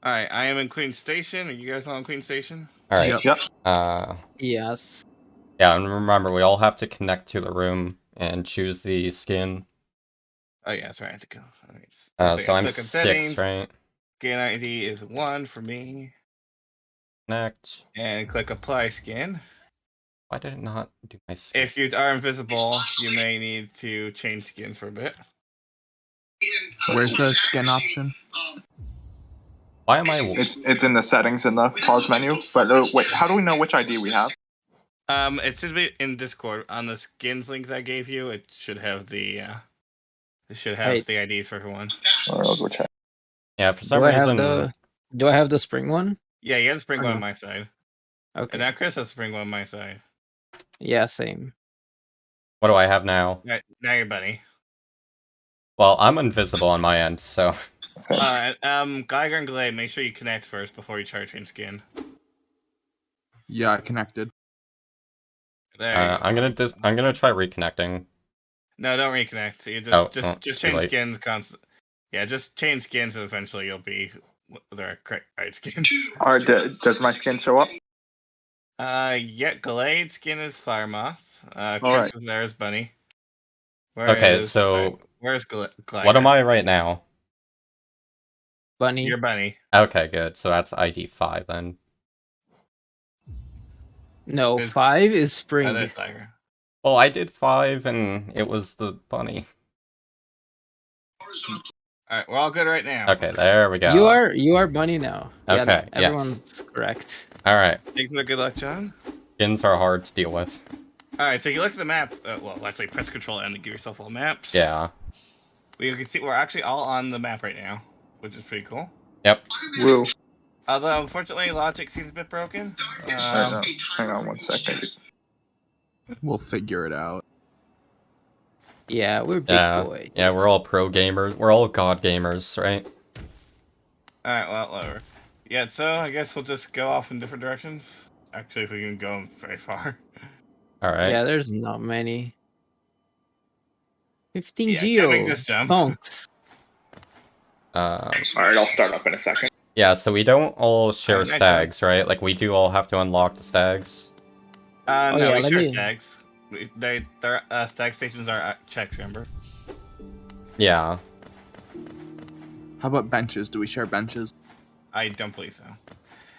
Alright, I am in Queen Station. Are you guys all in Queen Station? Alright. Yep. Yes. Yeah, and remember, we all have to connect to the room and choose the skin. Oh yeah, that's right. I have to go. Alright. So I'm click on 6, settings. right? Skin ID is 1 for me. Connect. And click apply skin. Why did it not do my skin? If you are invisible, you may need to change skins for a bit. Where's the skin option? Why am I... It's in the settings in the pause menu. But wait, how do we know which ID we have? It should be in Discord on the skins link that I gave you. It should have the the IDs for everyone. I'll go check. Yeah, for some reason... Do I have the spring one? Yeah, you have the spring one on my side. Okay. And now Chris has the spring one on my side. Yeah, same. What do I have now? Now you're Bunny. Well, I'm invisible on my end, so... Alright, Geiger and Glade, make sure you connect first before you try to change skin. Yeah, I connected. There. I'm gonna try reconnecting. No, don't reconnect. You just change skins constant. Yeah, just change skins and eventually you'll be the right skin. Alright, does my skin show up? Yeah, Glade skin is Fire Moth. Alright. Chris is there as Bunny. Okay, so... Where's Glade? What am I right now? Bunny. You're Bunny. Okay, good. So that's ID 5 then. No, 5 is spring. Oh, that's Tiger. Well, I did 5 and it was the bunny. Alright, we're all good right now. Okay, there we go. You are Bunny now. Okay, yeah, everyone's correct. Alright. Thanks for good luck, John. Skins are hard to deal with. Alright, so you look at the map. Well, actually, press Control M to give yourself all maps. Yeah. You can see we're actually all on the map right now, which is pretty cool. Yep. Woo. Although, unfortunately, logic seems a bit broken. Hang on 1 second. We'll figure it out. Yeah, we're big boys. Yeah, we're all pro gamers. We're all god gamers, right? Alright, well, whatever. Yeah, so I guess we'll just go off in different directions. Actually, if we can go very far. Alright. Yeah, there's not many. 15 Yeah, geo. make this jump. Punks. Alright, I'll start up in a second. Yeah, so we don't all share Nice stags, right? Like, we do all have to unlock the stags. No, yeah, we share stags. Their stag stations are checks, remember? Yeah. How about benches? Do we share benches? I don't believe so.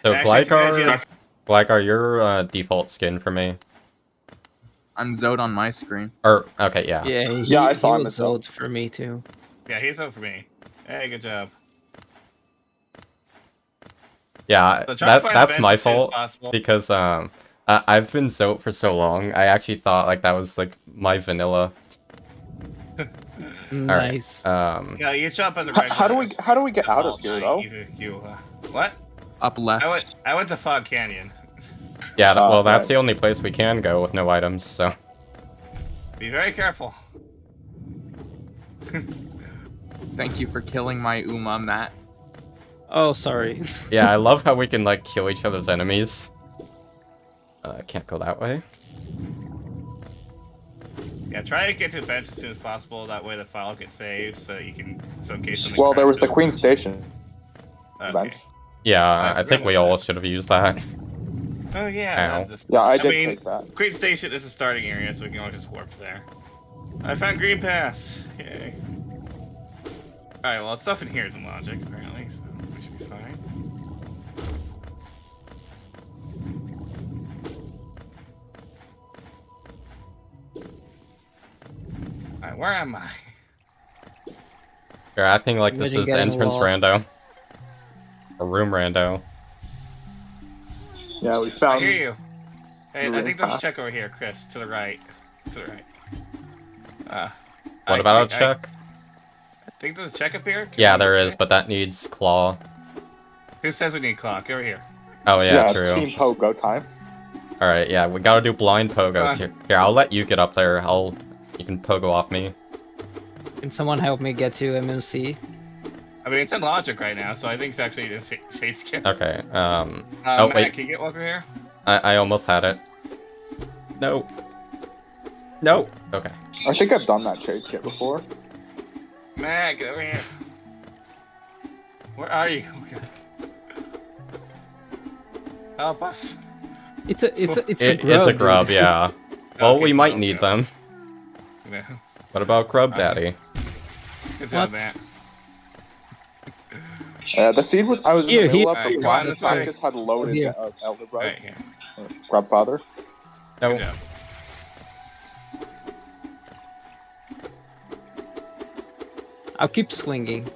So, Actually, Blackar, your default skin for me. I'm Zode on my screen. Or, okay, yeah. Yeah, I saw him was as well. Zode for me too. Yeah, he's out for me. Hey, good job. Yeah, So try to find that's events my as soon as fault, possible. because, I've been Zote for so long, I actually thought, like, that was, like, my vanilla. Nice. Yeah, you show up as a regular. How do we get out of here though? What? Up left. I went to Fog Canyon. Yeah, well, that's right. the only place we can go with no items, so... Be very careful. Thank you for killing my Uma, Matt. Oh, sorry. Yeah, I love how we can, like, kill each other's enemies. Can't go that way. Yeah, try to get to the bench as soon as possible. That way the file gets saved, so that you can, so in case something. Well, there was the crashes. Queen Station Okay. bench. Yeah, I think forgot we about all that. should have used that. Oh yeah. Ow. Yeah, I did mean, take that. Queen Station is a starting area, so we can always just warp there. I found Green Pass. Yay. Alright, well, stuff in here is in logic, apparently, so we should be fine. Alright, where am I? You're acting like this Imagine is getting entrance lost. rando. Or room rando. Yeah, we I found. hear you. Hey, I Moving think there's a fast. check over here, Chris, to the right. To the right. What about a check? I think there's a check up here. Can Yeah, we there check? is, but that needs claw. Who says we need clock? Over here. Oh, yeah, Team true. Pogo time. Alright, yeah, we gotta do blind pogos here. Here, I'll let you get up there. You can pogo off me. Can someone help me get to MMC? I mean, it's in logic right now, so I think it's actually just shade skin. Okay, oh, Matt, wait. can you get over here? I almost had it. No. No. Okay. I think I've done that chase kit before. Matt, get over here. Where are you? Okay. Help us. It's a grub. It's a grub, dude. yeah. Well, Okay, we so might don't need go. them. Yeah. What about Grub Daddy? Good job, What? Matt. The seed was I was in Here, the middle here. of, Alright, but come on, Linus this way. Marcus had loaded Here. Elder Brother, Alright, here. Grub Father. No. Good job. I'll keep swinging.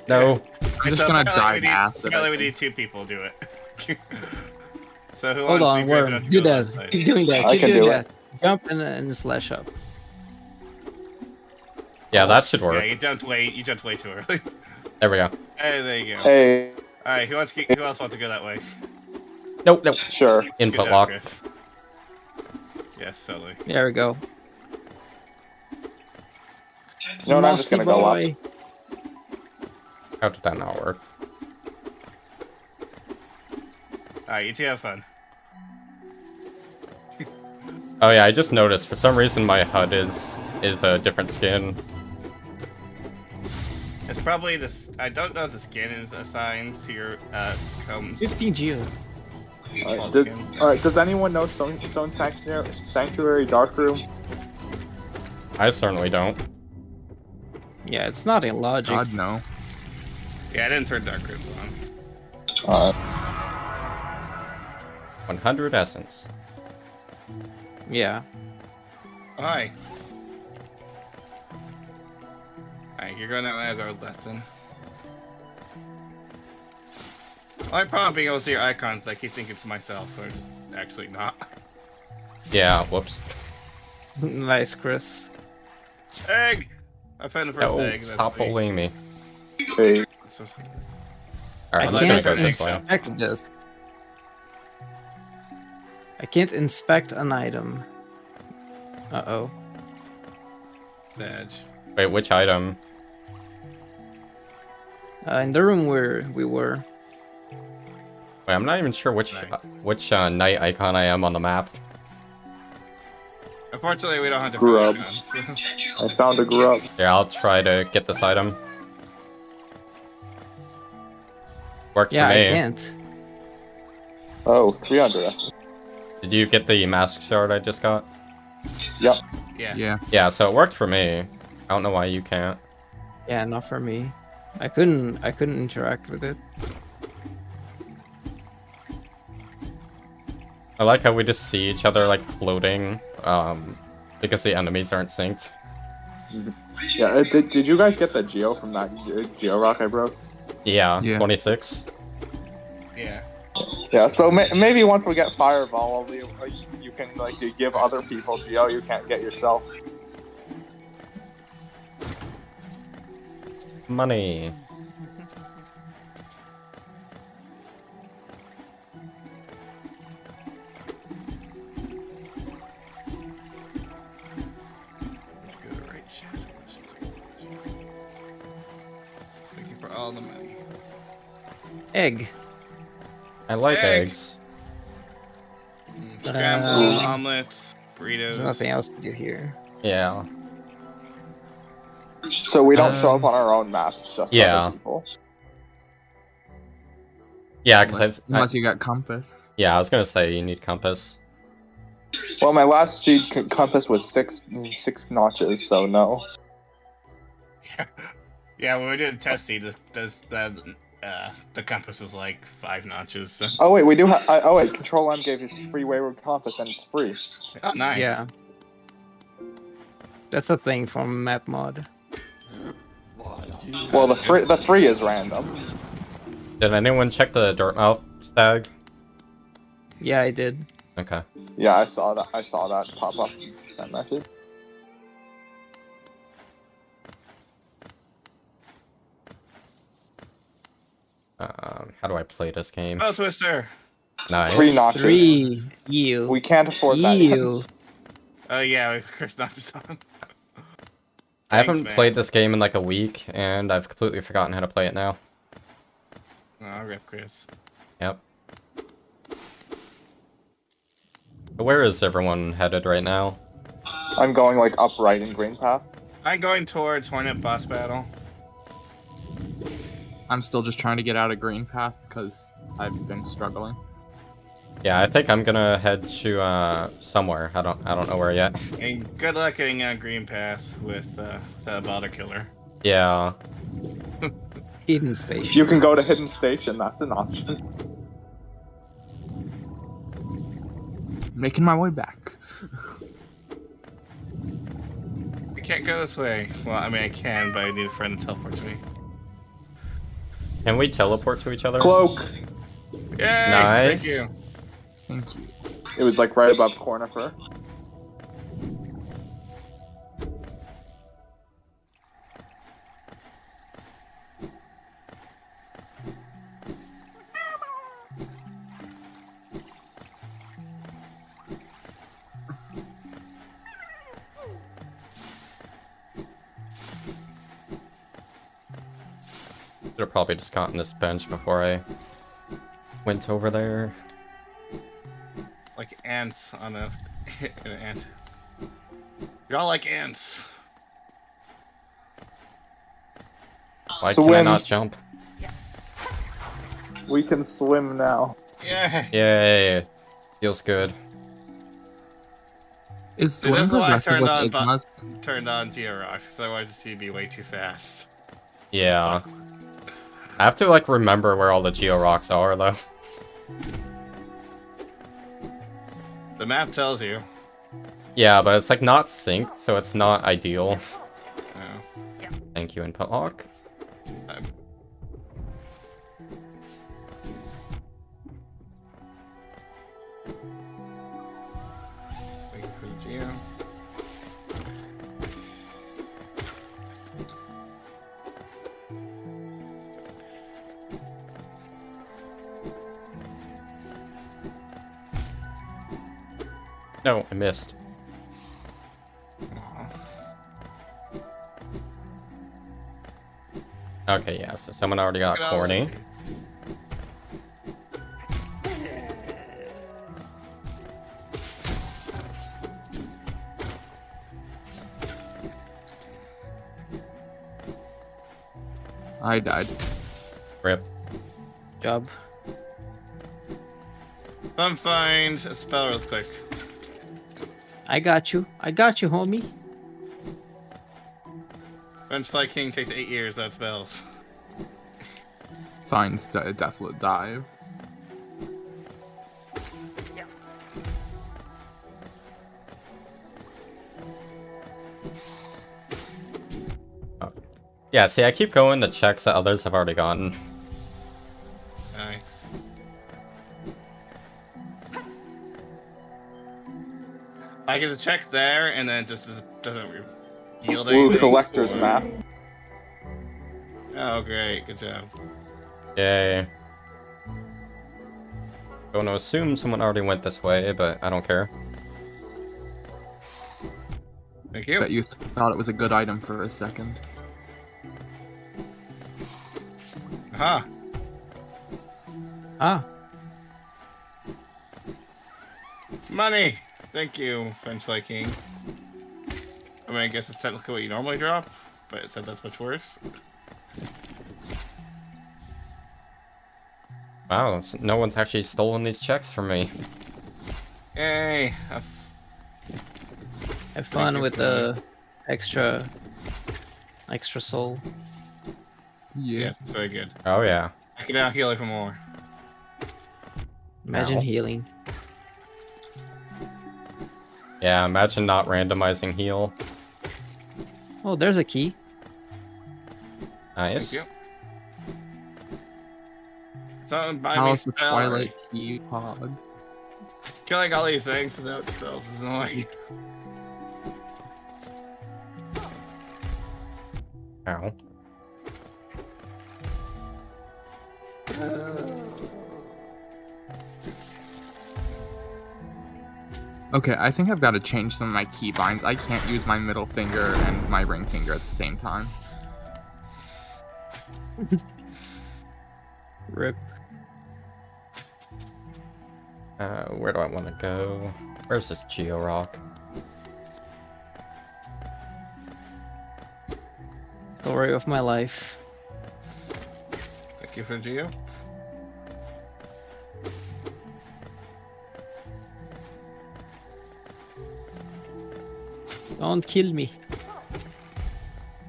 No. I'm just So gonna apparently dive we need, acid. apparently I we think. need 2 people do it. So who Hold wants on, to be brave enough Worm. to Do go that. last side? Keep doing that. I Keep can doing do that. Jump and slash up. Yeah, that should Yeah, work. you jumped way too early. There we go. Hey, there you go. Hey, Alright, who else wants to go that way? Nope, nope. sure. Good Input job, lock. Chris. Yes, totally. There we go. No, I'm just gonna go up. Boy. How did that not work? Alright, you two have fun. Oh yeah, I just noticed for some reason my HUD is a different skin. It's probably this. I don't know if the skin is assigned to your 15 Geo. Alright, does anyone know Stone Sanctuary Darkroom? I certainly don't. Yeah, it's not in logic. God no. Yeah, I didn't turn dark rooms on. 100 essence. Yeah. Hi. Alright, you're going that way as our lesson. Only problem being able to see your icons, I keep thinking it's myself, but it's actually not. Yeah, whoops. Nice, Chris. Egg! I found the first No, egg. that's stop me. bullying me. Hey, That's what's- Alright, I I'm just gonna can't go this way. inspect this. I can't inspect an item. Uh-oh. Sad. Wait, which item? In the room where we were. Wait, I'm not even sure which Nice. night icon I am on the map. Unfortunately, we don't have Grub. different icons. I found a grub. Yeah, I'll try to get this item. Worked Yeah, for I me. can't. Oh, 300. Did you get the mask shard I just got? Yep. Yeah. Yeah. Yeah, so it worked for me. I don't know why you can't. Yeah, not for me. I couldn't interact with it. I like how we just see each other like floating, because the enemies aren't synced. Yeah, did you guys get the Geo from that Geo rock I broke? Yeah, Yeah. 26. Yeah. Yeah, so maybe once we get Fireball, you can you give other people Geo you can't get yourself. Money. Go to right chest. Looking for all the money. Egg. I like Egg. eggs. Scrambled omelets, burritos. There's nothing else to do here. Yeah. So we don't show up on our own map, it's just Yeah. other people. Yeah, because Unless you got compass. yeah, I was gonna say you need compass. Well, my last seed compass was six notches, so no. Yeah, when we did a test seed, the compass was like 5 notches. So. Oh wait, we do have. Oh wait, Control M gave you free Wayward Compass, and it's free. Oh, nice. Yeah. That's a thing from map mod. Well, the free is random. Did anyone check the Dirtmouth stag? Yeah, I did. Okay. Yeah, I saw that. I saw that pop up. That message. How do I play this game? Oh, Twister. Nice. 3 notches. 3. You. We can't afford that. You. Oh yeah, Chris knocked us on. I haven't Thanks, man. played this game in like a week, and I've completely forgotten how to play it now. Oh, I'll rip Chris. Yep. But where is everyone headed right now? I'm going like upright in Green Path. I'm going towards Hornet boss battle. I'm still just trying to get out of green path because I've been struggling. Yeah, I think I'm gonna head to somewhere. I don't know where yet. And good luck getting a green path with that bother killer. Yeah. Hidden If station. you can go to Hidden Station, that's an option. Making my way back. I can't go this way. Well, I mean, I can, but I need a friend to teleport to me. Can we teleport to each other? Cloak. Yay! Nice. Thank you. Thank you. It was like right above Cornifer. Should have probably just gotten this bench before I went over there. Like ants on an ant. You're all like ants. Why can I Swim. not jump? We can swim now. Yay! Yay. Feels good. Is Dude, swim that's why I progressive turned with on, Ismas? turned on Georox, because I wanted to see you be way too fast. Yeah. I have to like remember where all the geo rocks are though. The map tells you. Yeah, but it's like not synced, so it's not ideal. Oh. Thank you, input lock. Wait for the geo. No, I missed. Okay, yeah, so someone already got Look at all corny. these. I died. Rip. Job. Come find a spell real quick. I got you. I got you, homie. Fence Fly King takes 8 years without spells. Finds Desolate Dive. Yeah, see, I keep going to checks that others have already gotten. Nice. I get the check there, and then it just doesn't yield anything. Ooh, collector's or- map. Oh, great. Good job. Yay. Going to assume someone already went this way, but I don't care. Thank you. Bet you thought it was a good item for a second. Aha. Ah, Money! Thank you, Fence Fly King. I mean, I guess it's technically what you normally drop, but it said that's much worse. Wow, no one's actually stolen these checks from me. Yay! have fun you with for the extra soul. Yeah. Yes, it's very good. Oh yeah. I can now heal even more. Imagine Ow. healing. Yeah, imagine not randomizing heal. Oh, there's a key. Nice. Thank you. Something buy me Palace of spell. Twilight Key Pod. Killing all these things without spells is annoying. Ow. Okay, I think I've got to change some of my keybinds. I can't use my middle finger and my ring finger at the same time. Rip. Where do I want to go? Where's this Geo Rock? Story of my life. Thank you for Geo. Don't kill me.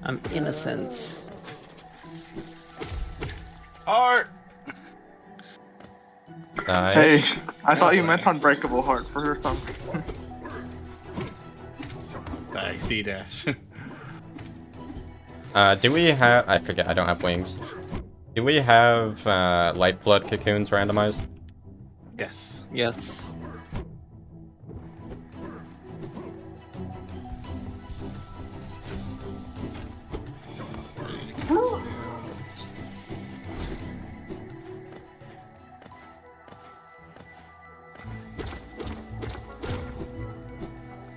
I'm innocent. Art! Nice. Hey, I thought you meant Unbreakable Heart for some reason. Thanks, C-dash. Do we have... I forget, I don't have wings. Do we have Lifeblood cocoons randomized? Yes. Yes.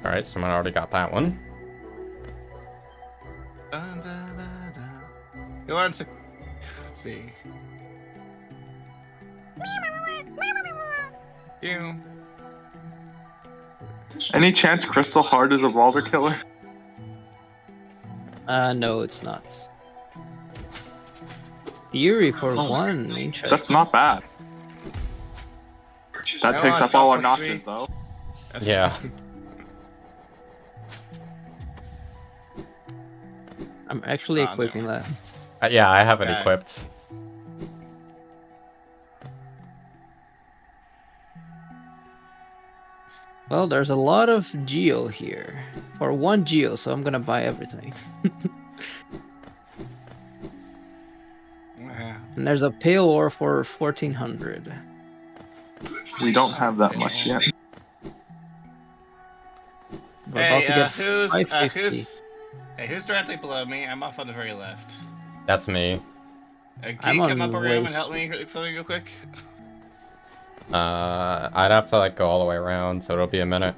Alright, someone already got that one. Who wants to... Let's see. You. Any chance Crystal Heart is a Walder killer? No, it's not. Fury for one. Interesting. That's not bad. That No, takes on up all our top of notches, me. though. Yeah. I'm actually Oh, equipping no. that. Yeah, I have it Okay. equipped. Well, there's a lot of geo here. For one geo, so I'm gonna buy everything. Wow. And there's a pale ore for 1400. We don't have that much yet. We're Hey, about to get who's 550. who's directly below me? I'm off on the very left. That's me. Can I'm you come on up a room and waist. help me something real quick? I'd have to like go all the way around, so it'll be a minute.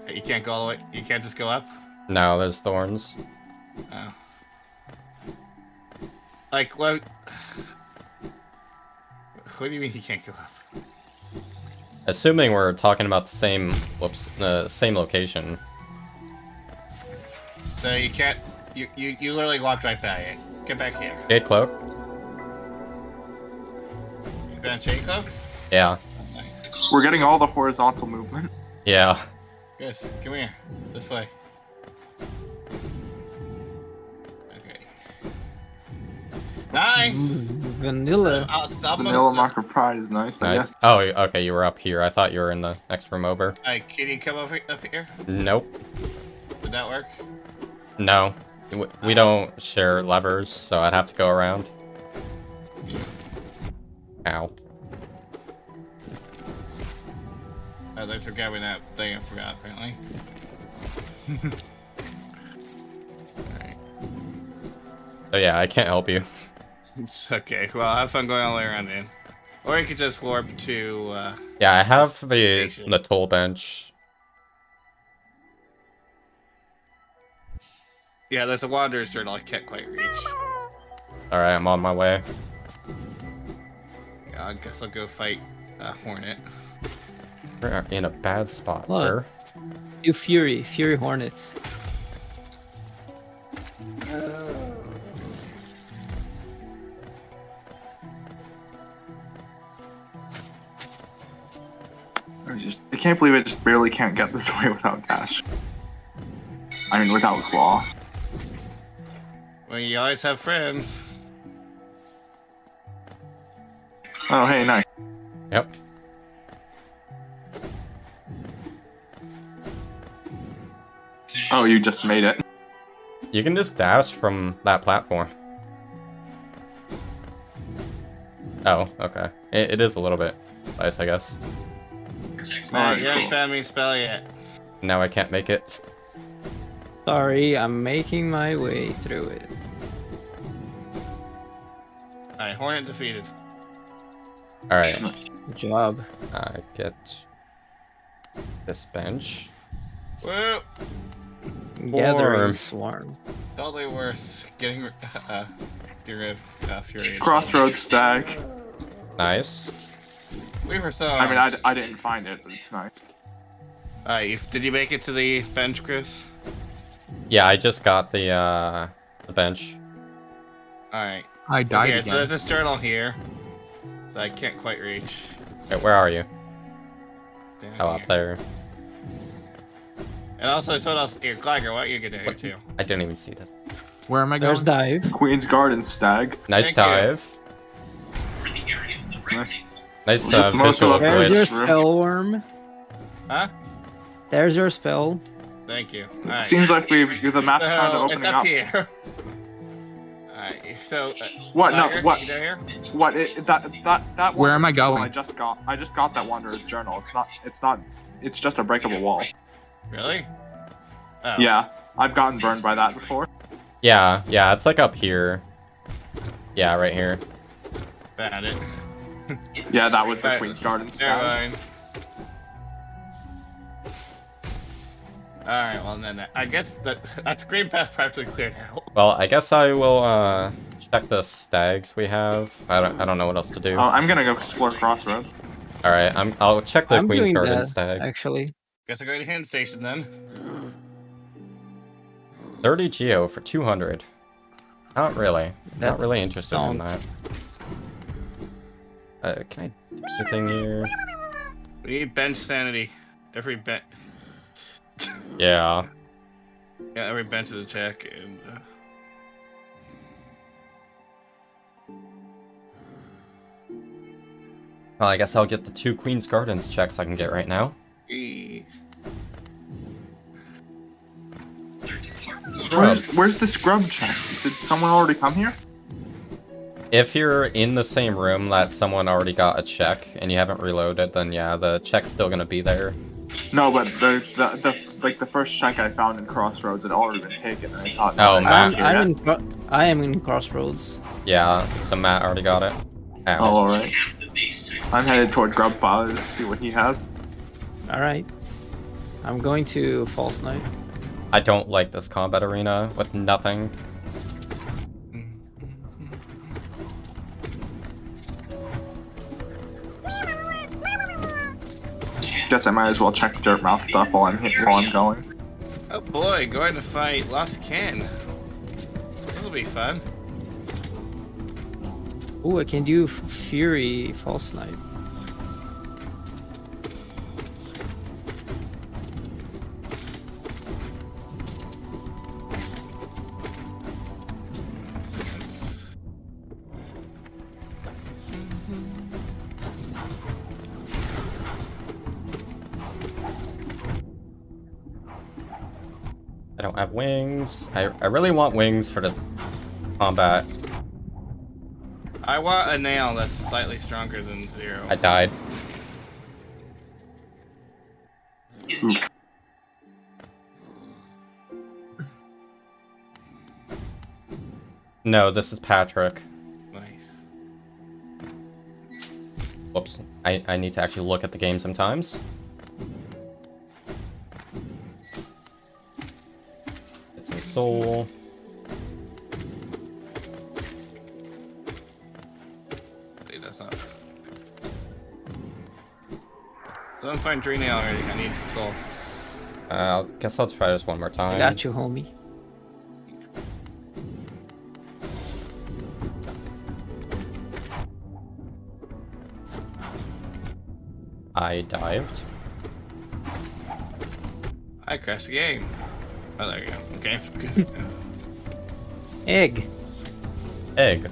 You can't go all the way. You can't just go up. No, there's thorns. Oh. Like what? What do you mean you can't go up? Assuming we're talking about the same, whoops, the same location. So you can't. You literally walked right by it. Get back here. Jade cloak. You got a chain cloak? Yeah. Oh, nice. We're getting all the horizontal movement. Yeah. Good. Come here. This way. Okay. Nice. Vanilla. It's almost. Vanilla Marker Pride is nice, I Nice. guess. Oh, okay, you were up here. I thought you were in the next room over. Alright, can you come over up here? Nope. Would that work? No. We don't share levers, so I'd have to go around. Ow. Oh, thanks for grabbing that thing I forgot, apparently. Alright. So yeah, I can't help you. It's okay. Well, have fun going all the way around in. Or you could just warp to, Yeah, I have the Station. tool bench. yeah, there's a Wanderer's Journal I can't quite reach. Alright, I'm on my way. Yeah, I guess I'll go fight Hornet. We're in a bad spot, What? sir. You Fury Hornets. I can't believe I just barely can't get this way without Dash. I mean, without Claw. Well, you always have friends. Oh, hey, nice. Yep. Oh, you just made it. You can just dash from that platform. Oh, okay. It is a little bit nice, I guess. Alright, you haven't found me a spell yet. Now I can't make it. Sorry, I'm making my way through it. Alright, Hornet defeated. Alright, Good job. I get this bench. Woo! Gathering swarm. Totally worth getting rid of Fury. Crossroads stack. Nice. We were so. I mean, I didn't find it, but it's nice. Alright, did you make it to the bench, Chris? Yeah, I just got the bench. Alright. I died Here, again. so there's this journal here that I can't quite reach. Okay, where are you? Down Oh, here. up there. And also, someone else here, Gliger, what you gonna do here too? I didn't even see that. Where am I There's going? dive. Queen's Garden stag. Nice Thank you. dive. Nice. Nice Most visual of us- There's glitch. your Glitch. spell worm. Huh? There's your spell. Thank you. Alright. Seems like the map's kind of It's opening up up. here. Alright, so. What? No, Gliger, what? You down here? What? That Where one am I is the one going? I just got that Wanderer's Journal. It's not. It's just a breakable wall. Really? Oh. Yeah, I've gotten burned by that before. Yeah, it's like up here. Yeah, right here. Found it. Yeah, that was the Alright, Queen's Garden Never stag. mind. Alright, well then I guess that's green path practically cleared out. Well, I guess I will check the stags we have. I don't know what else to do. Oh, I'm gonna go explore Crossroads. All right, I'll check the I'm Queen's doing Garden that, stag. actually. Guess I go to Hand Station then. 30 geo for 200. Not really. Not really interested in Sounds- that. Can I do anything here? We need bench sanity. Every bench. Yeah. Yeah, every bench is a check. And, Well, I guess I'll get the 2 Queen's Gardens checks I can get right now. Where's the scrub check? Did someone already come here? If you're in the same room that someone already got a check and you haven't reloaded, then yeah, the check's still gonna be there. No, but the first check I found in Crossroads had already been taken, and I thought. Oh, Matt. I am in Crossroads. Yeah, so Matt already got it. Ow. Oh, alright. I'm headed toward Grubpa to see what he has. Alright. I'm going to False Night. I don't like this combat arena with nothing. Guess I might as well check dirt mouth stuff while I'm going. oh boy, going to fight Lost Ken. This'll be fun. Ooh, I can do Fury False Night. I don't have wings. I really want wings for the combat. I want a nail that's slightly stronger than 0. I died. No, this is Patrick. Nice. Whoops. I need to actually look at the game sometimes. It's a soul. Wait, that's not. Don't find Tree Nail already. I need soul. I guess I'll try this one more time. I got you, homie. I dived. I crashed the game. Oh, there you go. Okay. Egg. Egg.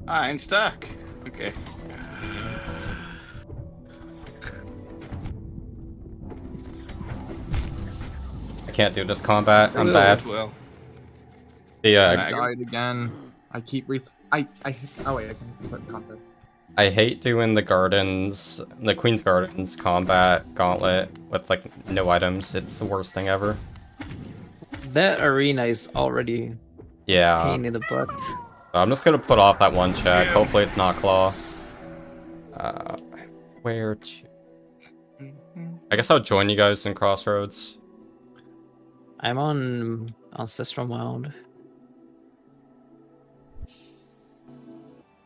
I'm stuck. Okay. I can't do this combat. I'm Ugh, bad. Well, The I Mag- died again. I keep oh wait, I can put content. I hate doing the gardens, the Queen's Gardens combat gauntlet with like no items. It's the worst thing ever. That arena is already Yeah. pain in the butt. I'm just gonna put off that one check. Yeah. Hopefully it's not claw. Where to? I guess I'll join you guys in Crossroads. I'm on Ancestral Mound.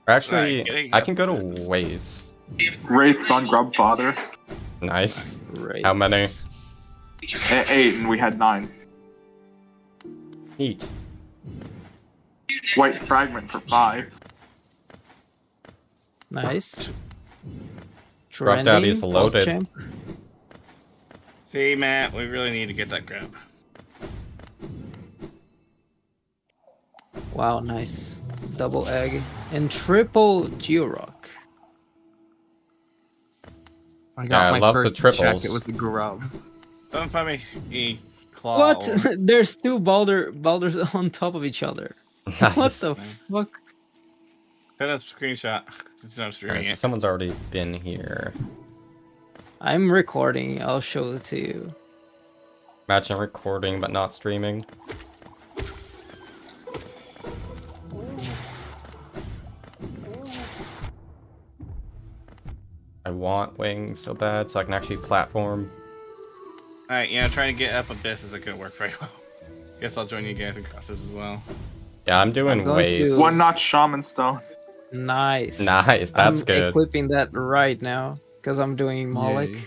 Or actually, Right, getting I can go up to this- Waze. Wraiths on Grubfather. Nice. Right. How many? 8, and we had 9. Neat. white fragment for 5. Nice. Drop Daddy's Trending, loaded. champ. See, Matt, we really need to get that grab. Wow, nice. Double egg and triple georock. I got I my love the first check. triples. It was the grub. Don't find me a claw. What? or- There's two boulders on top of each other. What Nice. the fuck? Send us a screenshot. Since I'm streaming Alright, so it. someone's already been here. I'm recording. I'll show it to you. Imagine recording but not streaming. I want wings so bad so I can actually platform. Alright, yeah, trying to get up Abyss isn't gonna work very well. Guess I'll join you guys in crosses as well. Yeah, I'm doing I'm going ways. to- 1-notch shaman stone. Nice. Nice, that's I'm good. equipping that right now because I'm doing Moloch. Yay.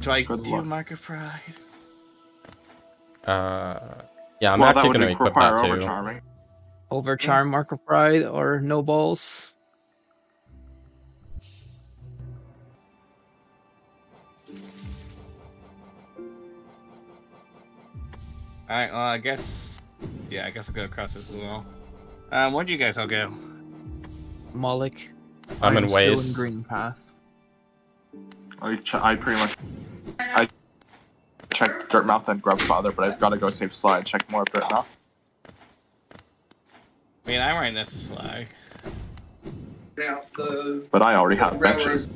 Do I Good do luck. Mark of Pride? Yeah, I'm Well, that actually would gonna equip require that too. overcharming. Overcharm, Mark of Pride, or no balls. Alright, well, I guess... Yeah, I guess I'll go across this as well. Where'd you guys all go? Moloch. I'm in still ways. in green path. I pretty much... I checked Dirtmouth and Grubfather, but I've got to go save Sly and check more of Dirtmouth. I mean, I'm right next to Slag. But I already have benches.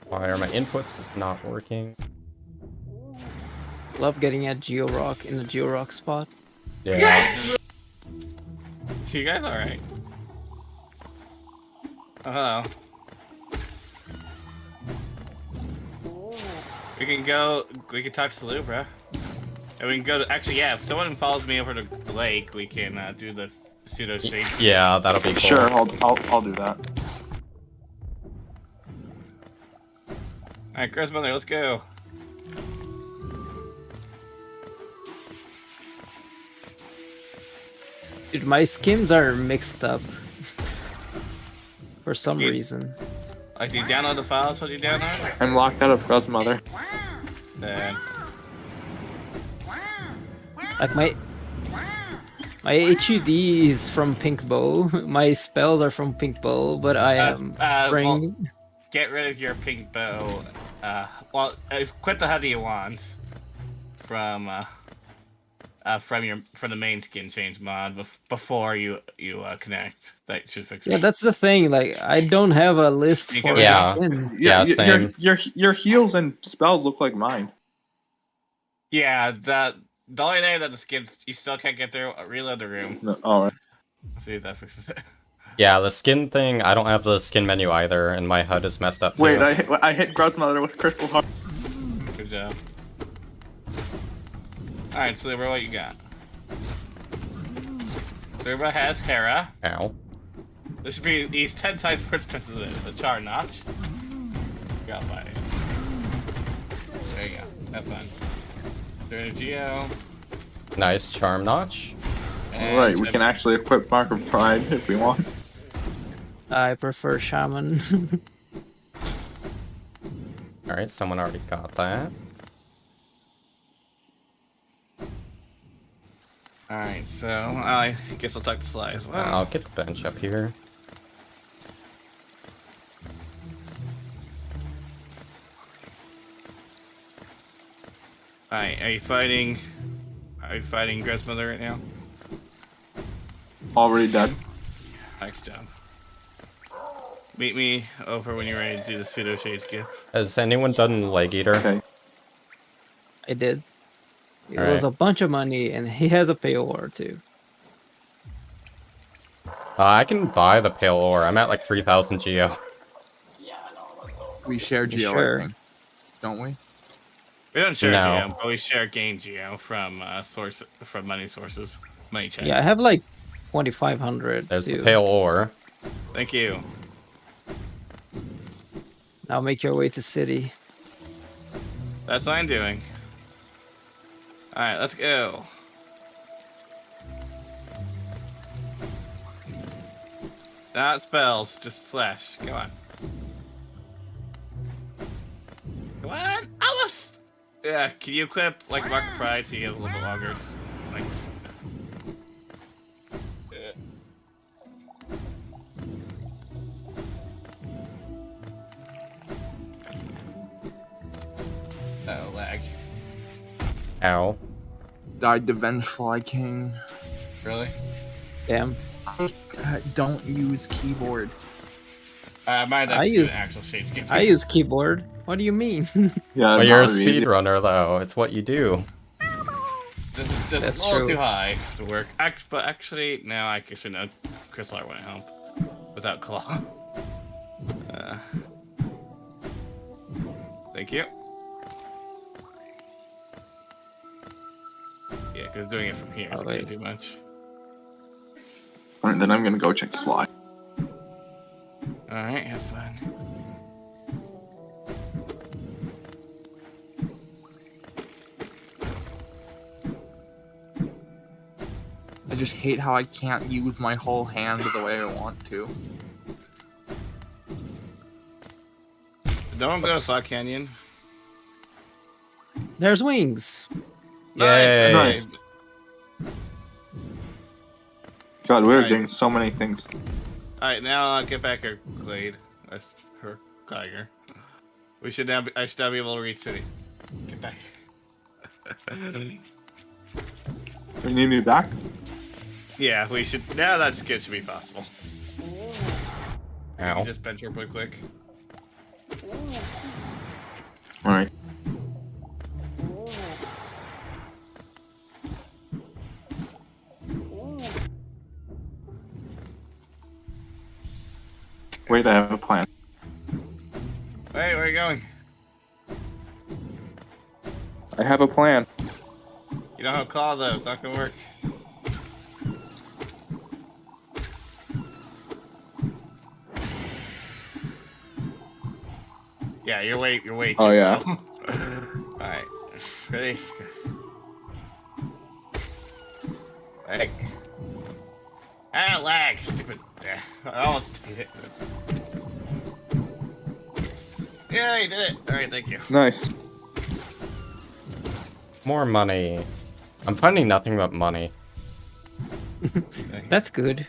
Why are my inputs just not working? Love getting at Georock in the Georock spot. Yeah. You guys alright? Oh, hello. We can talk to Lou, bro. And we can go to, actually, yeah, if someone follows me over to the lake, we can do the pseudo shade. Yeah, that'll be cool. Sure, I'll do that. Alright, Chris Mother, let's go. Dude, my skins are mixed up. For some You- reason. Like, do you download the file I told you to download? I'm locked out of Grubmother. Then, Like my HUD is from Pink Bow. My spells are from Pink Bow, but I am spraying. get rid of your pink bow. Quit the Huddy wands from the main skin change mod before you connect. That should fix it. Yeah, that's the thing. Like, I don't have a list You for can- Yeah. the skin. Yeah, y- same. Your heals and spells look like mine. Yeah, the only thing that the skins you still can't get through. Reload the room. No, alright. See if that fixes it. Yeah, the skin thing, I don't have the skin menu either, and my HUD is messed up too. Wait, I hit Grubmother with Crystal Heart. Good job. Alright, so what you got? Zerba has Hera. Ow. This should be he's 10 times more expensive than the Char Notch. Got by it. There you go. Have fun. Geo. Nice charm notch. Alright, we can actually equip Mark of Pride if we want. I prefer Shaman. Alright, someone already got that. Alright, so I guess I'll talk to Sly as well. I'll get the bench up here. Alright, are you fighting Gressmother right now? Already dead. Alright, good job. Meet me over when you're ready to do the pseudo shades gift. Has anyone done Leg Eater? Okay. I did. It Alright. was a bunch of money, and he has a pale ore too. I can buy the Pale Ore. I'm at like 3,000 Geo. We share Geo, Sure. I think. Don't we? We don't share No. Geo, but we share game Geo from money sources, money checks. Yeah, I have like 2,500 There's too. the Pale Ore. Thank you. Now make your way to city. That's what I'm doing. Alright, let's go. Not spells, just slash. Come on. Come on! Almost! Yeah, can you equip, like, Mark of Pride so you get a little bit longer? It's, like... Oh, lag. Ow. Died to Vengefly King. Really? Damn. Don't use keyboard. Might I actually use- an actual shade scheme. I use keyboard. What do you mean? Yeah, Well, you're a not really easy. speedrunner, though. It's what you do. This is just That's a little true. too high to work. But actually, no, I should know. Crystal wouldn't help without claw. Thank you. Yeah, because doing it from here is Oh, gonna wait. do much. Alright, then I'm gonna go check the slide. Alright, have fun. I just hate how I can't use my whole hand the way I want to. Don't go to Slot Canyon. There's wings. Yay. Nice. God, we're Alright. doing so many things. Alright, now get back her Glade. That's her Tiger. We should now. I should now be able to reach city. Get back. We need me back? Yeah, we should. Now that skit should be possible. Ow. Just bench her real quick. Alright. Wait, I have a plan. Hey, where are you going? I have a plan. You don't have claw though. It's not gonna work. Yeah, you're way too Oh, yeah. low. Alright. Ready? Lag. Ah, lag! Stupid. I almost did it. Yeah, you did it. Alright, thank you. Nice. More money. I'm finding nothing but money. That's good.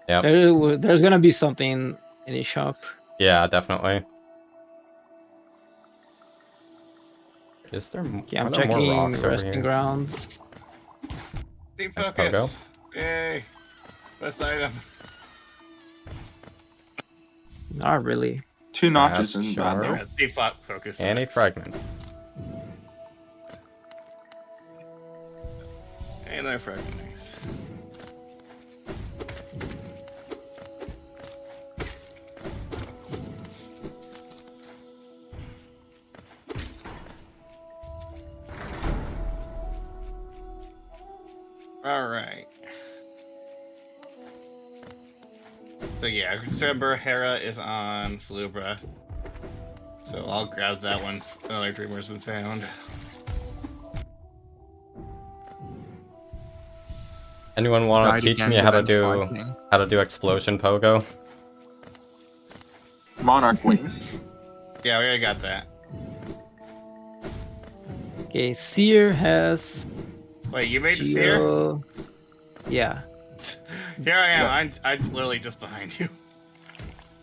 Yep. There's gonna be something in the shop. Yeah, definitely. Is there, Yeah, are I'm there more checking rocks over resting here? grounds. Deep Nice focus. pogo. Yay. Best item. Not really. 2 notches That's isn't bad sure. though. Yeah, deep focus. And a fragment. And another fragment. Nice. Alright. So yeah, December Hera is on Salubra. So I'll grab that once another dreamer's been found. Anyone want Died to teach again me how to Vengefly King. explosion pogo? Monarch wings. Yeah, we already got that. Okay, Seer has Wait, you made the seer? Geo. Yeah. Here I am. I'm literally just behind you.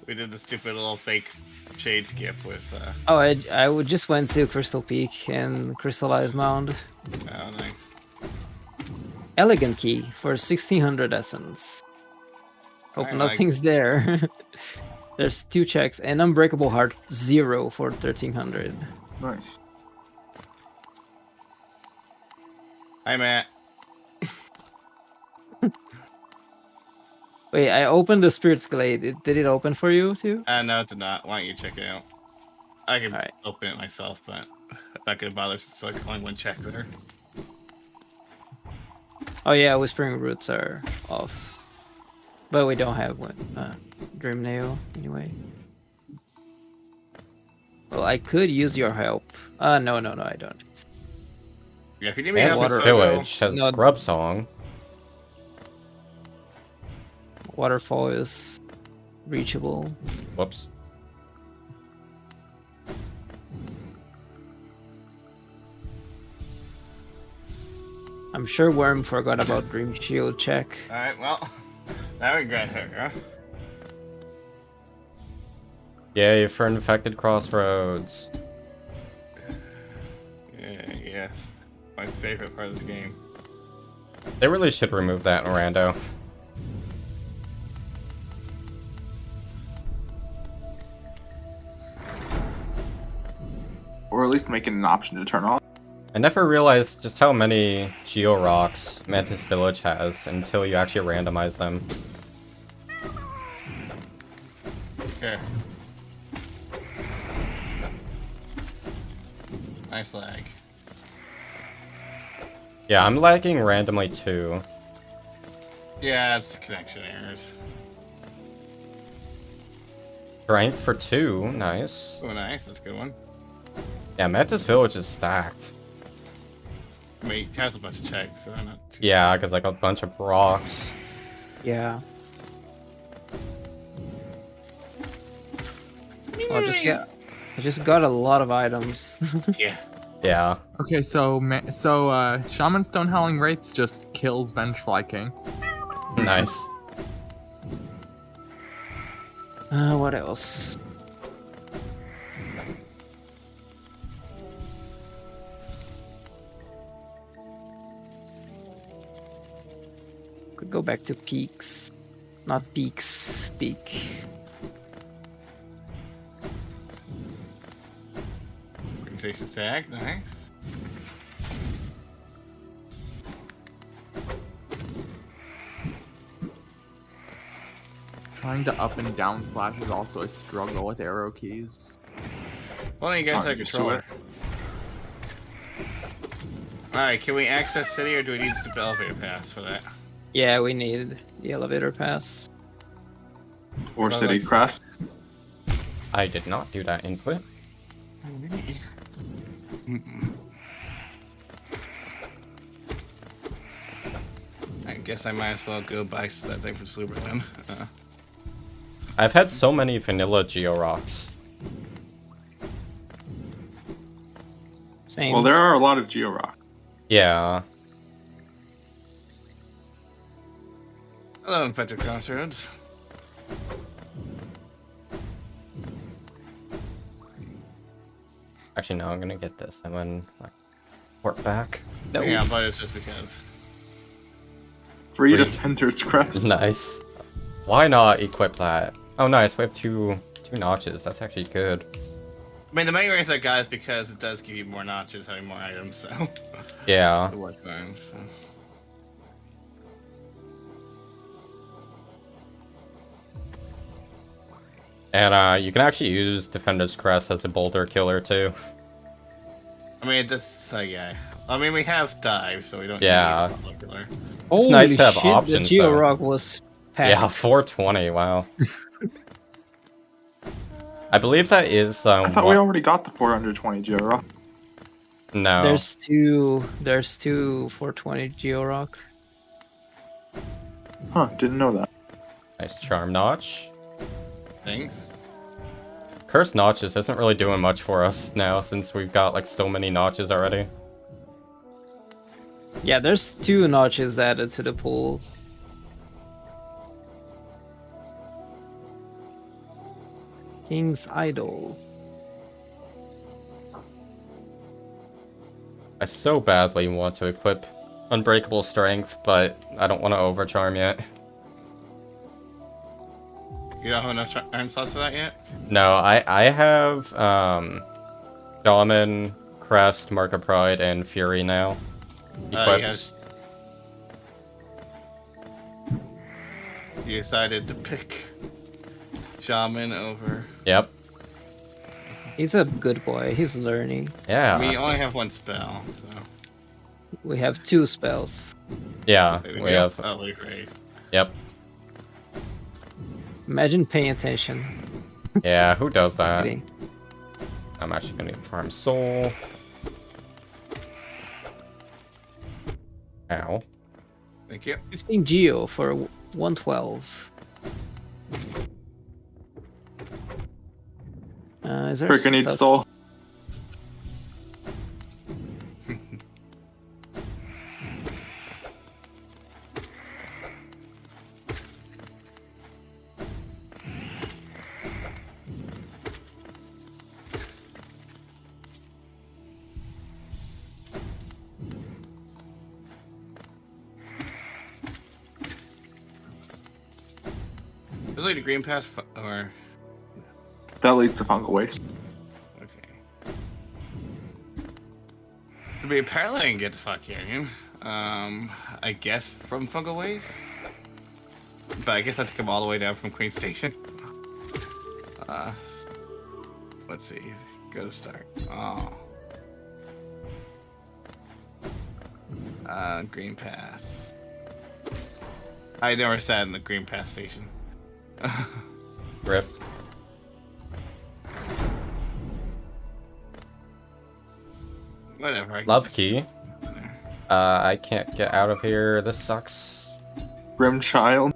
We did the stupid little fake shade skip with. Oh, just went to Crystal Peak and Crystallized Mound. Oh, nice. Elegant key for 1600 essence. Hope I like- nothing's there. There's 2 checks and Unbreakable Heart 0 for 1300. Nice. Hi, Matt. Wait, I opened the Spirit's Glade. Did it open for you too? No, it did not. Why don't you check it out? I can Alright. open it myself, but I'm not gonna bother. So like only one check there. Oh yeah, Whispering Roots are off. But we don't have one. Dream Nail, anyway. Well, I could use your help. No, I don't. Yeah, if you need me to help Mantis with Village has No. Scrub Song. Waterfall is reachable. Whoops. I'm sure Worm forgot about Dream Shield check. Alright, well, now we regret her, huh? Yay for Infected Crossroads. Yeah, yes. My favorite part of this game. They really should remove that in Rando. Or at least make it an option to turn on. I never realized just how many Geo Rocks Mantis Village has until you actually randomize them. Here. Nice lag. Yeah, I'm lagging randomly too. Yeah, it's connection errors. Strength for 2, nice. Oh, nice. That's a good one. Yeah, Mantis Village is stacked. I mean, it has a bunch of checks, so I'm not too... Yeah, because like a bunch of rocks. Yeah. I just got a lot of items. Yeah. Yeah. Okay, so Shaman Stone Howling Wraiths just kills Vengefly King. Nice. What else? Could go back to peaks. Not peaks. Peak. Organization tag, nice. Trying to up and down slash is also a struggle with arrow keys. Well, you guys Oh, have you controller. Alright, can we access city or do we need the elevator pass for that? Yeah, we need the elevator pass. Or Well, City that's- Crest. I did not do that input. I guess I might as well go buy that thing from Sluber then. I've had so many vanilla Geo Rocks. Same. Well, there are a lot of Geo Rock. Yeah. Hello, Infected Crossroads. Actually, no, I'm gonna get this and then like, port back. No. Yeah, but it's just because. Free Free. Defender's Crest. Nice. Why not equip that? Oh, nice. We have two notches. That's actually good. I mean, the main reason I got is because it does give you more notches, having more items, so. Yeah. The work times, so. And you can actually use Defender's Crest as a boulder killer too. I mean, this, yeah. I mean, we have dive, so we don't Yeah. need a killer. Holy nice to have shit, options, the Geo though. Rock was packed. Yeah, 420. Wow. I believe that is. I thought we already got the 420 Geo Rock. No. There's two 420 Geo Rock. Huh, didn't know that. Nice charm notch. Thanks. Cursed notches isn't really doing much for us now since we've got like so many notches already. Yeah, there's 2 notches added to the pool. King's Idol. I so badly want to equip Unbreakable Strength, but I don't want to overcharm yet. You don't have enough iron slots for that yet? No, I have Shaman, Crest, Mark of Pride, and Fury now. Equipped. Yes. You decided to pick Shaman over. Yep. He's a good boy. He's learning. Yeah. I mean, you only have one spell, so. We have 2 spells. Yeah, Maybe we have. Oh, great. Yep. Imagine paying attention. Yeah, who does that? Kidding. I'm actually gonna farm soul. Ow. Thank you. 15 geo for 112. Is there Freaking need stuff? soul. Is it a green pass or That leads to fungal waste. okay? I mean, apparently I can get the fuck here. I guess from Fungal Waste, but I guess I have to come all the way down from Queen Station. Let's see. Go to start. Oh. Green pass. I never sat in the green pass station. Rip. Whatever. I can Love just- key. I can't get out of here. This sucks. Grim child.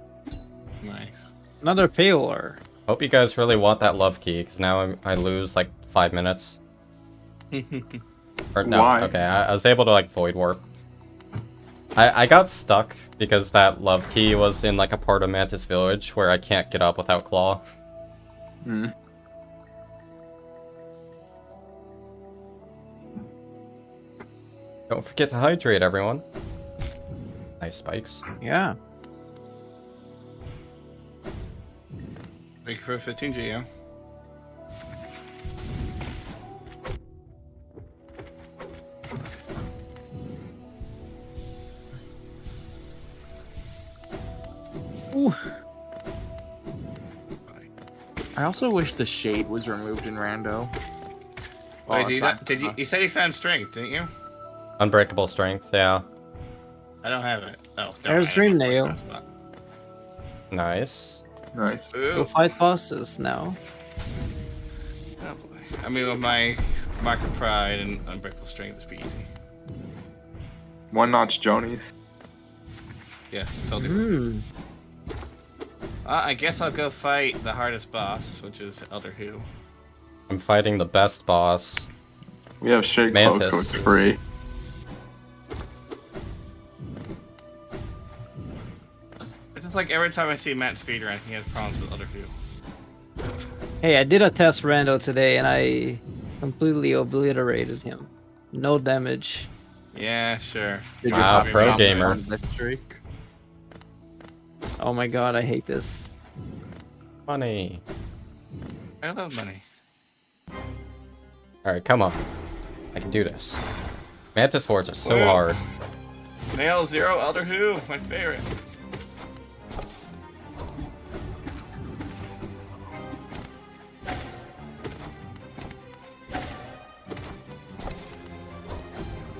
Nice. Another paler. Hope you guys really want that love key, because now I lose like 5 minutes. Or no, Why? okay, I was able to like void warp. I got stuck because that love key was in like a part of Mantis Village where I can't get up without claw. Hmm. Don't forget to hydrate, everyone. Nice spikes. Yeah. Thank you for 15 Geo. Ooh. I also wish the shade was removed in Rando. Wait, Oh, did aside- you said you found strength, didn't you? Unbreakable strength, yeah. I don't have it. Oh, don't There's I have Dream it. Nail. That's fine. Nice. Nice. Go Ooh. fight bosses now. Oh boy. I mean, with my Mark of Pride and Unbreakable Strength, it's pretty easy. One notch Jonies. Yes, totally. Hmm. I guess I'll go fight the hardest boss, which is Elder Who. I'm fighting the best boss. We have shade cloak, so Mantis it's is- free. It's just like every time I see Matt speedrun, he has problems with Elder Who. Hey, I did a test rando today and I completely obliterated him. No damage. Yeah, sure. Did you Wow, have pro a gamer. on that streak? Oh my god, I hate this. Funny. I love money. Alright, come on. I can do this. Mantis Forge is so Whoa. hard. Nail Zero Elder Who, my favorite.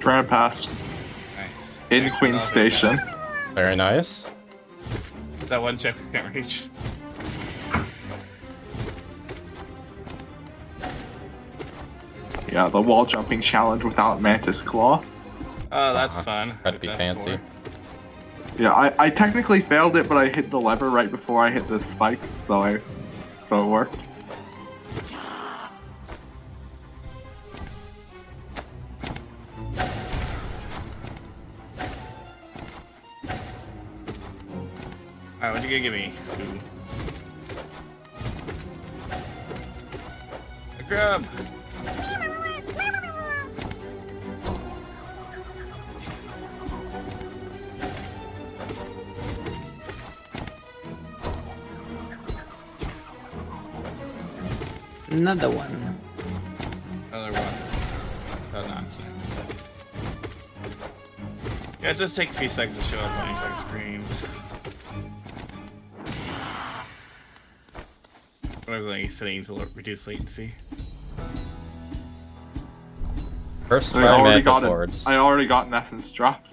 Trying to pass Nice. in Queen Station. Very nice. That one check we can't reach. Yeah, the wall jumping challenge without Mantis Claw. Oh, that's Uh-huh. fun. That'd be Did that fancy. before. Yeah, I technically failed it, but I hit the lever right before I hit the spikes, so it worked. Alright, what you gonna give me? Ooh. A grub! Another one. Another one. Oh, nonsense. Yeah, it does take a few seconds to show up on each of the screens. One of the settings will reduce latency. First I try already Mantis got Hordes. I already got an essence drop.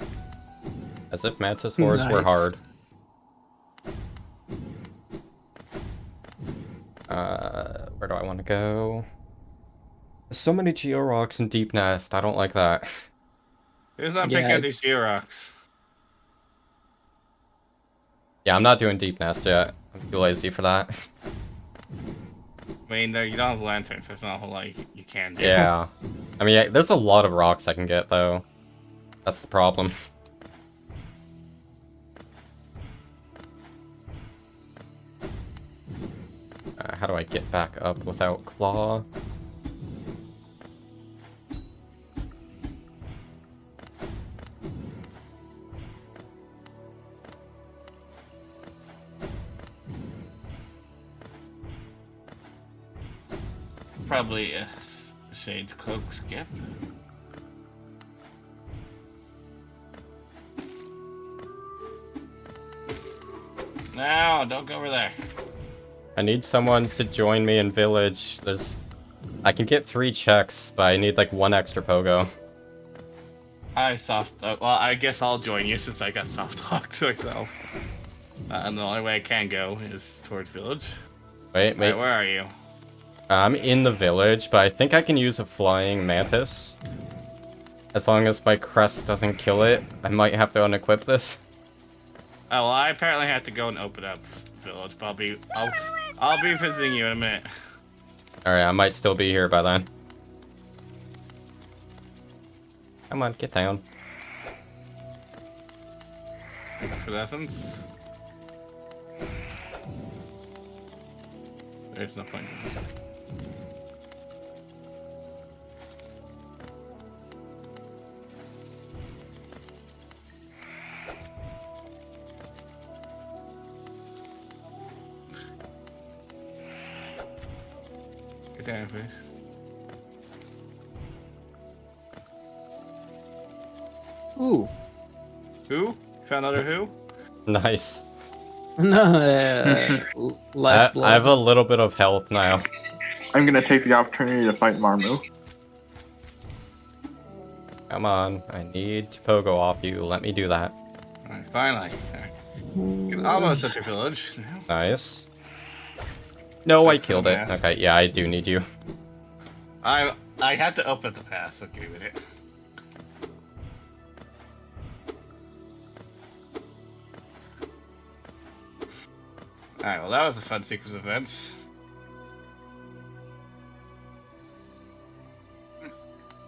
As if Mantis Hordes were Nice. hard. Where do I want to go? There's so many Geo Rocks in Deep Nest. I don't like that. Who's not Yeah, picking up these Georox? Yeah, I'm not doing deep nest yet. I'm too lazy for that. I mean, you don't have lanterns, so there's not a whole lot you can do. Yeah. I mean, yeah, there's a lot of rocks I can get, though. That's the problem. How do I get back up without claw? Probably a shade cloak skip. No, don't go over there. I need someone to join me in village. I can get 3 checks, but I need like 1 extra pogo. Well, I guess I'll join you since I got soft locked myself. And the only way I can go is towards village. Wait. Wait, where are you? I'm in the village, but I think I can use a flying mantis. As long as my crest doesn't kill it, I might have to unequip this. Oh, well, I apparently have to go and open up village, but I'll be visiting you in a minute. Alright, I might still be here by then. Come on, get down. Thank you for the essence. There's no point in this. Get down, please. Ooh. Who? Found another who? Nice. No, life I have a little bit of health now. I'm gonna take the opportunity to fight Marmu. Come on, I need to pogo off you. Let me do that. Alright, finally. Alright. Almost at your village. Nice. No, I killed it. Yes. Okay, yeah, I do need you. I had to open the pass, so give me a minute. Alright, well that was a fun sequence of events.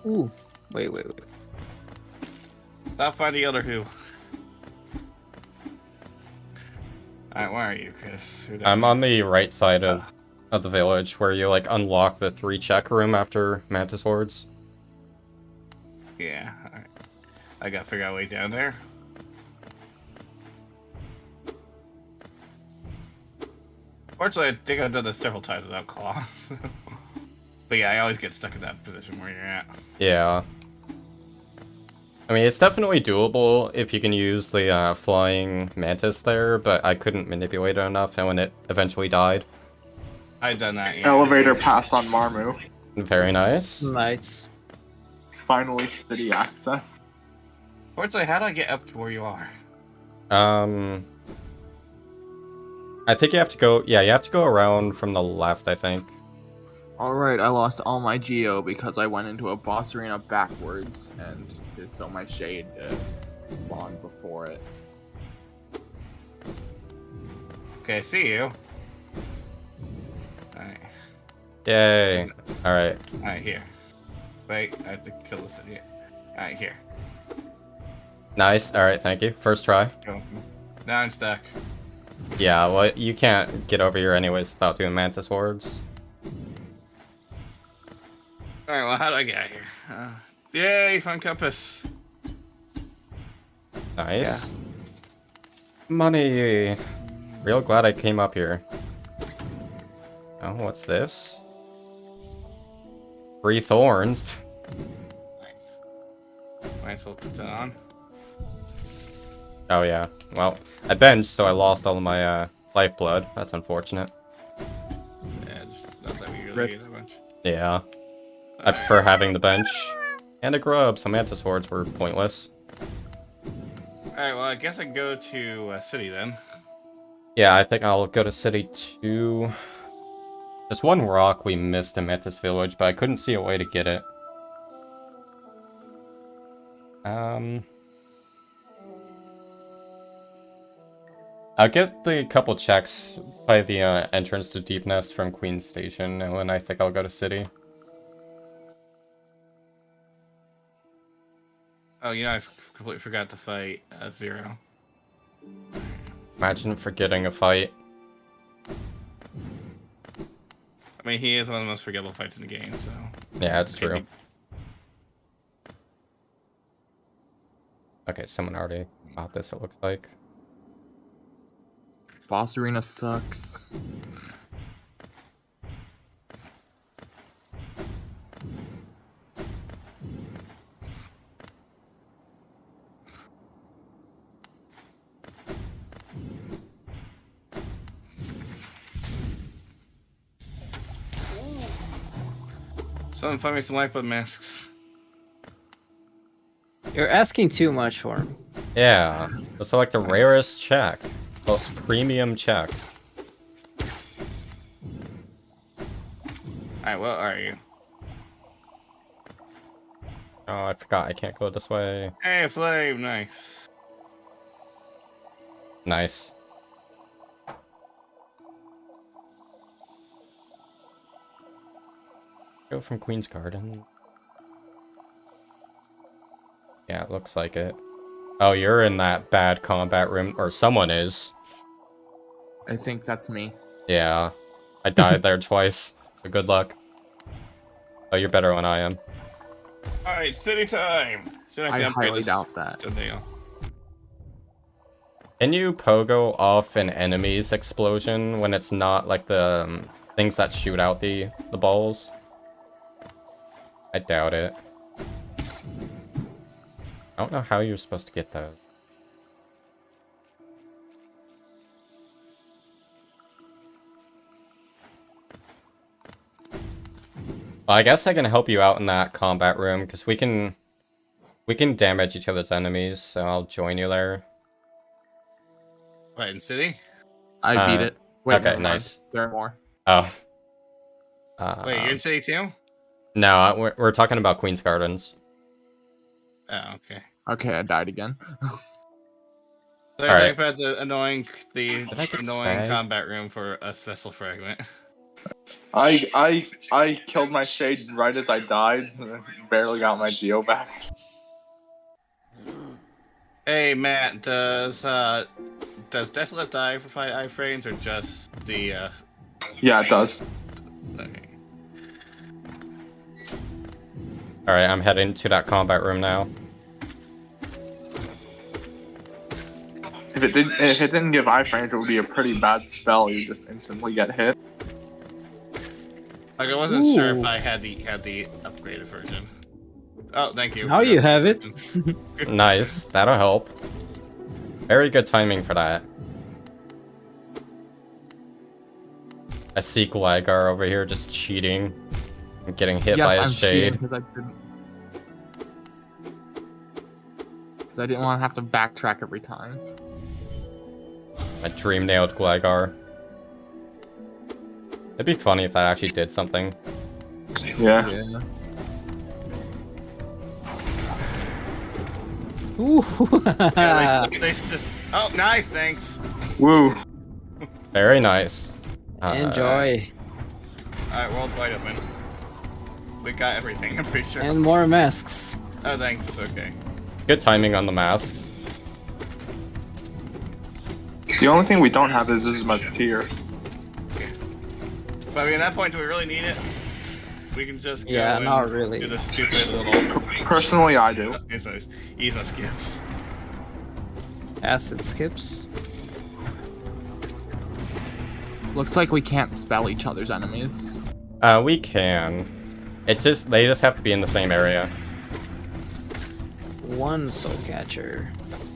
Ooh. Wait. Stop finding the other who. Alright, where are you, Chris? I'm on the right side of the village, where you like unlock the 3 check room after mantis hordes. Yeah, alright. I gotta figure out a way down there. Fortunately, I think I've done this several times without claw. But yeah, I always get stuck in that position where you're at. Yeah. I mean, it's definitely doable if you can use the flying mantis there, but I couldn't manipulate it enough, and when it eventually died. I've done that, yeah. Elevator passed on Marmu. Very nice. Nice. Finally, city access. Fortunately, how do I get up to where you are? I think you have to go, yeah, you have to go around from the left, I think. Alright, I lost all my geo because I went into a boss arena backwards, and so my shade spawned before it. Okay, I see you. Alright. Yay. Alright. Alright, here. Wait, I have to kill this idiot. Alright, here. Nice. Alright, thank you. First try. Go. Now I'm stuck. Yeah, well, you can't get over here anyways without doing mantis hordes. Alright, well, how do I get out here? Yay, fun compass. Nice. Yeah. Money. Real glad I came up here. Oh, what's this? 3 thorns. Nice. Might as well put that on. Oh yeah. Well, I benched, so I lost all of my lifeblood. That's unfortunate. Yeah, not that we really Rip. need that much. Yeah. I prefer having the bench. And a grub, so mantis hordes were pointless. Alright, well, I guess I can go to city then. Yeah, I think I'll go to city 2. There's one rock we missed in Mantis Village, but I couldn't see a way to get it. I'll get the couple checks by the entrance to Deep Nest from Queen's Station, and then I think I'll go to City. Oh, you know, I completely forgot to fight Zero. Imagine forgetting a fight. I mean, he is one of the most forgettable fights in the game, so... Yeah, that's true. Okay, someone already bought this, it looks like. Boss arena sucks. Someone find me some lifeblood masks. You're asking too much for him. Yeah, it's like the rarest check. Most premium check. Alright, what are you? Oh, I forgot, I can't go this way. Hey, flame, nice. Nice. Go from Queen's Garden. Yeah, it looks like it. Oh, you're in that bad combat room, or someone is. I think that's me. Yeah, I died there twice, so good luck. Oh, you're better than I am. Alright, city time! So I highly doubt that. Can you pogo off an enemy's explosion when it's not like the things that shoot out the balls? I doubt it. I don't know how you're supposed to get those. Well, I guess I can help you out in that combat room, because we can damage each other's enemies, so I'll join you there. What, in city? I beat it. Wait, okay, never mind. nice. There are more. Oh. Wait, you're in city too? No, we're talking about Queen's Gardens. Oh, okay. Okay, I died again. So All I right. think about the annoying fag? combat room for a vessel fragment. I killed my shade right as I died. Barely got my geo back. Hey Matt, does Desolate die for 5 iframes or just the Yeah, it does. okay. Alright, I'm heading to that combat room now. If it didn't give iframes, it would be a pretty bad spell. You just instantly get hit. Like I wasn't sure if I had the upgraded version. Oh, thank you. Now you have it. Nice, that'll help. Very good timing for that. I see Gligar over here just cheating and getting hit by his shade. Because I didn't want to have to backtrack every time. I dream nailed Gligar. It'd be funny if that actually did something. Yeah. Yeah. Ooh. Yeah, they just. Oh, nice, thanks. Woo. Very nice. Enjoy. Alright, world's wide open. We got everything, I'm pretty sure. And more masks. Oh, thanks. Okay. Good timing on the masks. The only thing we don't have is this much tier. But I mean, at that point, do we really need it? We can just go Yeah, and not really. do the stupid little Personally, I do. ease skips. Acid skips. Looks like we can't spell each other's enemies. We can. They just have to be in the same area. One soul catcher.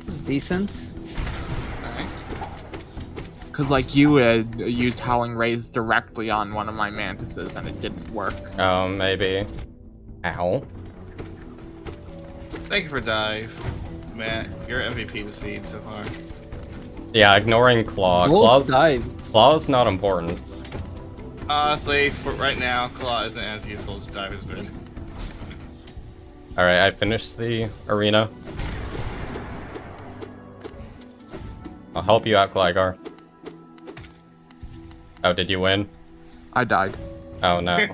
It's decent. Nice. Because, like, you had used Howling Rays directly on one of my mantises and it didn't work. Oh, maybe. Ow. Thank you for dive, Matt. You're MVP this seed so far. Yeah, ignoring Claw. Most dives. Claw's not important. Honestly, for right now, Claw isn't as useful as dive has been. Alright, I finished the arena. I'll help you out, Gligar. Oh, did you win? I died. Oh no.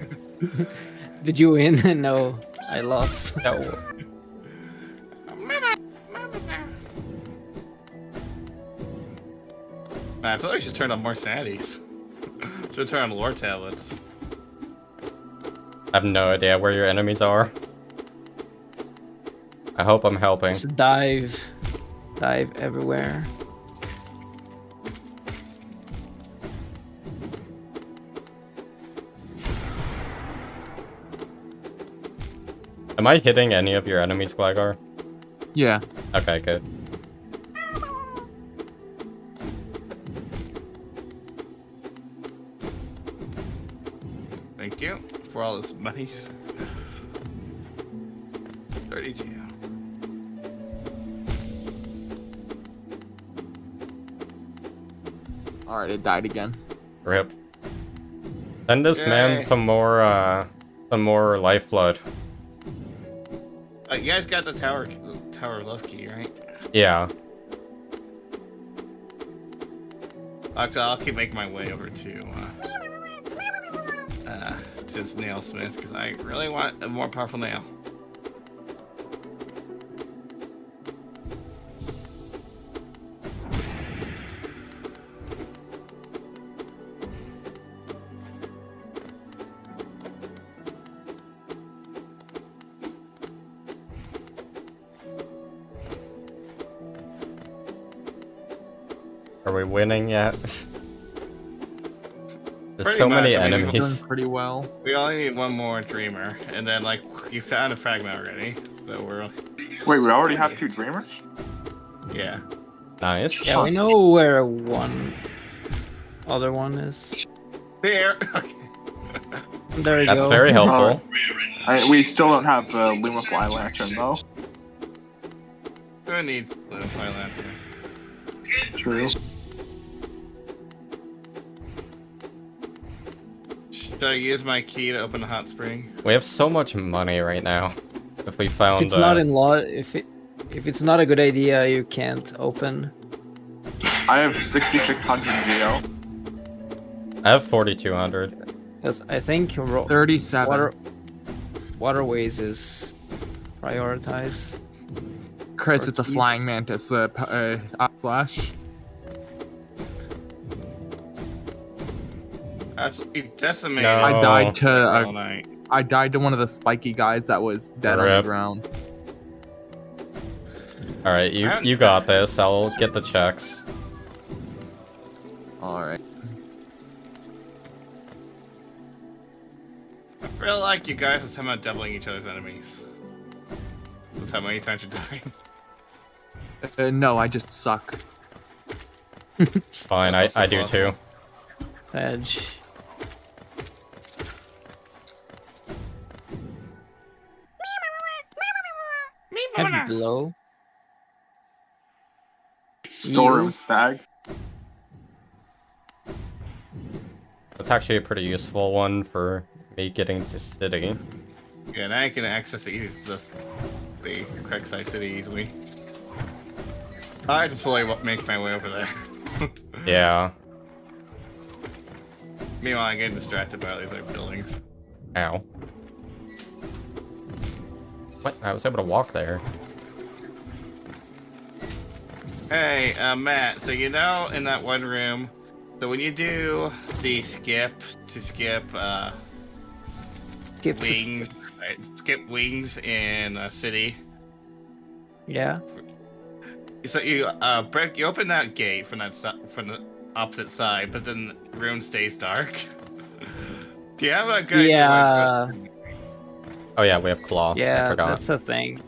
Did you win? No, I lost. No. Man, I feel like I should turn on more sanities. Should turn on lore tablets. I have no idea where your enemies are. I hope I'm helping. Just dive everywhere. Am I hitting any of your enemies, Gligar? Yeah. Okay, good. Thank you for all this money. 30 GO. Alright, it died again. Rip. Send this man Yay. some more lifeblood. You guys got the tower love key, right? Yeah. Actually, I'll keep making my way over to this nail smith because I really want a more powerful nail. Are we winning yet? There's Pretty so much, many I mean, we've Doing enemies. pretty well. We only need one more dreamer, and then like you found a fragment already, so we're Wait, we already have 2 dreamers? yeah. Nice. Yeah, we know where one other one is. There. There you That's go. very helpful. We still don't have the Lumifly Lantern, though. Who needs the fire lantern? True. Should I use my key to open the hot spring? We have so much money right now. If we If found it's not in law, if it's not a good idea, you can't open. I have 6,600 GO. I have 4,200. Because I think 37. waterways is prioritized. Chris, it's a East. flying mantis. Slash. Absolutely decimated. No. I died to all night. I died to one of the spiky guys that was dead on the Rip. ground. Alright, you got this. I'll get the checks. Alright. I feel like you guys are somehow doubling each other's enemies. That's how many times you're dying. No, I just suck. Fine, That's I also do possible. too. Edge. Heavy blow. Storeroom You. Stag. That's actually a pretty useful one for me getting to city. Yeah, now you can access the correct side city easily. I have to slowly make my way over there. Yeah. Meanwhile, I'm getting distracted by all these like buildings. Ow. What? I was able to walk there. Hey, Matt, so you know in that one room, so when you do the skip Skip to wings, right, skip wings in a city, yeah. so you you open that gate from the opposite side, but then the room stays dark. Do you have a good Yeah. Oh yeah, we have claw. I Yeah, forgot. that's a thing.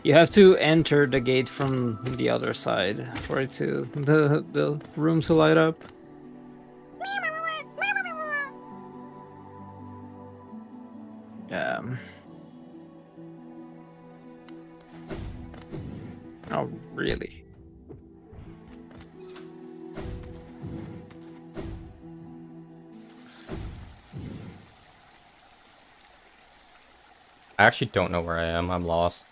You have to enter the gate from the other side for it to the room to light up. Oh, really? I actually don't know where I am. I'm lost.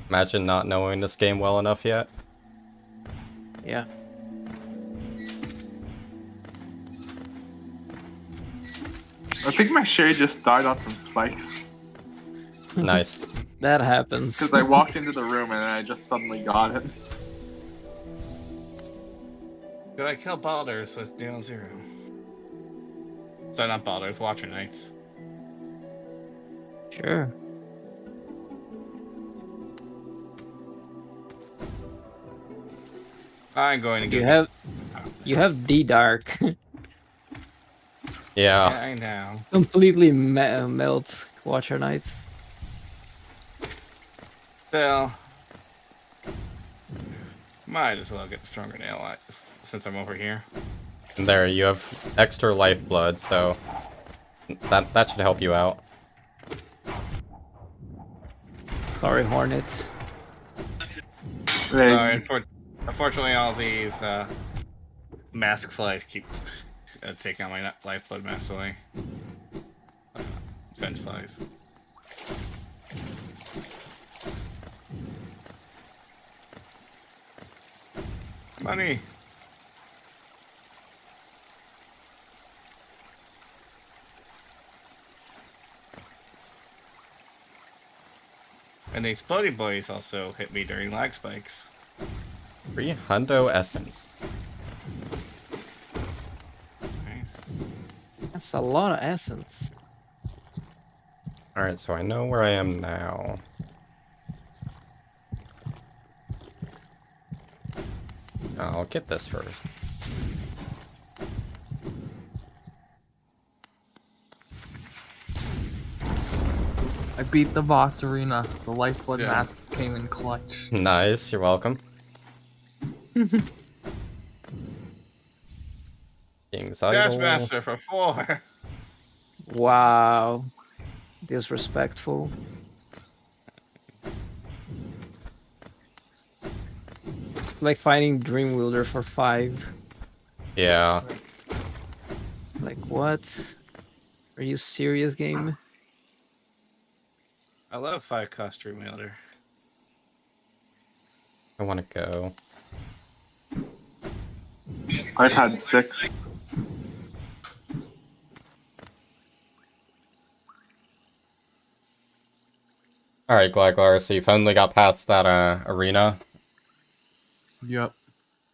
Imagine not knowing this game well enough yet. Yeah. I think my shade just died on some spikes. Nice. That happens. Because I walked into the room and I just suddenly got it. Did I kill Baldur's with Dale Zero? So not Baldur's, Watcher Knights. Sure. I'm going to You get. have D Dark. Yeah, Yeah. I know. Completely melts Watcher Knights. Still, might as well get stronger nail since I'm over here. And there, you have extra lifeblood, so that should help you out. Sorry, Hornets. Unfortunately, all these mask flies keep taking out my lifeblood massively. Fence flies. Money. And the exploding boys also hit me during lag spikes. 300 essence. Nice. That's a lot of essence. Alright, so I know where I am now. I'll get this first. I beat the boss arena. The lifeblood Yeah. mask came in clutch. Nice, you're welcome. King's Dash Idol. Master for 4. Wow. Disrespectful. Like finding Dream Wielder for 5. Yeah. Like what? Are you serious, game? I love 5 costume wielder. I want to go. I've had 6. Alright, Glaglar, so you finally got past that arena. Yep.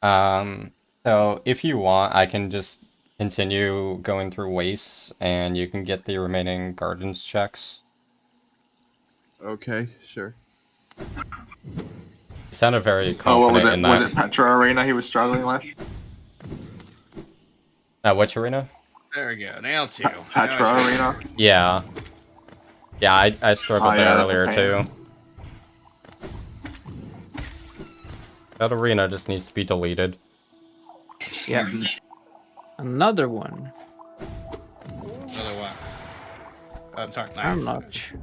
So if you want, I can just continue going through wastes, and you can get the remaining gardens checks. Okay, sure. You sounded very confident Oh, what was it? in that. Was it Petra Arena he was struggling with? Which arena? There we go. Nail 2. Petra Arena? Yeah. Yeah, I struggled Oh, there yeah, that's a earlier pain. too. That arena just needs to be deleted. Yeah. Another one. Another one. Nice. I'm not sure.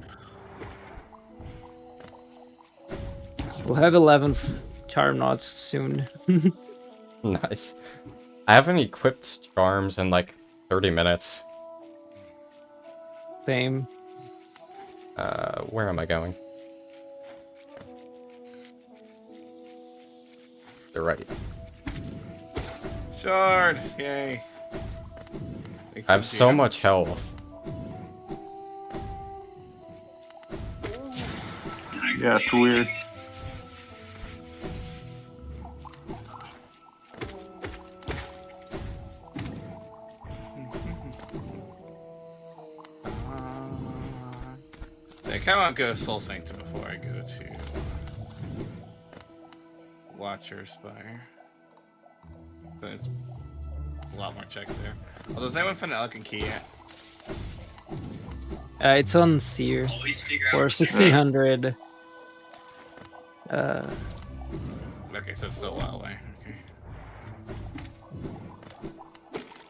We'll have 11 charm knots soon. Nice. I haven't equipped charms in like 30 minutes. Same. Where am I going? You're right. Shard! Yay. I have so much health. Yeah, it's weird. So I kind of want to go Soul Sanctum before I go to Watcher Spire. So it's a lot more checks there. Although, does anyone find an Elkin Key yet? It's on Seer for 1600. Okay, so it's still a while away. Okay.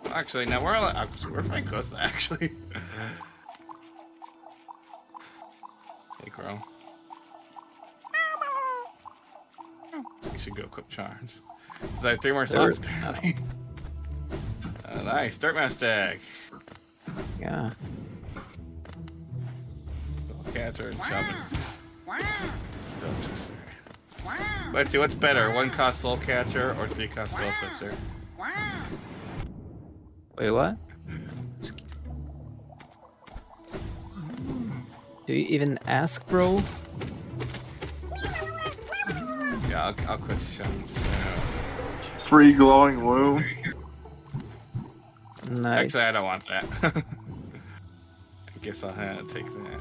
Well, actually, no, we're pretty close, actually. Hey, Crow. We should go equip charms. So I have 3 more slots, apparently. Nice, Dirt Mouse Egg. Yeah. Catcher and Shaman's Spell Twister. Let's see, what's better? 1 cost Soul Catcher or 3 cost Spell Twister? Wait, what? Do you even ask, bro? Yeah, I'll quit Shun's. Free glowing loom. Nice. Actually, I don't want that. I guess I'll have to take that.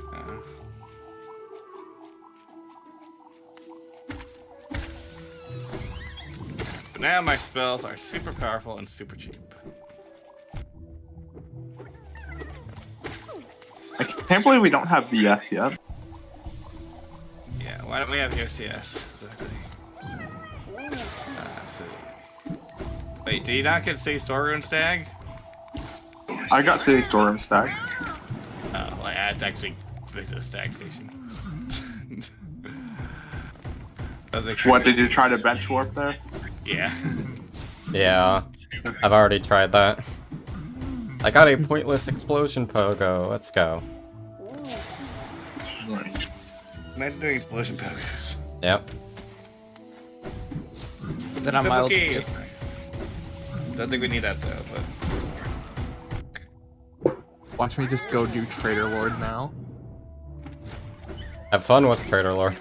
But now my spells are super powerful and super cheap. I can't believe we don't have BS yet. Yeah, why don't we have OCS? Exactly. Wait, did you not get City Storeroom Stag? I got City Storeroom Stack. Oh, well, I had to actually visit a stag station. What, did you try to bench warp there? Yeah. Yeah, I've already tried that. I got a pointless explosion pogo. Let's go. Imagine doing explosion pokers. Yep. Then I'm out. Okay. Don't think we need that though, but Watch me just go do Trader Lord now. Have fun with Trader Lord.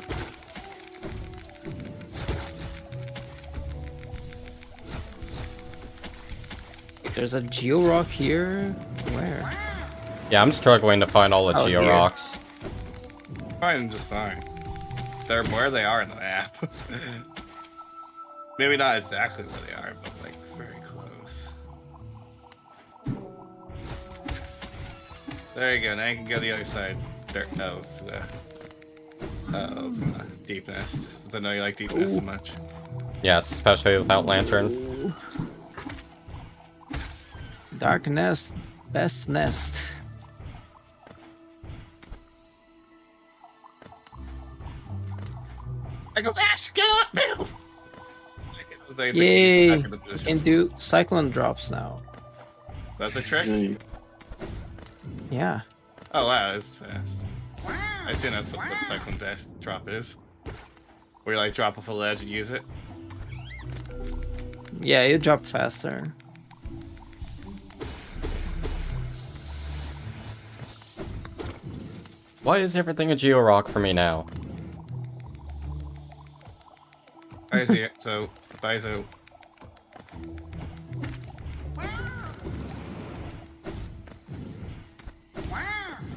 There's a Geo Rock here. Where? Yeah, I'm struggling to find all the Oh, Geo here. Rocks. find them just fine. They're where they are in the map. Maybe not exactly where they are, but like very close. There you go. Now you can go to the other side of Deep Nest. Since I know you like Deep Nest so much. Yes, especially without Lantern. Dark Nest. Best nest. I goes, Ash, get up, move! Yay! Can do Cyclone drops now. That's a trick? Yeah. Oh wow, it's fast. I assume that's what the Cyclone Dash drop is. Where you like drop off a ledge and use it. Yeah, you drop faster. Why is everything a Geo Rock for me now? I see it. So, Bizo.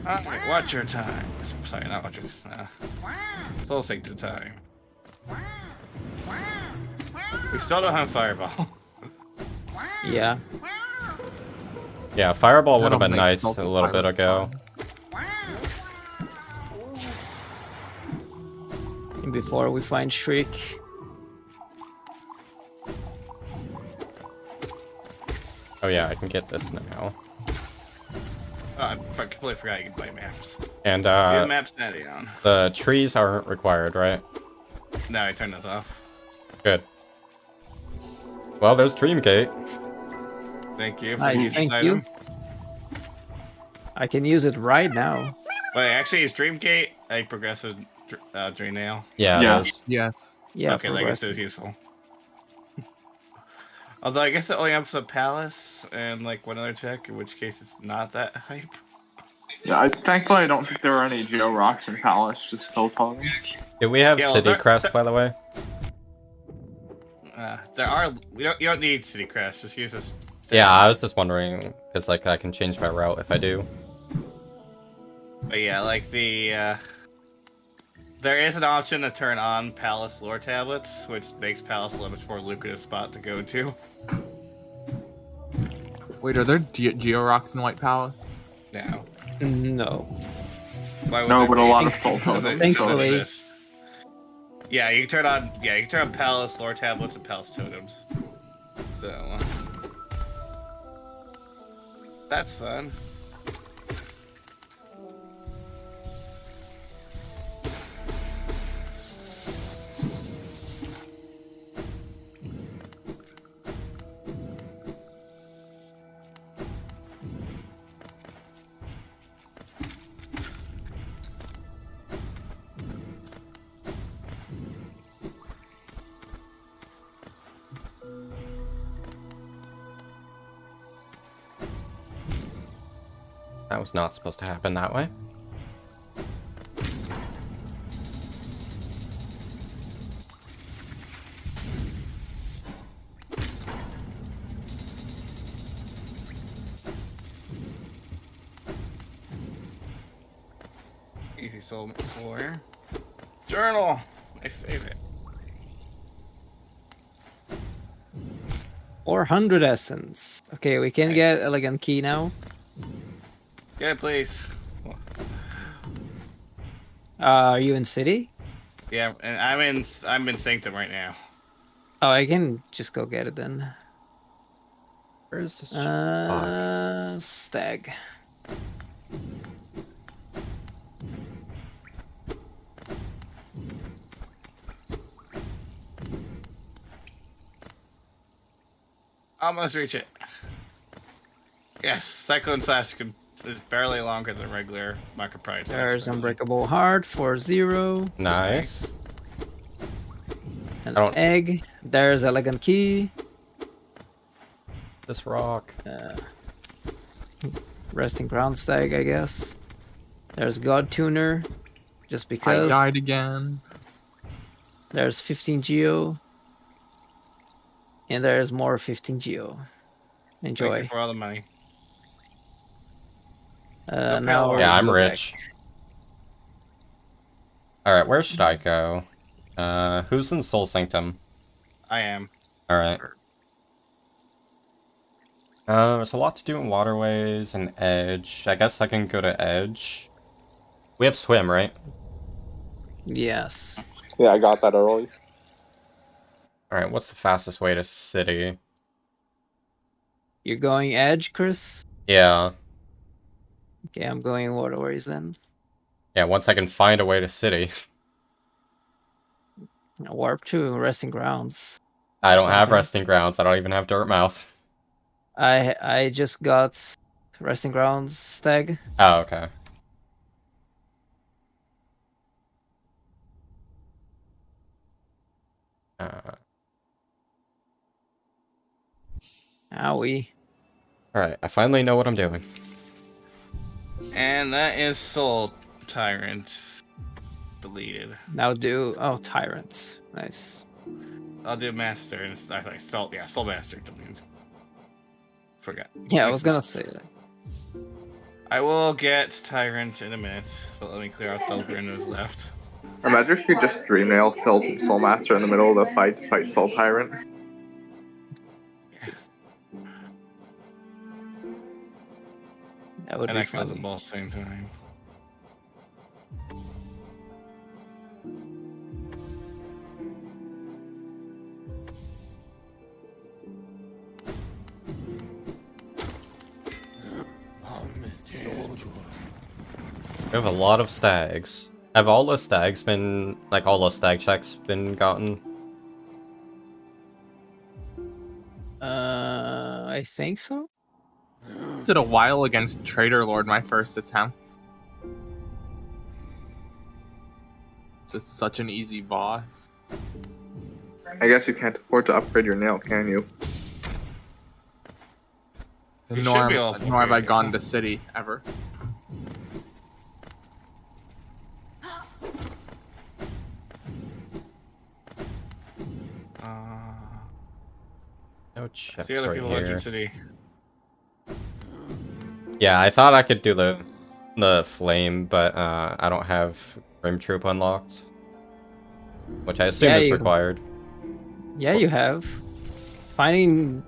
Alright, watch your time. Sorry, not watch your Soul Sanctum time. We still don't have Fireball. Yeah. Yeah, Fireball would have That'll been make nice a Smoke little bit Pilot ago. And before we find Shriek. Oh yeah, I can get this now. Oh, I completely forgot you can play maps. And The map's natty on. the trees aren't required, right? No, I turned those off. Good. Well, there's Dreamgate. Thank you. Nice, use this thank item. you. I can use it right now. Wait, actually, is Dreamgate a progressive drain nail? Yeah, Yeah. it is. Yes. Yeah. Okay, I guess it is useful. Although I guess it only ups a palace and like one other check, in which case it's not that hype. Yeah, thankfully I don't think there are any Geo Rocks in Palace, just Pill Totems. Do we have Yeah, well, City that- Crest, by the way? There are. You don't need City Crash. Just use this. Yeah, I was just wondering, because like I can change my route if I do. But yeah, like the. There is an option to turn on Palace lore tablets, which makes Palace a much more lucrative spot to go to. Wait, are there Geo Rocks in White Palace? Now, No. why would No, there but a be? lot of Soul Because Totems. it Thankfully. exists. Yeah, you can turn on. Yeah, you can turn on Palace lore tablets and Palace totems. So that's fun. That was not supposed to happen that way. Easy soul warrior. Journal! My favorite. 400 essence. Okay, we can get elegant key now. Get it, please. Are you in city? Yeah, and I'm in Sanctum right now. Oh, I can just go get it then. Where is this? Stag. Almost reach it. Yes, Cyclone Slash is barely longer than regular market price. There's Unbreakable Heart, 4-0. Nice. An egg. There's Elegant Key. This rock. Resting Ground Stag, I guess. There's God Tuner. Just I because. died again. There's 15 Geo. And there's more 15 Geo. Enjoy. Thank you for all the money. Now Yeah, I'm go rich. back. Alright, where should I go? Who's in Soul Sanctum? I am. Alright. There's a lot to do in Waterways and Edge. I guess I can go to Edge. We have Swim, right? Yes. Yeah, I got that early. Alright, what's the fastest way to City? You're going Edge, Chris? Yeah. Okay, I'm going Waterways then. Yeah, once I can find a way to City. Warp to Resting Grounds. I don't have Something. Resting Grounds. I don't even have Dirtmouth. I just got Resting Grounds Stag. Oh, okay. Owie. Alright, I finally know what I'm doing. And that is Soul Tyrant. Deleted. Now do Tyrants. Nice. I'll do Master and I think Soul Master deleted. Forgot. Yeah, I was gonna say that. I will get Tyrant in a minute, but let me clear out the windows left. Imagine if you just Dreamnail Soul Master in the middle of the fight to fight Soul Tyrant. That would And be I can also funny. both same time. We have a lot of stags. Have all the stags been, like, all the stag checks been gotten? I think so. Did a while against Trader Lord my first attempt. Just such an easy boss. I guess you can't afford to upgrade your nail, can you? You Nor should be able to have I upgrade it. gone to city ever. No checks See other right people left here. in City. Yeah, I thought I could do the flame, but I don't have Grim Troop unlocked. Which I assume Yeah, is you- required. Yeah, you have. Finding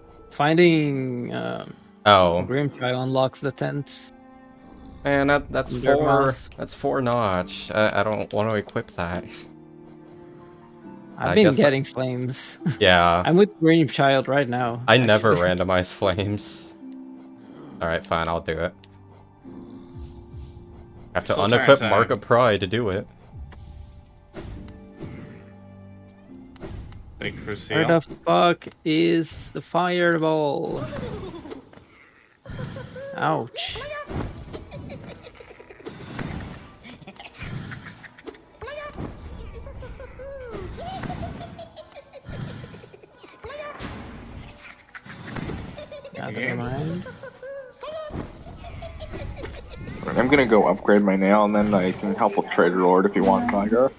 Oh, Grimchild unlocks the tent. man, that's In their four. mouth. That's 4 notch. I don't want to equip that. I've I been guess getting flames. Yeah, I'm with Grimchild right now. I never actually. randomize flames. Alright, fine, I'll do it. Have to Soul unequip Tyrant time. Mark of Pride to do it. Big Where Crusader. the fuck is the fireball? Ouch. Yeah, never mind. I'm gonna go upgrade my nail, and then I can help with Trader Lord if you want, Tiger.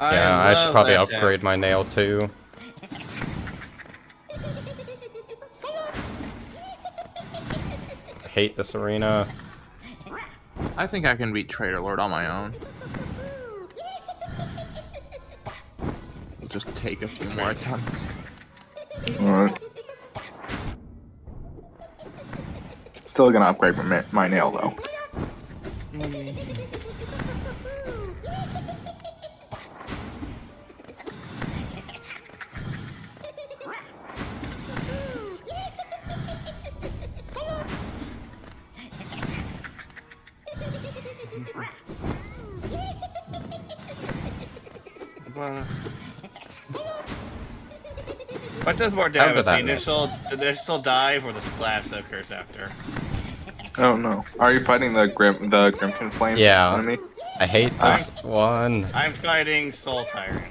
Yeah, I should probably love that upgrade my nail too. I hate this arena. I think I can beat Trader Lord on my own. It'll just take a few more attempts. Alright. Still gonna upgrade my nail though. What does more How damage? did The that miss? initial dive or the splash that occurs after? Oh no. Are you fighting the Grimkin Flame Yeah. enemy? I hate this one. I'm fighting Soul Tyrant.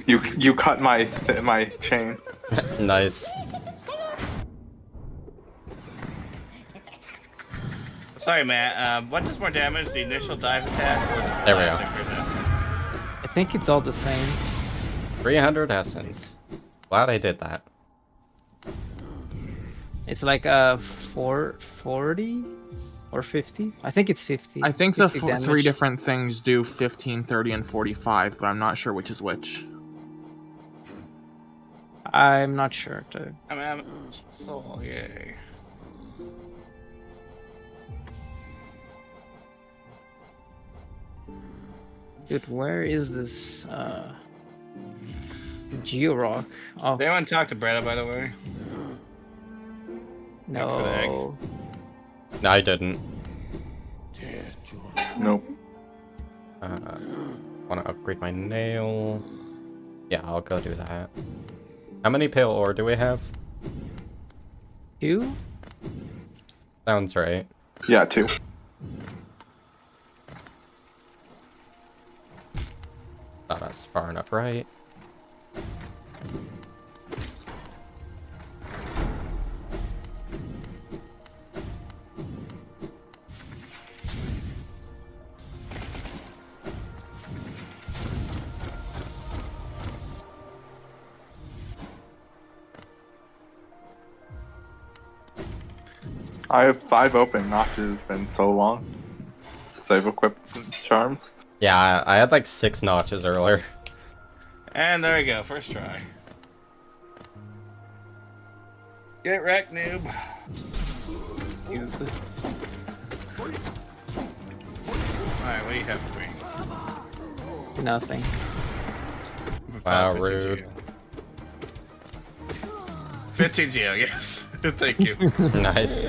You cut my chain. Nice. Sorry, Matt. What does more damage? The initial dive attack or the splash There we go. that occurs after? I think it's all the same. 300 essence. Glad I did that. It's like 40 or 50. I think it's 50. I think the 50 damage. three different things do 15, 30, and 45, but I'm not sure which is which. I'm not sure. I'm Soul, yay. Dude, where is this Georock? Oh Did anyone talk to Bretta, by the way? no. No, I didn't. Nope. Want to upgrade my nail? Yeah, I'll go do that. How many pale ore do we have? You? Sounds right. Yeah, 2. Thought that's far enough, right? I have 5 open notches. It's been so long since I've equipped some charms. Yeah, I had like 6 notches earlier. And there we go, first try. Get wrecked, noob. Alright, what do you have for me? Nothing. Wow, 15 rude. geo. 15 geo, yes. Thank you. Nice.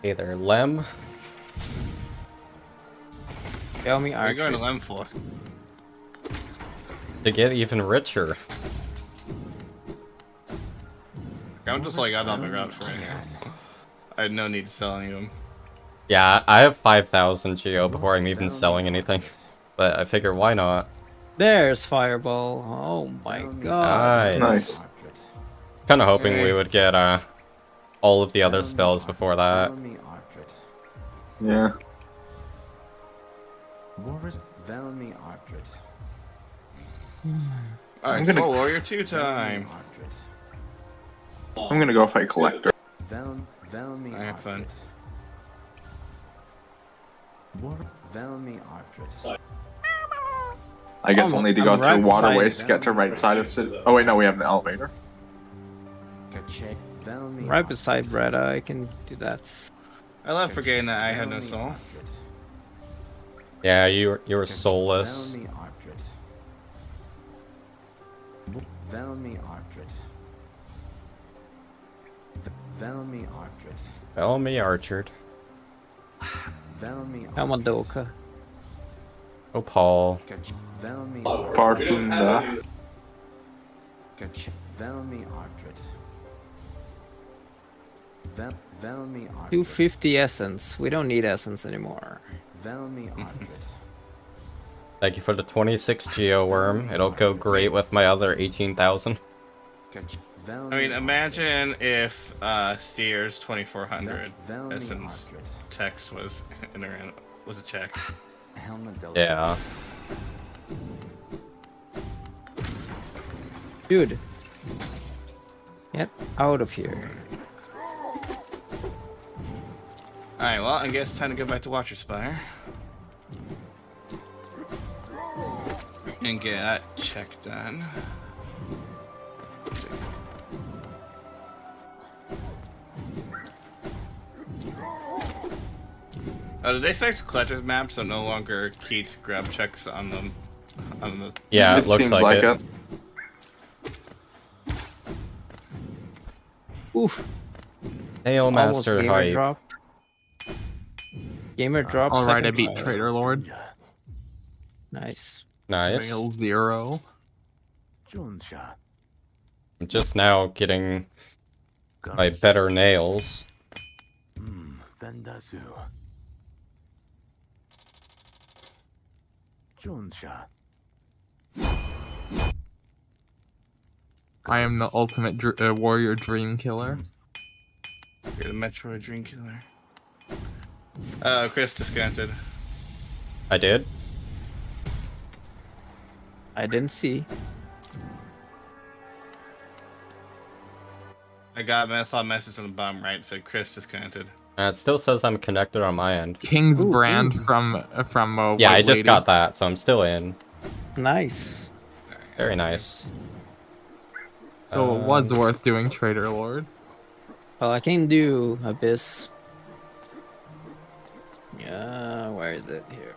Hey there, Lem. Tell me, What are you going to Archer. Lem for? To get even richer. I'm just like out on the ground for right now. I had no need to sell any of them. Yeah, I have 5,000 geo before I'm even selling anything. But I figure, why not? There's Fireball. Oh my god. Nice. Nice. Kind of hoping we would get all of the other spells before that. Yeah. Alright, gonna- Soul Warrior 2 time. I'm gonna go fight Collector. I have fun. I guess we'll need to go I'm through right beside waterways to it. get to right side of city. Oh wait, no, we have an elevator. Right beside Bretta, I can do that. I love forgetting that I have no soul. Yeah, you were soulless. Velmy Archard. Hamadoka. Oh, Paul. Farfunda. 250 essence. We don't need essence anymore. Thank you for the 26 Geo Worm. It'll go great with my other 18,000. I mean, imagine if Steer's 2400 essence text was was a check. Yeah. Dude. Get out of here. Alright, well, I guess it's time to go back to Watcher Spire. And get that check done. Oh, did they fix the collector's map so no longer Keats grab checks on them? Yeah, it looks seems like it. Oof. Nail Almost Master gamer hype. drop. Gamer drop. Alright, I second beat try. Trader Lord. Nice. Nice. Rail 0. I'm just now getting my better nails. I am the ultimate warrior dream killer. You're the Metroid Dream Killer. Chris discounted. I did? I didn't see. I saw a message on the bottom right that said Chris discounted. It still says I'm connected on my end. King's Ooh, brand ooh. from Yeah, White I just Lady. got that, so I'm still in. Nice. Very nice. So it was worth doing Trader Lord. Well, I can do Abyss. Yeah, where is it? Here.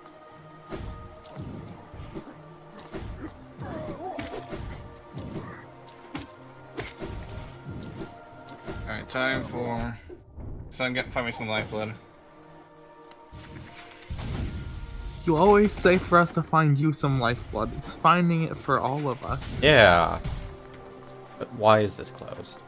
Alright, time for... So I'm getting find me some lifeblood. You always say for us to find you some lifeblood. It's finding it for all of us. Yeah. But why is this closed?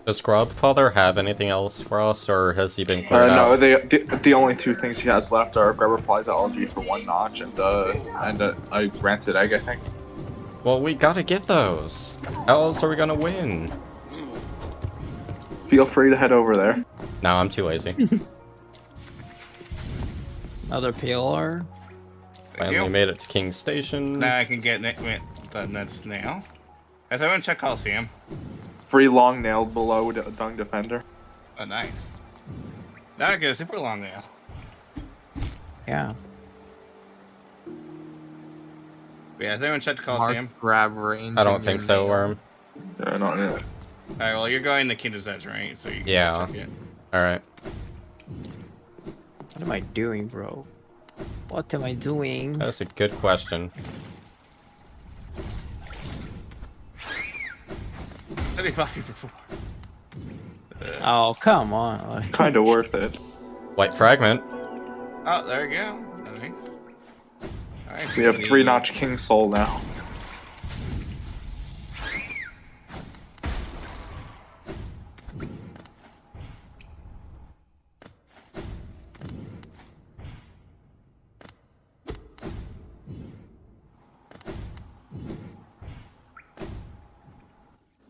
Does Grubfather have anything else for us, or has he been cleared No, out? the only two things he has left are Grubberfly's Elegy for 1 notch and a Rancid Egg, I think. Well, we gotta get those. How else are we gonna win? Feel free to head over there. No, I'm too lazy. Another PLR. Finally made it to King's Station. Now I can get the next nail. As I want to check Coliseum. Free long nail below Dung Defender. Oh, nice. Now I get a super long nail. Yeah. Yeah, has anyone checked Coliseum? Mark grab range. I don't think so, Worm. Yeah, not yet. Alright, well, you're going to Kingdom's Edge, right? So you can Yeah. check it. Alright. What am I doing, bro? What am I doing? That's a good question. 35 for 4. Oh, come on. Like, Kinda worth it. White Fragment. Oh, there you go. Nice. Alright. We have 3 notch King Soul now.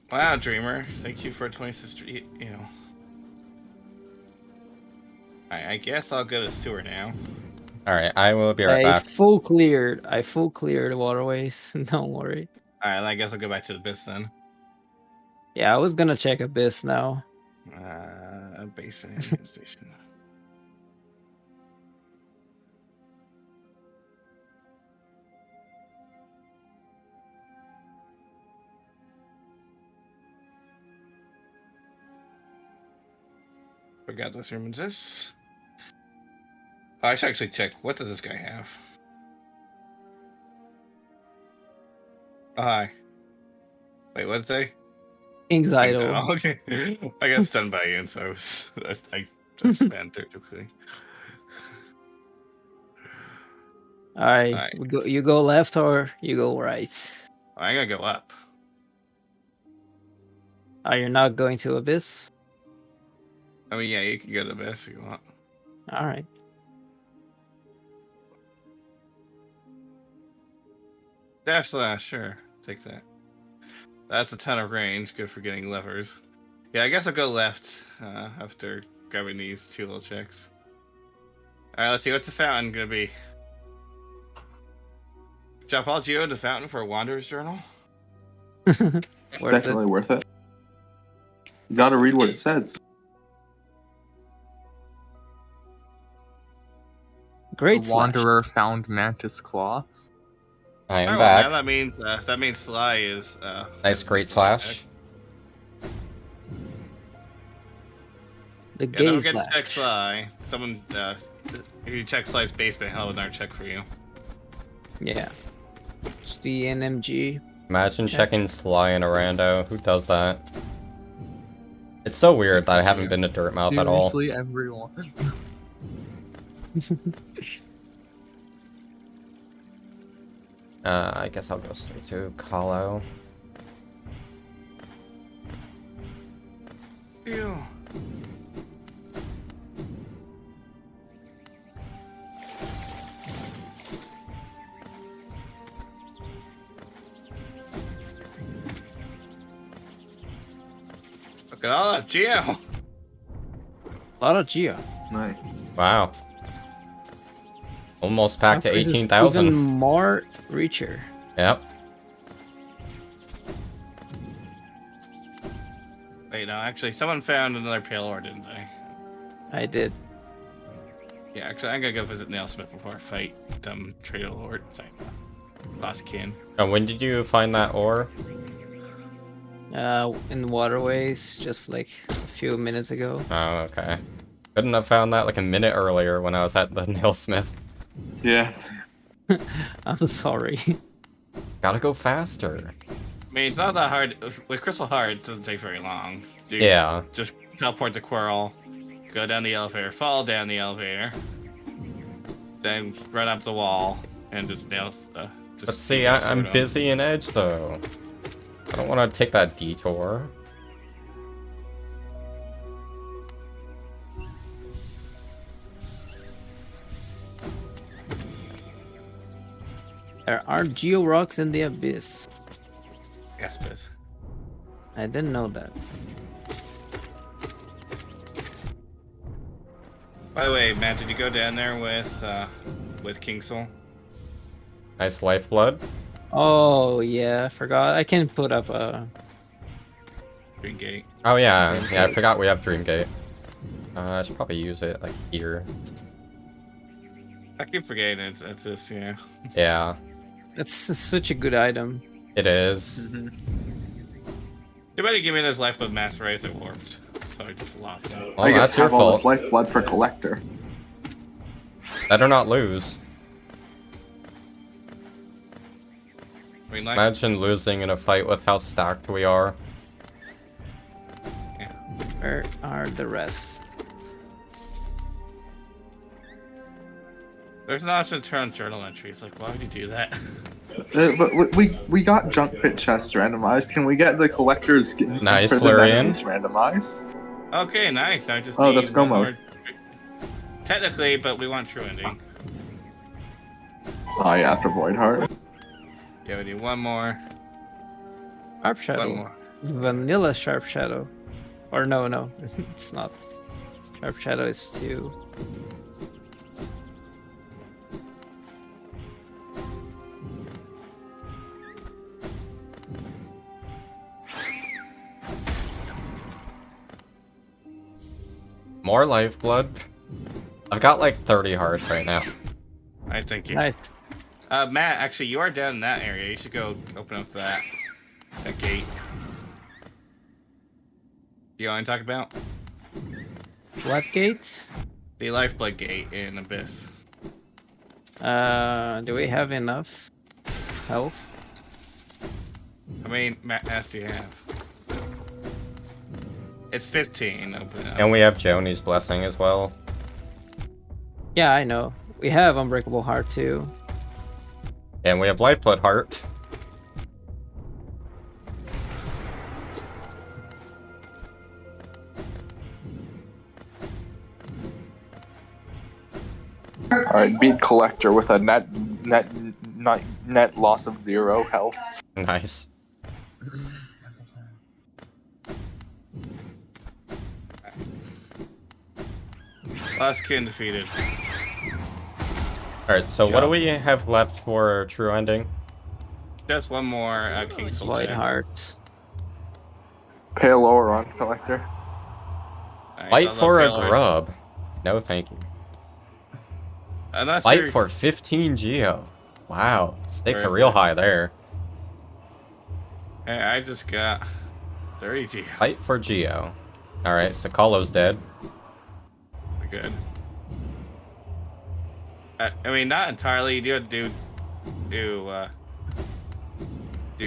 Wow, Dreamer. Thank you for a 26th, you know. Alright, I guess I'll go to sewer now. Alright, I will be right I back. full cleared waterways. Don't worry. Alright, I guess I'll go back to the abyss then. Yeah, I was gonna check Abyss now. Basin station. Forgot this room exists. Oh, I should actually check. What does this guy have? Oh, hi. Wait, what'd it say? King's Idol. Oh, okay. I got stunned by you, and so I just spanned through too quickly. Alright, Alright. you go left or you go right? I gotta go up. Oh, you're not going to Abyss? I mean, yeah, you can go to the best if you want. Alright. Dash slash, sure. Take that. That's a ton of range. Good for getting levers. Yeah, I guess I'll go left after grabbing these 2 little checks. Alright, let's see. What's the fountain gonna be? Drop all Geo the fountain for a Wanderer's Journal? Definitely worth it. You gotta read what it says. Great The slash. Wanderer found Mantis Claw. I am Oh, back. well, that means Sly is Nice great slash. The Yeah, don't gay forget to slash. check Sly. Someone if you check Sly's basement, he'll have another check for you. Yeah. It's the NMG. Imagine checking Sly in a rando. Who does that? It's so weird that I haven't been to Dirtmouth at all. Seriously, everyone. I guess I'll go straight to Kahlo. Ew. Look at all that Geo. A lot of Geo. Nice. Wow. Almost back to This is 18,000. Even more Reacher. Yep. Wait, no, actually, someone found another pale ore, didn't they? I did. Yeah, actually, I'm gonna go visit Nailsmith before I fight Trader Lord. Sorry, Boss Kin. And when did you find that ore? In waterways, just like a few minutes ago. Oh, okay. Couldn't have found that like a minute earlier when I was at the nailsmith. Yeah. I'm sorry. Gotta go faster. I mean, it's not that hard. With Crystal Heart, it doesn't take very long. You Yeah. Just teleport the Quirrell, go down the elevator, fall down the elevator, then run up the wall, and just nail. But see, I'm busy in Edge though. I don't want to take that detour. There are Geo rocks in the Abyss. Yes, Biff. I didn't know that. By the way, Matt, did you go down there with King Soul? Nice lifeblood. Oh yeah, I forgot. I can put up a. Green Gate. Oh yeah, yeah. I forgot we have Dreamgate. I should probably use it like here. I keep forgetting it's this, yeah. Yeah, That's such a good item. it is. Too bad you give me this life with Mass Rays, it warped. So I just lost it. Well, I get that's to your have all this fault. lifeblood for collector. Better not lose. Green light? Imagine losing in a fight with how stacked we are. Yeah. Where are the rest? There's an option to turn on journal entries. Like, why would you do that? But we got junk pit chests randomized. Can we get the collector's Nice, prison Florian. enemies randomized? Okay, nice. I just Oh, need that's go one mode. more- Technically, but we want true ending. Oh yeah, for Void Heart. Yeah, we need one more. Sharp Shadow. One more. Vanilla Sharp Shadow. Or no, it's not. Sharp Shadow is 2. More lifeblood. I've got like 30 hearts right now. I think you. Nice. Matt, actually, you are down in that area. You should go open up that gate. You know what I'm talking about? What gate? The lifeblood gate in Abyss. Do we have enough health? I mean, Matt, as do you have? It's 15. Open it up. And we have Joni's blessing as well. Yeah, I know. We have Unbreakable Heart too. And we have lifeblood heart. All right, beat Collector with a net loss of 0 health. Nice. Last kin defeated. Alright, so what do we have left for true ending? Just one more King's Soul Void check. Heart. Pay lower on Collector. Alright, Fight so the for a pillars- grub. No, thank you. Unless Fight you're- for 15 geo. Wow, stakes Where are is real it? high there. Hey, I just got 30 G. Fight for geo. Alright, so Kalo's dead. We're good. I mean, not entirely. You do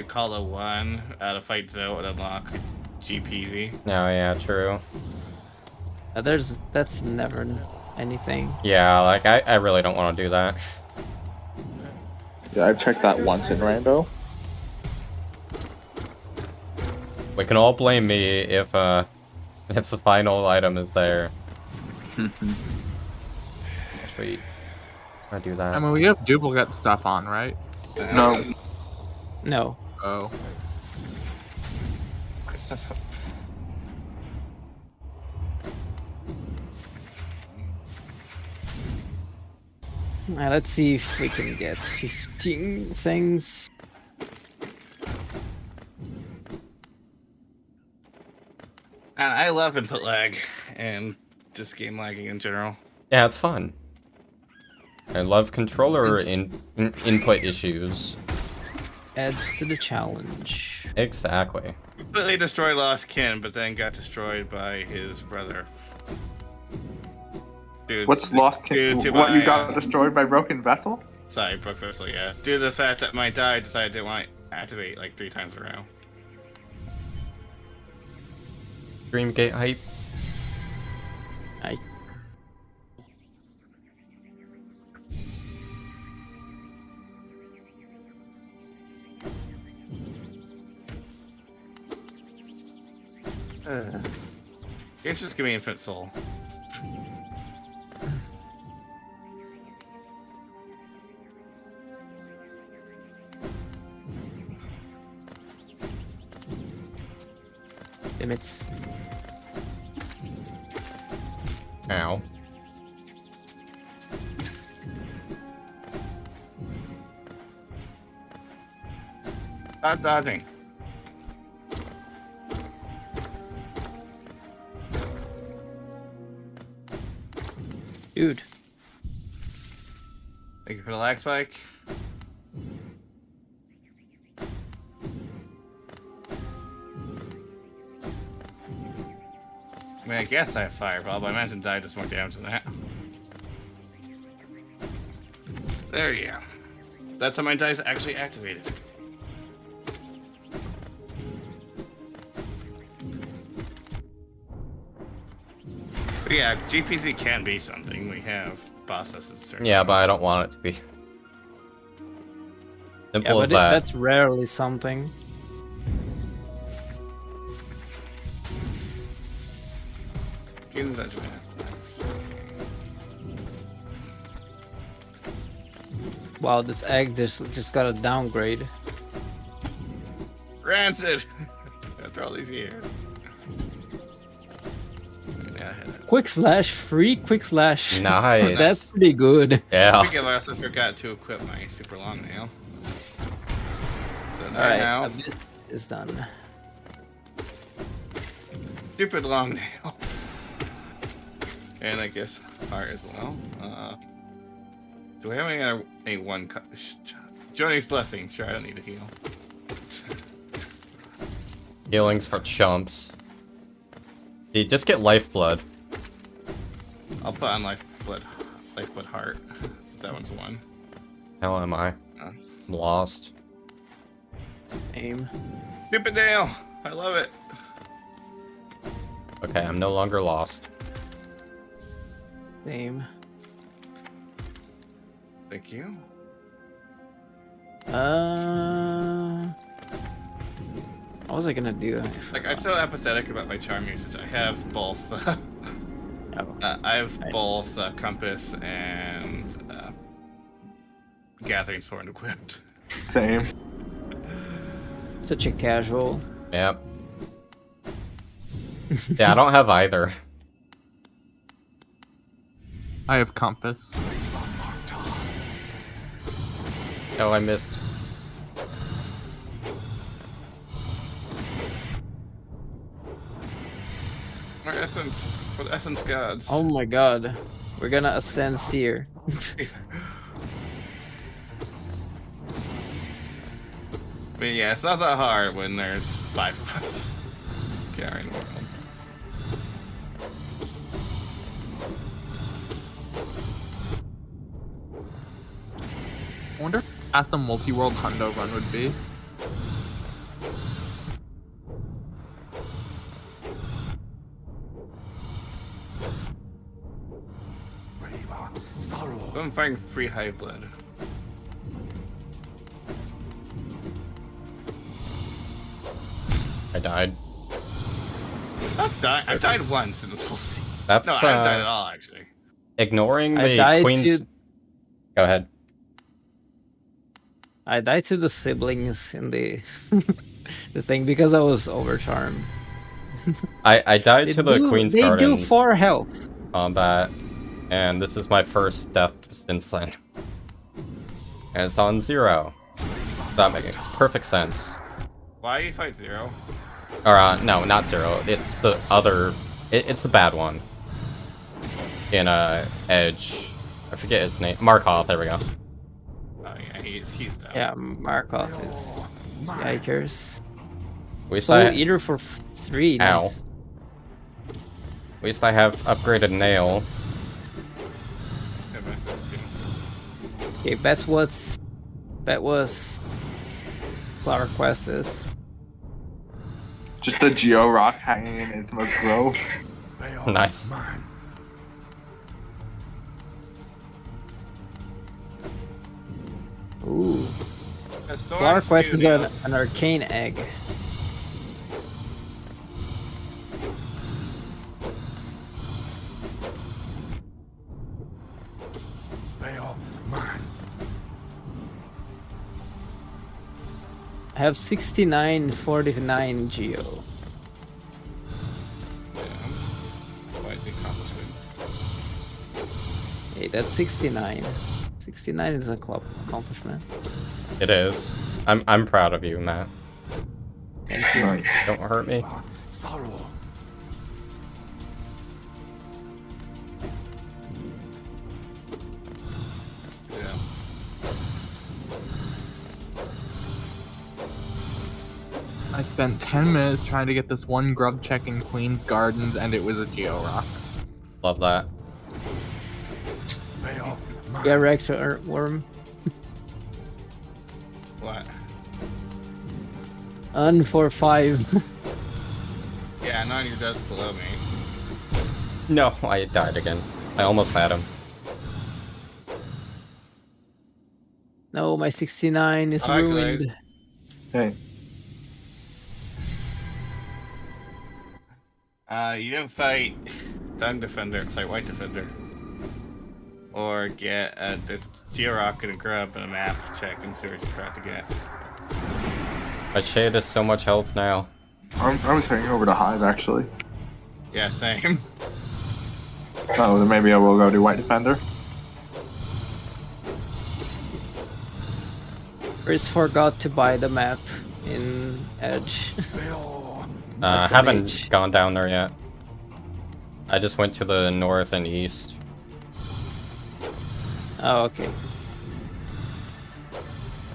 Kalo 1 out of Fight Zoe and unlock GPZ. Oh yeah, true. That's never anything. Yeah, like I really don't want to do that. Yeah, I've checked that once in Rando. We can all blame me if the final item is there. Sweet. I do that. I mean, we have duplicate stuff on, right? No, No. Oh. Let's see if we can get 15 things. And I love input lag and just game lagging in general. Yeah, it's fun. I love controller It's- input issues. Adds to the challenge. Exactly. Completely destroyed Lost Kin, but then got destroyed by his brother. Dude, what's lost? due to What, my, you got destroyed by Broken Vessel? Sorry, Brook Vessel, yeah. Due to the fact that my die decided to want to activate like 3 times in a row. Dreamgate hype. I It's just give me Infinite Soul. limits. Ow. Stop dodging. Dude. Thank you for the lag spike. I mean, I guess I have Fireball, but I imagine die does more damage than that. There you go. That's how my dice actually activated. But yeah, GPZ can be something. We have boss essence. Yeah, but I don't want it to be. Yeah, Simple but as that. that's rarely something. Gains Edgeman. Nice. Wow, this egg just got a downgrade. Rancid! After all these years. Yeah, Quick slash, free quick slash. Nice. That's pretty good. I Yeah. think I also forgot to equip my super long nail. So Alright, now, this is done. stupid long nail. And I guess heart as well. Do we have any one? Johnny's blessing. Sure, I don't need to heal. Healings for chumps. You just get lifeblood. I'll put on lifeblood heart since that one's one. Hell am I? I'm lost. Aim. Stupid nail. I love it. Okay, I'm no longer lost. Aim. Thank you. What was I gonna do? Like, I'm so apathetic about my charm usage. I have both. Oh. I have both compass and gathering sword equipped. Same. Such a casual. Yep. Yeah, I don't have either. I have compass. Oh, I missed. Our essence for the essence gods. Oh my god. We're gonna ascend Seer. I mean, yeah, it's not that hard when there's 5 of us carrying the world. I wonder how fast the Multiworld Rando run would be. So I'm finding free hive blood. I died. I died once in this whole scene. That's No, I haven't died at all, actually. ignoring I the died queen's. to Go ahead. I died to the siblings in the the thing because I was overcharmed. I died to the queen's They do gardens 4 health. combat, and this is my first death since then. And it's on 0. That makes perfect sense. Why do you fight 0? Or no, not 0. It's the other. It's the bad one. In Edge, I forget his name. Markov. There we go. Oh yeah, he's down. Yeah, Markov is yikers. At least So I, either for 3. Ow. Nice. at least I have upgraded nail. Yeah, but I said too. Okay, bet was Flower Quest is. Just the Geo Rock hanging in Isma's grove. Nice. Ooh. That's the Flower one Quest to is do. an arcane egg. I have 6949 Geo. Yeah. Quite the accomplishment. Hey, that's 69. 69 is a club accomplishment. It is. I'm proud of you, Matt. Thank you. Nice. Don't hurt me. Yeah. I spent 10 minutes trying to get this one grub check in Queen's Gardens, and it was a Geo Rock. Love that. Yeah, Rex or Worm. What? For 5. Yeah, none of your deaths below me. No, I died again. I almost had him. No, my 69 is Alright, ruined. Hey, You didn't fight Dung Defender, fight White Defender. Or get this Georock and a grub and a map check and see what you try to get. My shade has so much health now. I was heading over to Hive actually. Yeah, same. Oh, then maybe I will go to White Defender. Chris forgot to buy the map in Edge. I haven't SMH. gone down there yet. I just went to the north and east. Oh, okay.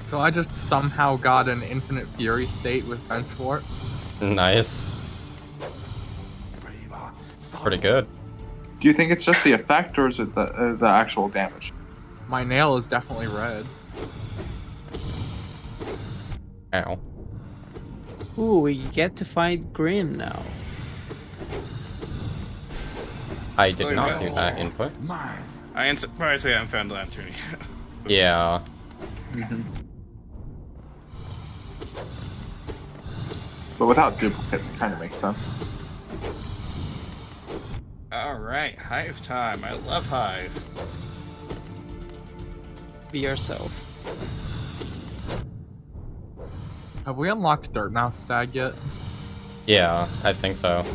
So I just somehow got an Infinite Fury state with Bench Warp. Nice. Pretty good. Do you think it's just the effect, or is it the actual damage? My nail is definitely red. Ow. Ooh, we get to find Grim now. I did not do that input. I am surprised we haven't found the lantern yet. Yeah. But without duplicates, it kind of makes sense. Alright, Hive time. I love Hive. Be yourself. Have we unlocked Dirt Mouse Stag yet? Yeah, I think so.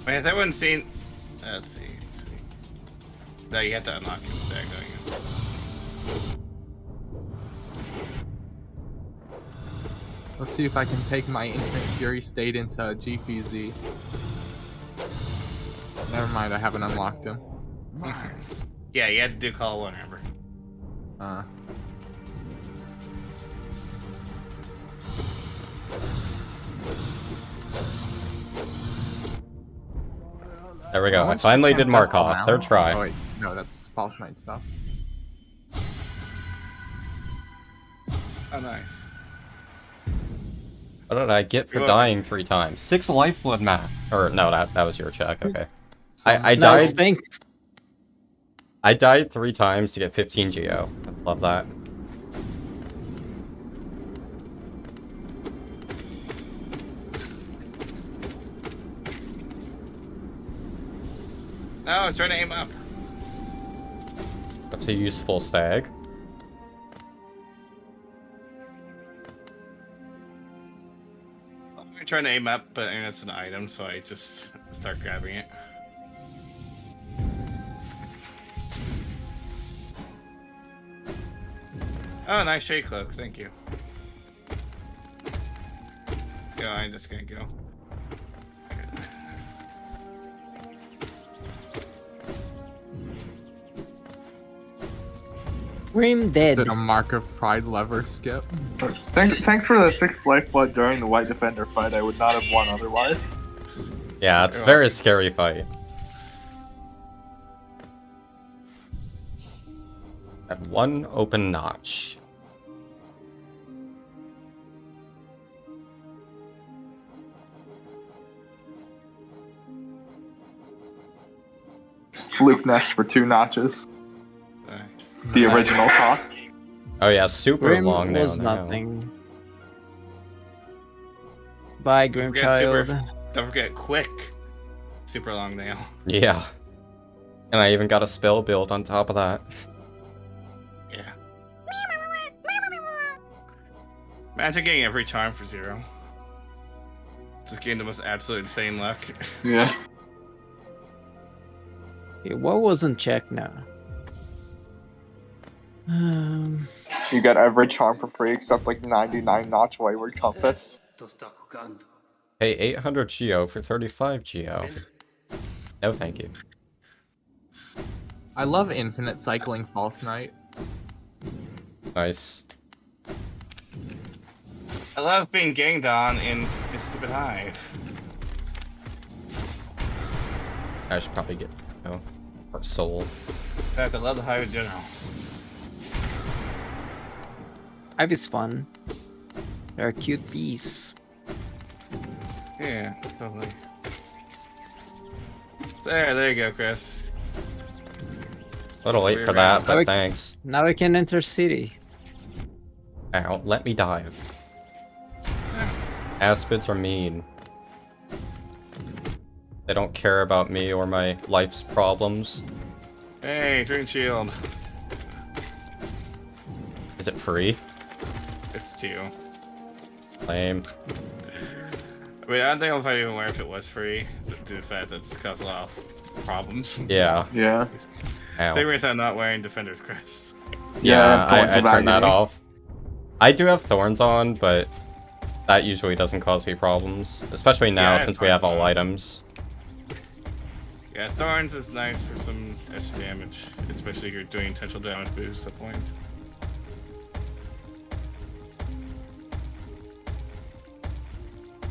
Wait, has everyone seen... Let's see. No, you have to unlock his stack, don't you? Let's see if I can take my Infinite Fury state into GPZ. Never mind, I haven't unlocked him. Yeah, you had to do call one, remember? There we go. I finally did Markov. Third try. Oh wait, no, that's False Knight stuff. Oh, nice. What did I get for You're dying 3 times? 6 lifeblood math. Or no, that was your check. Okay. I No, died. thanks. I died 3 times to get 15 geo. I love that. No, I was trying to aim up. That's a useful stag. I'm trying to aim up, but it's an item, so I just start grabbing it. Oh, nice shade cloak, thank you. Go, I'm just gonna go. Grim dead. Did a Mark of Pride lever skip? Thanks for the 6 lifeblood during the White Defender fight. I would not have won otherwise. Yeah, it's a very scary fight. Had 1 open notch. Fluke nest for 2 notches. Nice. The original cost. Oh yeah, super Grim long nail was now. nothing. Bye, Grim Forget Child. Don't forget quick. Super long nail. Yeah. And I even got a spell build on top of that. Yeah. Imagine getting every charm for 0. Just getting the most absolute insane luck. Yeah. Okay, what wasn't checked now? You get every charm for free except like 99 notch wayward compass. Hey, 800 geo for 35 geo. No thank you. I love infinite cycling False Knight. Nice. I love being ganged on in this stupid hive. I should probably get our soul. In fact, I love the hive in general. Hive is fun. They're cute bees. Yeah, totally. There you go, Chris. A little late for that, but thanks. Now we can enter city. Ow, let me dive. Aspids are mean. They don't care about me or my life's problems. Hey, Dream Shield. Is it free? It's 2. Lame. I mean, I don't think I'd even wear if it was free, due to the fact that it's caused a lot of problems. Yeah. Yeah. Ow. Same reason I'm not wearing Defender's Crest. Yeah, thorns I are turned that agony. off. I do have thorns on, but that usually doesn't cause me problems. Especially now, Yeah, since we have all thorns. items. Yeah, Thorns is nice for some extra damage, especially if you're doing intentional damage boost at points.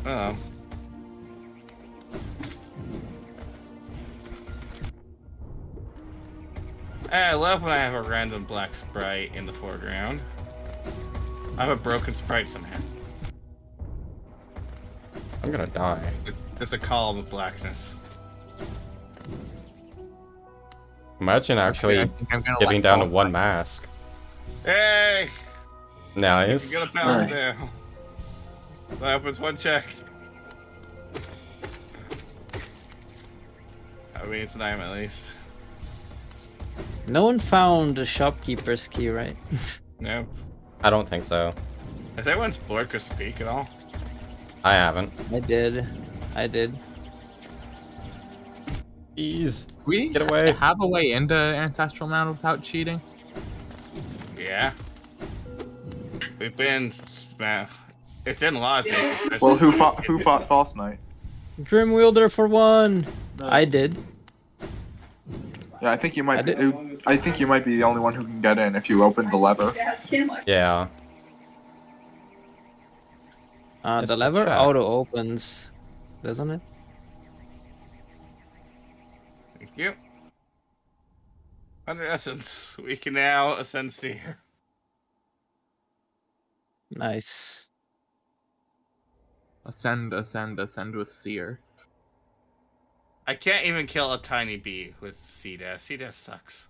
Oh. I love when I have a random black sprite in the foreground. I have a broken sprite somehow. I'm gonna die. There's a column of blackness. Imagine actually I think I'm gonna getting let down to False one Knight- mask. Hey! Nice. You got a balance now. That opens 1 check. I mean, it's an item at least. No one found the shopkeeper's key, right? Nope. I don't think so. Has anyone explored Crystal Peak at all? I haven't. I did. I did. Ease. We Get away. have a way into Ancestral Mound without cheating. Yeah. We've been. It's in logic. Well, who fought False Knight? Grim Wielder for 1. I did. Yeah, I think you might. I I think you might be the only one who can get in if you open the lever. Yeah. The It's the lever chat. auto opens, doesn't it? Thank you. Under Essence, we can now ascend Seer. Nice. Ascend with Seer. I can't even kill a tiny bee with C-Death. C-Death sucks.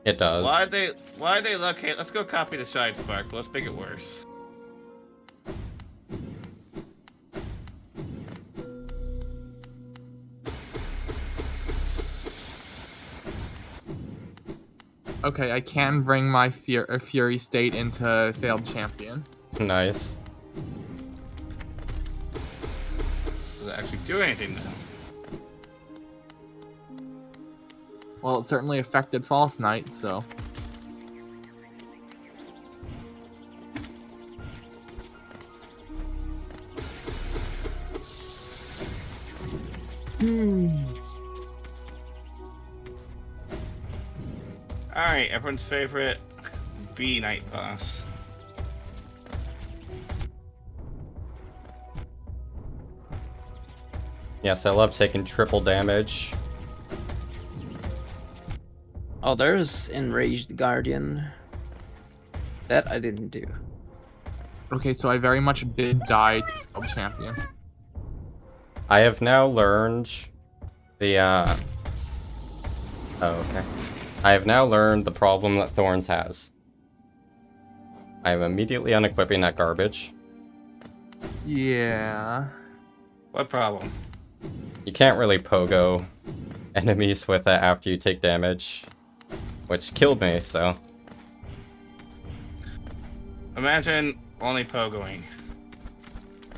It does. Why they locate? Let's go copy the Shine Spark. Let's make it worse. Okay, I can bring my Fury State into Failed Champion. Nice. Does it actually do anything though? Well, it certainly affected False Knight, so... Alright, everyone's favorite bee night boss. Yes, I love taking triple damage. Oh, there's Enraged Guardian. That I didn't do. Okay, so I very much did die to Failed Champion. I have now learned the, Oh, okay. I have now learned the problem that Thorns has. I am immediately unequipping that garbage. Yeah... What problem? You can't really pogo enemies with it after you take damage. Which killed me, so... Imagine only pogoing.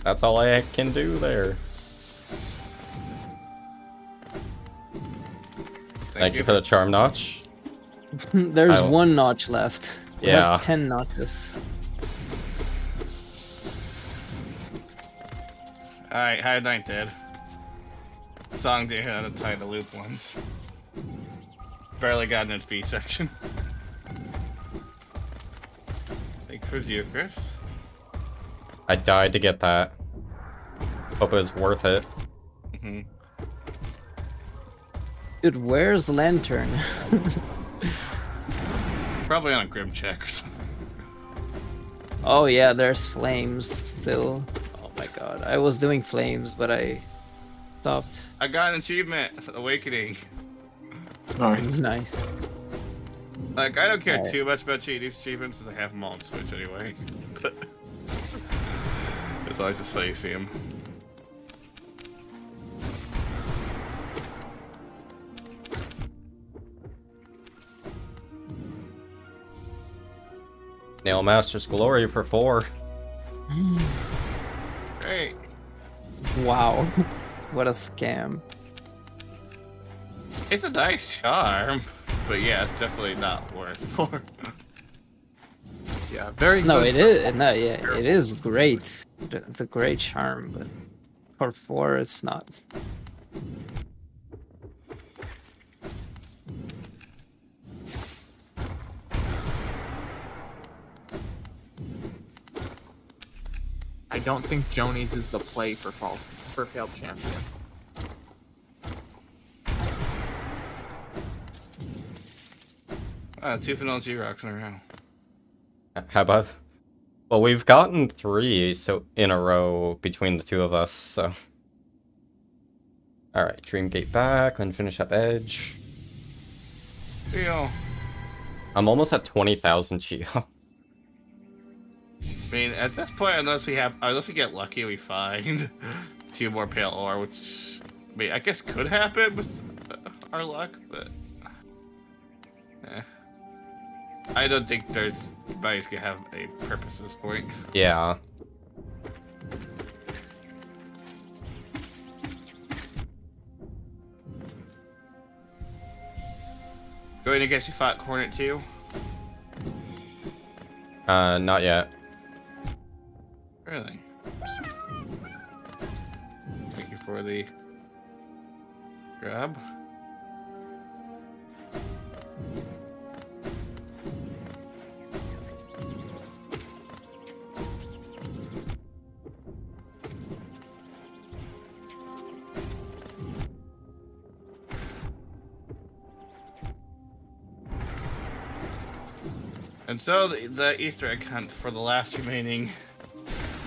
That's all I can do there. Thank you for the charm notch. There's I will- 1 notch left. We Yeah. have 10 notches. Alright, High Knight dead. Song did hit on the title loop once. Barely got in its B section. Thank you for you, Chris. I died to get that. Hope it was worth it. Mm-hmm. Dude, where's Lantern? Probably on a Grim check or something. Oh yeah, there's flames still. Oh my god. I was doing flames, but I stopped. I got an achievement, Awakening. Nice. Nice. Like, I don't care Alright. too much about cheating these achievements, since I have them all on Switch anyway. But it's always just funny to see them. Nail Master's Glory for 4. Great. Wow. What a scam. It's a nice charm, but yeah, it's definitely not worth 4. Yeah, very No, good. it is. No, yeah, it is great. It's a great charm, but for 4, it's not. I don't think Jonies is the play for failed champion. Two vanilla G-Rocks in a row. How about... Well, we've gotten 3 in a row between the two of us, so... Alright, Dreamgate back, then finish up Edge. Deal. I'm almost at 20,000 Geo. I mean, at this point, unless we get lucky, we find 2 more pale ore, which I mean, I guess could happen with our luck, but I don't think anybody's gonna have a purpose at this point. Yeah. Going to guess you fought Hornet too? Not yet. Really? Thank you for the grab. And so the Easter egg hunt for the last remaining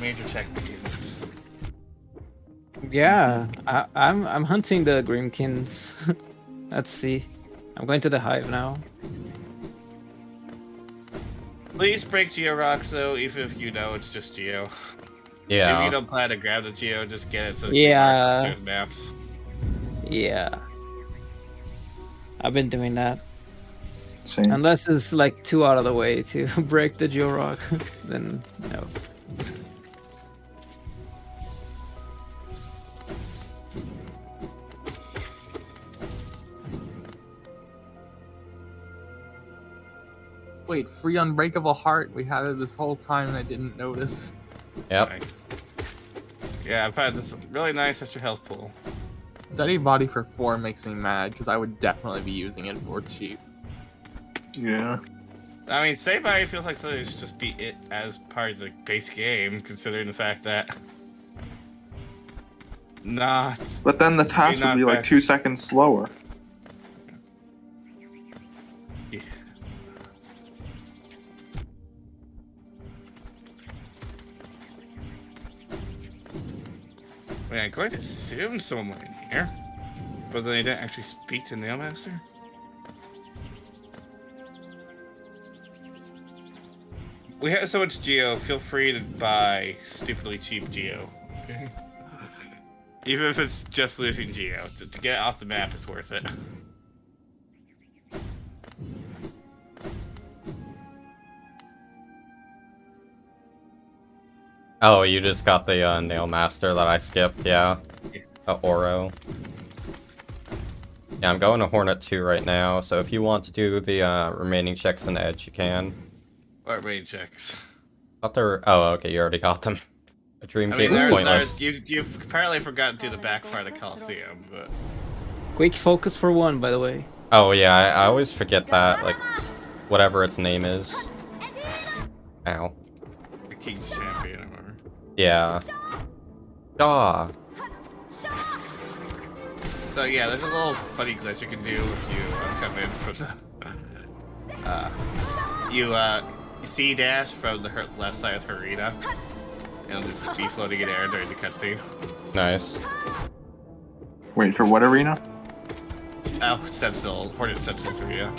major check begins. Yeah, I'm hunting the Grimkins. Let's see. I'm going to the hive now. Please break Geo Rocks though, even if you know it's just Geo. Yeah. If you don't plan to grab the Geo, just get it so Yeah. you can mark maps. Yeah. I've been doing that. Same. Unless it's like too out of the way to break the Georock, then no. Wait, free Unbreakable Heart? We had it this whole time and I didn't notice. Yep. Nice. Yeah, I've had this really nice extra health pool. Study Body for 4 makes me mad because I would definitely be using it for cheap. Yeah. I mean, Save Body feels like something should just be it as part of the base game, considering the fact that not. But then the task You're not would be like back. 2 seconds slower. Yeah. I mean, I'm going to assume someone went in here, but then they didn't actually speak to Nailmaster. We have so much Geo, feel free to buy stupidly cheap Geo. Okay? Even if it's just losing Geo. To get it off the map is worth it. Oh, you just got the Nail Master that I skipped, yeah. Oro. Yeah, I'm going to Hornet 2 right now, so if you want to do the remaining checks in Edge, you can. What raid checks? Thought there. Oh, okay, you already got them. A Dream I Gate mean, was pointless. you've apparently forgotten to do the back part of the Coliseum, but Quick focus for 1, by the way. Oh yeah, I always forget that, like, whatever its name is. Ow. the King's Champion, I remember. Yeah. Ah. So yeah, there's a little funny glitch you can do if you come in from the you C dash from the left side of the arena, and it'll just be floating in air during the cutscene. Nice. Wait, for what arena? Stencil, Hornet Stencil's arena.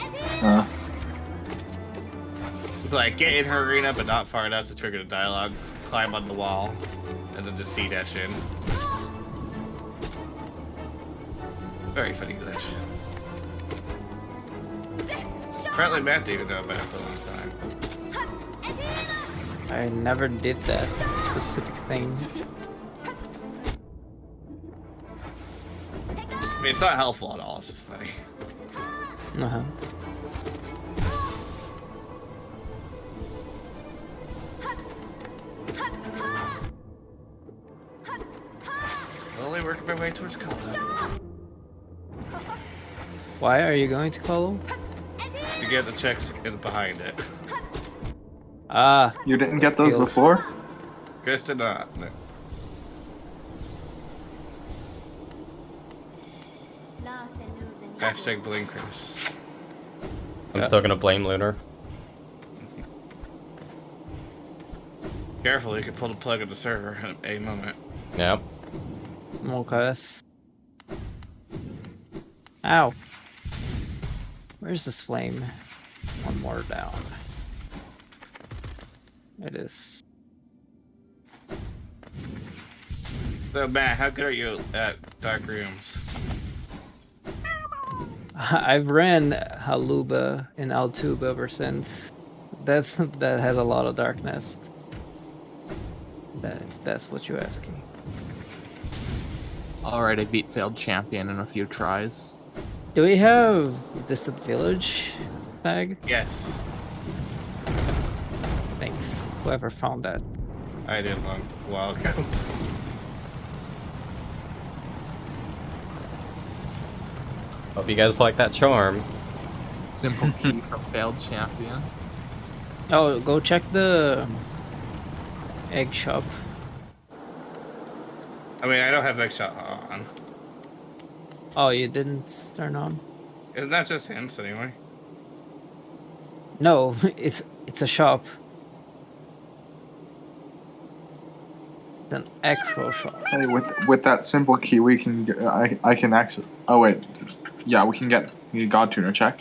It's Like, get in her arena, but not far enough to trigger the dialogue, climb on the wall, and then just C dash in. Very funny glitch. Apparently Matt didn't even know about it for a long time. I never did that specific thing. I mean, it's not helpful at all. It's just funny. Uh-huh. Slowly working my way towards Colin. Why are you going to Colo? To get the checks in behind it. Ah, You didn't get those Deal. before? Chris did not. No. Hashtag blame Chris. I'm still gonna blame Lunar. Careful, you can pull the plug of the server at a moment. Yep. Mokas. Ow. Where's this flame? One more down. It is. So, Matt, how good are you at dark rooms? I've ran Haluba in Altuba ever since. That has a lot of darkness. If that's what you're asking. Alright, I beat failed champion in a few tries. Do we have Distant Village tag? Yes. Thanks. Whoever found that. I did a while ago. Hope you guys like that charm. Simple key from failed champion. Oh, go check the egg shop. I mean, I don't have X shot on. Oh, you didn't turn on? Isn't that just hints anyway? No, it's a shop. It's an actual shop. Hey, with that simple key, we can get, I can actually. Oh wait, yeah, we can get the God Tuner check.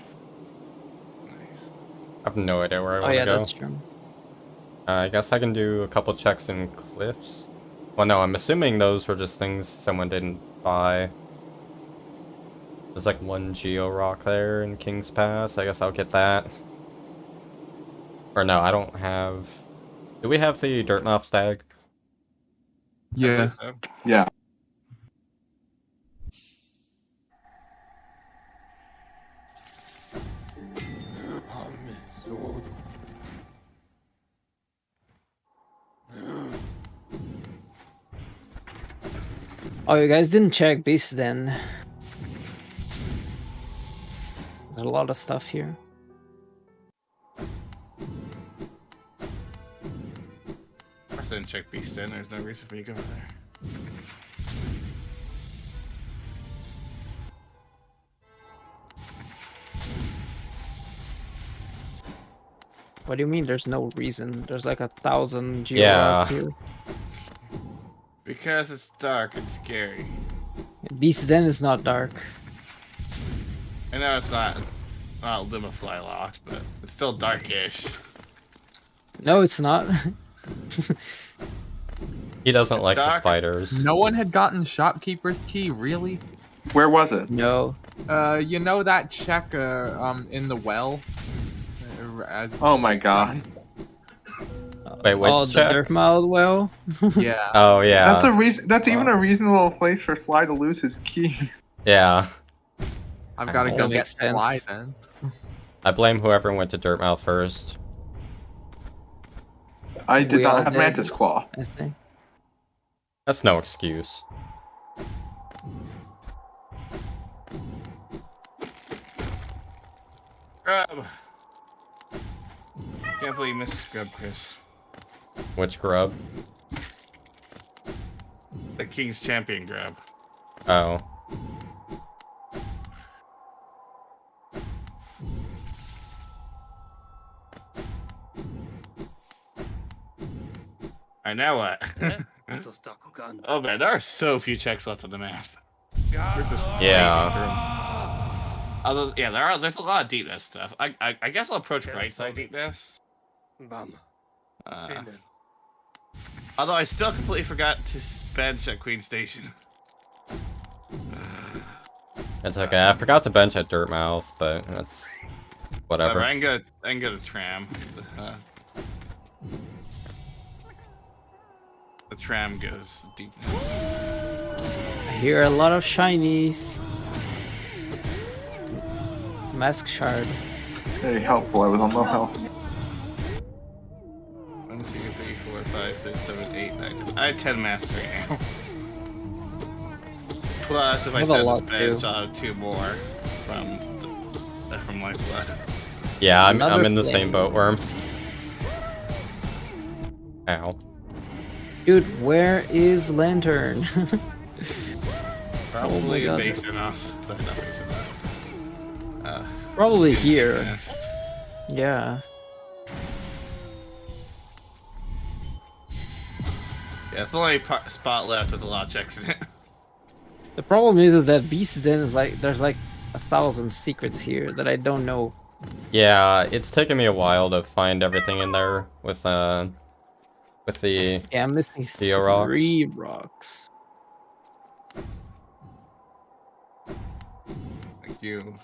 I have no idea where I Oh want to yeah, go. that's true. I guess I can do a couple checks in cliffs. Well, no, I'm assuming those were just things someone didn't buy. There's like one Geo Rock there in King's Pass. I guess I'll get that. Or no, I don't have... Do we have the Dirtmouth Stag? Yes. So, Yeah. Oh, you guys didn't check Beast then. There's a lot of stuff here. I didn't check Beast in. There's no reason for you to go there. What do you mean there's no reason? There's like 1,000 Geo Yeah. rods here. Because it's dark and scary. Beast Den is not dark. I know it's not Limifly locked, but it's still darkish. No, it's not. He doesn't It's like the dark. spiders. No one had gotten shopkeeper's key, really? Where was it? No. You know that check in the well? As Oh my god. Wait, which Oh, the check? Dirt Mile well? yeah. Oh, yeah. That's a reason. That's even a reasonable place for Sly to lose his key. Yeah. I've got to That go get makes sense. Sly then. I blame whoever went to Dirtmouth first. I did We all not have did. Mantis Claw. I think. That's no excuse. Grub! Can't believe you missed Scrub, Chris. Which grub? The King's Champion grab. Oh. Alright, now what? Oh man, there are so few checks left on the map. We're just Yeah. racing through 'em. Although, yeah, there's a lot of deepness stuff. I guess I'll approach right side deepness. Although I still completely forgot to bench at Queen Station. It's okay. I forgot to bench at Dirtmouth, but that's... Whatever. I can go to Tram. The tram goes deep. I hear a lot of shinies. Mask shard. Very helpful. I was on low health. 1, 2, 3, 4, 5, 6, 7, 8, 9, 10. I have 10 mastery now. Plus, if I have a set this lot, bench, too. I'll have 2 more from Lifeblood. Yeah, I'm Another in the flame. same boat, Worm. Ow. Dude, where is Lantern? Probably God. base enough. Sorry, not base enough. Probably here. Yes. Yeah. Yeah, it's the only spot left with a lot of checks in it. The problem is that Beast Den is like there's like 1,000 secrets here that I don't know. Yeah, it's taken me a while to find everything in there with the Yeah, I'm missing Theo rocks. 3 rocks. Thank you.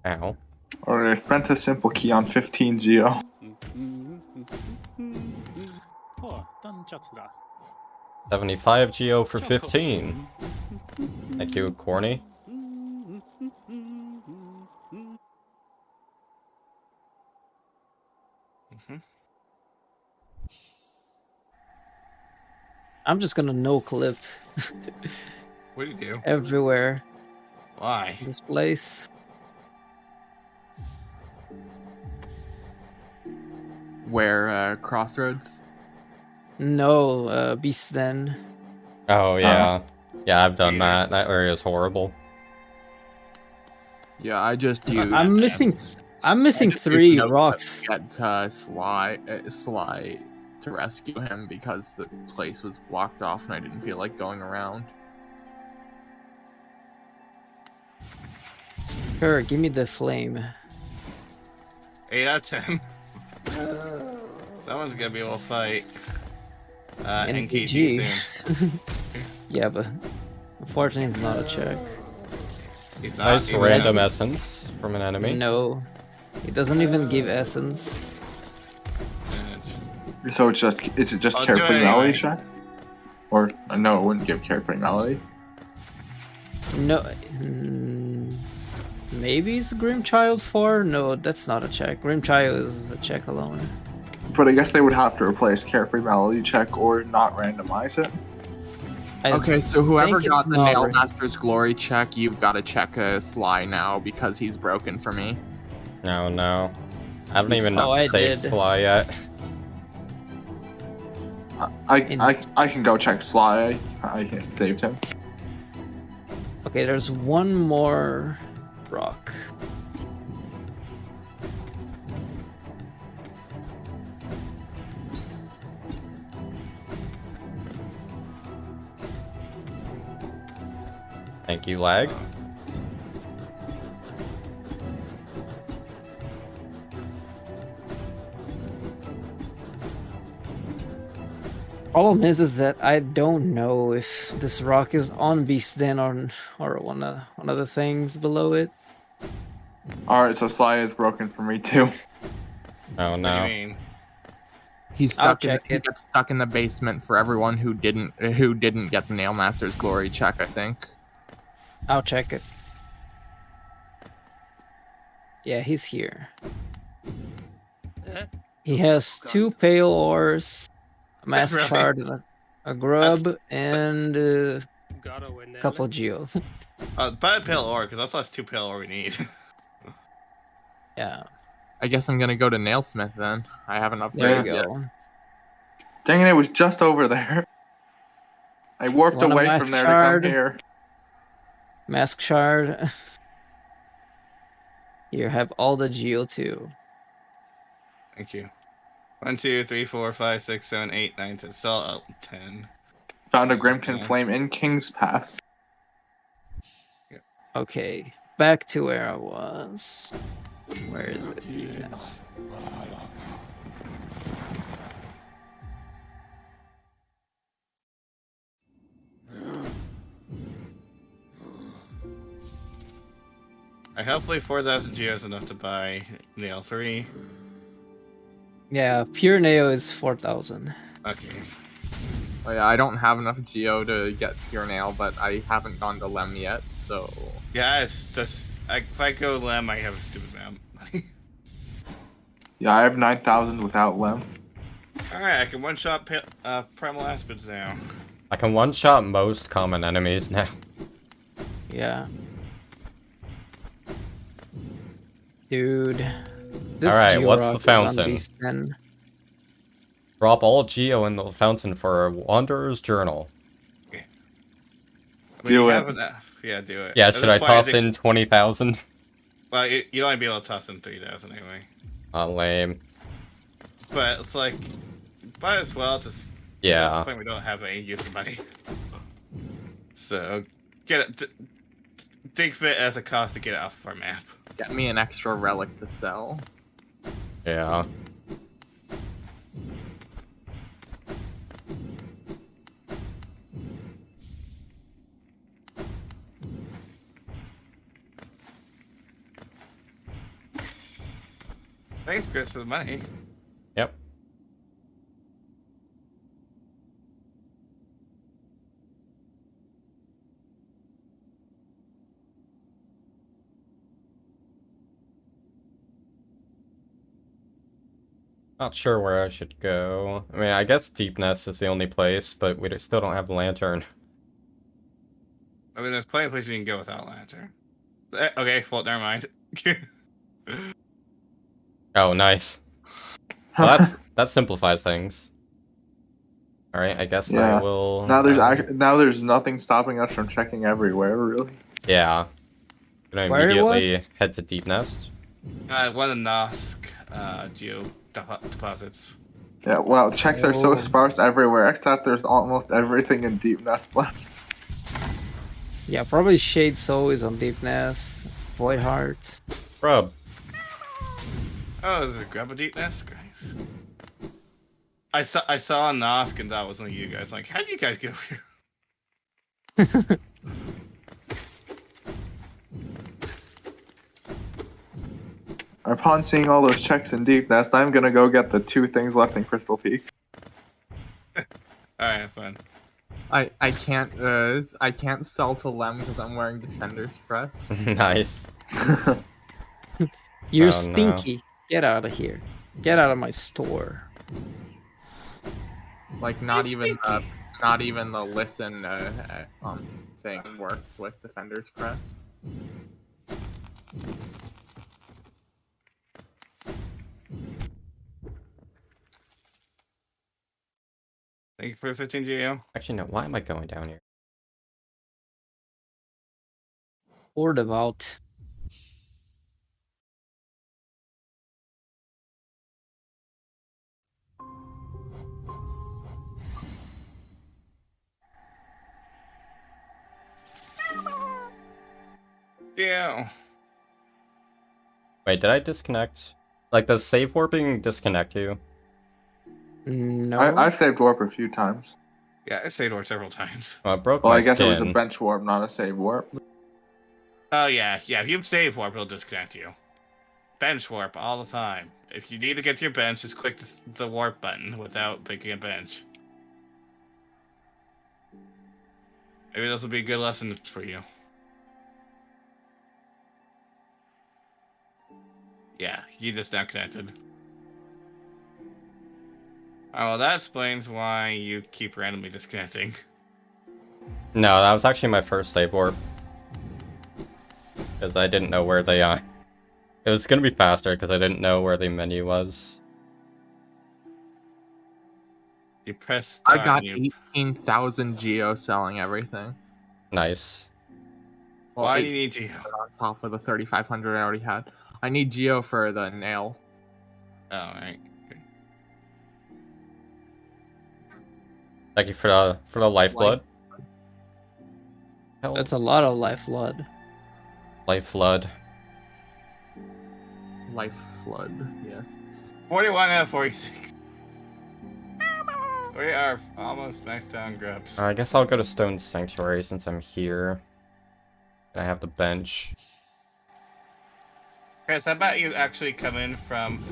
Ow. Or I spent a simple key on 15 Geo. 75 Geo for 15. Thank you, Corny. I'm just gonna no clip What do you do? everywhere Why? in this place. Where Crossroads? No, Beast Den. Oh yeah. Yeah, I've done that. That area is horrible. Yeah, I just used. I'm missing I just used 3 no clip rocks. to Get Sly to rescue him because the place was blocked off and I didn't feel like going around. Sure, give me the flame. 8 out of 10. Someone's gonna be able to fight. NKG soon. Yeah, but unfortunately it's not a check. He's not Nice even random out. essence from an enemy. No. It doesn't even give essence. So it's just is it just I'll do carefree it melody anyway. check? Or no, it wouldn't give carefree melody. No. Maybe it's Grim Child 4? No, that's not a check. Grim Child is a check alone. But I guess they would have to replace carefree melody check or not randomize it. Okay, so whoever think got it's the not Nail right. Master's Glory check, you've got to check Sly now because he's broken for me. No. I haven't even Oh, I saved did. Sly yet. I can go check Sly. I saved him. Okay, there's one more rock. Thank you, lag. Problem is that I don't know if this rock is on Beast Den or one of the things below it. Alright, so Sly is broken for me too. Oh What do no. you mean? He's I'll stuck. check He it. got stuck in the basement for everyone who didn't get the Nail Master's Glory check. I think. I'll check it. Yeah, he's here. He has 2 pale ores, a mask Really? shard, a grub, and a couple of geo. Buy a pale ore, because that's the last 2 pale ore we need. Yeah, I guess I'm gonna go to Nailsmith then. I haven't upgraded there you yet. go. Dang it was just over there. I warped Want a away mask from there shard? to come here. Mask shard. Here, have all the geo too. Thank you. 1, 2, 3, 4, 5, 6, 7, 8, 9, 10. Sell out 10. Found a Grimkin Nice. Flame in King's Pass. Okay, back to where I was. Where is it? Yes. Hopefully 4,000 geos enough to buy Nail 3. Yeah, pure Neo is 4,000. Okay. Oh, yeah, I don't have enough geo to get pure nail, but I haven't gone to Lem yet, so Yeah, it's just if I go Lem, I have a stupid amount of money. Yeah, I have 9,000 without Lem. Alright, I can one-shot Primal Aspids now. I can one-shot most common enemies now. Yeah. Dude. This Alright, what's the Georock is fountain? on beast 10. Drop all geo in the fountain for a Wanderer's Journal. I mean, Do you it. have enough. Yeah, do it. Yeah, At should this I point, toss think- in 20,000? Well, you'd only be able to toss in 3,000 anyway. Lame. But it's like, might as well just. At Yeah. this point, we don't have any use for money. So, get it. Think of it as a cost to get it off of our map. get me an extra relic to sell. Yeah. Thanks, Chris, for the money. Yep. Not sure where I should go. I mean, I guess Deep Nest is the only place, but we still don't have the lantern. I mean, there's plenty of places you can go without lantern. Okay, well, never mind. Oh, nice. Well, that simplifies things. All right, I guess Yeah. I will. now there's nothing stopping us from checking everywhere, really. Yeah. Gonna Where it immediately was? head to Deep Nest. One of the Nosk geo deposits. Yeah, well, checks are so Oh. sparse everywhere, except there's almost everything in Deep Nest left. Yeah, probably Shade Soul is on Deep Nest. Void Heart. Rub. Oh, there's a grab a deep nest, guys. I saw a Nosk and that was one of you guys. Like, how did you guys get over here? Upon seeing all those checks in Deep Nest, I'm gonna go get the 2 things left in Crystal Peak. Alright, fun. I can't sell to Lem because I'm wearing Defender's Crest. Nice. You're Oh, no. stinky. Get out of here. Get out of my store. Like not even the listen thing works with Defender's Crest. Thank you for 15 GO. Actually, no. Why am I going down here? Or Devout. Yeah. Wait, did I disconnect? Like, does save warping disconnect you? No. I've saved warp a few times. Yeah, I saved warp several times. Well, it broke Well, my I guess skin. it was a bench warp, not a save warp. Oh, yeah. If you save warp, it'll disconnect you. Bench warp all the time. If you need to get to your bench, just click the warp button without picking a bench. Maybe this will be a good lesson for you. Yeah, you just now connected. Oh, well, that explains why you keep randomly disconnecting. No, that was actually my first save warp. Because I didn't know where they are. It was gonna be faster because I didn't know where the menu was. You press I start got and you... 18,000 geo selling everything. Nice. Well, Why do you 8 need to? on top of the 3,500 I already had. I need geo for the nail. Oh, alright. Okay. Thank you for the lifeblood. Hell, That's a lot of life blood. life flood. Life flood, yes. 41 out of 46. We are almost maxed out on grubs. I guess I'll go to Stone Sanctuary since I'm here. I have the bench. Chris, how about you actually come in from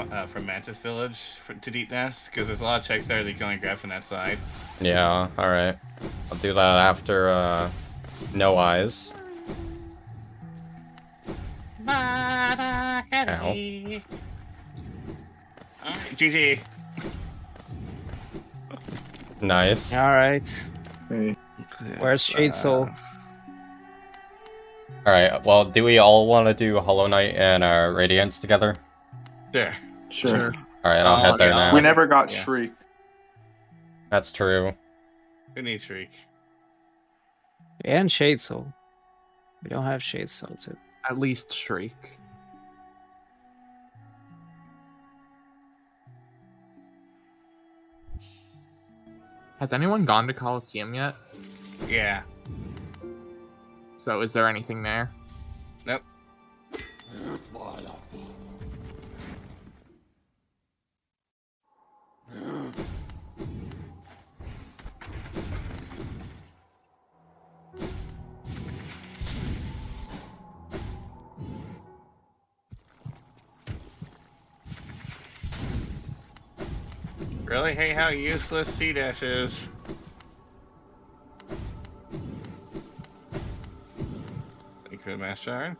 Mantis Village to Deep Nest? Because there's a lot of checks there that you can only grab from that side. Yeah, alright. I'll do that after, No Eyes. Ow. Alright, GG. Nice. Alright. Hey. Where's Shade Soul? Alright, well, do we all want to do Hollow Knight and Radiance together? Sure. Sure. Alright, I'll head there now. We never got Yeah. Shriek. That's true. Who needs Shriek? And Shade Soul. We don't have Shade Soul too. At least Shriek. Has anyone gone to Coliseum yet? Yeah. So is there anything there? Nope. Really hate how useless C-Dash is. Thank you, Master Shard.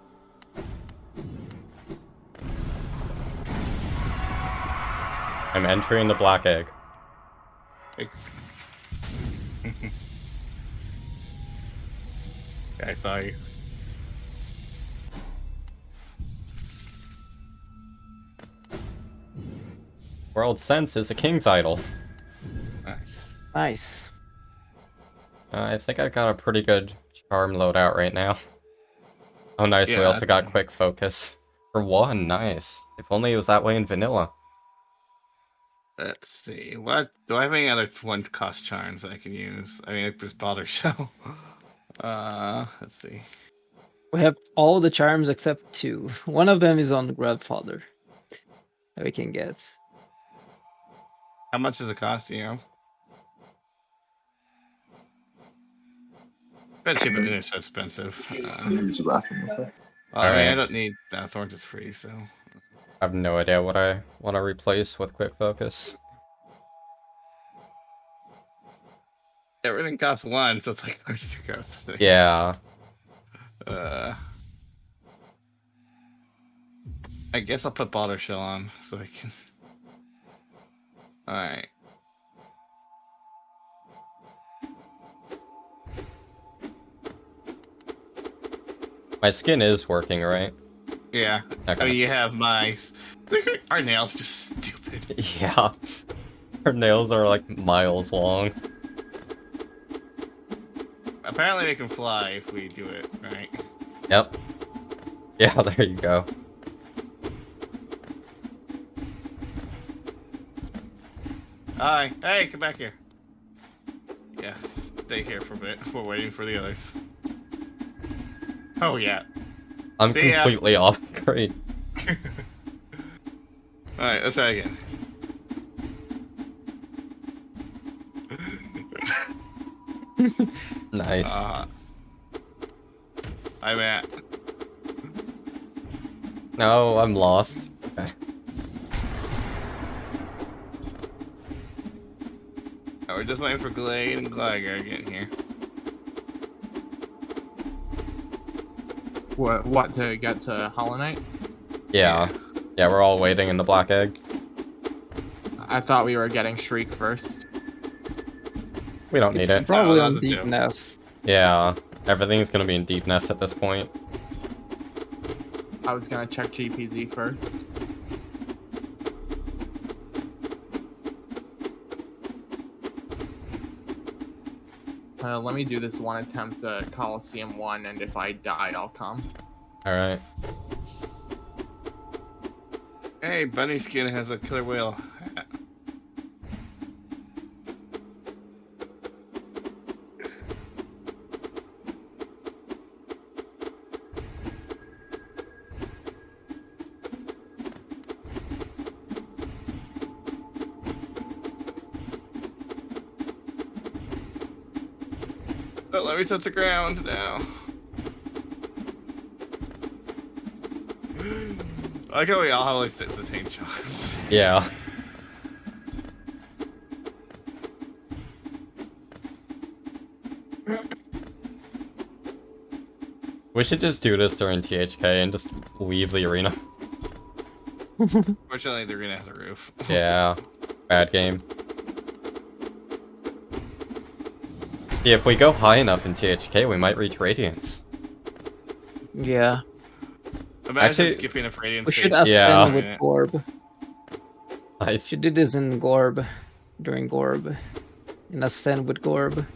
I'm entering the Black Egg. Hey. Yeah, I saw you. World Sense is a king's idol. Nice. Nice. I think I got a pretty good charm loadout right now. Oh, nice. We Yeah. also got quick focus. For one, nice. If only it was that way in vanilla. Let's see. What do I have any other one-cost charms I can use? I mean, like this Balder Shell. Let's see. We have all the charms except two. One of them is on Grandfather. That we can get. How much does it cost, you know? Bet you, but it's so expensive. Use the bathroom. Okay. Well, I mean, I Alright. don't need Thorns is free, so. I have no idea what I want to replace with quick focus. Everything costs one, so it's like hard to figure out something. Yeah. I guess I'll put Balder Shell on so I can. Alright. My skin is working, right? Yeah. Okay. I mean, you have my. Our nails just stupid. Yeah. Her nails are like miles long. Apparently, they can fly if we do it, right? Yep. Yeah, there you go. Hi. Hey, come back here. Yeah, stay here for a bit. We're waiting for the others. Oh, yeah. I'm See ya. completely off screen. Alright, let's try again. Nice. I'm at. No, I'm lost. Okay. Oh, we're just waiting for Glade and Gligar getting here. What to get to Hollow Knight? Yeah. Yeah, we're all waiting in the Black Egg. I thought we were getting Shriek first. We don't need It's it. probably Oh, on that's Deep dope. Nest. Yeah. Everything's gonna be in Deep Nest at this point. I was gonna check GPZ first. Let me do this one attempt at Coliseum 1, and if I die, I'll come. Alright. Hey, Bunny Skin has a killer whale. Oh, let me touch the ground now. I like how we all have like the same charms. Yeah. We should just do this during THK and just leave the arena. Fortunately, the arena has a roof. Yeah. Bad game. Yeah, if we go high enough in THK, we might reach Radiance. Yeah. Imagine Actually, skipping a Radiant We should stage. ascend Yeah. with Gorb. Nice. Should do this in Gorb. During Gorb. And ascend with Gorb.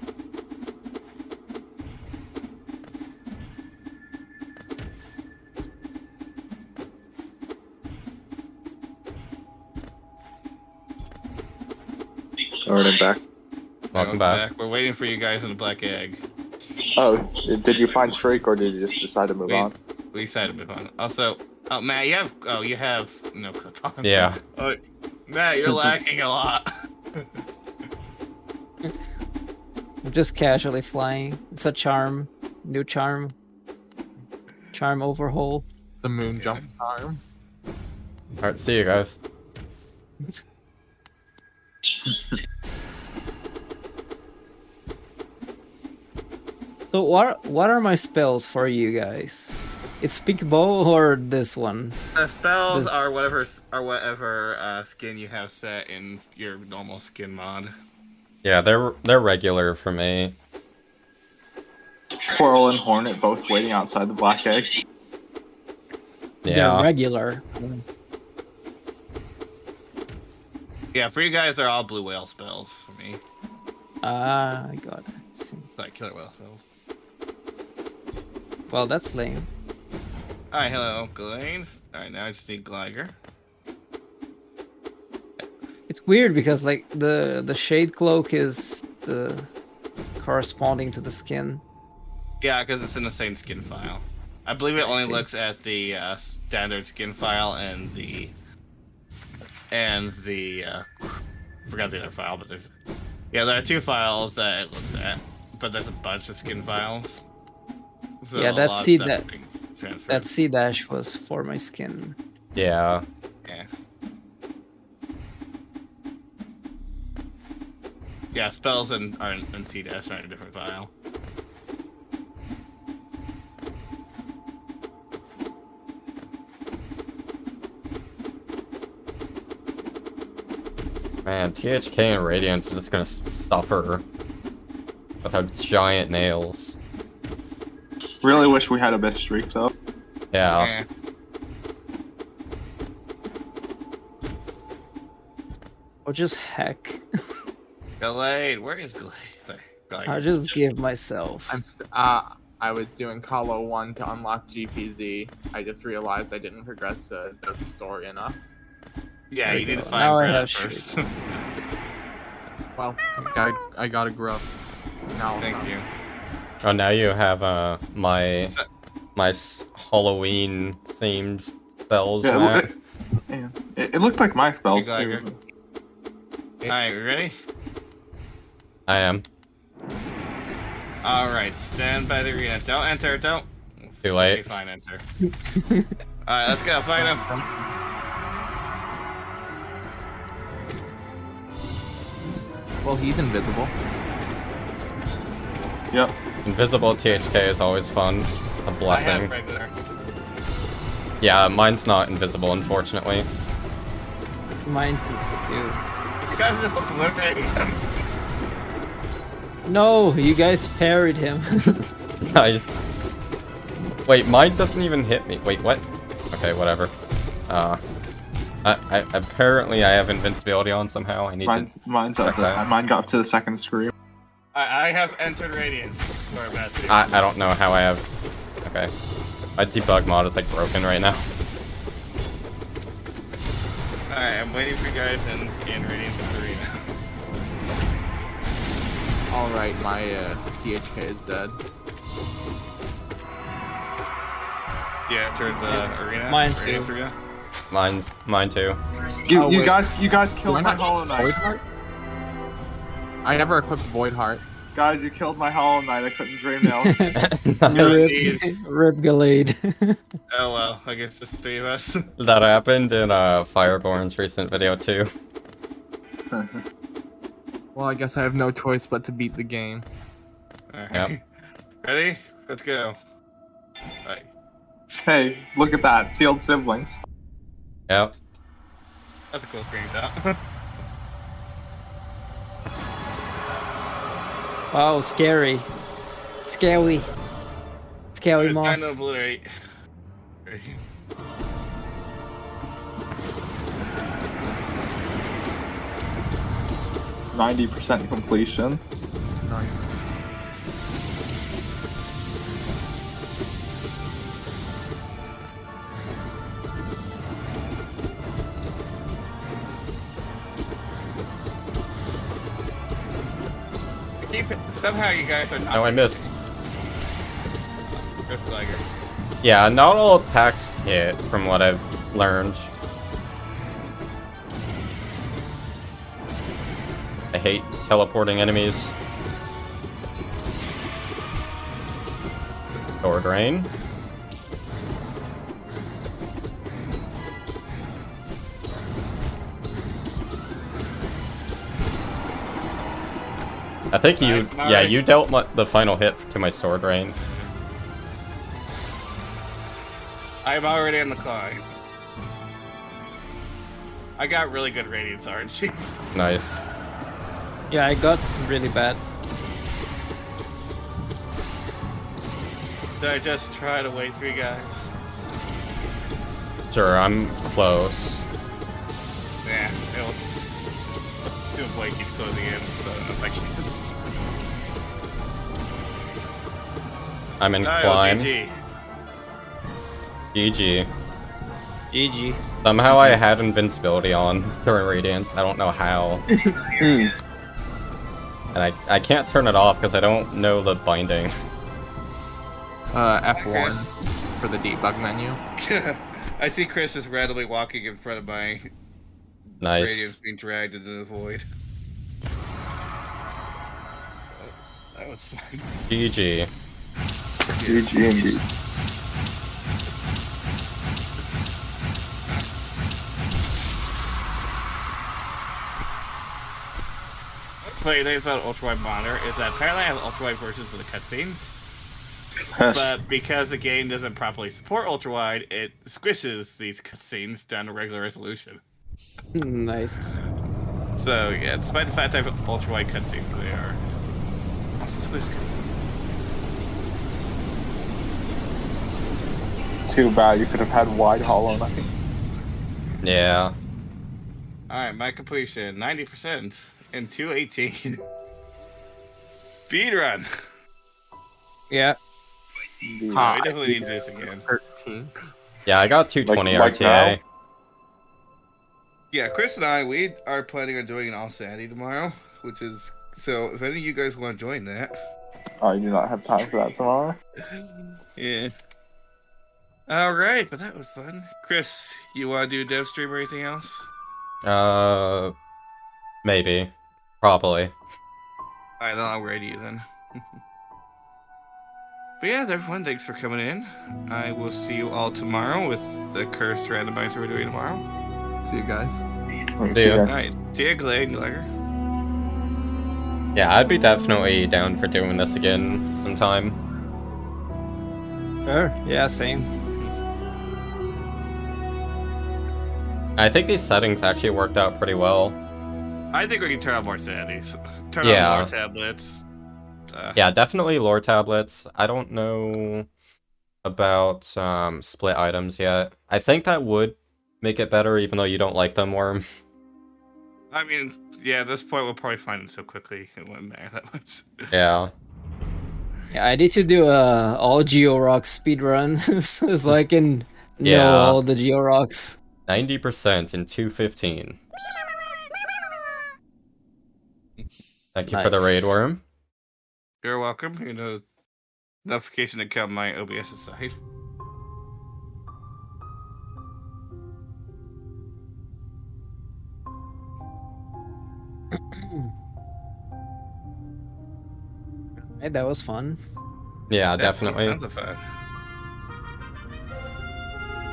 Already back. Welcome back. We're waiting for you guys in the black egg. Oh, did you find Shriek or did you just decide to move on? We decided to move on. Also, oh Matt, you have no clip on. Yeah. Oh, Matt, you're lagging a lot. I'm just casually flying. It's a charm. New charm. Charm overhaul. The moon jump time. Alright, see you guys. So what are my spells for you guys? It's Speak Bow or this one? The spells This- are whatever skin you have set in your normal skin mod. Yeah, they're regular for me. Coral and Hornet both waiting outside the black egg. They're Yeah. regular. Yeah, for you guys, they're all blue whale spells. For me, Ah, I got it. like killer whale spells. Well, that's lame. Alright, hello, Ghislaine. Alright, now I just need Gliger. It's weird because like the shade cloak is the corresponding to the skin. Yeah, because it's in the same skin file. I believe it only see. looks at the standard skin file and the forgot the other file, but there are two files that it looks at, but there's a bunch of skin files. So Yeah, a that lot of C stuff that- is being transferred. That C dash was for my skin. Yeah. Yeah. Yeah, spells and C dash are in a different file. Man, THK and Radiance are just gonna suffer without giant nails. Really wish we had a best streak though. Yeah. Yeah. Or just heck. Glade, where is Glade? There, I'll just give myself. I was doing Colo 1 to unlock GPZ. I just realized I didn't progress the story enough. Yeah, There you you need to go. find Now I Brett have first. Well, I gotta grow. Now Thank you. Oh, now you have my Halloween themed spells. Yeah, Matt. it looked like my spells Hey, Gliger. too. Alright, we ready? I am. Alright, stand by the arena. Don't enter, don't. Too late. Okay, fine, enter. Alright, let's go, fight him. Well, he's invisible. Yep. Invisible THK is always fun. A I have blessing. regular. Yeah, mine's not invisible, unfortunately. Mine too. You guys just eliminating him. No, you guys parried him. Nice. Wait, mine doesn't even hit me. Wait, what? Okay, whatever. I apparently I have invincibility on somehow. I need Mine's up. Okay. Mine got up to the second screen. I have entered Radiance. Sorry about that. I don't know how I have. Okay. My debug mod is like broken right now. Alright, I'm waiting for you guys in Radiance's arena. Alright, my THK is dead. Yeah, entered the arena. Mine Radiance too. arena. Mine too. You wait. guys Do killed I my not Hollow Knight. Void Heart? I never equipped Void Heart. Guys, you killed my Hollow Knight. I couldn't drain milk. Rip, Rip Gallade. Oh well, I guess it's 3 of us. That happened in Fireborn's recent video too. Well, I guess I have no choice but to beat the game. Alright. Yep. Ready? Let's go. Right. Hey, look at that. Sealed siblings. Yep. That's a cool screenshot. Wow, scary. Scary. Scary moth. Trying to obliterate. Ready? 90% completion. Nice. Somehow you guys are not. No, I missed. Good flaggers. Yeah, not all attacks hit, from what I've learned. I hate teleporting enemies. Sword Rain. I think you, yeah, you dealt the final hit to my Sword Rain. I'm already in the climb. I got really good radiance RNG. Nice. Yeah, I got really bad. Did I just try to wait for you guys? Sure, I'm close. Yeah, it'll. Too Blake keeps closing in, so I don't know if I can. I'm in Oh, climb. GG. GG. GG. Somehow I had invincibility on during Radiance. I don't know how. And I can't turn it off because I don't know the binding. F1 for the debug menu. I see Chris just randomly walking in front of my Nice. radiance being dragged into the void. That was fun. GG. GG indeed. Funny thing about ultra-wide monitor is that apparently I have ultra-wide versions of the cutscenes, but because the game doesn't properly support ultra-wide, it squishes these cutscenes down to regular resolution. Nice. So yeah, despite the fact I have ultra-wide cutscenes, they are also squished cutscenes. Too bad you could have had wide Hollow Knight. Yeah. Alright, my completion, 90% in 2:18. Speedrun! Yeah. We definitely need this again. 13. Yeah, I got 220 Like RTA. Yeah, Chris and I, we are planning on doing an All Sanity tomorrow, which is, so if any of you guys want to join that. I do not have time for that tomorrow. Yeah. Alright, but that was fun. Chris, you want to do a dev stream or anything else? Maybe. Probably. Alright, then I'll ready you then. But yeah, everyone, thanks for coming in. I will see you all tomorrow with the cursed randomizer we're doing tomorrow. See you guys. See ya. Alright, see you, Glade and Glegor. Yeah, I'd be definitely down for doing this again sometime. Sure. Yeah, same. I think these settings actually worked out pretty well. I think we can turn on more sanities. Turn Yeah. on more tablets. Yeah, definitely lore tablets. I don't know about split items yet. I think that would make it better, even though you don't like them, Worm. I mean, yeah, at this point we'll probably find it so quickly it wouldn't matter that much. Yeah. Yeah, I need to do all Geo-Rock speedrun so I can know Yeah. all the Geo-Rocks. 90% in 2:15. Thank you for the Nice. raid, Worm. You're welcome. You know, notification to come my OBS side. Hey, that was fun. Yeah, definitely. Tons of fun.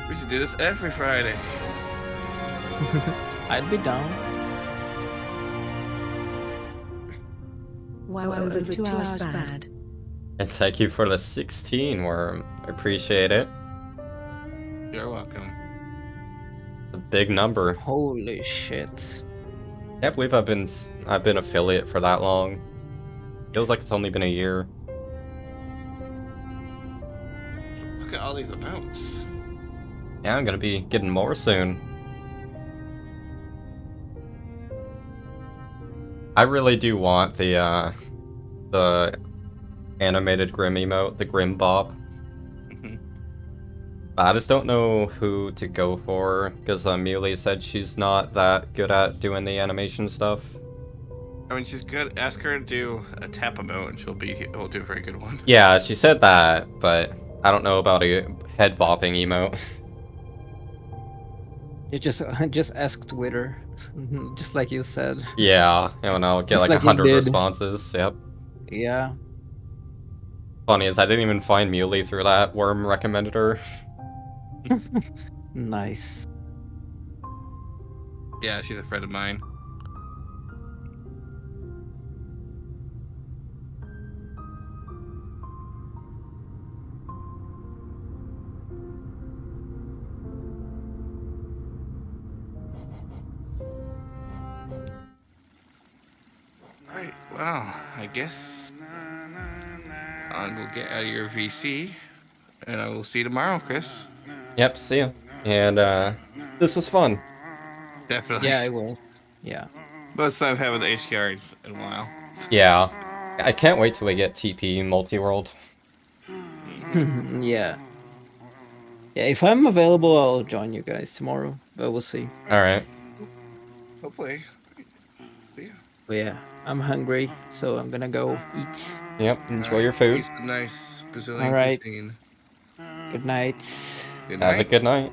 We should do this every Friday. I'd be down. Wow, over 2 hours bad. And thank you for the 16 worm. I appreciate it. You're welcome. A big number. Holy shit. Can't believe I've been affiliate for that long. Feels like it's only been a year. Look at all these amounts. Yeah, I'm gonna be getting more soon. I really do want the animated Grim emote, the Grim Bob. I just don't know who to go for, because Muley said she's not that good at doing the animation stuff. I mean, she's good. Ask her to do a tap emote, and she'll do a very good one. Yeah, she said that, but I don't know about a head bopping emote. You just ask Twitter, just like you said. Yeah, and I'll get Just like like you 100 did. responses. Yep. Yeah. Funny is I didn't even find Muley through that. Worm recommended her. Nice. Yeah, she's a friend of mine. Alright, well, I guess I will get out of your VC, and I will see you tomorrow, Chris. Yep, see ya. And this was fun. Definitely. Yeah, I will. Yeah. Most fun I've had with the HKR in a while. Yeah. I can't wait till we get TP Multiworld. Yeah. Yeah, if I'm available, I'll join you guys tomorrow, but we'll see. Alright. Hopefully. See ya. But yeah, I'm hungry, so I'm gonna go eat. Yep, enjoy your food. Eat some nice Brazilian Alright. cuisine. Good night. Good Have a night. good night.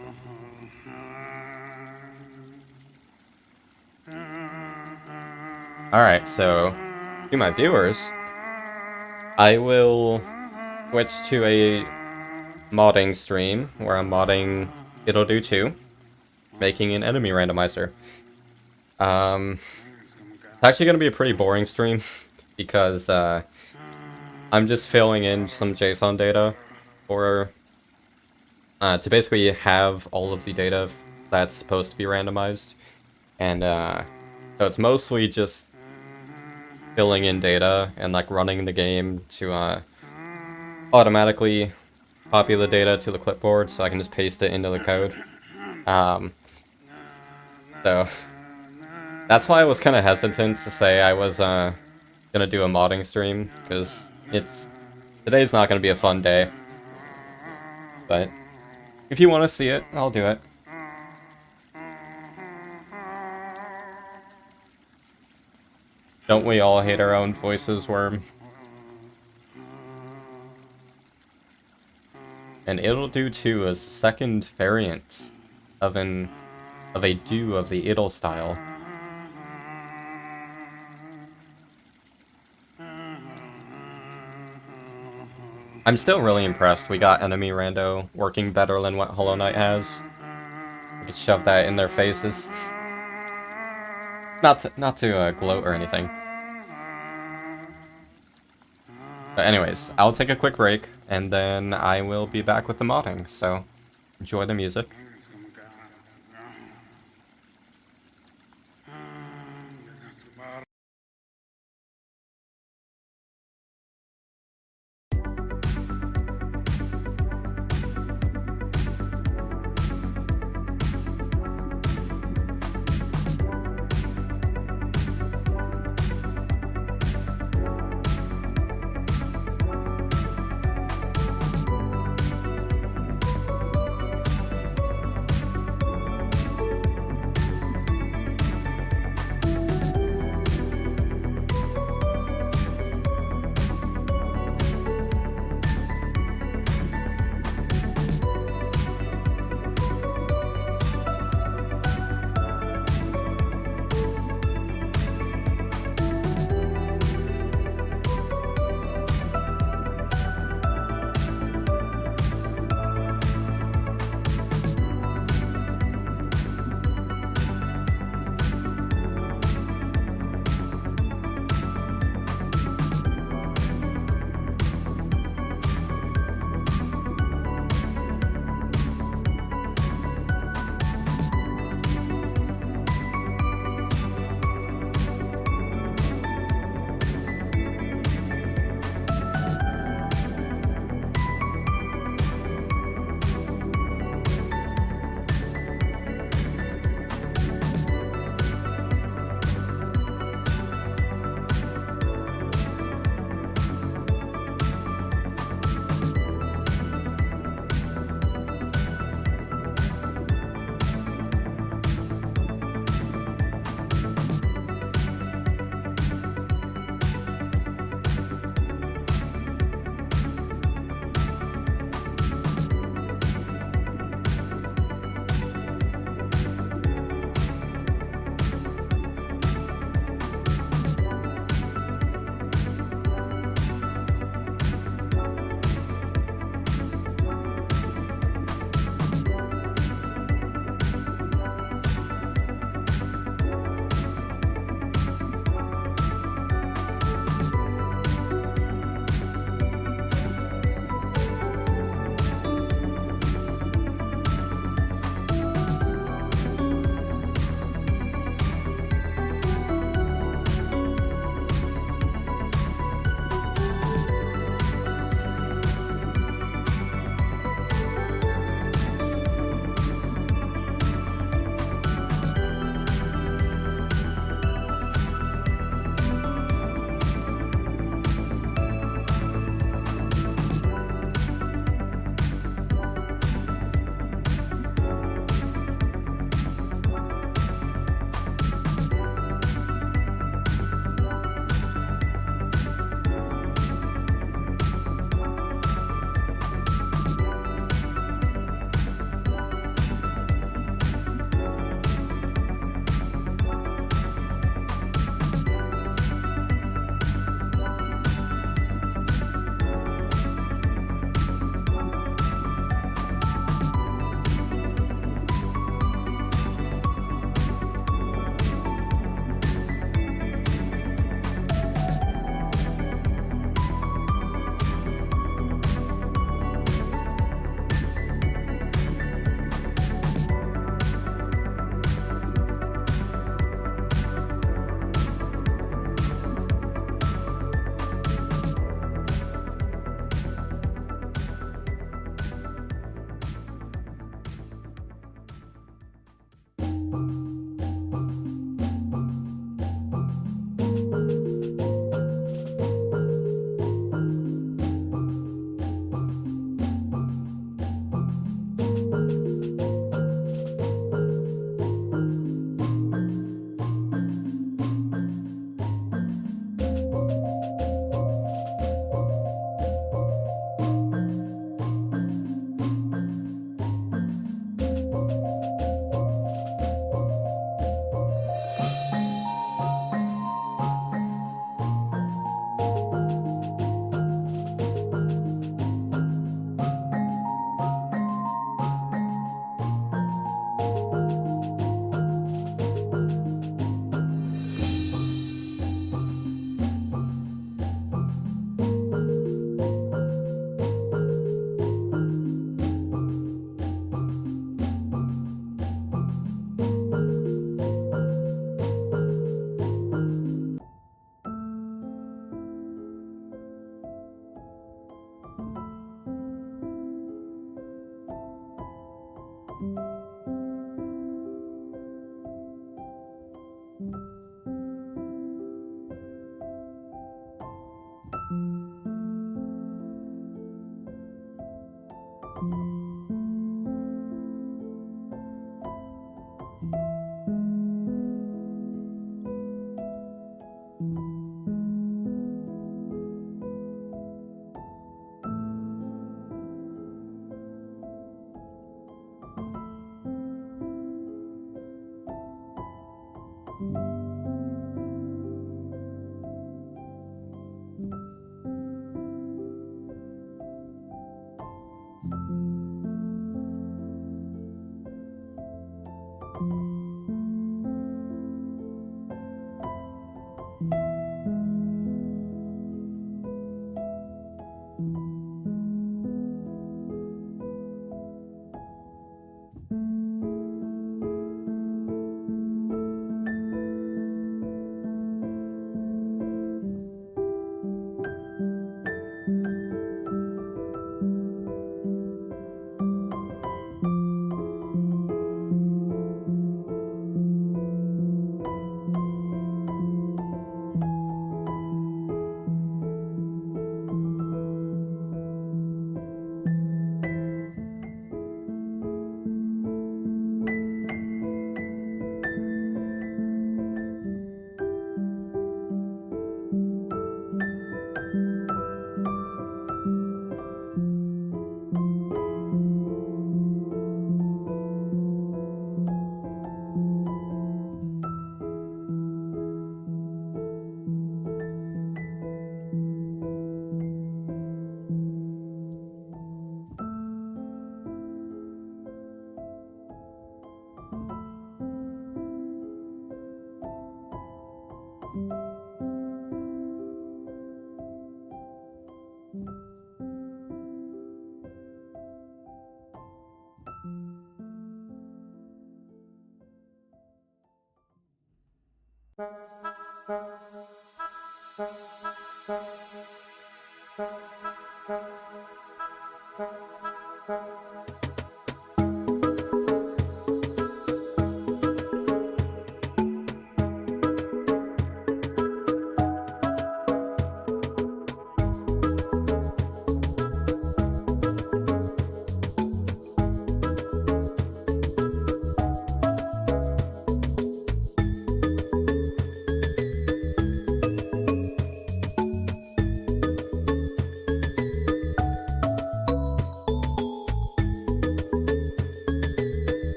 Alright, so to my viewers, I will switch to a modding stream where I'm modding ID2 2, making an enemy randomizer. It's actually going to be a pretty boring stream because I'm just filling in some JSON data for to basically have all of the data that's supposed to be randomized, and so it's mostly just filling in data and like running the game to automatically copy the data to the clipboard so I can just paste it into the code. So that's why I was kind of hesitant to say I was gonna do a modding stream, because today's not gonna be a fun day. But if you want to see it, I'll do it. Don't we all hate our own voices, Worm? And it'll do too a second variant of a do of the idle style. I'm still really impressed we got enemy rando working better than what Hollow Knight has. We could shove that in their faces. Not to gloat or anything. But anyways, I'll take a quick break, and then I will be back with the modding, so enjoy the music.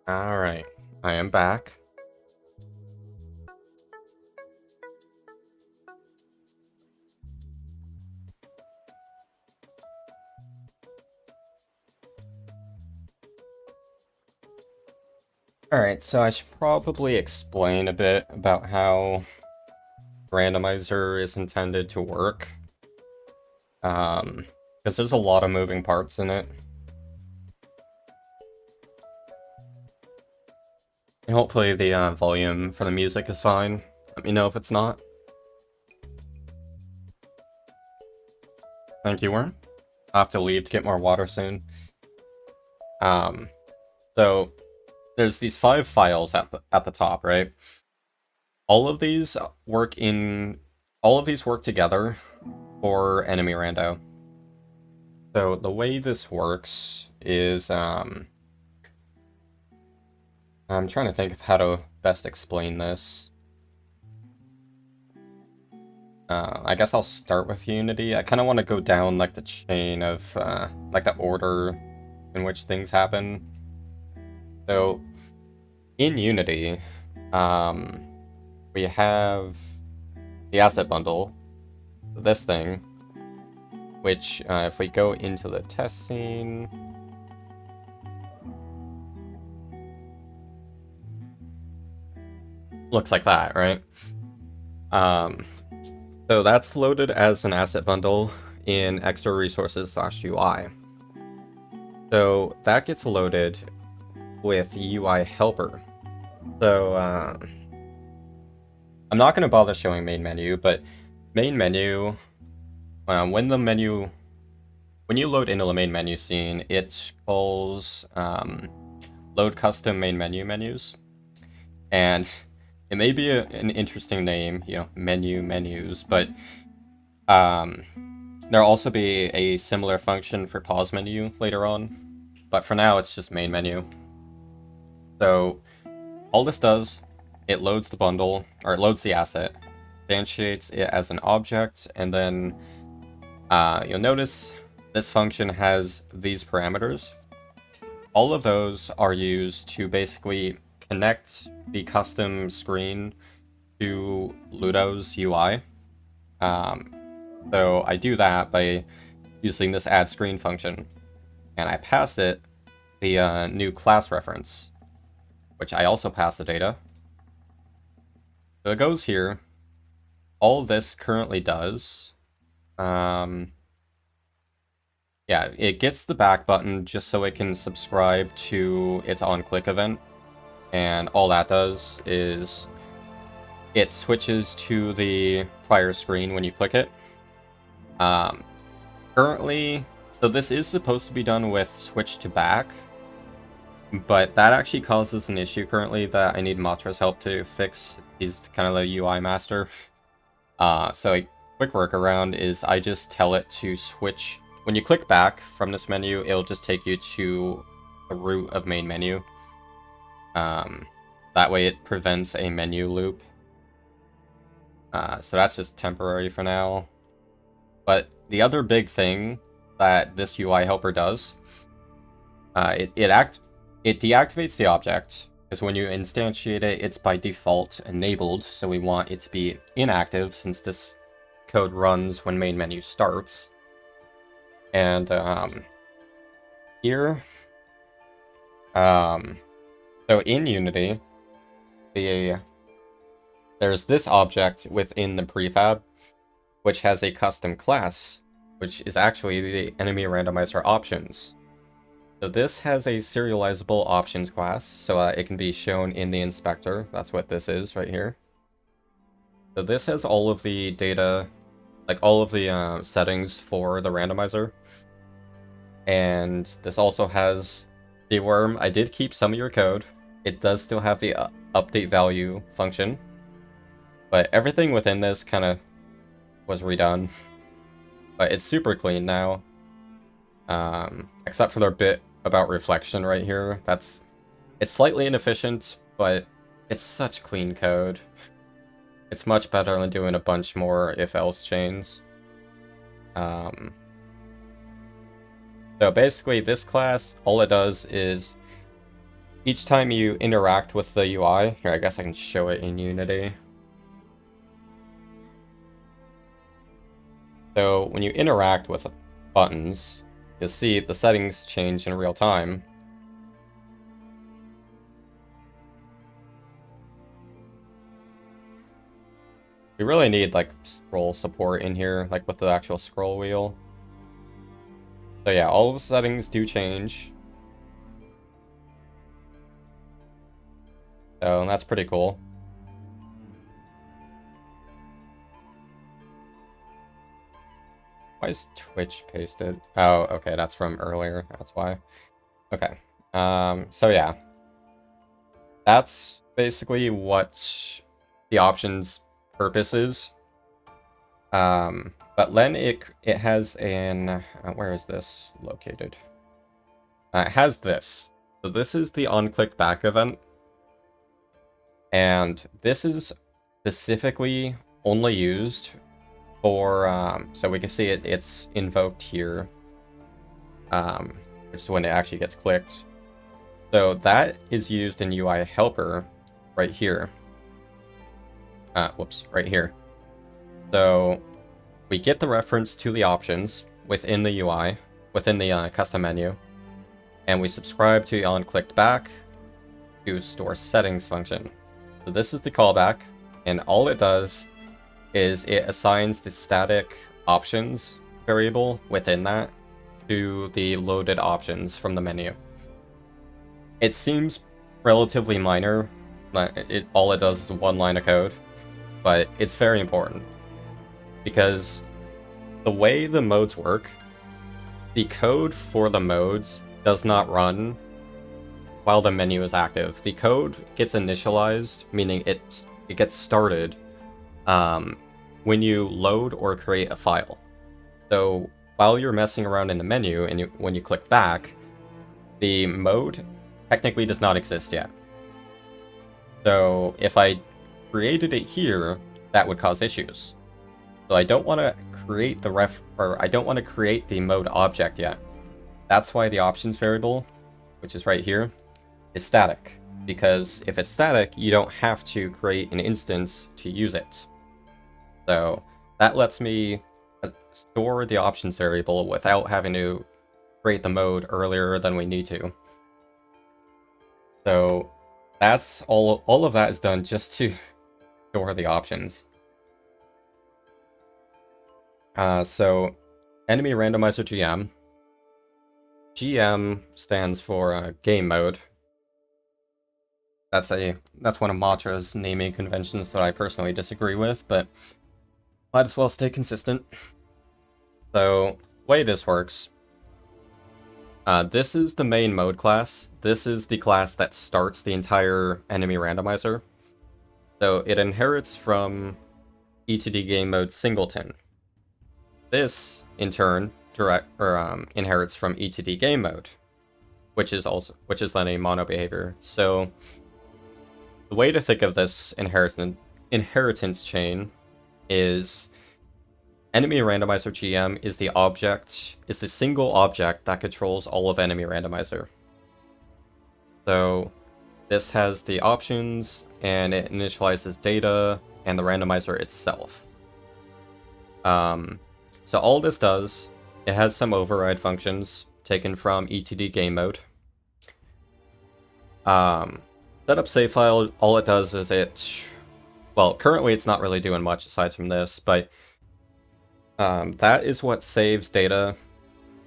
Alright, I am back. Alright, so I should probably explain a bit about how randomizer is intended to work. Because there's a lot of moving parts in it. And hopefully the volume for the music is fine. Let me know if it's not. Thank you, Worm. I'll have to leave to get more water soon. So there's these 5 files at the top, right? All of these work together for enemy rando. So the way this works is, I'm trying to think of how to best explain this. I guess I'll start with Unity. I kind of want to go down like the chain of like the order in which things happen. So in Unity, we have the asset bundle, this thing, which if we go into the test scene, looks like that, right? So that's loaded as an asset bundle in extra resources/UI. So that gets loaded with UI helper. So I'm not going to bother showing main menu, but main menu, when you load into the main menu scene, it calls load custom main menu menus, and it may be an interesting name, you know, menus, but there'll also be a similar function for pause menu later on, but for now it's just main menu. So all this does, it loads the bundle, or it loads the asset, instantiates it as an object, and then you'll notice this function has these parameters. All of those are used to basically connect the custom screen to Ludo's UI. So I do that by using this add screen function, and I pass it the new class reference, which I also pass the data. So it goes here. All this currently does, yeah, it gets the back button just so it can subscribe to its on-click event. And all that does is it switches to the prior screen when you click it. Currently, so this is supposed to be done with switch to back, but that actually causes an issue currently that I need Matra's help to fix. He's kind of the UI master. So a quick workaround is I just tell it to switch. When you click back from this menu, it'll just take you to the root of main menu. That way it prevents a menu loop. So that's just temporary for now. But the other big thing that this UI helper does, it deactivates the object, because when you instantiate it, it's by default enabled, so we want it to be inactive since this code runs when main menu starts. And here, so in Unity, there's this object within the prefab, which has a custom class, which is actually the enemy randomizer options. So this has a serializable options class, so it can be shown in the inspector. That's what this is right here. So this has all of the data, like all of the settings for the randomizer. And this also has the worm. I did keep some of your code. It does still have the update value function, but everything within this kind of was redone. But it's super clean now, except for their bit about reflection right here. It's slightly inefficient, but it's such clean code. It's much better than doing a bunch more if-else chains. So basically, this class, all it does is each time you interact with the UI, here, I guess I can show it in Unity. So when you interact with buttons, you'll see the settings change in real time. We really need like scroll support in here, like with the actual scroll wheel. So yeah, all of the settings do change. So that's pretty cool. Why is Twitch pasted? Oh, okay, that's from earlier. That's why. Okay. So yeah. That's basically what the options purpose is. But then it has an where is this located? It has this. So this is the on-click back event, and this is specifically only used for so we can see it's invoked here, which is when it actually gets clicked. So that is used in UI helper right here. Whoops, right here. So we get the reference to the options within the UI, within the custom menu, and we subscribe to the on-clicked back to store settings function. So this is the callback, and all it does is it assigns the static options variable within that to the loaded options from the menu. It seems relatively minor, all it does is one line of code, but it's very important. Because the way the modes work, the code for the modes does not run while the menu is active. The code gets initialized, meaning it gets started when you load or create a file. So while you're messing around in the menu and when you click back, the mode technically does not exist yet. So if I created it here, that would cause issues. So I don't want to create the mode object yet. That's why the options variable, which is right here, is static. Because if it's static, you don't have to create an instance to use it. So that lets me store the options variable without having to create the mode earlier than we need to. So that's all of that is done just to store the options. So enemy randomizer GM. GM stands for game mode. That's one of Matra's naming conventions that I personally disagree with, but might as well stay consistent. So the way this works, this is the main mode class. This is the class that starts the entire enemy randomizer. So it inherits from ETD game mode singleton. This, in turn, inherits from ETD game mode, which is then a mono behavior. So the way to think of this inheritance chain is enemy randomizer GM is the single object that controls all of enemy randomizer. So this has the options, and it initializes data and the randomizer itself. So all this does, it has some override functions taken from ETD game mode. Setup save file, all it does is currently it's not really doing much aside from this, but that is what saves data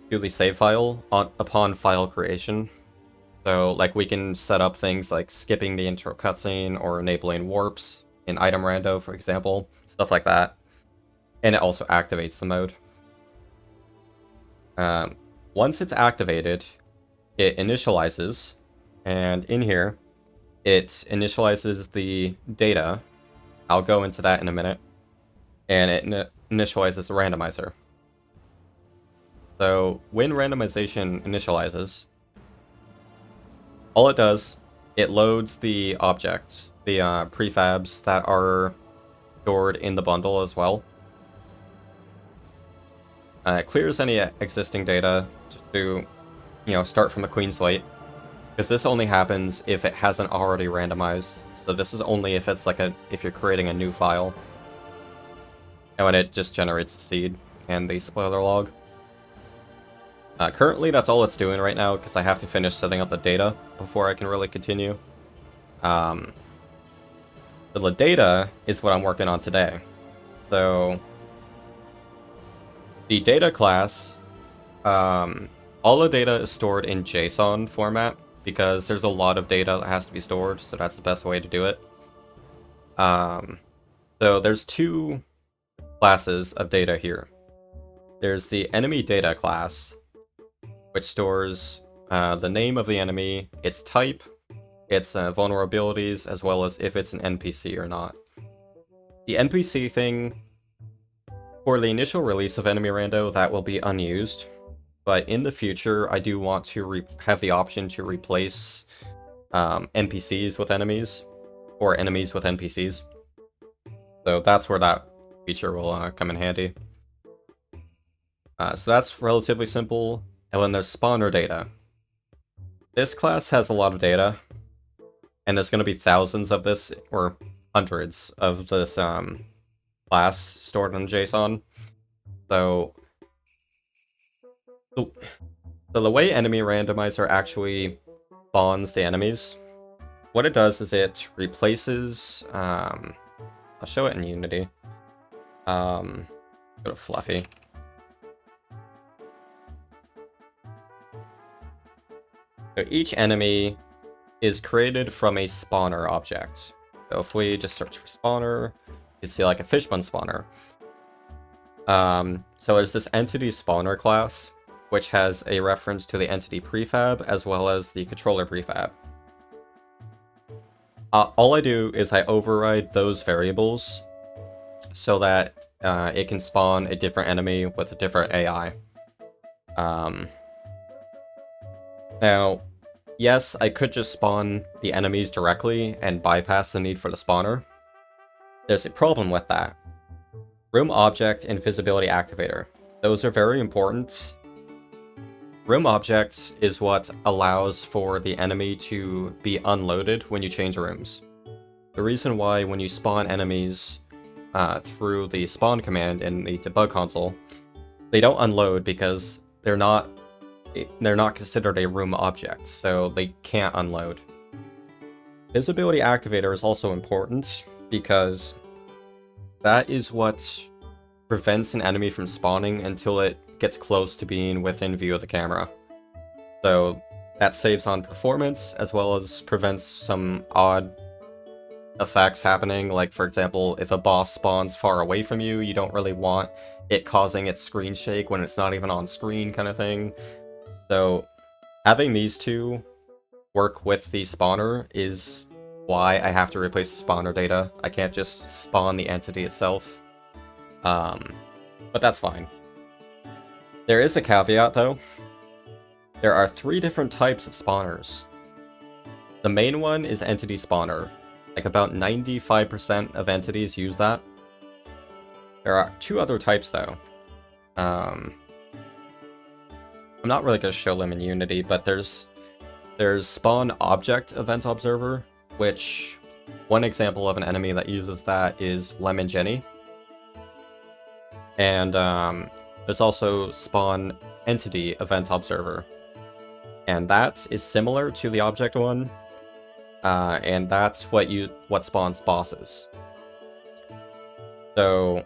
to the save file upon file creation. So like we can set up things like skipping the intro cutscene or enabling warps in item rando, for example, stuff like that. And it also activates the mode. Once it's activated, it initializes, and in here, it initializes the data. I'll go into that in a minute. And it initializes the randomizer. So when randomization initializes, all it does, it loads the objects, the prefabs that are stored in the bundle as well. It clears any existing data just to, start from a clean slate, because this only happens if it hasn't already randomized. So this is only if it's if you're creating a new file, and when it just generates the seed and the spoiler log. Currently, that's all it's doing right now, because I have to finish setting up the data before I can really continue. So the data is what I'm working on today. So the data class, all the data is stored in JSON format, because there's a lot of data that has to be stored, so that's the best way to do it. So there's two classes of data here. There's the enemy data class, which stores the name of the enemy, its type, its vulnerabilities, as well as if it's an NPC or not. The NPC thing, For the initial release of Enemy Rando, that will be unused. But in the future, I do want to have the option to replace NPCs with enemies, or enemies with NPCs. So that's where that feature will come in handy. So that's relatively simple. And then there's spawner data. This class has a lot of data, and there's going to be thousands of this, or hundreds of this class stored in JSON. So the way enemy randomizer actually spawns the enemies, what it does is it replaces, I'll show it in Unity. Go to Fluffy. So each enemy is created from a spawner object. So if we just search for spawner, you see like a fishbone spawner. So there's this entity spawner class, which has a reference to the entity prefab as well as the controller prefab. All I do is I override those variables so that it can spawn a different enemy with a different AI. Now, yes, I could just spawn the enemies directly and bypass the need for the spawner. There's a problem with that. Room object and visibility activator. Those are very important. Room object is what allows for the enemy to be unloaded when you change rooms. The reason why when you spawn enemies through the spawn command in the debug console, they don't unload because they're not considered a room object, so they can't unload. Visibility activator is also important because that is what prevents an enemy from spawning until it gets close to being within view of the camera. So that saves on performance as well as prevents some odd effects happening. Like, for example, if a boss spawns far away from you, you don't really want it causing its screen shake when it's not even on screen, kind of thing. So having these two work with the spawner is why I have to replace the spawner data. I can't just spawn the entity itself. But that's fine. There is a caveat though. There are 3 different types of spawners. The main one is entity spawner. Like about 95% of entities use that. There are 2 other types though. I'm not really going to show them in Unity, but there's spawn object event observer, which one example of an enemy that uses that is Lemon Jenny. And there's also spawn entity event observer. And that is similar to the object one. And that's what spawns bosses. So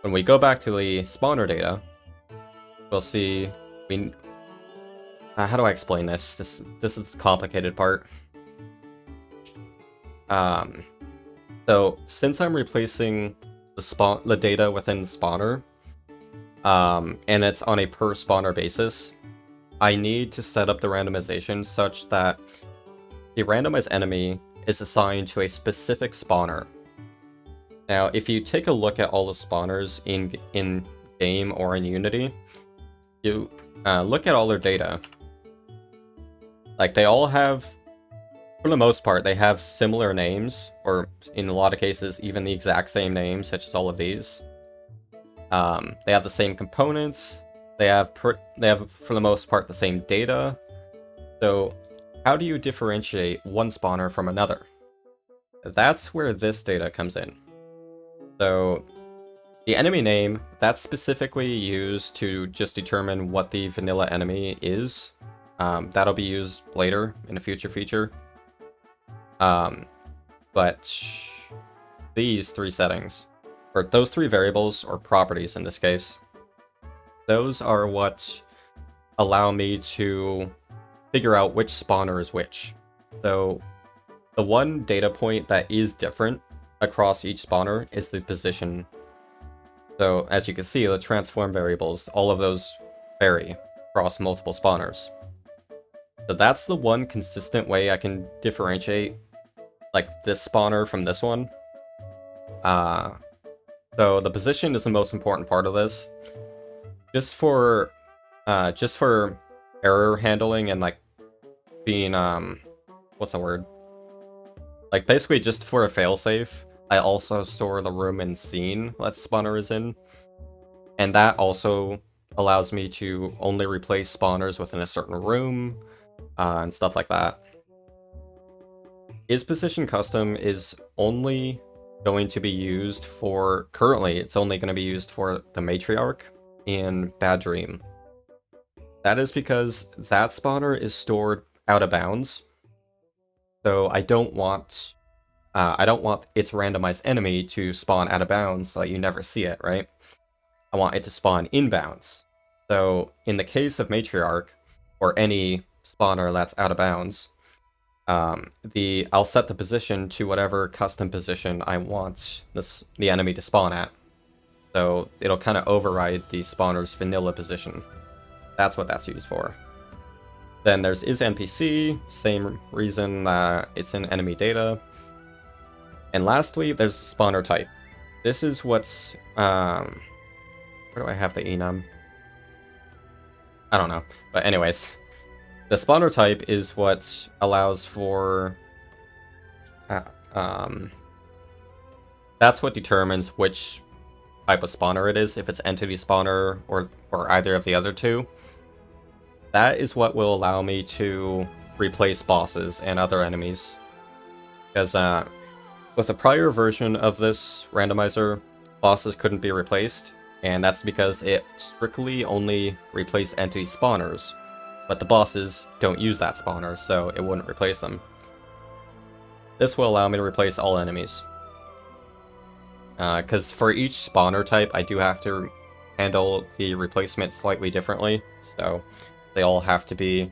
when we go back to the spawner data, we'll see how do I explain this? This is the complicated part. So since I'm replacing the data within the spawner, and it's on a per spawner basis, I need to set up the randomization such that the randomized enemy is assigned to a specific spawner. Now, if you take a look at all the spawners in game or in Unity, you look at all their data. Like, they all have, for the most part, they have similar names, or in a lot of cases, even the exact same names, such as all of these. They have the same components. They have, for the most part, the same data. So, how do you differentiate one spawner from another? That's where this data comes in. So, the enemy name, that's specifically used to just determine what the vanilla enemy is. That'll be used later in a future feature. But these 3 settings, or those 3 variables, or properties in this case, those are what allow me to figure out which spawner is which. So the one data point that is different across each spawner is the position. So as you can see, the transform variables, all of those vary across multiple spawners. So that's the one consistent way I can differentiate like this spawner from this one. So the position is the most important part of this. Just for error handling and like being what's the word? Like basically just for a failsafe, I also store the room and scene that spawner is in. And that also allows me to only replace spawners within a certain room, and stuff like that. Is position custom is only going to be used for, currently, it's only going to be used for the matriarch in Bad Dream. That is because that spawner is stored out of bounds. So I don't want its randomized enemy to spawn out of bounds so that you never see it, right? I want it to spawn inbounds. So in the case of matriarch, or any spawner that's out of bounds, I'll set the position to whatever custom position I want the enemy to spawn at. So it'll kind of override the spawner's vanilla position. That's what that's used for. Then there's is NPC, same reason that it's in enemy data. And lastly, there's spawner type. This is what's where do I have the enum? I don't know. But anyways, the spawner type is what allows for that's what determines which type of spawner it is, if it's entity spawner or either of the other two. That is what will allow me to replace bosses and other enemies. Because with the prior version of this randomizer, bosses couldn't be replaced, and that's because it strictly only replaced entity spawners. But the bosses don't use that spawner, so it wouldn't replace them. This will allow me to replace all enemies. Because for each spawner type, I do have to handle the replacement slightly differently, so they all have to be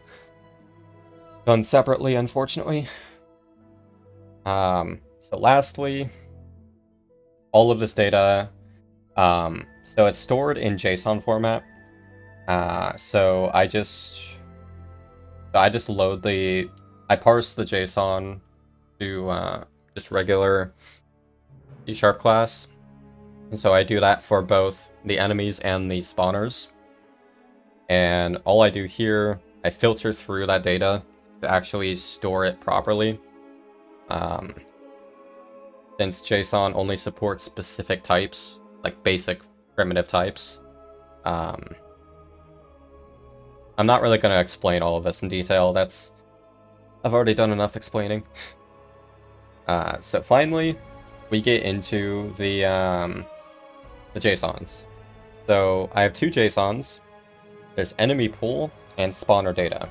done separately, unfortunately. So lastly, all of this data, so it's stored in JSON format. So I just load I parse the JSON to just regular C# class. And so I do that for both the enemies and the spawners. And all I do here, I filter through that data to actually store it properly. Since JSON only supports specific types, like basic primitive types. I'm not really going to explain all of this in detail. I've already done enough explaining. So finally, we get into the JSONs. So I have two JSONs. There's enemy pool and spawner data.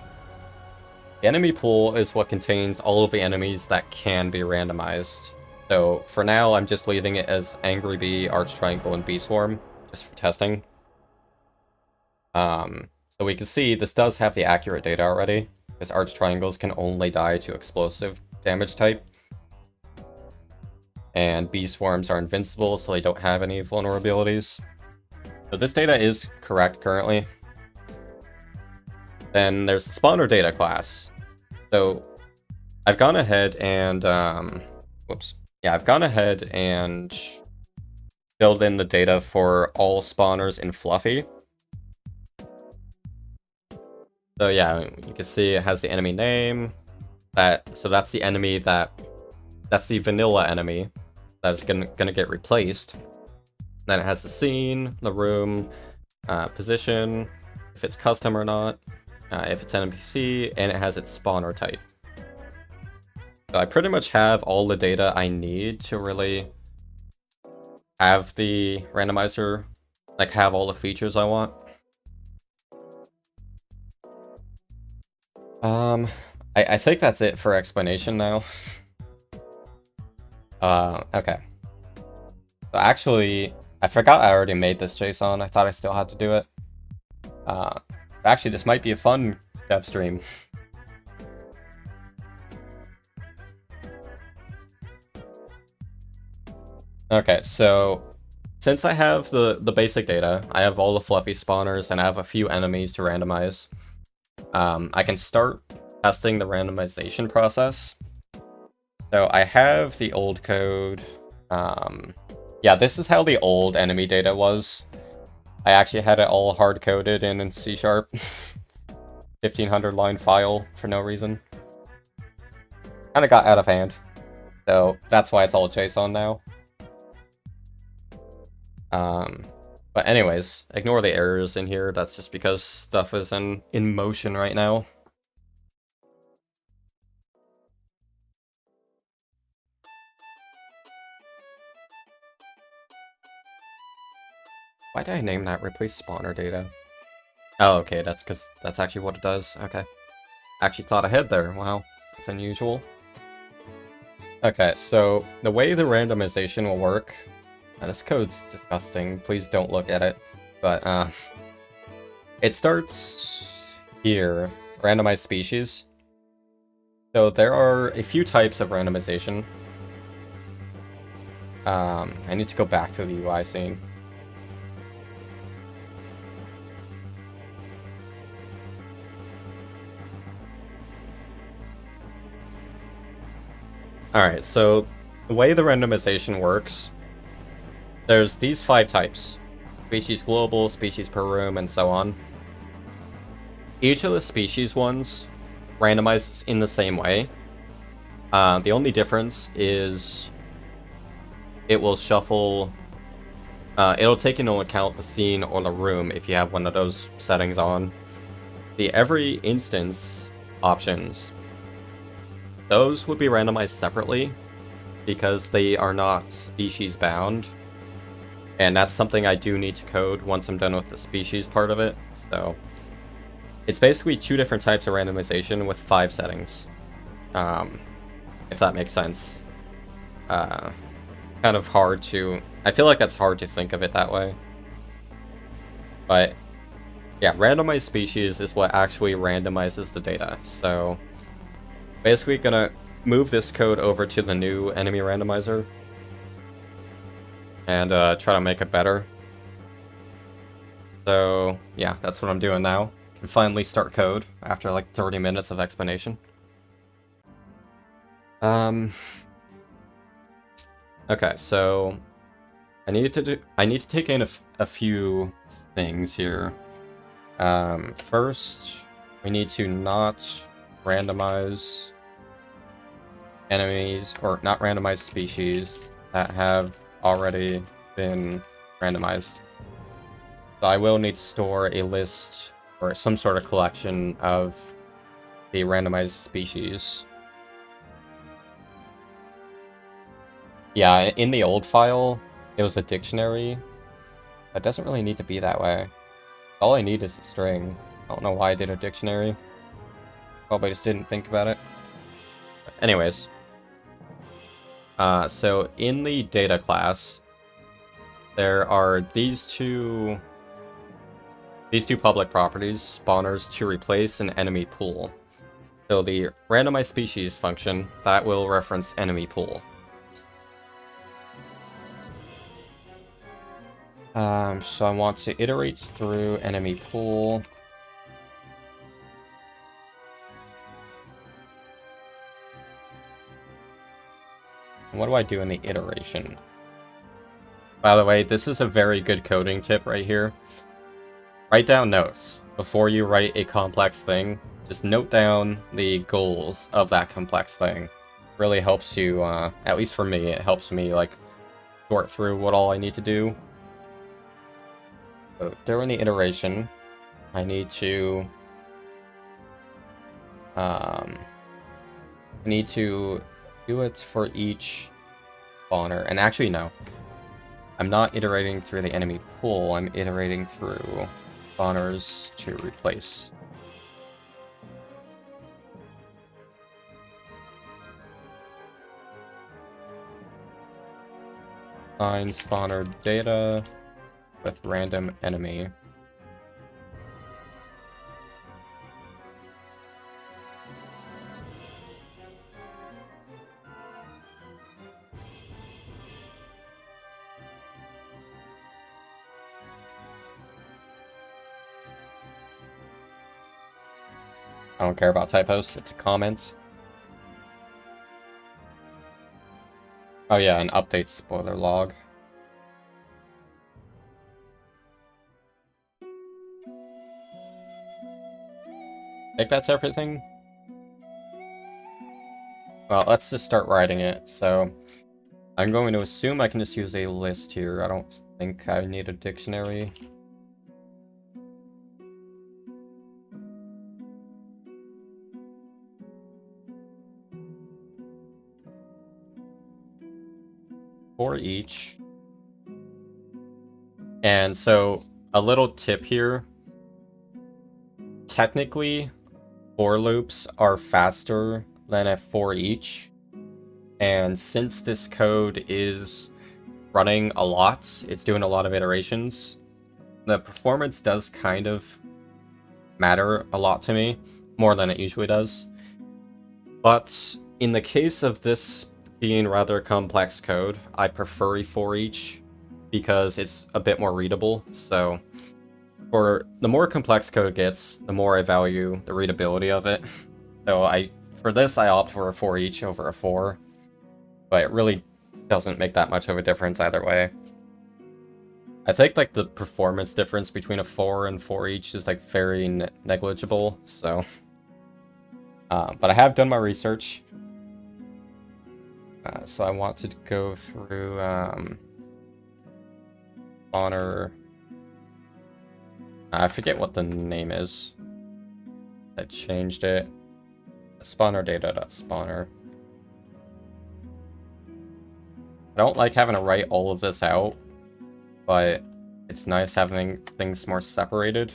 The enemy pool is what contains all of the enemies that can be randomized. So for now, I'm just leaving it as Angry Bee, Arch Triangle, and Bee Swarm, just for testing. So we can see this does have the accurate data already, because Arch Triangles can only die to explosive damage type. And Bee Swarms are invincible, so they don't have any vulnerabilities. So this data is correct currently. Then there's the spawner data class. So I've gone ahead and I've gone ahead and filled in the data for all spawners in Fluffy. So yeah, you can see it has the enemy name. So that's the enemy that's the vanilla enemy that's gonna get replaced. Then it has the scene, the room, position, if it's custom or not, if it's an NPC, and it has its spawner type. So I pretty much have all the data I need to really have the randomizer, like have all the features I want. I think that's it for explanation now. Okay. So actually, I forgot I already made this JSON. I thought I still had to do it. Actually, this might be a fun dev stream. Okay, so since I have the basic data, I have all the fluffy spawners and I have a few enemies to randomize. I can start testing the randomization process. So I have the old code Yeah, this is how the old enemy data was. I actually had it all hard-coded in C#. 1500 line file for no reason. Kinda got out of hand. So that's why it's all JSON now. But anyways, ignore the errors in here. That's just because stuff is in motion right now. Why did I name that replace spawner data? Oh, okay, that's because that's actually what it does. Okay. Actually thought ahead there. Wow, that's unusual. Okay, so the way the randomization will work... this code's disgusting. Please don't look at it. But, it starts here. Randomized species. So there are a few types of randomization. I need to go back to the UI scene. Alright, so the way the randomization works, there's these 5 types. Species global, species per room, and so on. Each of the species ones randomizes in the same way. The only difference is it will shuffle... it'll take into account the scene or the room if you have one of those settings on. The every instance options, those would be randomized separately because they are not species bound. And that's something I do need to code once I'm done with the species part of it. So it's basically 2 different types of randomization with 5 settings. If that makes sense. Kind of hard to... I feel like that's hard to think of it that way. But yeah, randomized species is what actually randomizes the data. So basically gonna move this code over to the new enemy randomizer and try to make it better. So yeah, that's what I'm doing now. Can finally start code after like 30 minutes of explanation. Okay, so I need to take in a few things here. First, we need to not randomize enemies, or not randomize species that have already been randomized. So I will need to store a list or some sort of collection of the randomized species. Yeah, in the old file, it was a dictionary. That doesn't really need to be that way. All I need is a string. I don't know why I did a dictionary. Probably just didn't think about it. But anyways. So in the data class, there are these two public properties, spawners to replace an enemy pool. So the randomized species function, that will reference enemy pool. So I want to iterate through enemy pool. What do I do in the iteration? By the way, this is a very good coding tip right here. Write down notes. Before you write a complex thing, just note down the goals of that complex thing. Really helps you, at least for me, it helps me, like, sort through what all I need to do. So during the iteration, I need to do it for each spawner. And actually, no. I'm not iterating through the enemy pool, I'm iterating through spawners to replace. Find spawner data with random enemy. I don't care about typos, it's a comment. Oh yeah, an update spoiler log. think that's everything. Well, let's just start writing it. So I'm going to assume I can just use a list here. I don't think I need a dictionary. For each. And so a little tip here. Technically, for loops are faster than a for each. And since this code is running a lot, it's doing a lot of iterations, the performance does kind of matter a lot to me, more than it usually does. But in the case of this being rather complex code, I prefer a for each because it's a bit more readable. So for the more complex code gets, the more I value the readability of it. So for this I opt for a for each over a for, but it really doesn't make that much of a difference either way. I think like the performance difference between a for and for each is like very negligible. So, but I have done my research. So I want to go through spawner. I forget what the name is. I changed it. Spawner data.spawner. I don't like having to write all of this out, but it's nice having things more separated.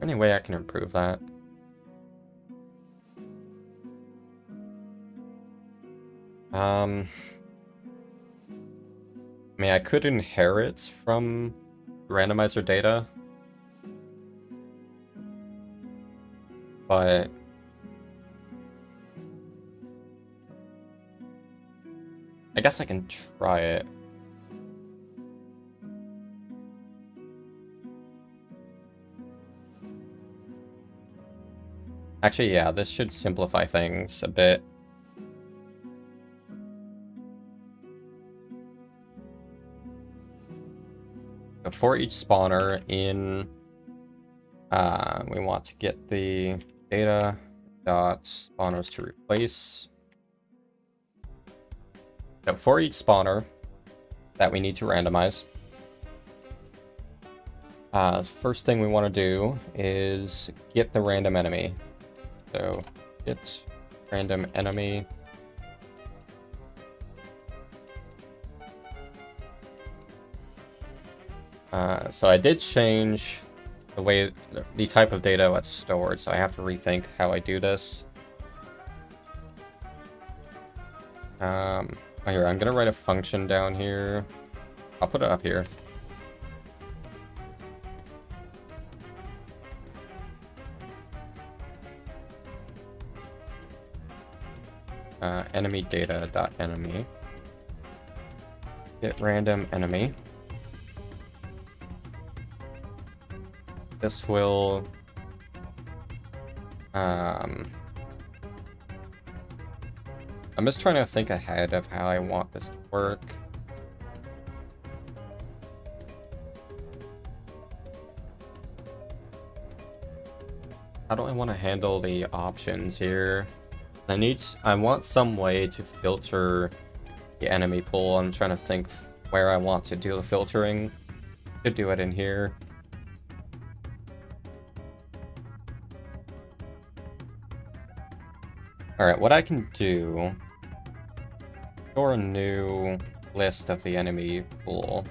Any way I can improve that? I mean, I could inherit from randomizer data, but I guess I can try it. Actually, yeah, this should simplify things a bit. For each spawner in, we want to get the data dot spawners to replace. So for each spawner that we need to randomize, first thing we want to do is get the random enemy. So get random enemy. So I did change the way, the type of data that's stored, so I have to rethink how I do this. Here, I'm gonna write a function down here. I'll put it up here. Enemy data dot enemy. Get random enemy. This will I'm just trying to think ahead of how I want this to work. How do I want to handle the options here? I want some way to filter the enemy pool. I'm trying to think where I want to do the filtering. Could do it in here. Alright, what I can do, store a new list of the enemy pool.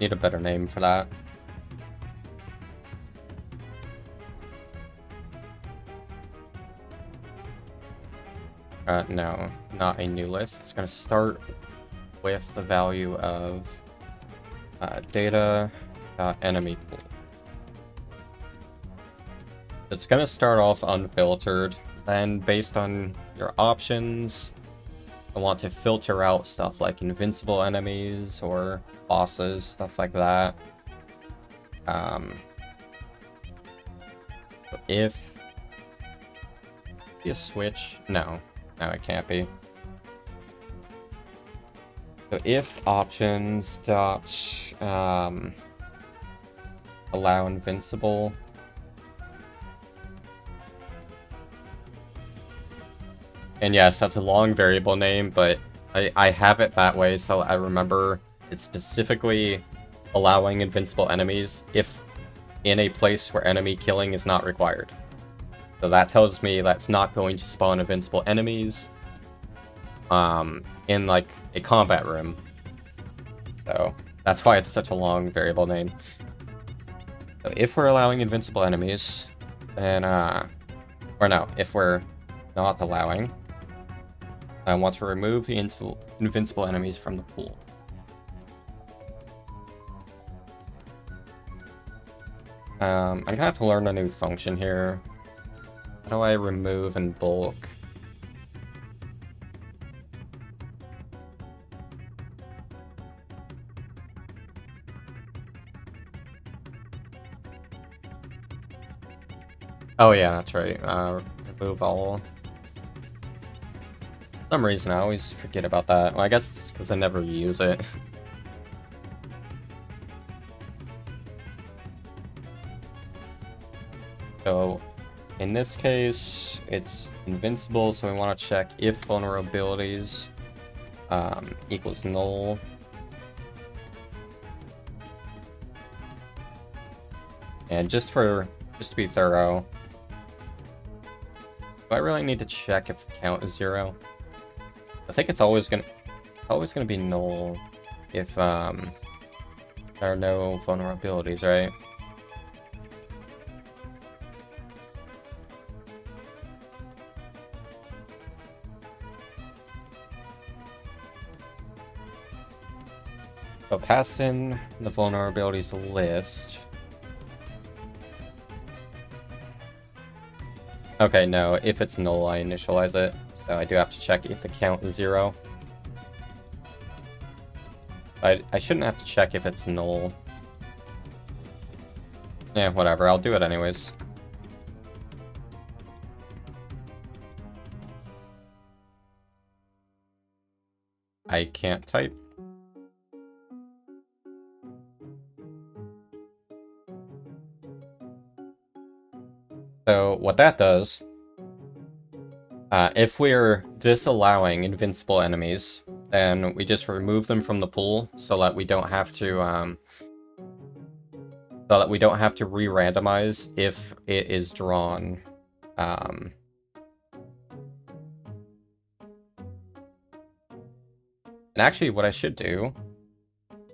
Need a better name for that. No, not a new list. It's going to start with the value of data.enemy pool. It's going to start off unfiltered, then based on your options, I want to filter out stuff like invincible enemies or bosses, stuff like that. If you switch, no. No, it can't be. So if options dot allow invincible. And yes, that's a long variable name, but I have it that way, so I remember it's specifically allowing invincible enemies if in a place where enemy killing is not required. So that tells me that's not going to spawn invincible enemies in like a combat room. So that's why it's such a long variable name. So if we're allowing invincible enemies, then or no, if we're not allowing, I want to remove the invincible enemies from the pool. I'm gonna have to learn a new function here. How do I remove and bulk? Oh yeah, that's right. Remove all. For some reason, I always forget about that. Well, I guess because I never use it. So, in this case, it's invincible, so we want to check if vulnerabilities equals null. And just to be thorough, do I really need to check if the count is 0? I think it's always gonna be null if there are no vulnerabilities, right? So pass in the vulnerabilities list. Okay, no, if it's null, I initialize it. So I do have to check if the count is 0. I shouldn't have to check if it's null. Yeah, whatever, I'll do it anyways. I can't type. So what that does, if we're disallowing invincible enemies, then we just remove them from the pool so that we don't have to re-randomize if it is drawn. And actually, what I should do,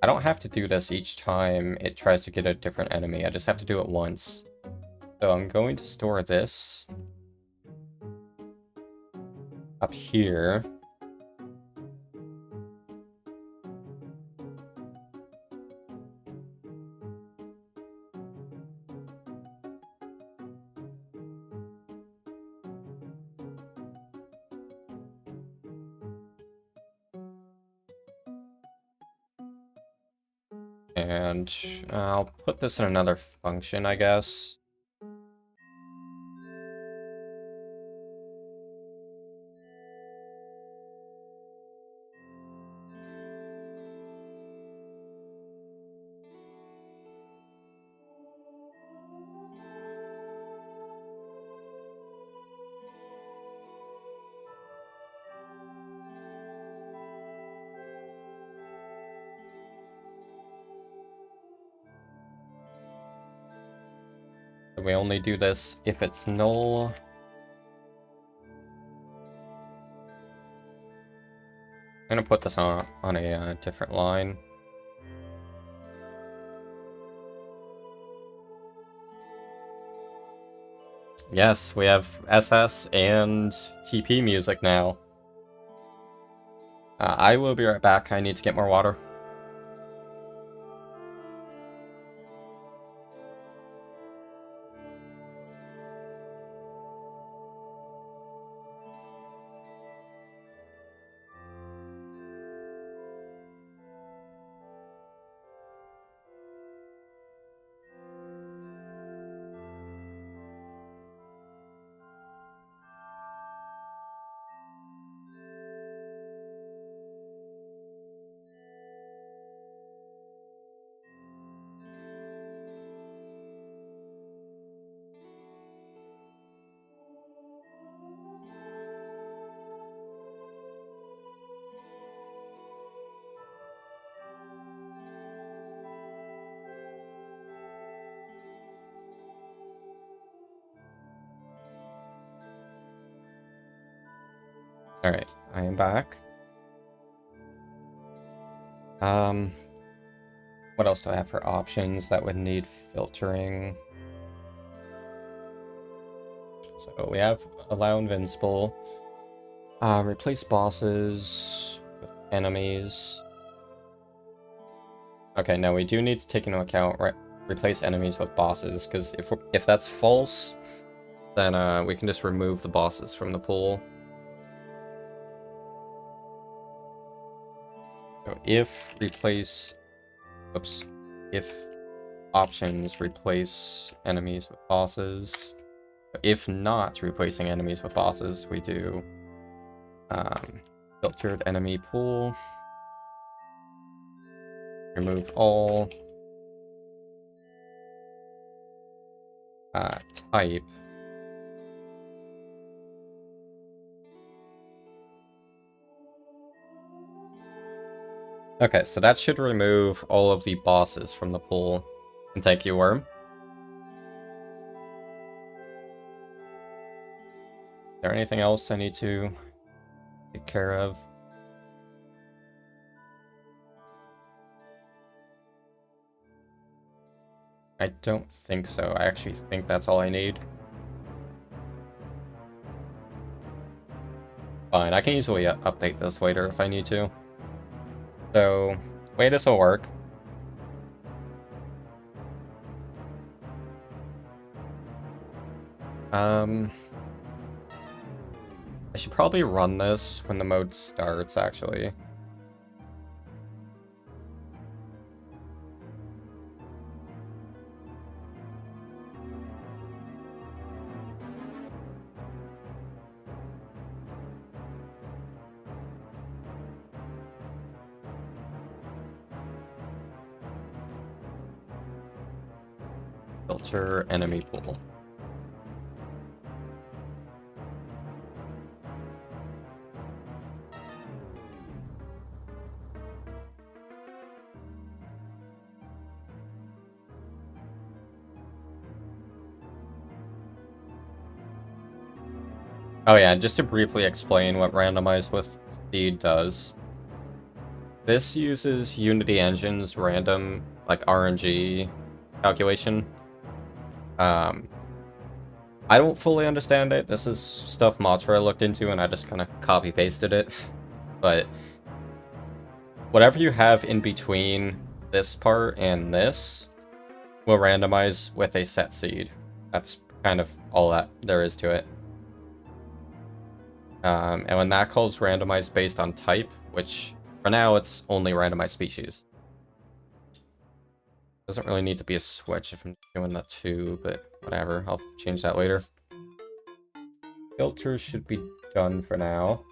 I don't have to do this each time it tries to get a different enemy. I just have to do it once. So I'm going to store this up here. And I'll put this in another function, I guess. We only do this if it's null. I'm gonna put this on a different line. Yes, we have SS and TP music now. I will be right back. I need to get more water. Alright, I am back. What else do I have for options that would need filtering? So we have allow invincible. Replace bosses with enemies. Okay, now we do need to take into account replace enemies with bosses, because if that's false, then we can just remove the bosses from the pool. So if options replace enemies with bosses, if not replacing enemies with bosses, we do filtered enemy pool, remove all, type, okay, so that should remove all of the bosses from the pool. And thank you, Worm. Is there anything else I need to take care of? I don't think so. I actually think that's all I need. Fine, I can easily update this later if I need to. So, the way this will work. I should probably run this when the mode starts, actually. Filter enemy pool. Oh yeah, just to briefly explain what randomized with seed does. This uses Unity Engine's random, like, RNG calculation. I don't fully understand it. This is stuff Matra looked into and I just kind of copy-pasted it. But whatever you have in between this part and this will randomize with a set seed. That's kind of all that there is to it. And when that calls randomized based on type, which for now it's only randomized species. Doesn't really need to be a switch if I'm doing that too, but whatever, I'll change that later. Filters should be done for now.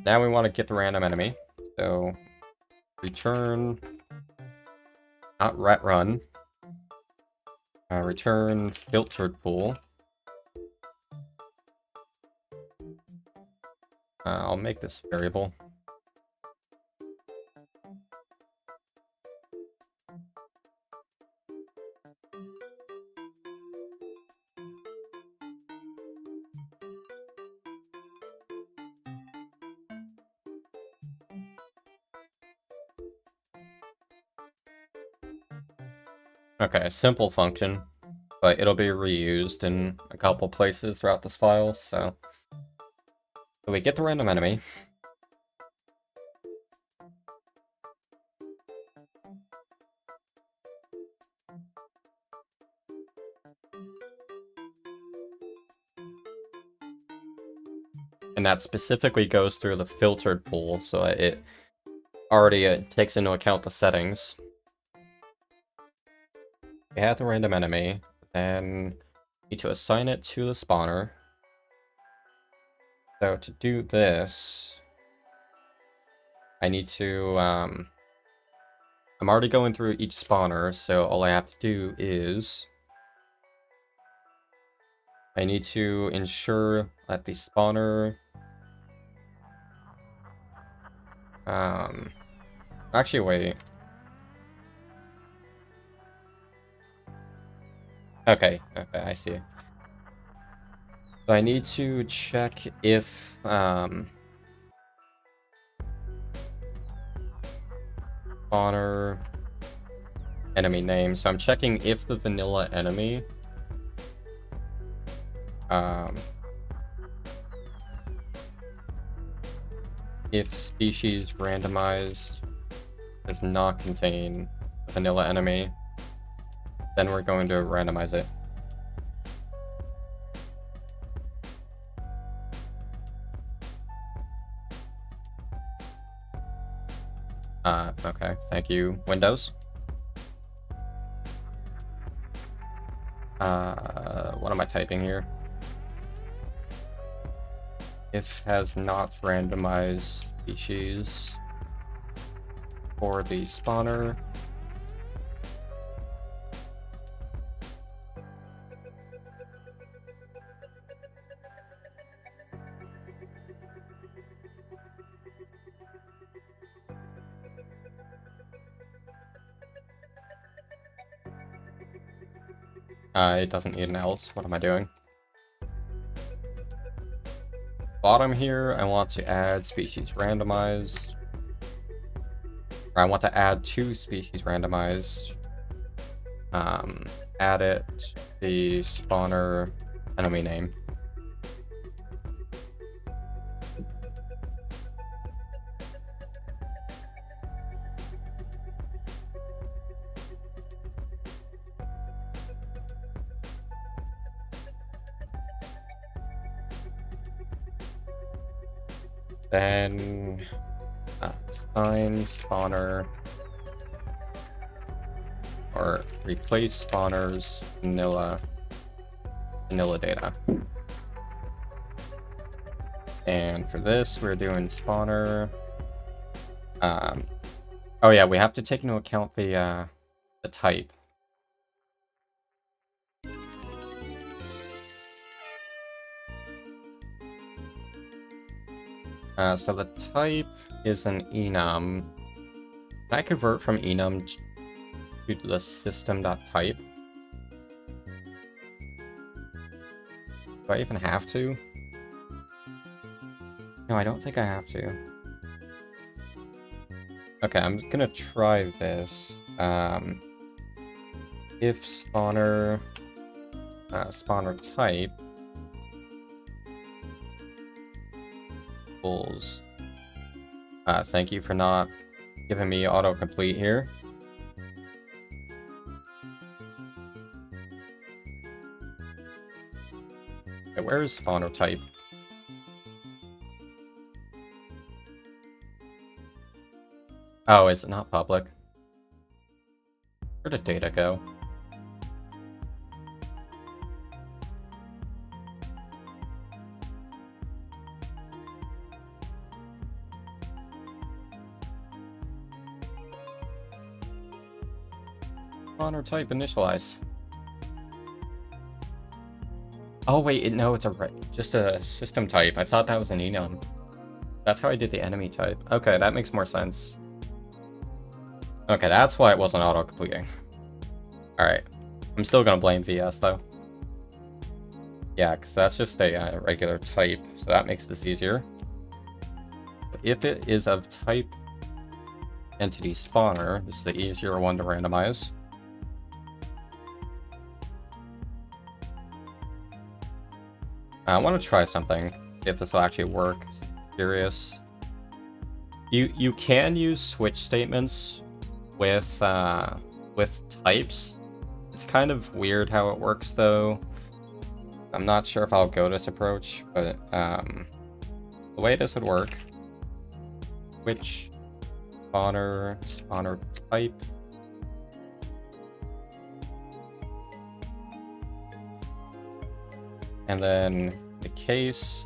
Now we want to get the random enemy, so return, not ret run, return filtered pool. I'll make this variable. Okay, a simple function, but it'll be reused in a couple places throughout this file, so we get the random enemy. And that specifically goes through the filtered pool, so it already takes into account the settings. We have the random enemy, then need to assign it to the spawner. So to do this, I need to, I'm already going through each spawner, so all I have to do is I need to ensure that the spawner, actually wait. Okay, I see. So I need to check if spawner enemy name. So I'm checking if the vanilla enemy if species randomized does not contain a vanilla enemy, then we're going to randomize it. Okay, thank you, Windows. What am I typing here? If has not randomized species for the spawner. It doesn't need an else. What am I doing? Bottom here, I want to add species randomized. Or I want to add 2 species randomized. Add it the spawner enemy name. Then assign spawner or replace spawners vanilla data. And for this, we're doing spawner. Oh yeah, we have to take into account the type. So the type is an enum. Can I convert from enum to the system.type? Do I even have to? No, I don't think I have to. Okay, I'm gonna try this. If spawner type equals. Thank you for not giving me autocomplete here. Okay, where is spawner type? Oh, is it not public? Where did data go? Spawner type initialize. Oh wait, no, it's just a system type. I thought that was an enum. That's how I did the enemy type. Okay, that makes more sense. Okay, that's why it wasn't auto-completing. Alright. I'm still gonna blame VS, though. Yeah, because that's just a regular type, so that makes this easier. But if it is of type entity spawner, this is the easier one to randomize. I want to try something, see if this will actually work. Curious. You can use switch statements with types. It's kind of weird how it works though. I'm not sure if I'll go this approach, but the way this would work, switch spawner type. And then the case,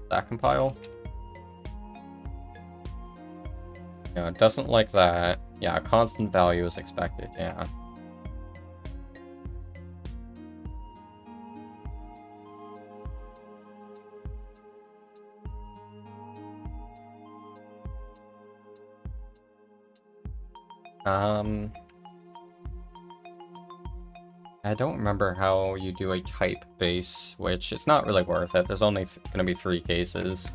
that compile. No, it doesn't like that. Yeah, a constant value is expected, yeah. I don't remember how you do a type base switch. It's not really worth it. There's only going to be 3 cases.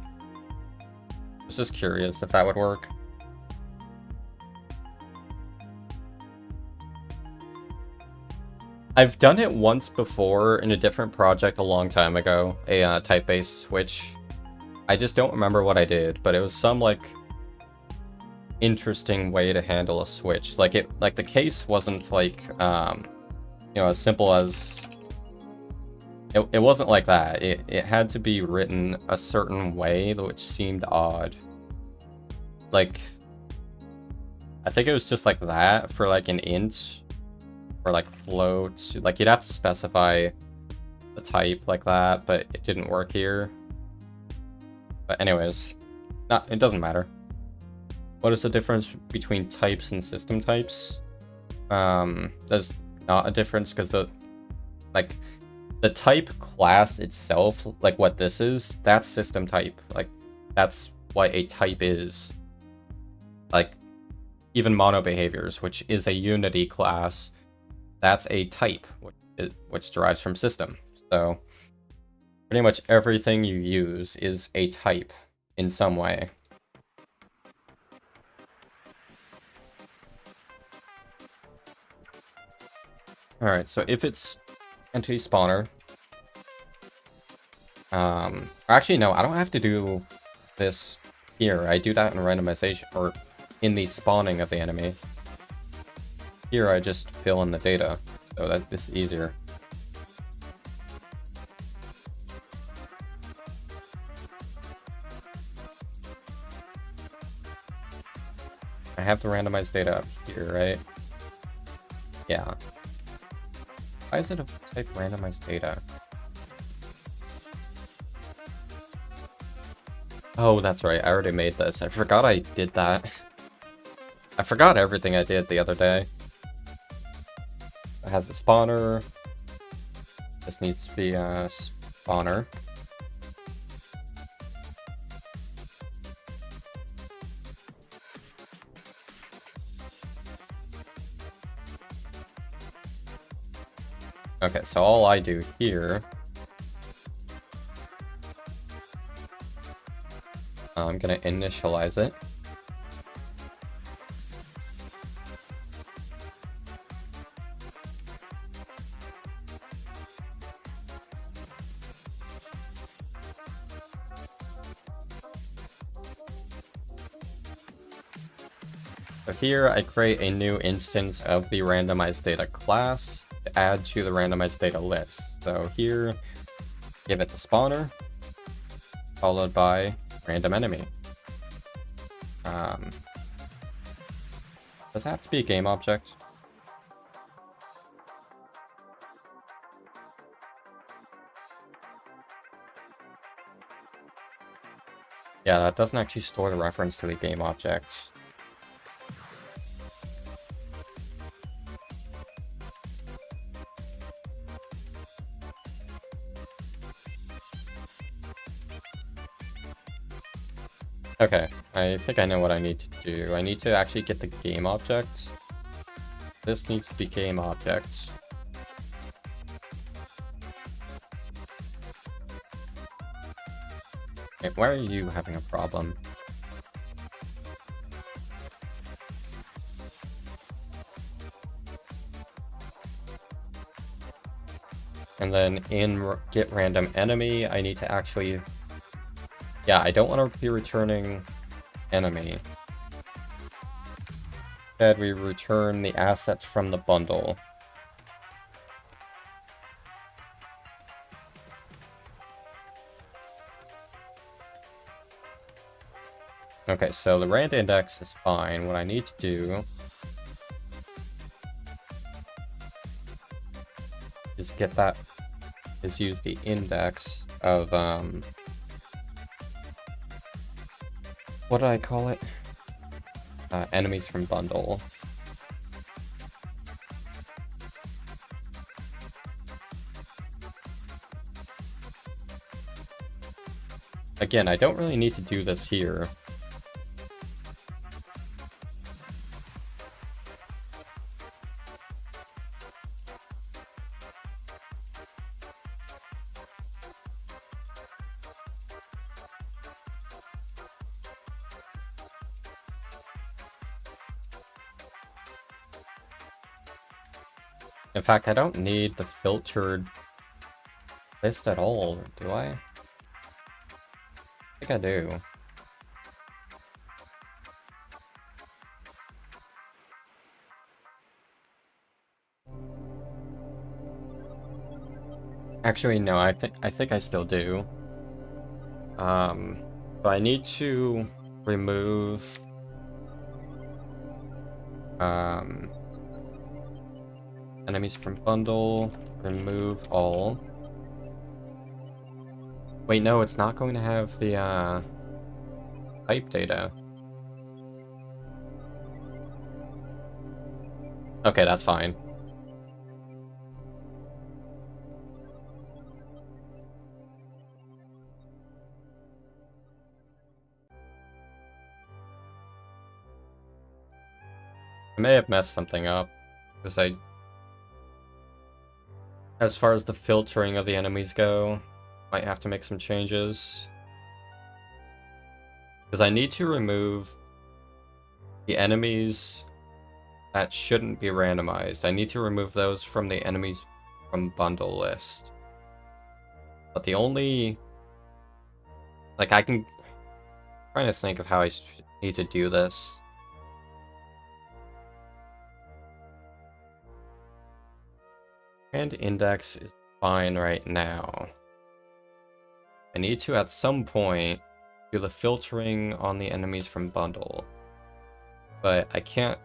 I was just curious if that would work. I've done it once before in a different project a long time ago, a type-based switch. I just don't remember what I did, but it was some, like, interesting way to handle a switch. Like, the case wasn't, like, you know, as simple as... It wasn't like that. It had to be written a certain way, which seemed odd. Like, I think it was just like that for, like, an int. Or like float, like you'd have to specify the type like that, but it didn't work here. But anyways, it doesn't matter. What is the difference between types and system types? There's not a difference because the type class itself, like what this is, that's system type. Like that's what a type is. Like even mono behaviors, which is a Unity class. That's a type, which derives from system. So pretty much everything you use is a type in some way. Alright, so if it's entity spawner... actually, no, I don't have to do this here. I do that in randomization, or in the spawning of the enemy. Here I just fill in the data, so that this is easier. I have the randomized data up here, right? Yeah. Why is it a type randomized data? Oh, that's right, I already made this. I forgot I did that. I forgot everything I did the other day. It has the spawner. This needs to be a spawner. Okay, so all I do here... I'm gonna initialize it. So here I create a new instance of the randomized data class to add to the randomized data list. So here, give it the spawner, followed by random enemy. Does it have to be a game object? Yeah, that doesn't actually store the reference to the game object. Okay, I think I know what I need to do. I need to actually get the game object. This needs to be game object. Wait, why are you having a problem? And then in get random enemy, I need to actually... Yeah, I don't want to be returning enemy. Instead, we return the assets from the bundle. Okay, so the rand index is fine. What I need to do is use the index of, what did I call it? Enemies from bundle. Again, I don't really need to do this here. In fact, I don't need the filtered list at all, do I? I think I do. Actually, no, I think I still do. But I need to remove enemies from bundle, remove all. Wait, no, it's not going to have the type data. Okay, that's fine. I may have messed something up, because as far as the filtering of the enemies go, might have to make some changes. Because I need to remove the enemies that shouldn't be randomized. I need to remove those from the enemies from bundle list. But the only... Like, I'm trying to think of how I need to do this. And index is fine right now. I need to, at some point, do the filtering on the enemies from bundle. But I can't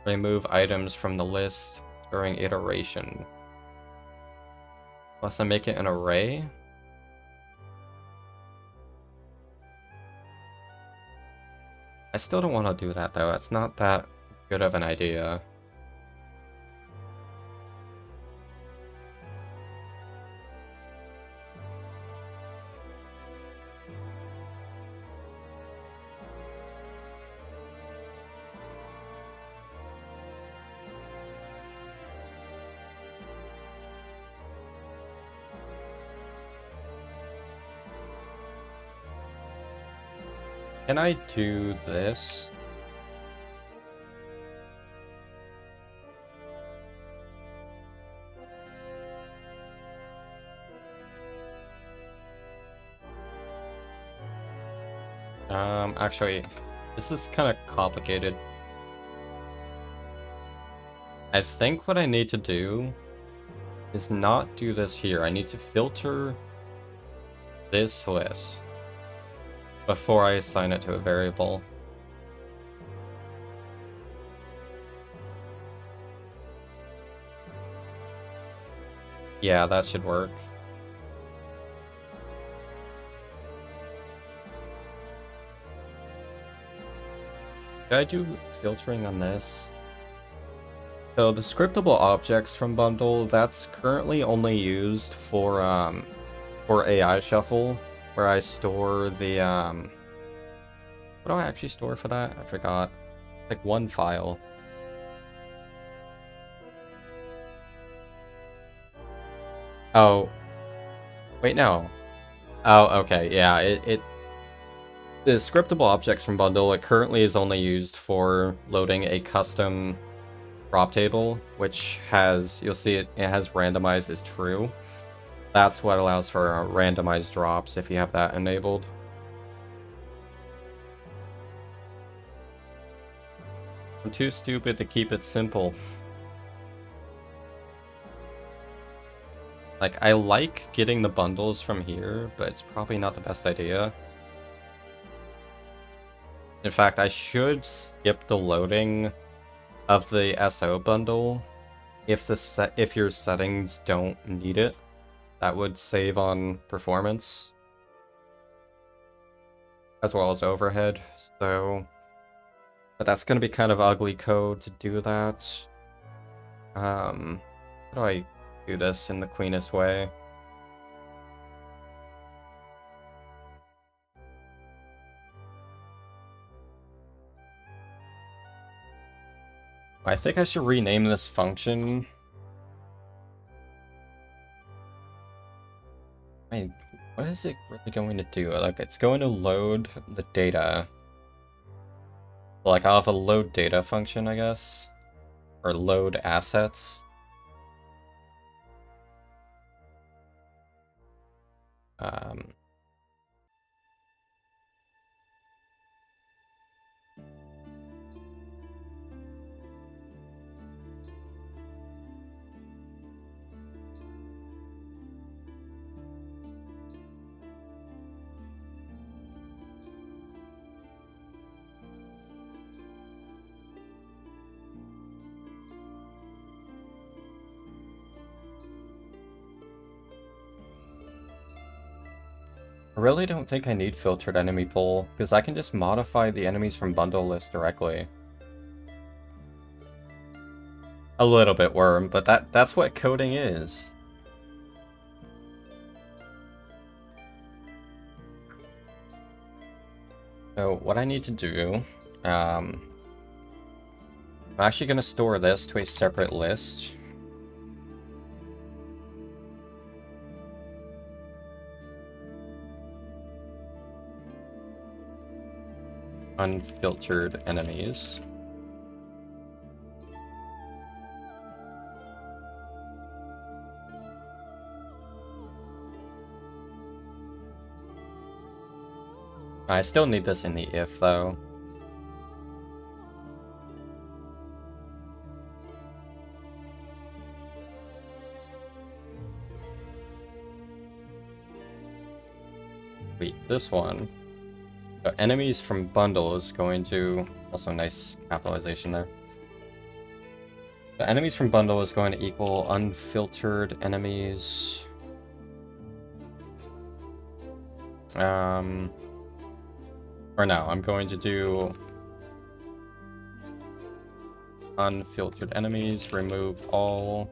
remove items from the list during iteration. Unless I make it an array? I still don't want to do that, though. It's not that good of an idea. Can I do this? Actually, this is kind of complicated. I think what I need to do is not do this here. I need to filter this list before I assign it to a variable. Yeah, that should work. Should I do filtering on this? So the scriptable objects from bundle, that's currently only used for AI shuffle, where I store the what do I actually store for that? I forgot. Like one file. Oh. Wait, no. Oh, okay, yeah, the scriptable objects from bundle, it currently is only used for loading a custom drop table, which has, you'll see it has randomized as true. That's what allows for randomized drops if you have that enabled. I'm too stupid to keep it simple. Like, I like getting the bundles from here, but it's probably not the best idea. In fact, I should skip the loading of the SO bundle if your settings don't need it. That would save on performance as well as overhead. So, but that's going to be kind of ugly code to do that. How do I do this in the cleanest way? I think I should rename this function. Wait, what is it really going to do? Like, it's going to load the data. Like, I'll have a load data function, I guess. Or load assets. Um, I really don't think I need filtered enemy pool, because I can just modify the enemies from bundle list directly. A little bit worm, but that's what coding is. So what I need to do, I'm actually going to store this to a separate list. Unfiltered enemies. I still need this in the if, though. Wait, this one. So enemies from bundle is going to... Also nice capitalization there. The enemies from bundle is going to equal unfiltered enemies. Or no, I'm going to do unfiltered enemies, remove all.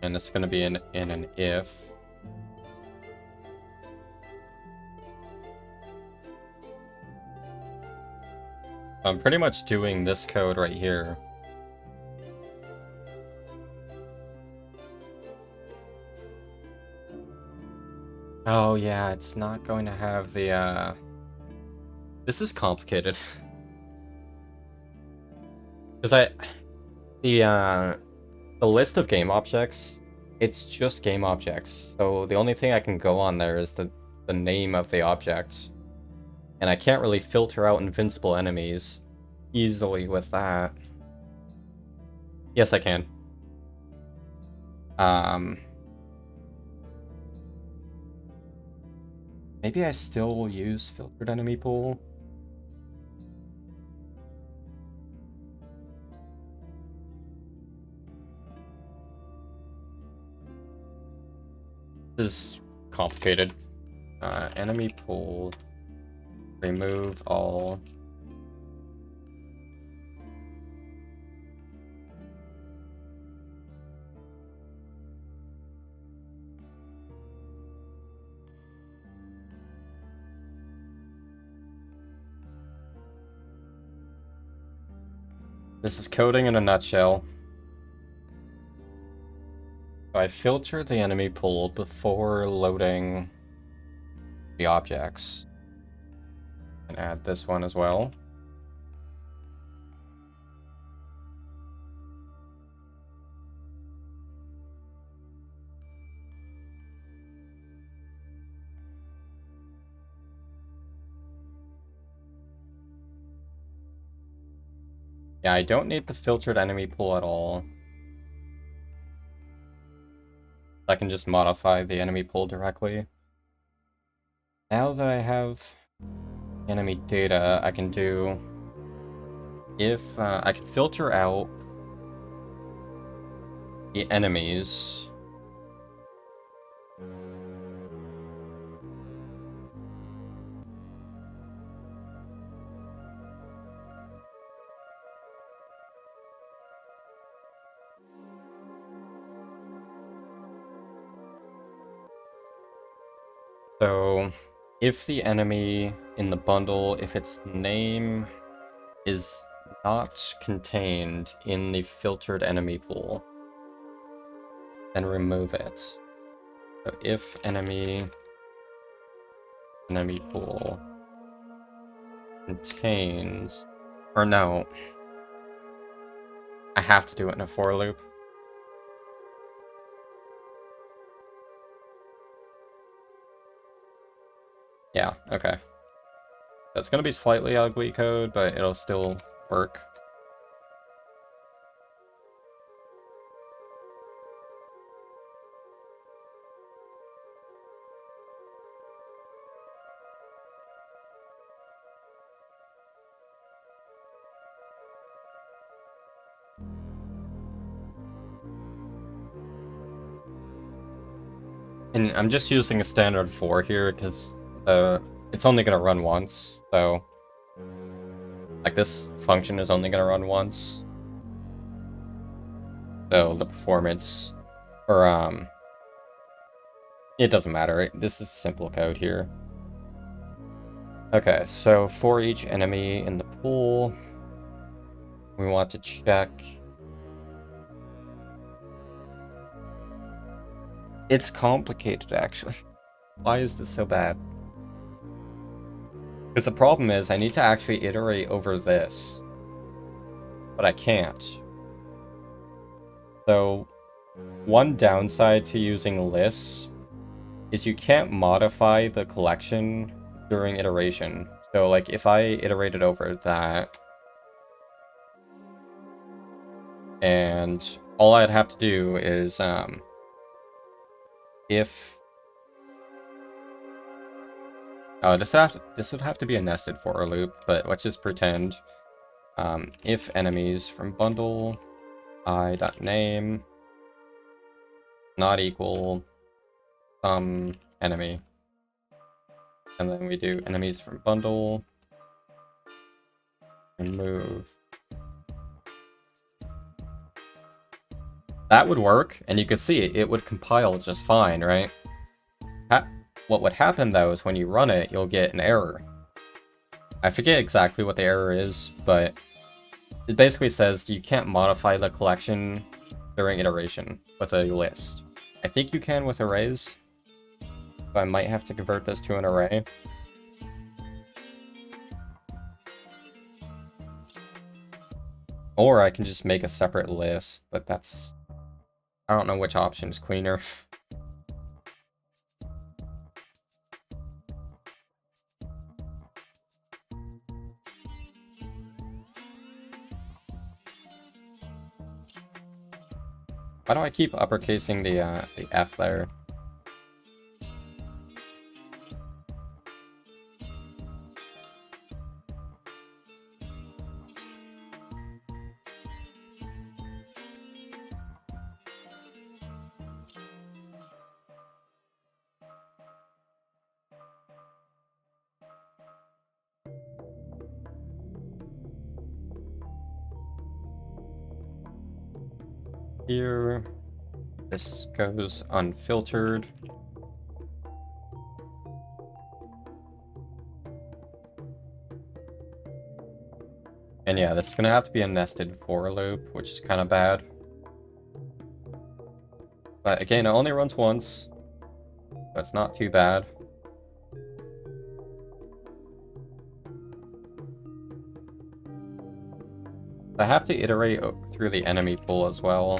And it's going to be in an if. I'm pretty much doing this code right here. Oh yeah, it's not going to have the This is complicated. Because the list of game objects, it's just game objects. So the only thing I can go on there is the name of the object. And I can't really filter out invincible enemies easily with that. Yes, I can. Maybe I still will use filtered enemy pool. This is complicated. Enemy pool. Remove all. This is coding in a nutshell. I filter the enemy pool before loading the objects. And add this one as well. Yeah, I don't need the filtered enemy pool at all. I can just modify the enemy pool directly. Now that I have enemy data, I can do... If I can filter out the enemies. So, if the enemy in the bundle, if its name is not contained in the filtered enemy pool, then remove it. So if enemy pool contains, or no, I have to do it in a for loop. Yeah, okay. That's gonna be slightly ugly code, but it'll still work. And I'm just using a standard 4 here because it's only going to run once, so like this function is only going to run once. So the performance, or it doesn't matter. This is simple code here. Okay, so for each enemy in the pool, we want to check. It's complicated, actually. Why is this so bad? Because the problem is I need to actually iterate over this, but I can't. So one downside to using lists is you can't modify the collection during iteration. So like if I iterated over that, and all I'd have to do is if this would have to be a nested for loop, but let's just pretend if enemies from bundle I.name not equal some enemy, and then we do enemies from bundle remove. That would work, and you could see it would compile just fine, right? What would happen though is when you run it, you'll get an error. I forget exactly what the error is, but it basically says you can't modify the collection during iteration with a list. I think you can with arrays, but I might have to convert this to an array. Or I can just make a separate list, but that's... I don't know which option is cleaner. Why do I keep uppercasing the F there? Here, this goes unfiltered. And yeah, this is gonna have to be a nested for loop, which is kind of bad. But again, it only runs once. That's not too bad. I have to iterate through the enemy pool as well.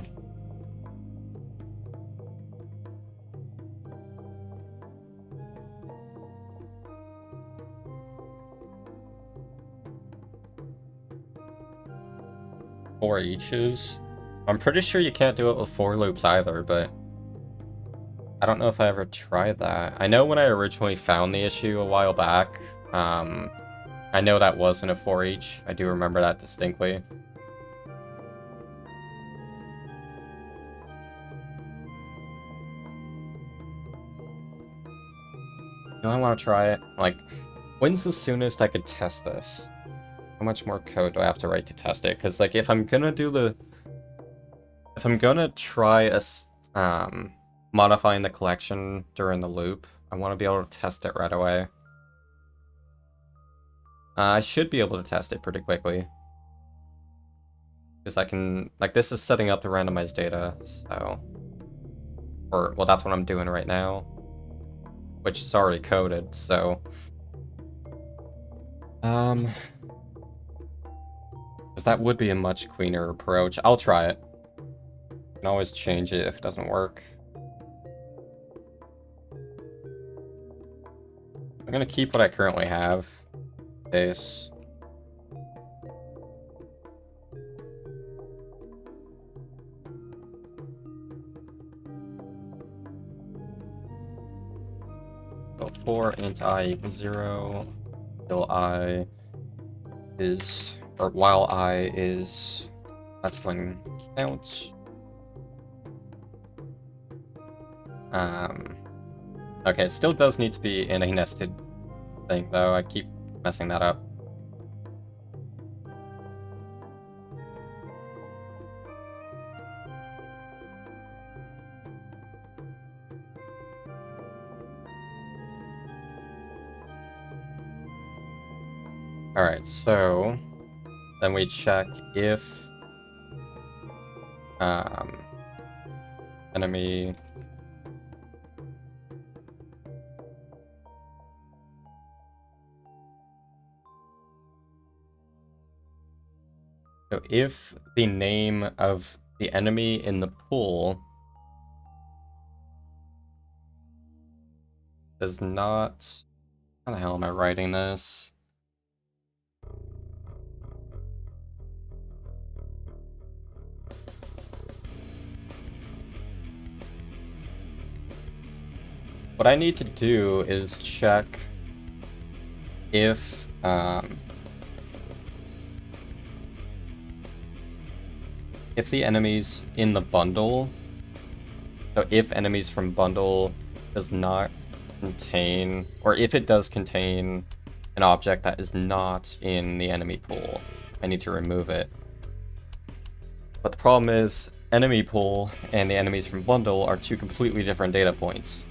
For eaches. I'm pretty sure you can't do it with for loops either, but I don't know if I ever tried that. I know when I originally found the issue a while back, I know that wasn't a for each. I do remember that distinctly. Do I want to try it? Like, when's the soonest I could test this? How much more code do I have to write to test it? Because, like, if I'm gonna try modifying the collection during the loop, I want to be able to test it right away. I should be able to test it pretty quickly. Because I can, like, this is setting up the randomized data, so... Or, well, that's what I'm doing right now. Which is already coded, so... Because that would be a much cleaner approach. I'll try it. I can always change it if it doesn't work. I'm gonna keep what I currently have. Base. So 4 int I equals 0. Till I is, or while I is, that's when count. Okay, it still does need to be in a nested thing, though. I keep messing that up. Alright, so then we check if enemy so if the name of the enemy in the pool does not, how the hell am I writing this? What I need to do is check if the enemies in the bundle, so if enemies from bundle does not contain, or if it does contain an object that is not in the enemy pool, I need to remove it. But the problem is, enemy pool and the enemies from bundle are two completely different data points.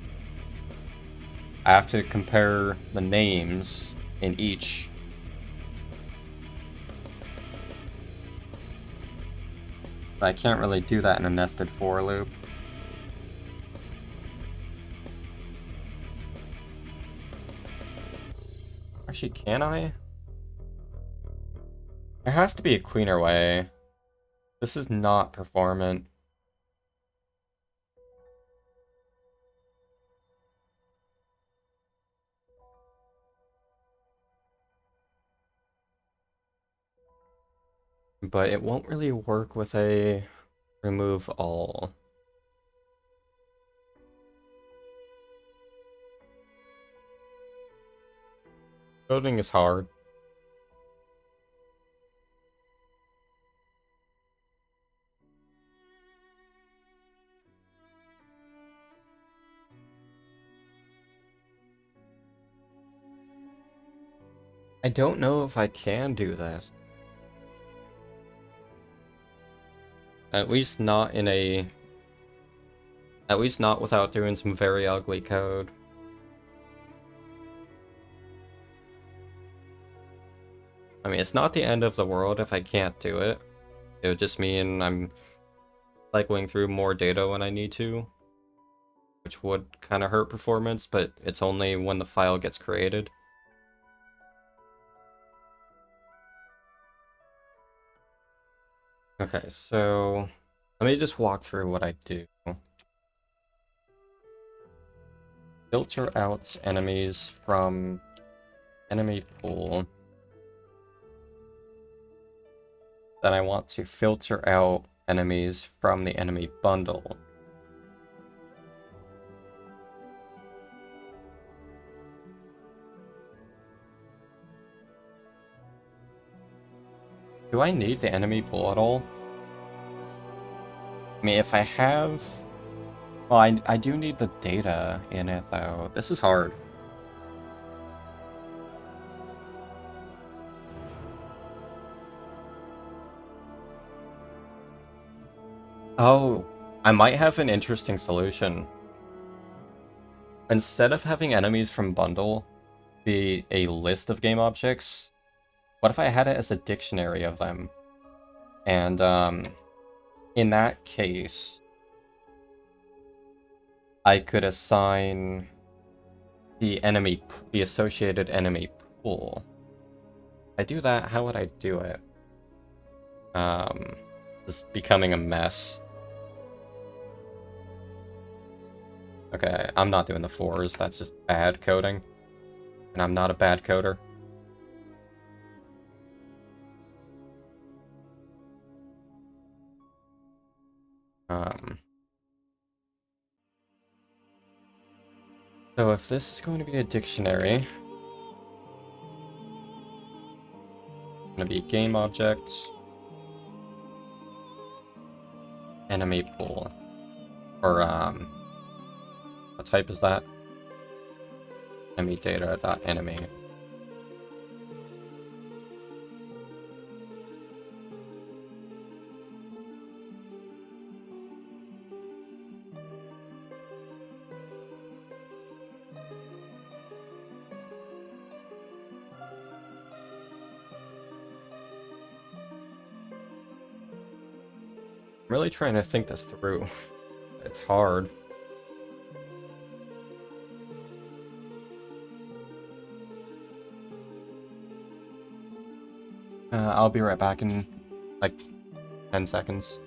I have to compare the names in each. But I can't really do that in a nested for loop. Actually, can I? There has to be a cleaner way. This is not performant. But it won't really work with a remove all. Coding is hard. I don't know if I can do this. At least not in a... At least not without doing some very ugly code. I mean, it's not the end of the world if I can't do it. It would just mean I'm cycling through more data when I need to, which would kind of hurt performance, but it's only when the file gets created. Okay, so let me just walk through what I do. Filter out enemies from enemy pool. Then I want to filter out enemies from the enemy bundle. Do I need the enemy pool at all? I mean, if I have... Well, I do need the data in it, though. This is hard. Oh, I might have an interesting solution. Instead of having enemies from bundle be a list of game objects, what if I had it as a dictionary of them? And, in that case, I could assign the associated enemy pool. If I do that, how would I do it? This is becoming a mess. Okay, I'm not doing the fours, that's just bad coding. And I'm not a bad coder. So if this is going to be a dictionary, it's going to be game objects, enemy pool, or what type is that? Enemy data dot enemy. I'm really trying to think this through. It's hard. I'll be right back in like 10 seconds.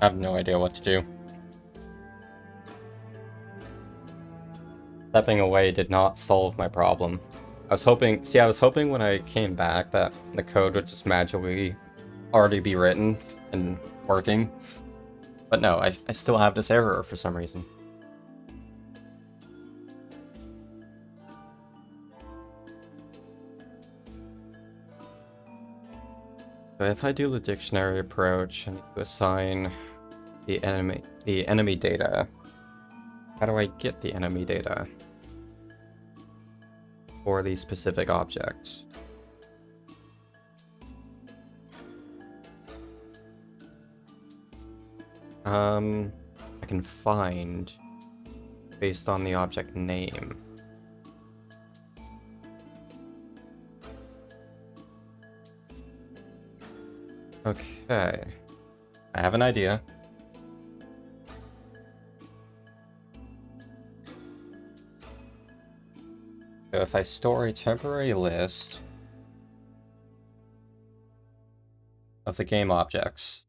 I have no idea what to do. Stepping away did not solve my problem. I was hoping when I came back that the code would just magically already be written and working. But no, I still have this error for some reason. So if I do the dictionary approach, I need to assign the enemy data. How do I get the enemy data for these specific objects? I can find based on the object name. Okay, I have an idea. So if I store a temporary list of the game objects,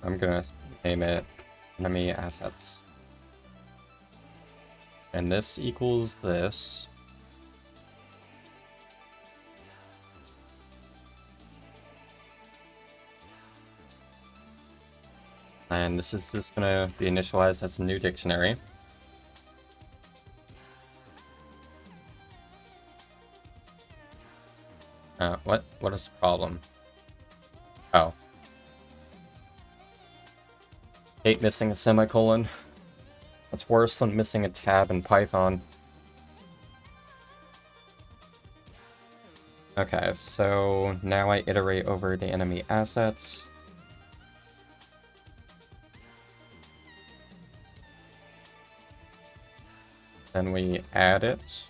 I'm gonna name it enemy assets. And this equals this. And this is just gonna be initialized as a new dictionary. What is the problem? Oh. Hate missing a semicolon. That's worse than missing a tab in Python. Okay, so now I iterate over the enemy assets. Then we add it.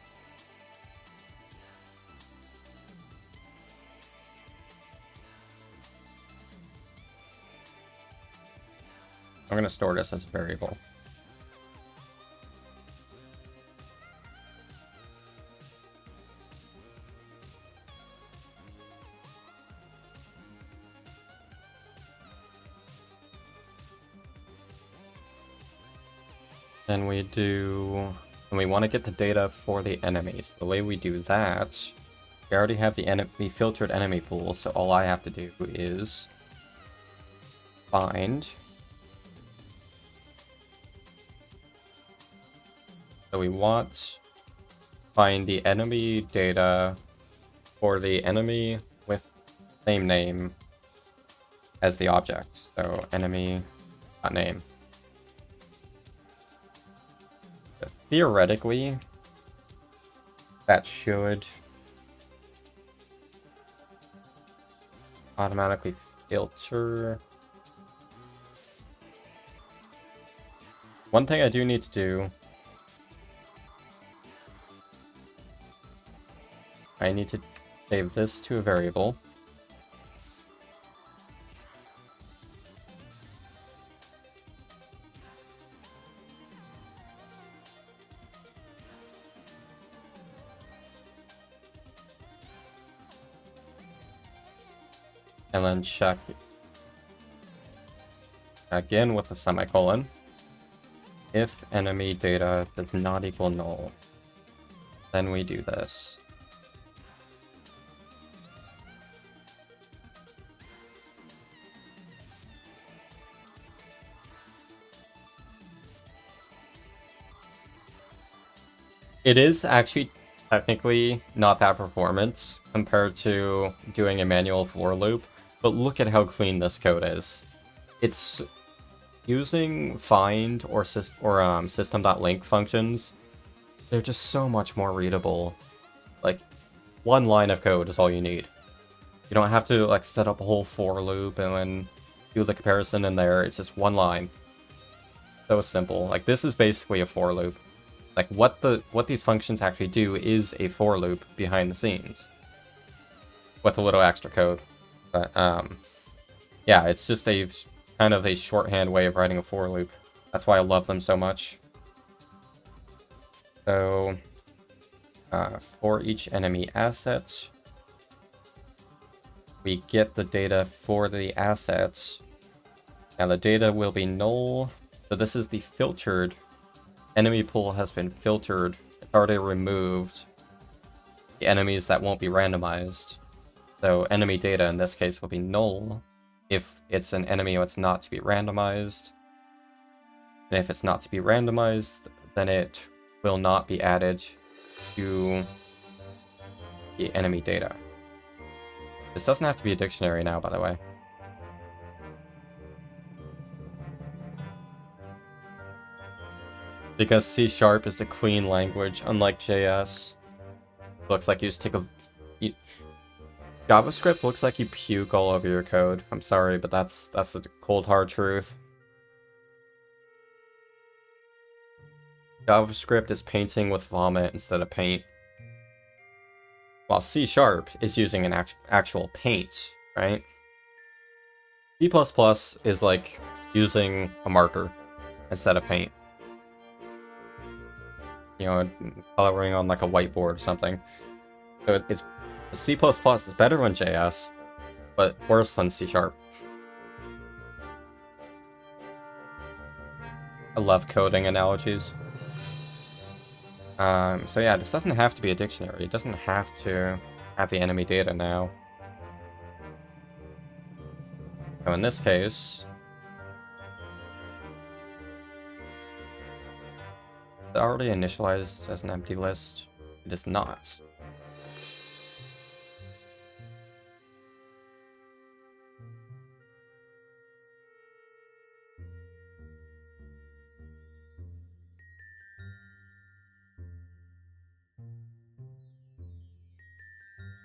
I'm going to store this as a variable. Then we do... And we want to get the data for the enemies. The way we do that... We already have the filtered enemy pool, so all I have to do is... Find... So we want... Find the enemy data for the enemy with same name as the object. So enemy.name. So theoretically, that should automatically filter. One thing I do need to do, I need to save this to a variable. And then check again with the semicolon. If enemy data does not equal null, then we do this. It is actually technically not that performance compared to doing a manual for loop, but look at how clean this code is. It's using find or system.link functions. They're just so much more readable. Like, one line of code is all you need. You don't have to like set up a whole for loop and then do the comparison in there. It's just one line. So simple. Like, this is basically a for loop. Like, what these functions actually do is a for loop behind the scenes with a little extra code. But yeah, it's just a kind of a shorthand way of writing a for loop. That's why I love them so much. So for each enemy asset, we get the data for the assets. Now the data will be null. So this is the filtered. Enemy pool has been filtered. It's already removed the enemies that won't be randomized. So enemy data in this case will be null if it's an enemy that's not to be randomized. And if it's not to be randomized, then it will not be added to the enemy data. This doesn't have to be a dictionary now, by the way. Because C# is a clean language, unlike JS. Looks like you just take a... JavaScript looks like you puke all over your code. I'm sorry, but that's the cold hard truth. JavaScript is painting with vomit instead of paint. While C# is using an actual paint, right? C++ is like using a marker instead of paint. You know, coloring on like a whiteboard or something. So it's C++ is better than JS, but worse than C#. I love coding analogies. So yeah, this doesn't have to be a dictionary. It doesn't have to have the enemy data now. So in this case, it's already initialized as an empty list. It is not.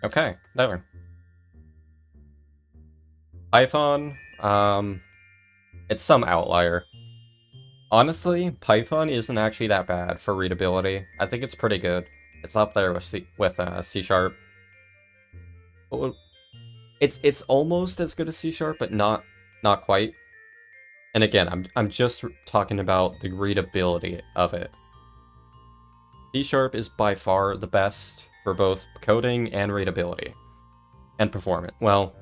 Okay, there. Python, it's some outlier. Honestly, Python isn't actually that bad for readability. I think it's pretty good. It's up there with C#. It's almost as good as C#, but not quite. And again, I'm just talking about the readability of it. C# is by far the best for both coding and readability. And performance. Well,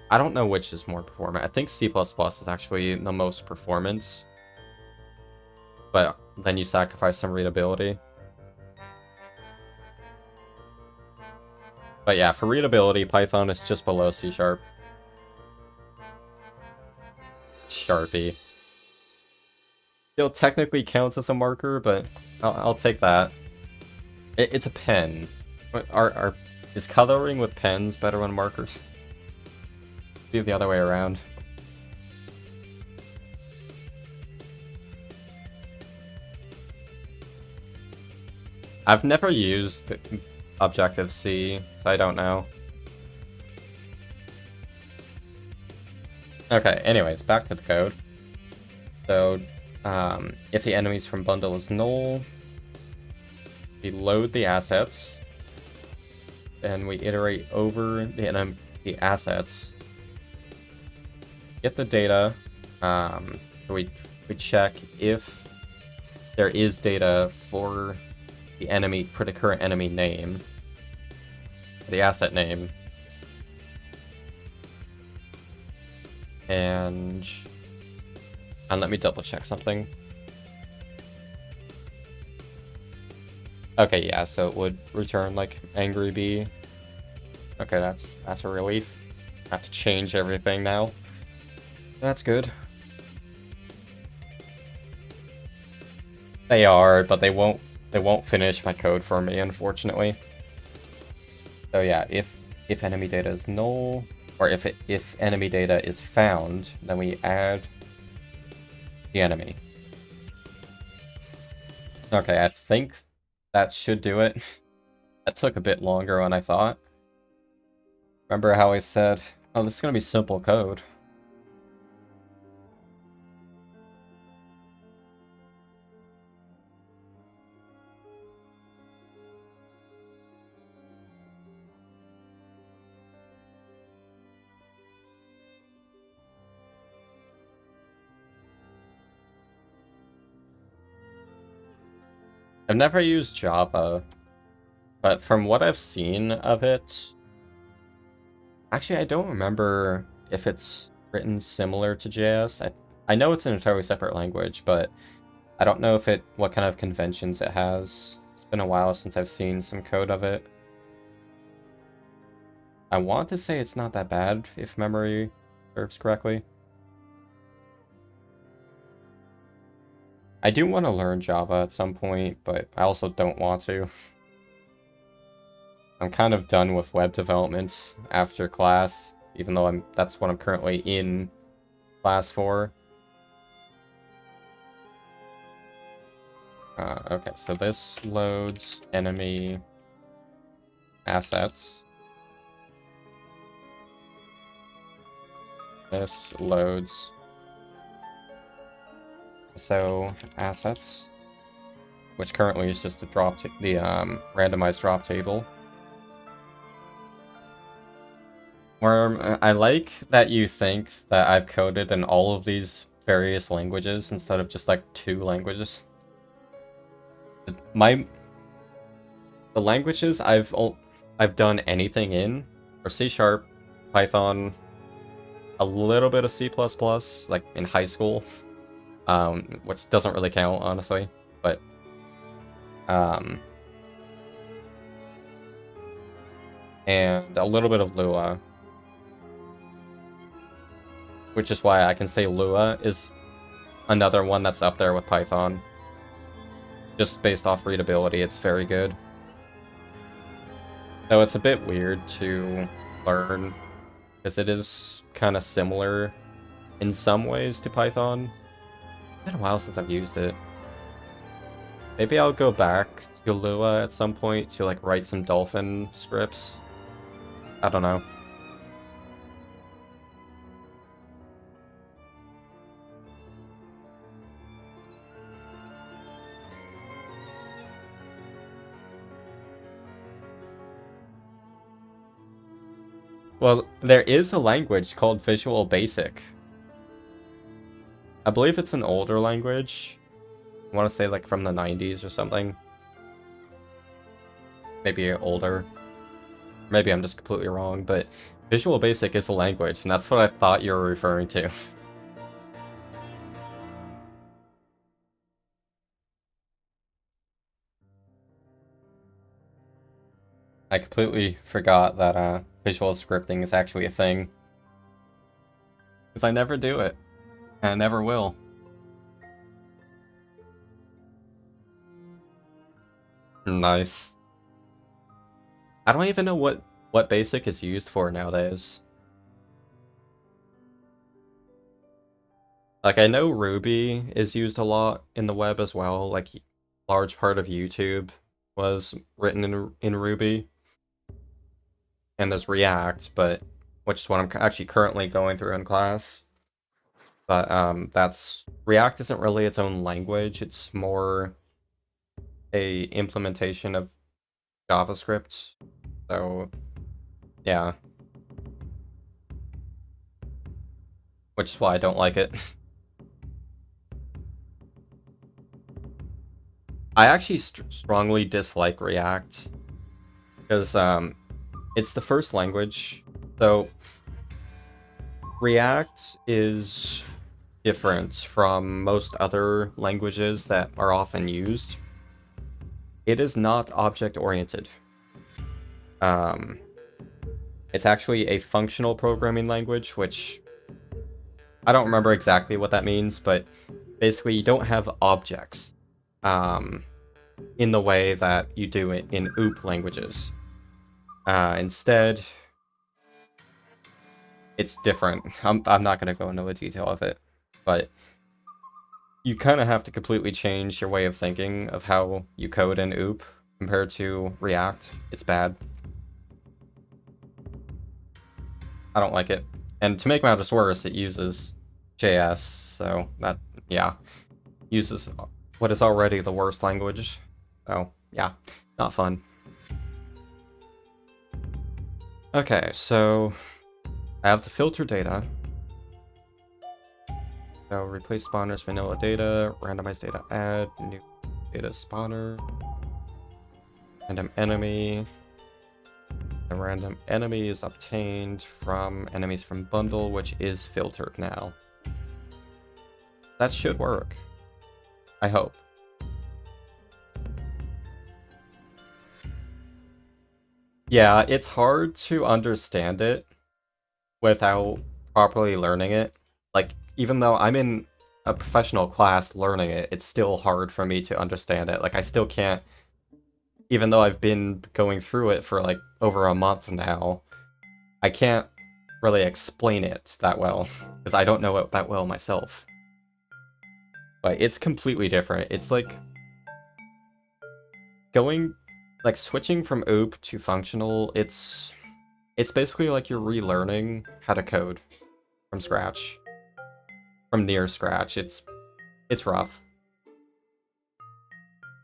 I don't know which is more performant. I think C++ is actually the most performance. but then you sacrifice some readability. But yeah, for readability, Python is just below C#. Sharpie. Still technically counts as a marker, but I'll take that. It's a pen. Is coloring with pens better than markers? Be the other way around. I've never used Objective-C, so I don't know. Okay, anyways, back to the code. So, if the enemies from bundle is null, we load the assets, and we iterate over the assets, get the data, we check if there is data for the enemy, for the current enemy name, the asset name, and let me double check something. Okay, yeah, so it would return like angry bee. Okay, that's a relief. I have to change everything now. That's good. They are, but they won't finish my code for me, unfortunately. So yeah, if enemy data is null, or if enemy data is found, then we add the enemy. Okay, I think that should do it. That took a bit longer than I thought. Remember how I said, oh, this is gonna be simple code. I've never used Java, but from what I've seen of it, actually I don't remember if it's written similar to JS. I know it's an entirely separate language, but I don't know if what kind of conventions it has. It's been a while since I've seen some code of it. I want to say it's not that bad, if memory serves correctly. I do want to learn Java at some point, but I also don't want to. I'm kind of done with web development after class, even though that's what I'm currently in class for. Okay, so this loads enemy assets. This loads assets, which currently is just the randomized drop table. I like that you think that I've coded in all of these various languages instead of just like 2 languages. The languages I've done anything in are C#, Python, a little bit of C++, like in high school. Which doesn't really count, honestly, but, and a little bit of Lua, which is why I can say Lua is another one that's up there with Python. Just based off readability, it's very good. Though it's a bit weird to learn, because it is kind of similar in some ways to Python. It's been a while since I've used it. Maybe I'll go back to Lua at some point to like write some dolphin scripts. I don't know. Well, there is a language called Visual Basic. I believe it's an older language. I want to say like from the 90s or something. Maybe older. Maybe I'm just completely wrong, but Visual Basic is a language, and that's what I thought you were referring to. I completely forgot that visual scripting is actually a thing. Because I never do it. And I never will. Nice. I don't even know what basic is used for nowadays. Like, I know Ruby is used a lot in the web as well. Like, large part of YouTube was written in Ruby. And there's React, but which is what I'm actually currently going through in class. But that's React isn't really its own language. It's more a implementation of JavaScript. So yeah. Which is why I don't like it. I actually strongly dislike React because it's the first language. So React is different from most other languages that are often used. It is not object-oriented. It's actually a functional programming language, which I don't remember exactly what that means, but basically you don't have objects in the way that you do it in OOP languages. Instead, it's different. I'm not going to go into the detail of it, but you kind of have to completely change your way of thinking of how you code in OOP compared to React. It's bad. I don't like it. And to make matters worse, it uses JS, so that, yeah, uses what is already the worst language. So, yeah, not fun. Okay, so I have to filter data. So replace spawners, vanilla data, randomize data add, new data spawner, random enemy. The random enemy is obtained from enemies from bundle, which is filtered now. That should work. I hope. Yeah, it's hard to understand it without properly learning it. Like, even though I'm in a professional class learning it, it's still hard for me to understand it. Like, I still can't, even though I've been going through it for like over a month now, I can't really explain it that well, because I don't know it that well myself. But it's completely different. It's like switching from OOP to functional, it's basically like you're relearning how to code from scratch. From near scratch. It's rough.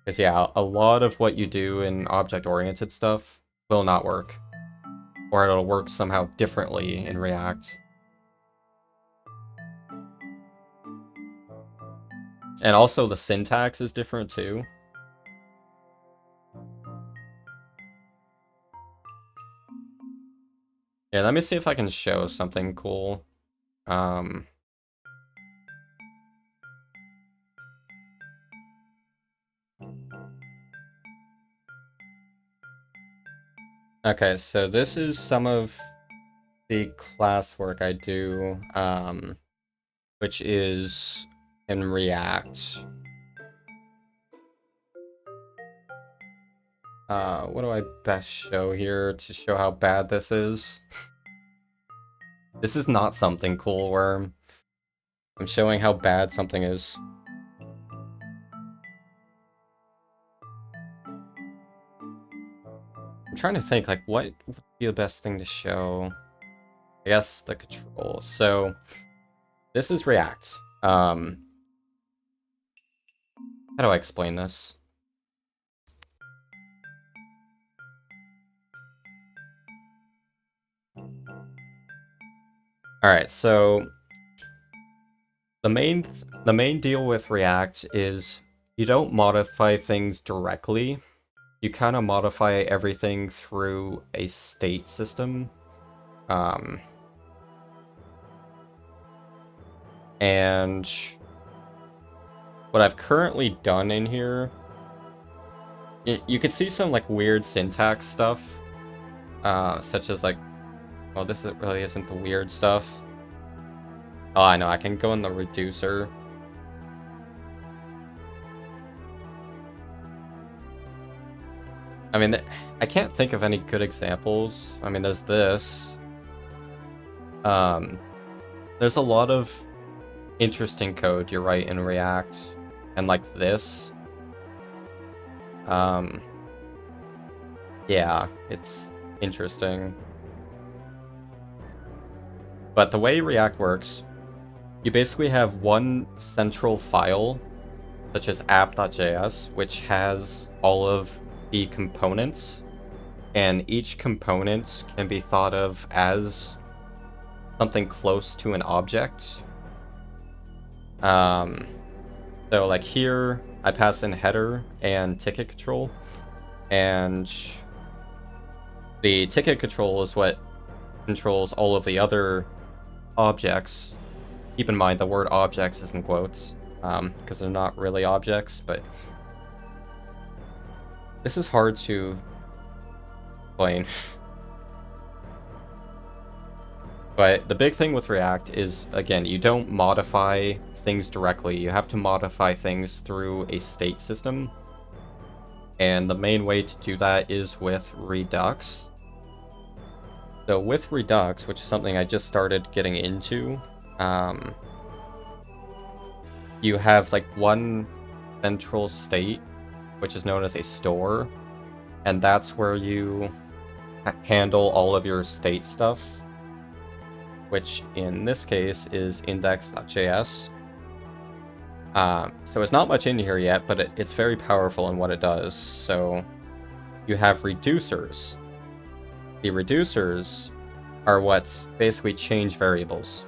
Because yeah, a lot of what you do in object-oriented stuff will not work. Or it'll work somehow differently in React. And also the syntax is different too. Yeah, let me see if I can show something cool. Okay, so this is some of the classwork I do, which is in React. What do I best show here to show how bad this is? This is not something cool where I'm showing how bad something is. I'm trying to think, like, what would be the best thing to show? I guess the control. So, this is React. How do I explain this? Alright, so the main deal with React is you don't modify things directly. You kind of modify everything through a state system. And what I've currently done in here, you can see some like weird syntax stuff such as like, well, this really isn't the weird stuff. Oh, I know, I can go in the reducer. I mean, I can't think of any good examples. I mean, there's this. There's a lot of interesting code you write in React, and like this. Yeah, it's interesting. But the way React works, you basically have one central file, such as app.js, which has all of the components, and each component can be thought of as something close to an object. So like here, I pass in header and ticket control, and the ticket control is what controls all of the other objects. Keep in mind the word objects is in quotes, because they're not really objects, but this is hard to explain. But the big thing with React is, again, you don't modify things directly. You have to modify things through a state system. And the main way to do that is with Redux. So with Redux, which is something I just started getting into, you have like one central state, which is known as a store, and that's where you handle all of your state stuff, which in this case is index.js. So it's not much in here yet, but it's very powerful in what it does. So you have reducers. The reducers are what basically change variables.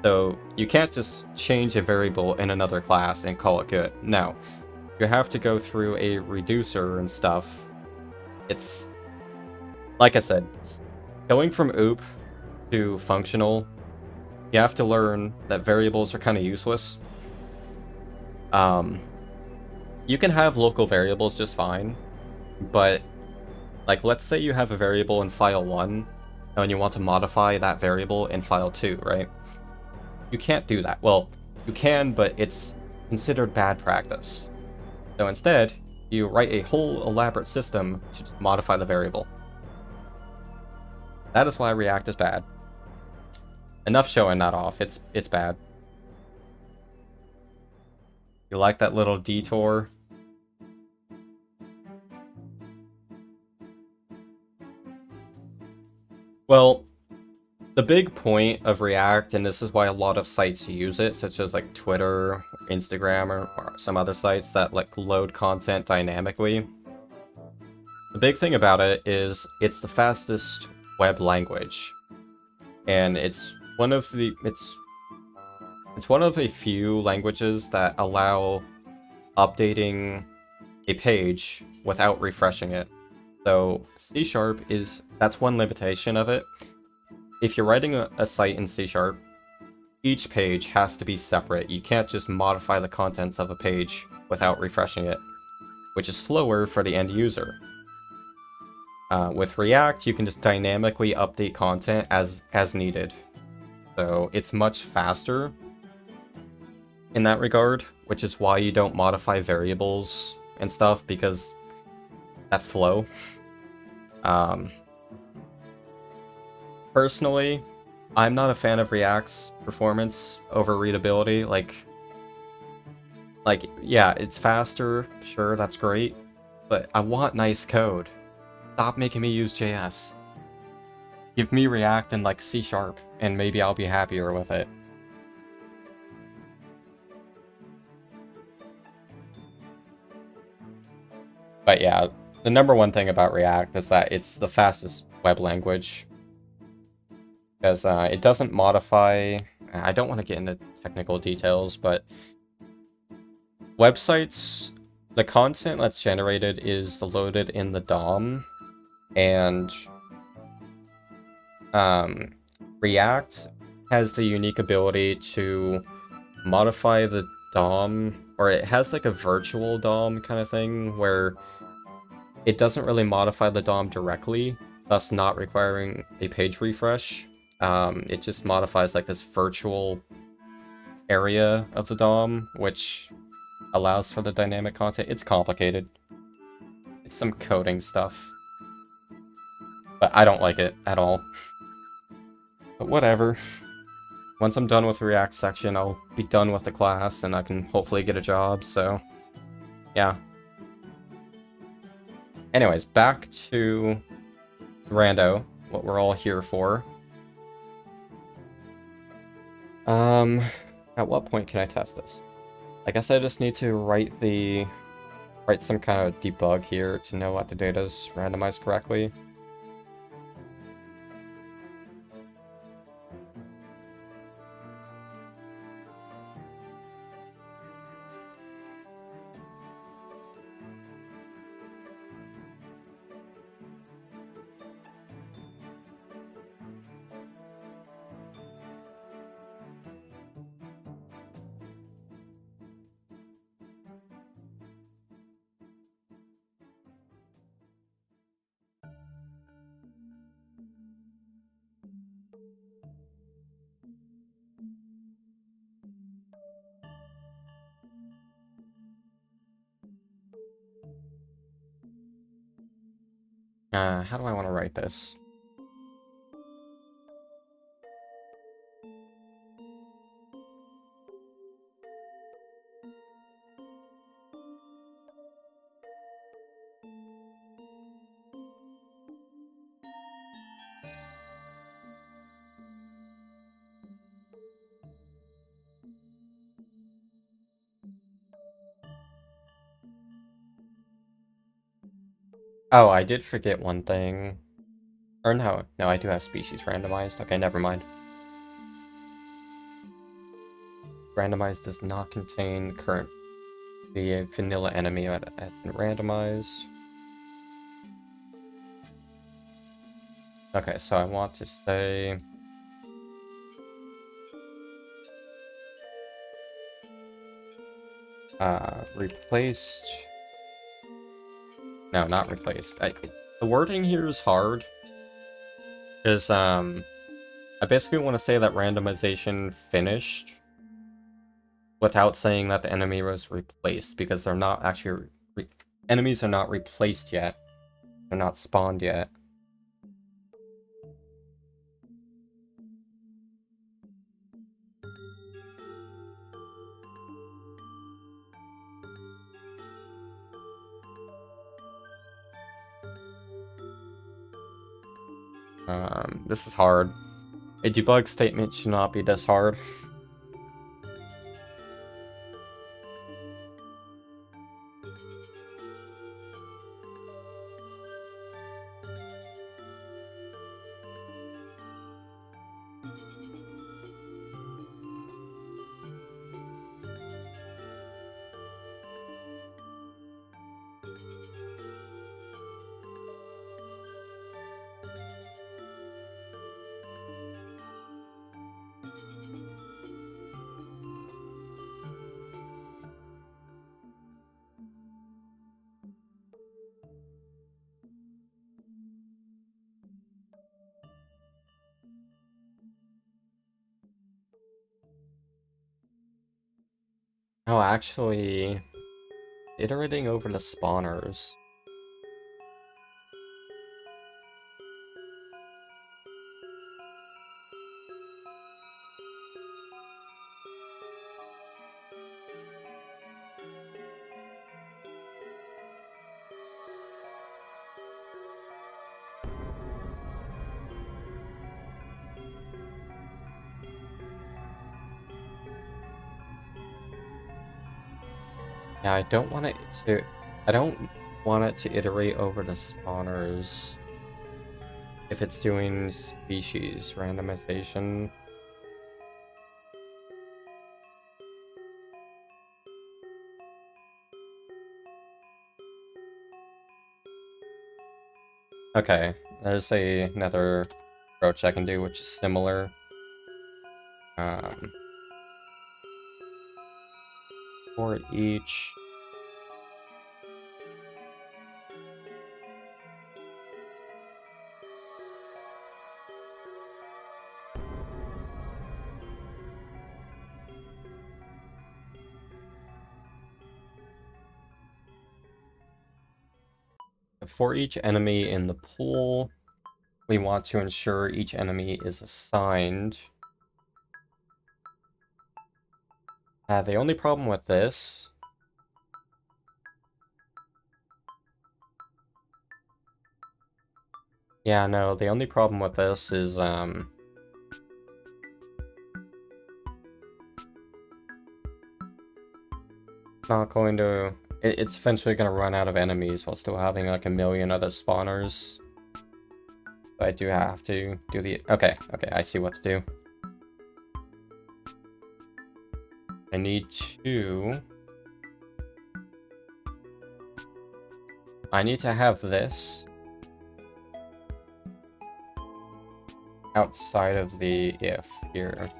So you can't just change a variable in another class and call it good. No, you have to go through a reducer and stuff. It's, like I said, going from OOP to functional, you have to learn that variables are kind of useless. You can have local variables just fine, but like let's say you have a variable in file 1 and you want to modify that variable in file 2, right? You can't do that. Well, you can, but it's considered bad practice. So instead, you write a whole elaborate system to just modify the variable. That is why React is bad. Enough showing that off. It's bad. You like that little detour? Well, the big point of React, and this is why a lot of sites use it, such as like Twitter, Instagram, or some other sites that like load content dynamically. The big thing about it is it's the fastest web language, and it's one of a few languages that allow updating a page without refreshing it. So C# that's one limitation of it. If you're writing a site in C#, each page has to be separate. You can't just modify the contents of a page without refreshing it, which is slower for the end user. With React, you can just dynamically update content as needed. So it's much faster in that regard, which is why you don't modify variables and stuff, because that's slow. Personally, I'm not a fan of React's performance over readability. Like, yeah, it's faster, sure, that's great, but I want nice code. Stop making me use JS. Give me React and like C#, and maybe I'll be happier with it. But yeah, the number one thing about React is that it's the fastest web language. Because it doesn't modify... I don't want to get into technical details, but websites, the content that's generated is loaded in the DOM, and React has the unique ability to modify the DOM, or it has like a virtual DOM kind of thing, where it doesn't really modify the DOM directly, thus not requiring a page refresh. It just modifies like this virtual area of the DOM, which allows for the dynamic content. It's complicated. It's some coding stuff. But I don't like it at all. But whatever. Once I'm done with the React section, I'll be done with the class, and I can hopefully get a job, so... yeah. Anyways, back to Rando, what we're all here for. At what point can I test this? I guess I just need to write some kind of debug here to know what the data's randomized correctly. How do I want to write this? Oh, I did forget one thing. Or no, I do have species randomized. Okay, never mind. Randomized does not contain the vanilla enemy that has been randomized. Okay, so I want to say... replaced... No, not replaced. The wording here is hard. Because, I basically want to say that randomization finished without saying that the enemy was replaced, because they're not actually... enemies are not replaced yet. They're not spawned yet. This is hard. A debug statement should not be this hard. Oh, actually, iterating over the spawners. Yeah, I don't want it to iterate over the spawners if it's doing species randomization. Okay, there's another approach I can do, which is similar. For each... For each enemy in the pool, we want to ensure each enemy is assigned. The only problem with this... Yeah, no, the only problem with this is, not going to... It's eventually going to run out of enemies while still having like a million other spawners. So I do have to do the... Okay, I see what to do. I need to... I need to have this outside of the if here.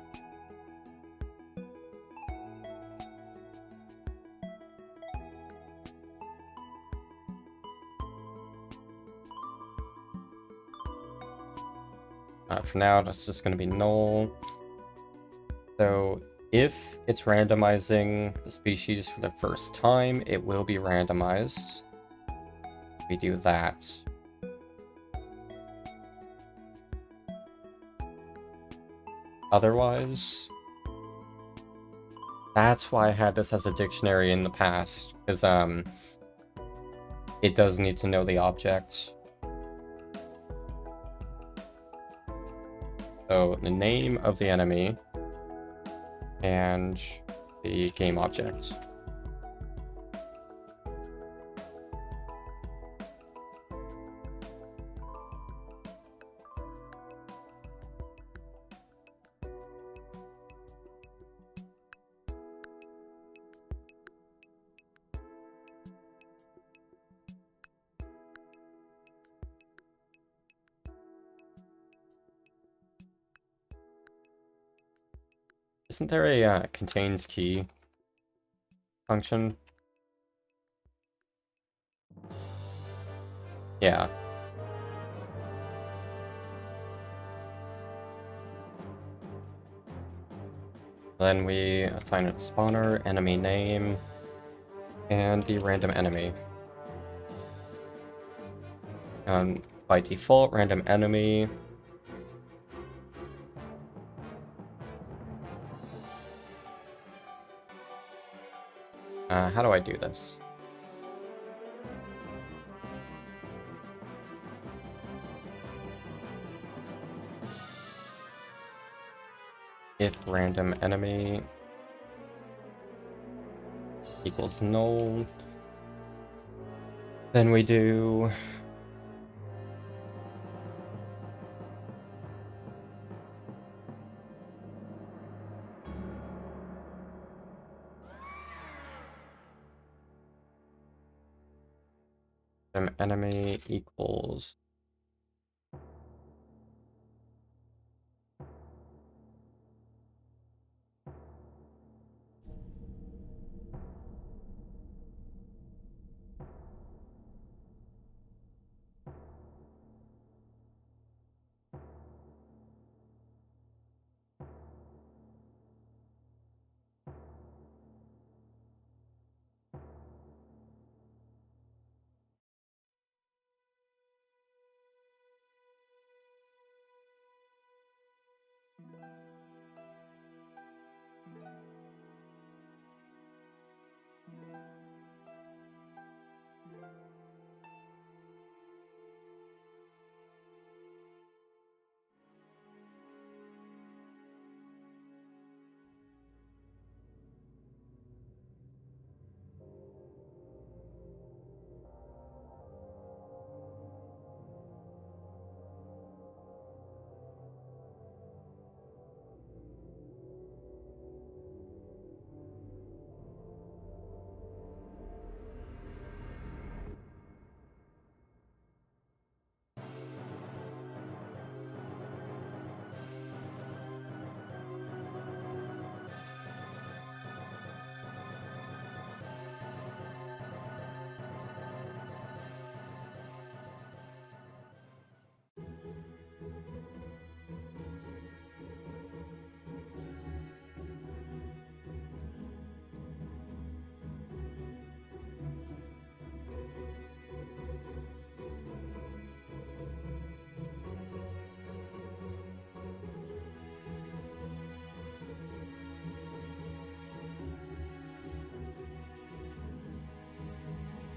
For now, that's just going to be null. So if it's randomizing the species for the first time, it will be randomized. We do that. Otherwise, that's why I had this as a dictionary in the past, because it does need to know the object. So the name of the enemy and the game object. Isn't there a contains key function? Yeah. Then we assign it spawner, enemy name, and the random enemy. By default, random enemy. How do I do this? If random enemy equals null, then we do enemy equals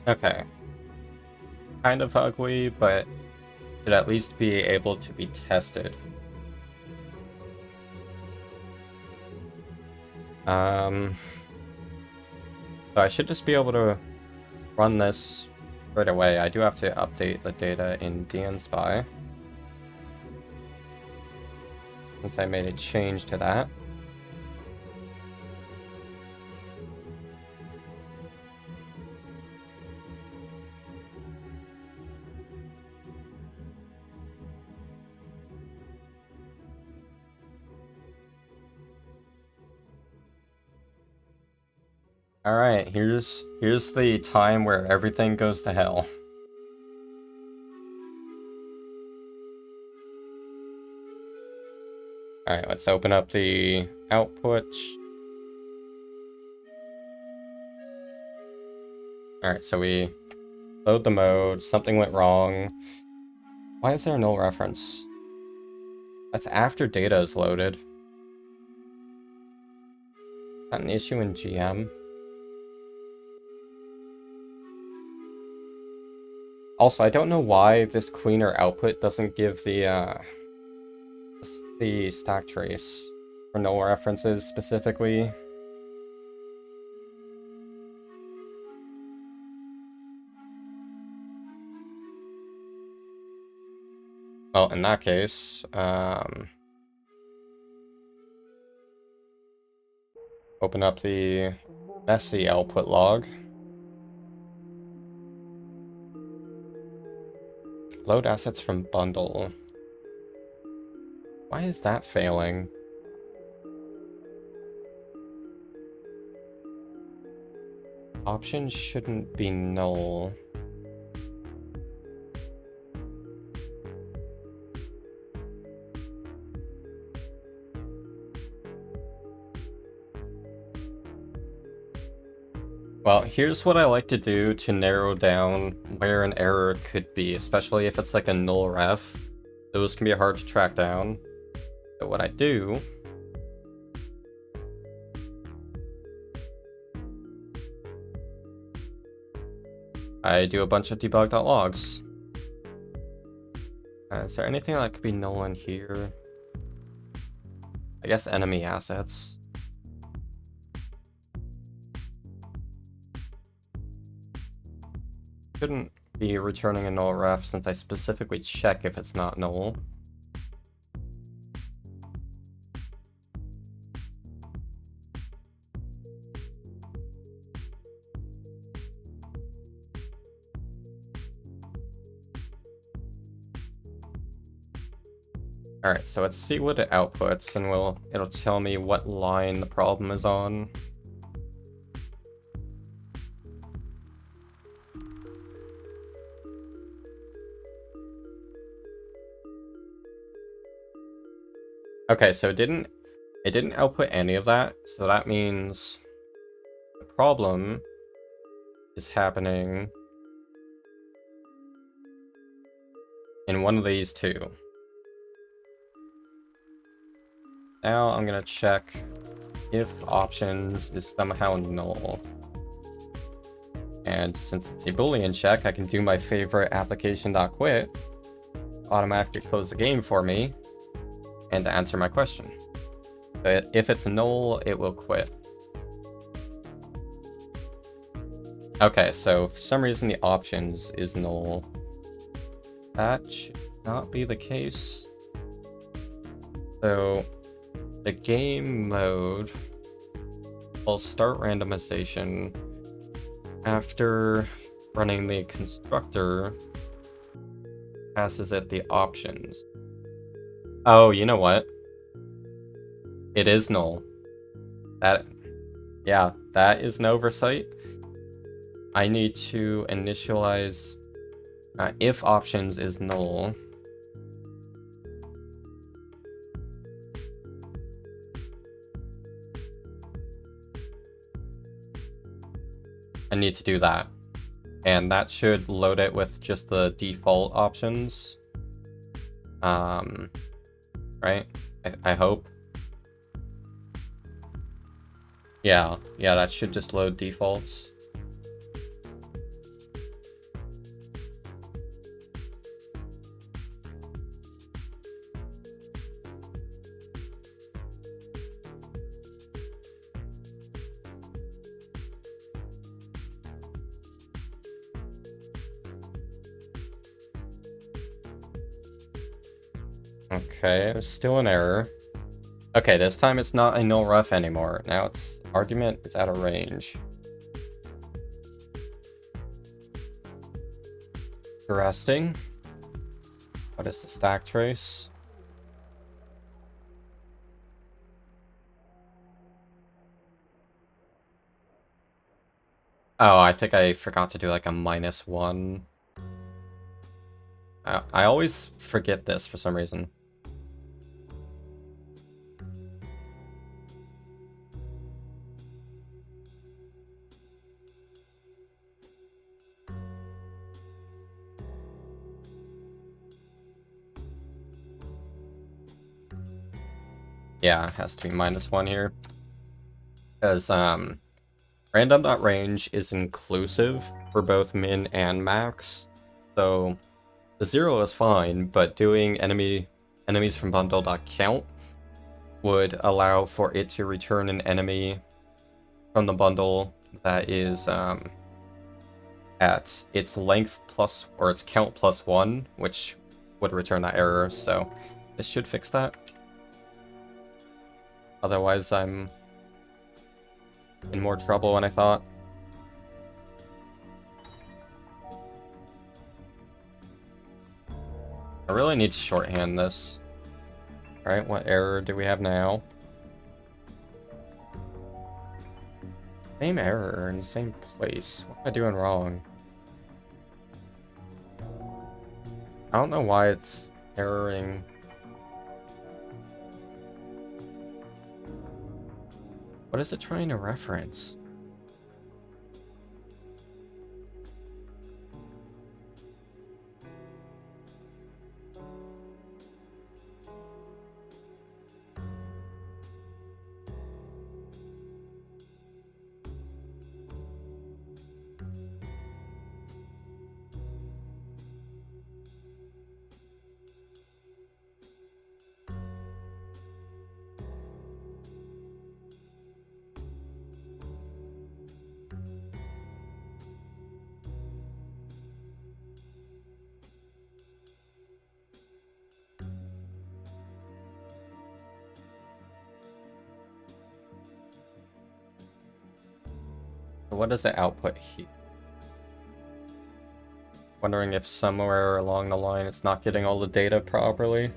Okay. Kind of ugly, but should at least be able to be tested. So I should just be able to run this right away. I do have to update the data in DNSpy, since I made a change to that. Alright, here's the time where everything goes to hell. Alright, let's open up the output. Alright, so we load the mode, something went wrong. Why is there no reference? That's after data is loaded. Is that an issue in GM? Also, I don't know why this cleaner output doesn't give the stack trace for null references specifically. Well, in that case, open up the messy output log. Load assets from bundle. Why is that failing? Options shouldn't be null. Well, here's what I like to do to narrow down where an error could be, especially if it's like a null ref. Those can be hard to track down. So what I do I do a bunch of debug.logs. Is there anything that could be null in here? I guess enemy assets. Shouldn't be returning a null ref since I specifically check if it's not null. Alright, so let's see what it outputs, and it'll tell me what line the problem is on. Okay, so it didn't output any of that, so that means the problem is happening in one of these two. Now I'm gonna check if options is somehow null. And since it's a Boolean check, I can do my favorite application.quit, automatically close the game for me, and answer my question. But if it's null, it will quit. Okay, so for some reason the options is null. That should not be the case. So the game mode will start randomization after running the constructor, passes it the options. Oh, you know what? It is null. Yeah, that is an oversight. I need to initialize if options is null. I need to do that. And that should load it with just the default options. Right? I hope. Yeah, that should just load defaults. Okay, it's still an error. Okay, this time it's not a null ref anymore. Now it's argument is out of range. Interesting. What is the stack trace? Oh, I think I forgot to do like a -1. I always forget this for some reason. Yeah, it has to be -1 here. Because random.range is inclusive for both min and max. So the 0 is fine, but doing enemies from bundle.count would allow for it to return an enemy from the bundle that is at its length plus or its count +1, which would return that error. So this should fix that. Otherwise, I'm in more trouble than I thought. I really need to shorthand this. Alright, what error do we have now? Same error in the same place. What am I doing wrong? I don't know why it's erroring. What is it trying to reference? What does it output here? Wondering if somewhere along the line it's not getting all the data properly.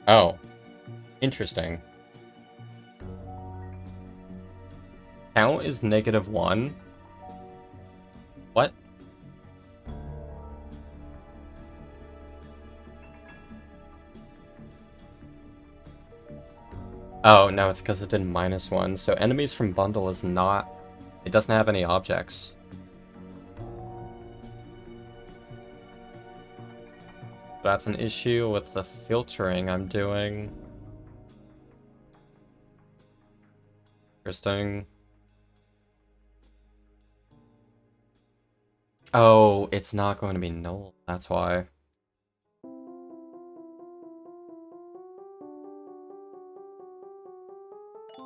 Oh, interesting. Count is -1. What? Oh, no, it's because it did -1. So enemies from bundle is not... It doesn't have any objects. That's an issue with the filtering I'm doing. Interesting. Oh, it's not going to be null. That's why.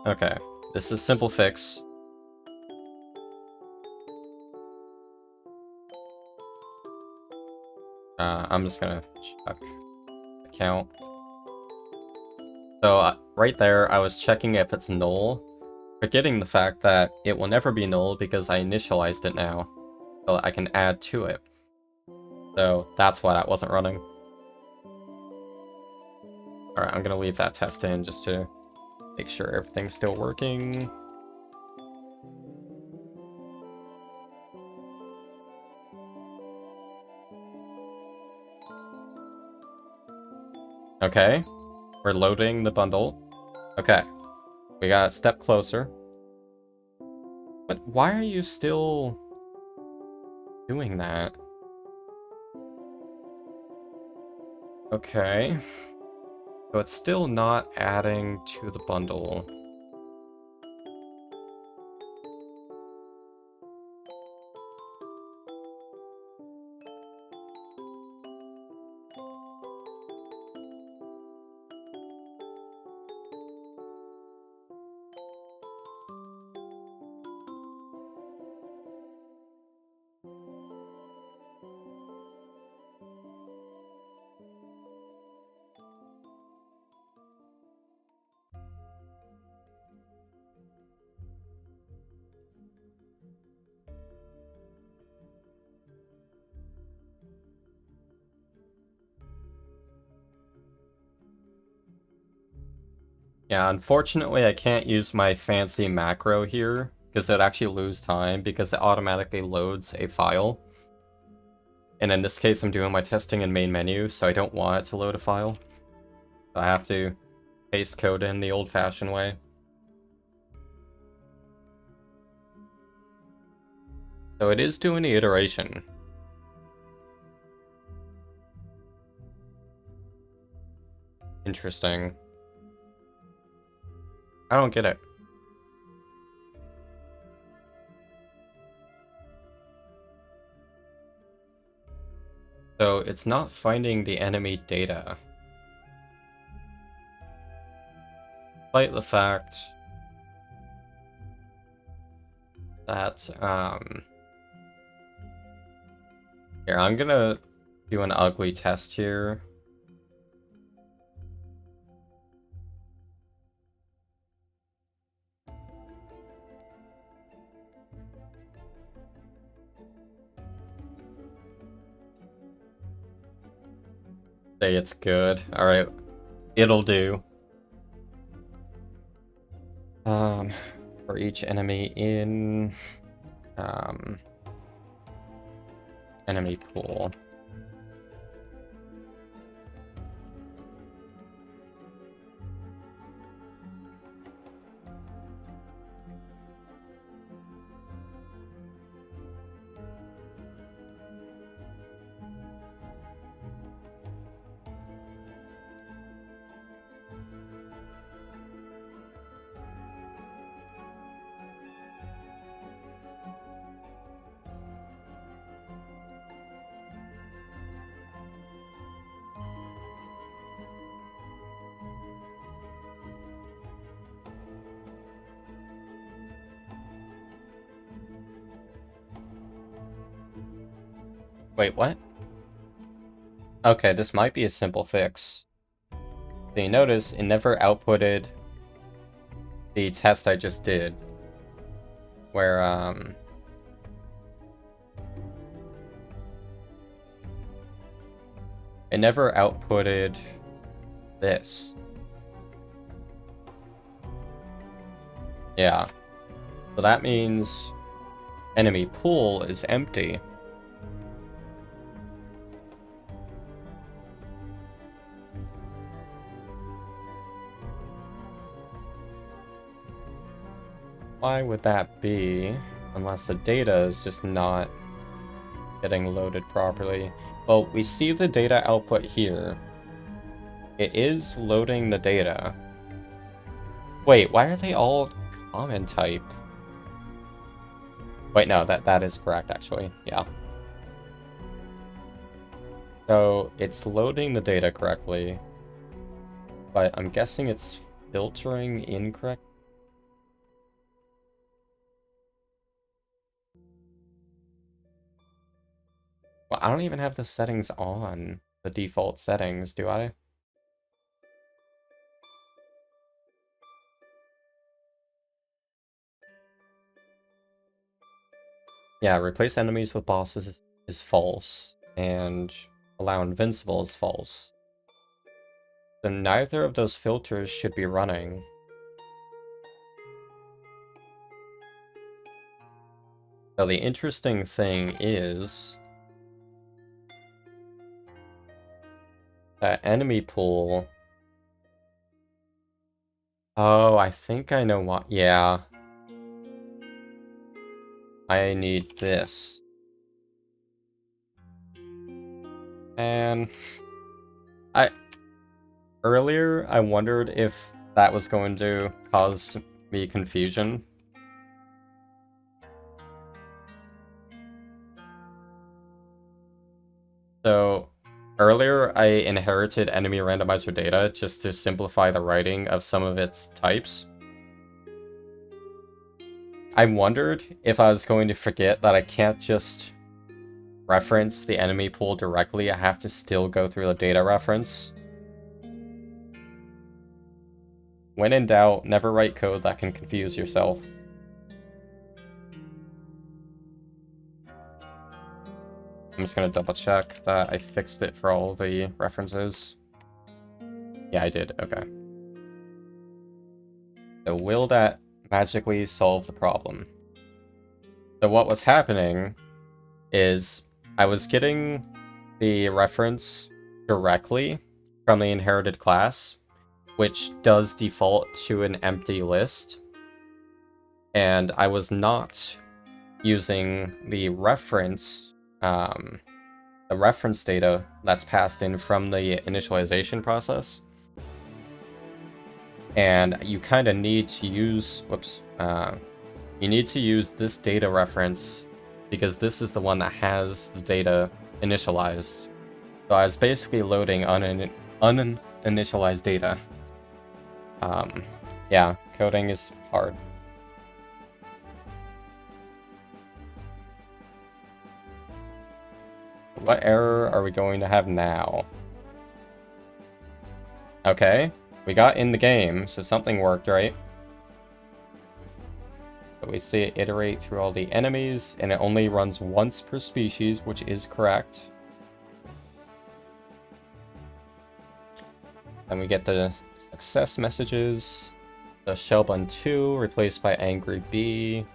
Okay, this is simple fix. I'm just gonna check account. So right there, I was checking if it's null, forgetting the fact that it will never be null because I initialized it now, so I can add to it. So that's why that wasn't running. Alright, I'm gonna leave that test in just to make sure everything's still working. Okay, we're loading the bundle. Okay, we got a step closer. But why are you still doing that? Okay, so it's still not adding to the bundle. Yeah, unfortunately I can't use my fancy macro here, because it'd actually lose time, because it automatically loads a file. And in this case I'm doing my testing in main menu, so I don't want it to load a file. So I have to paste code in the old-fashioned way. So it is doing the iteration. Interesting. I don't get it. So it's not finding the enemy data. Despite the fact that, here, I'm gonna do an ugly test here. Say it's good. Alright, it'll do. For each enemy in enemy pool. Wait, what? Okay, this might be a simple fix. So you notice it never outputted the test I just did. Where, it never outputted this. Yeah. So that means enemy pool is empty. Why would that be? Unless the data is just not getting loaded properly. Well, we see the data output here. It is loading the data. Wait, why are they all common type? Wait, no, that is correct, actually. Yeah. So, it's loading the data correctly. But I'm guessing it's filtering incorrect. Well, I don't even have the settings on, the default settings, do I? Yeah, replace enemies with bosses is false, and allow invincible is false. So neither of those filters should be running. So the interesting thing is that enemy pool. Oh, I think I know what. Yeah. I need this. And earlier I wondered if that was going to cause me confusion. So earlier I inherited enemy randomizer data just to simplify the writing of some of its types. I wondered if I was going to forget that I can't just reference the enemy pool directly. I have to still go through the data reference. When in doubt, never write code that can confuse yourself. I'm just gonna double check that I fixed it for all the references. Yeah, I did. Okay. So will that magically solve the problem? So what was happening is I was getting the reference directly from the inherited class, which does default to an empty list. And I was not using the reference data that's passed in from the initialization process. And you kind of need to use, you need to use this data reference because this is the one that has the data initialized. So I was basically loading uninitialized data. Yeah, coding is hard. What error are we going to have now? Okay, we got in the game, so something worked, right? But we see it iterate through all the enemies, and it only runs once per species, which is correct. Then we get the success messages. The Shellbun 2 replaced by Angry Bee.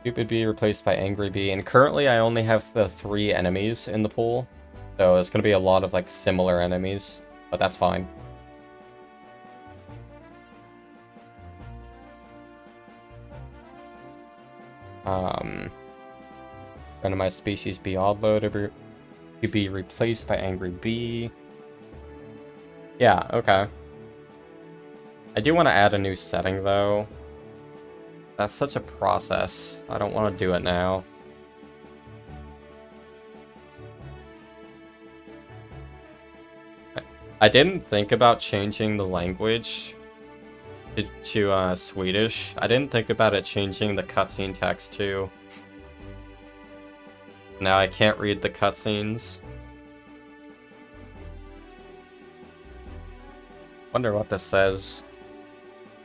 Stupid Bee replaced by Angry Bee. And currently I only have the 3 enemies in the pool. So it's going to be a lot of like similar enemies. But that's fine. Randomized species be offloaded to be replaced by Angry Bee. Yeah, okay. I do want to add a new setting though. That's such a process. I don't want to do it now. I didn't think about changing the language to Swedish. I didn't think about it changing the cutscene text too. Now I can't read the cutscenes. Wonder what this says.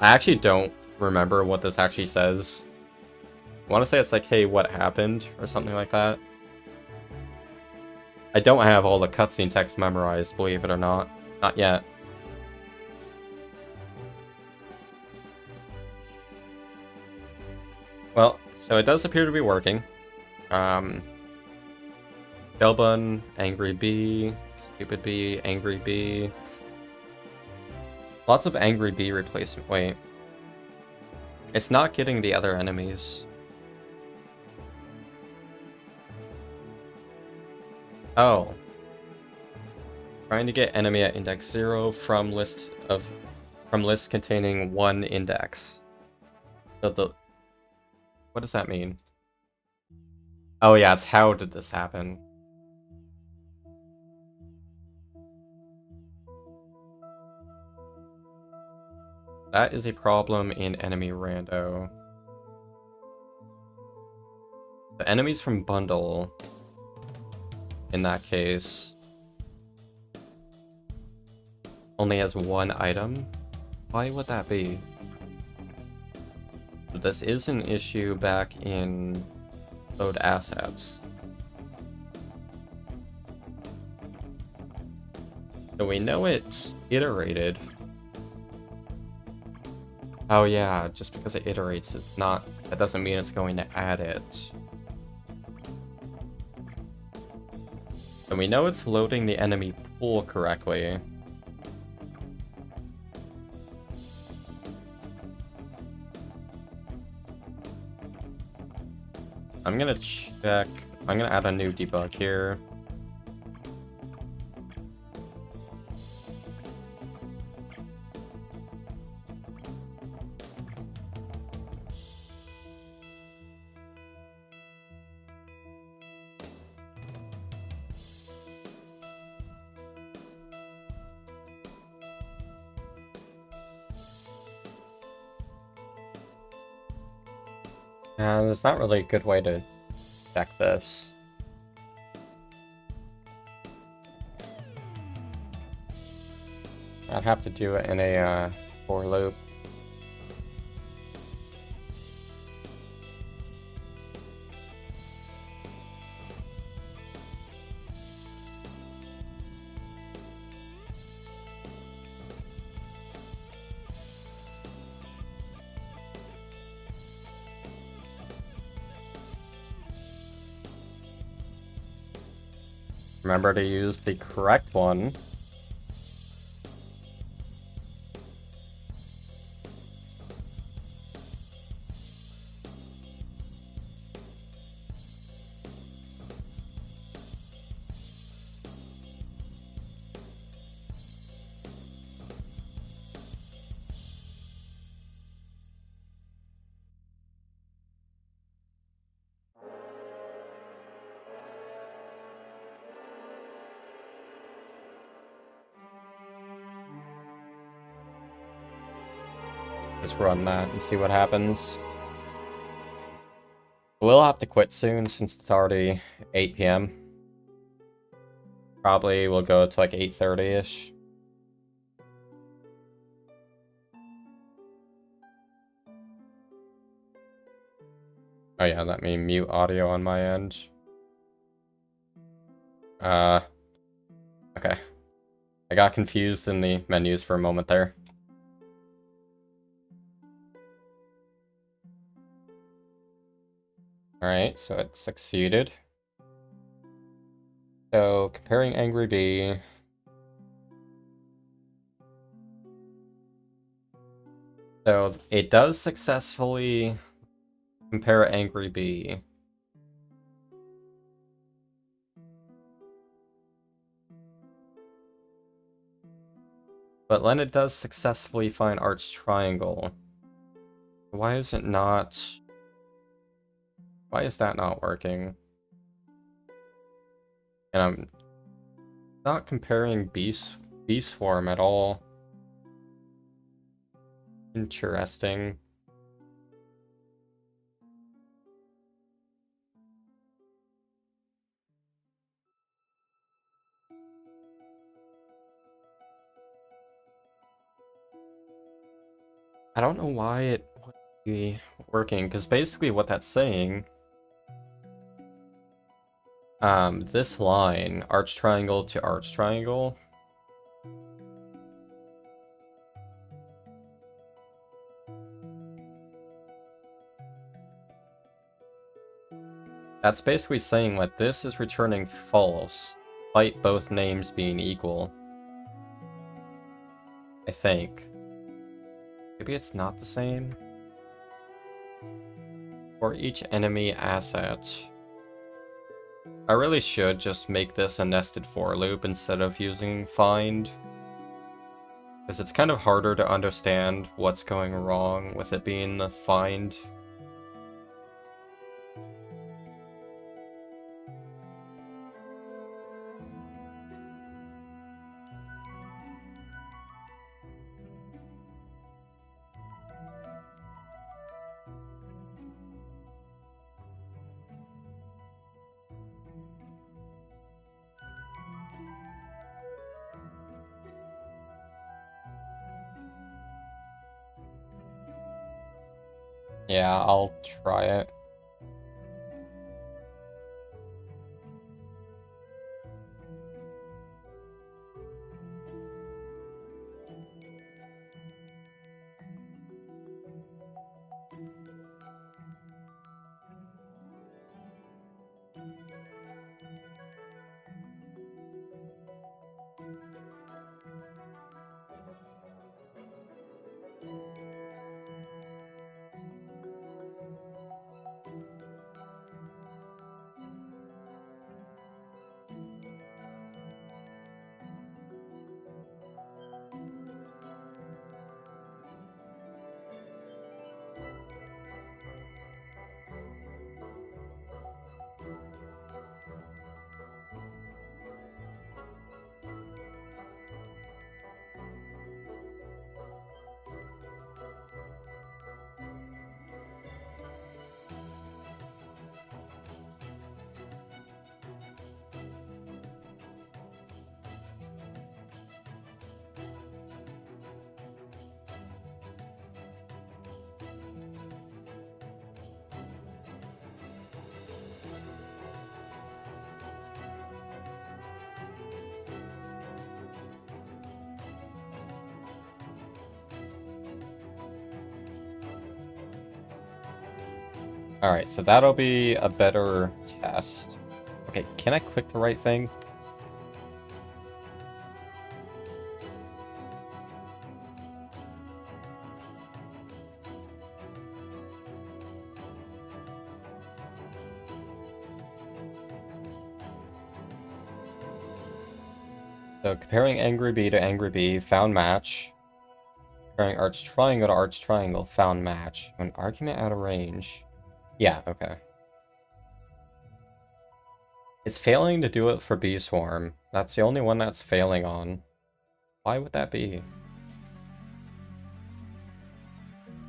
I actually don't remember what this actually says. I want to say it's like, hey, what happened? Or something like that. I don't have all the cutscene text memorized, believe it or not. Not yet. Well, so it does appear to be working. Shellbun, Angry Bee, Stupid Bee, Angry Bee. Lots of Angry Bee replacement. Wait. It's not getting the other enemies. Oh. Trying to get enemy at index 0 from list containing 1 index. So what does that mean? Oh yeah, it's how did this happen? That is a problem in enemy rando. The enemies from bundle, in that case, only has 1 item. Why would that be? But this is an issue back in load assets. So we know it's iterated. Oh yeah, just because it iterates, it's not, that doesn't mean it's going to add it. And we know it's loading the enemy pool correctly. I'm gonna check, I'm gonna add a new debug here. There's not really a good way to check this. I'd have to do it in a for loop. Remember to use the correct one. Just run that and see what happens. We'll have to quit soon since it's already 8 p.m. Probably we'll go to like 8:30-ish. Oh yeah, let me mute audio on my end. Okay. I got confused in the menus for a moment there. Alright, so it succeeded. So, comparing Angry Bee. So, it does successfully compare Angry Bee. But then it does successfully find Arch Triangle. Why is it not... Why is that not working? And I'm not comparing Bee Swarm at all. Interesting. I don't know why it would be working, because basically what that's saying, this line, arch triangle to arch triangle, that's basically saying that this is returning false, despite both names being equal. I think. Maybe it's not the same. For each enemy asset. I really should just make this a nested for loop instead of using find. Because it's kind of harder to understand what's going wrong with it being the find. Yeah, I'll try it. Alright, so that'll be a better test. Okay, can I click the right thing? So comparing angry bee to angry bee, found match. Comparing arch triangle to arch triangle, found match. An argument out of range. Yeah, okay. It's failing to do it for bee swarm. That's the only one that's failing on. Why would that be?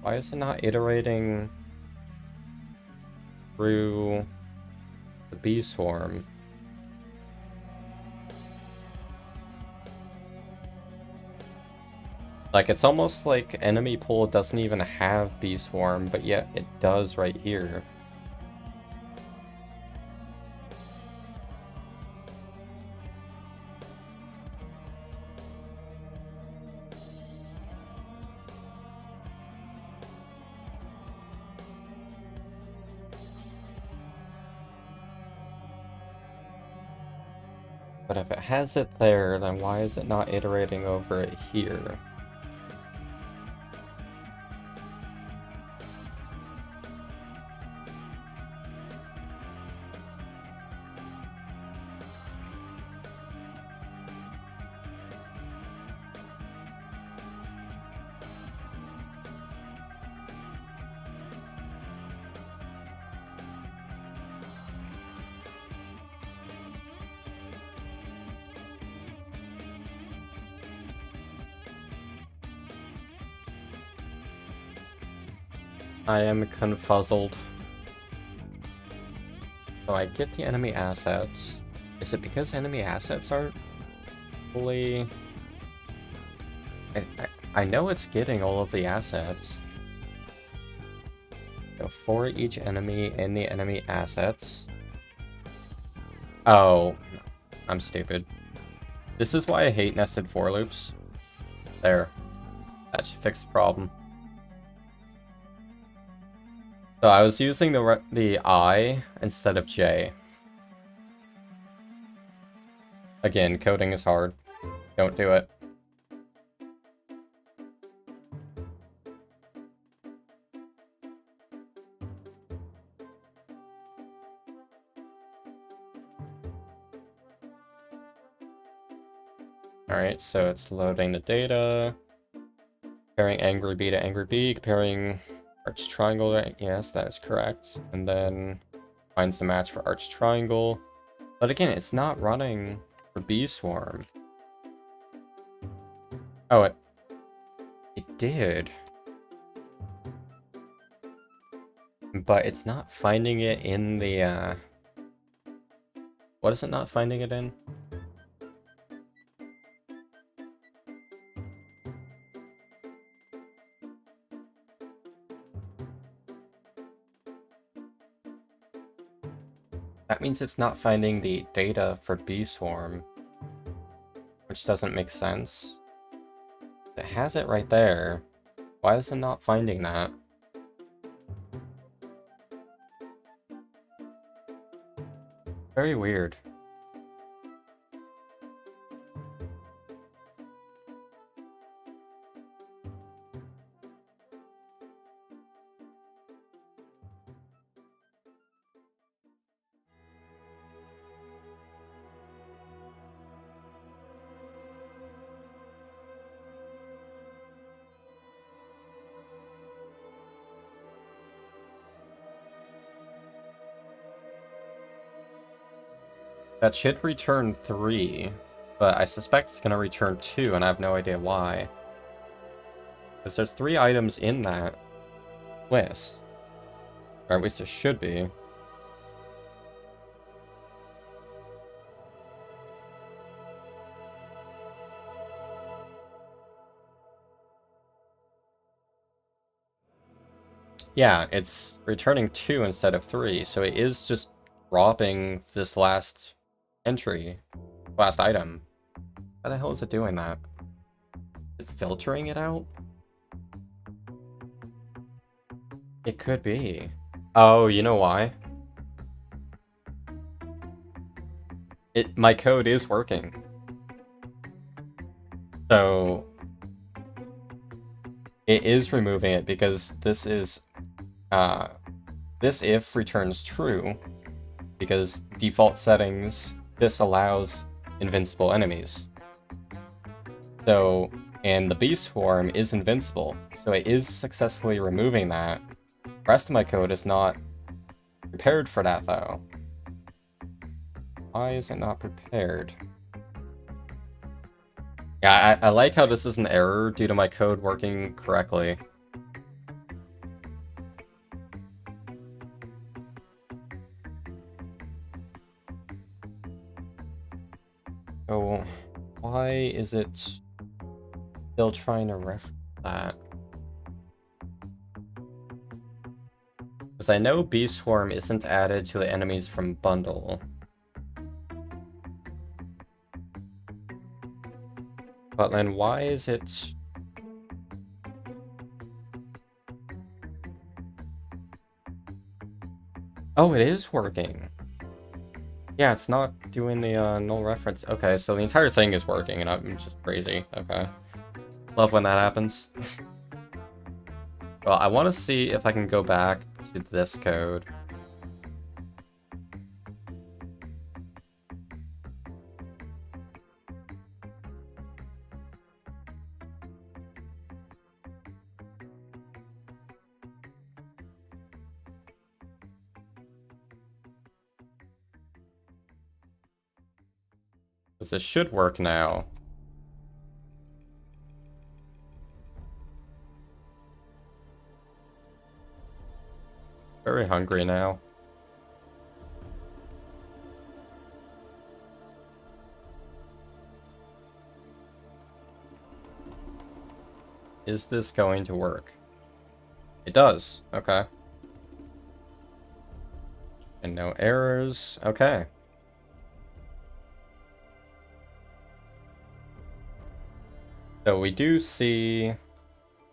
Why is it not iterating through the bee swarm? Like, it's almost like enemy pool doesn't even have bee swarm, but yet it does right here. But if it has it there, then why is it not iterating over it here? I am confuzzled. So I get the enemy assets. Is it because enemy assets aren't fully... I know it's getting all of the assets. So for each enemy in the enemy assets. Oh, I'm stupid. This is why I hate nested for loops. There. That should fix the problem. So I was using the I instead of J. Again, coding is hard. Don't do it. Alright, so it's loading the data. Comparing angry bee to angry bee, comparing arch triangle, yes, that is correct. And then finds the match for arch triangle. But again, it's not running for bee swarm. Oh, it did. But it's not finding it in the, what is it not finding it in? That means it's not finding the data for bee swarm, which doesn't make sense. It has it right there. Why is it not finding that? Very weird. That should return 3, but I suspect it's going to return 2, and I have no idea why. Because there's 3 items in that list. Or at least there should be. Yeah, it's returning 2 instead of 3, so it is just dropping this last entry, last item. How the hell is it doing that? Is it filtering it out? It could be. Oh, you know why? My code is working. So it is removing it because this is this if returns true because default settings disallows invincible enemies. So, and the bee swarm is invincible, so it is successfully removing that. The rest of my code is not prepared for that, though. Why is it not prepared? Yeah, I like how this is an error due to my code working correctly. So, why is it still trying to ref that? Because I know Bee Swarm isn't added to the enemies from bundle. But then why is it... Oh, it is working. Yeah, it's not doing the null reference. Okay, so the entire thing is working and I'm just crazy. Okay. Love when that happens. Well, I want to see if I can go back to this code. This should work now. Very hungry now. Is this going to work? It does. Okay. And no errors. Okay. So we do see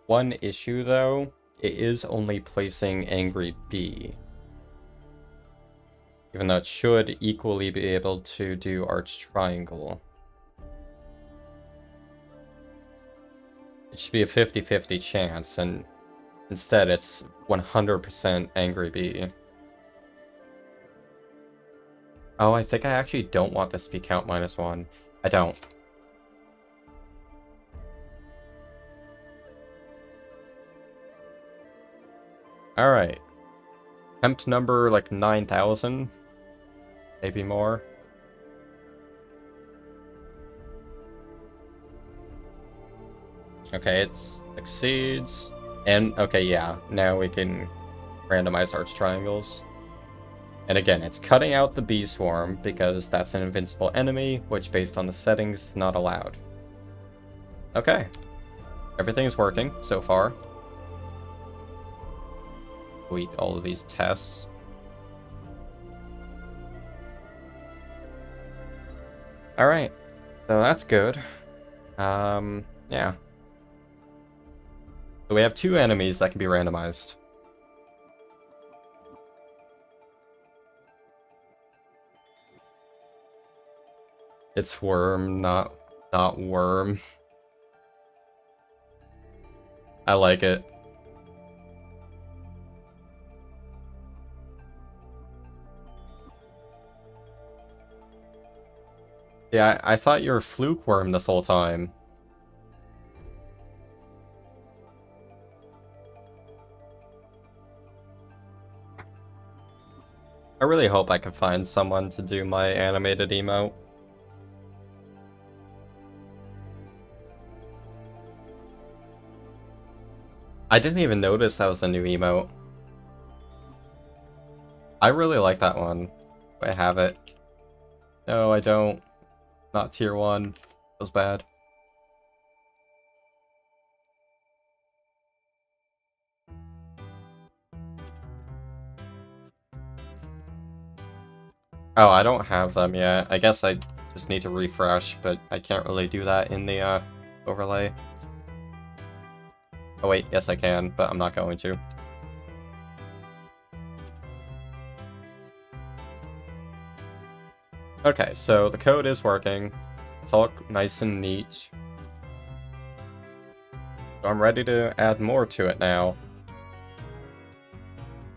one issue though. It is only placing Angry Bee. Even though it should equally be able to do Arch Triangle. It should be a 50-50 chance, and instead it's 100% Angry Bee. Oh, I think I actually don't want this to be count -1. I don't. Alright. Attempt number like 9,000. Maybe more. Okay, it succeeds. And, okay, yeah. Now we can randomize arch triangles. And again, it's cutting out the bee swarm because that's an invincible enemy, which based on the settings is not allowed. Okay. Everything's working so far. Delete all of these tests. Alright. So that's good. Yeah. So we have 2 enemies that can be randomized. It's worm, not worm. I like it. Yeah, I thought you were fluke worm this whole time. I really hope I can find someone to do my animated emote. I didn't even notice that was a new emote. I really like that one. I have it. No, I don't. Not tier 1. Feels bad. Oh, I don't have them yet. I guess I just need to refresh, but I can't really do that in the overlay. Oh wait, yes I can, but I'm not going to. Okay, so the code is working. It's all nice and neat. So I'm ready to add more to it now.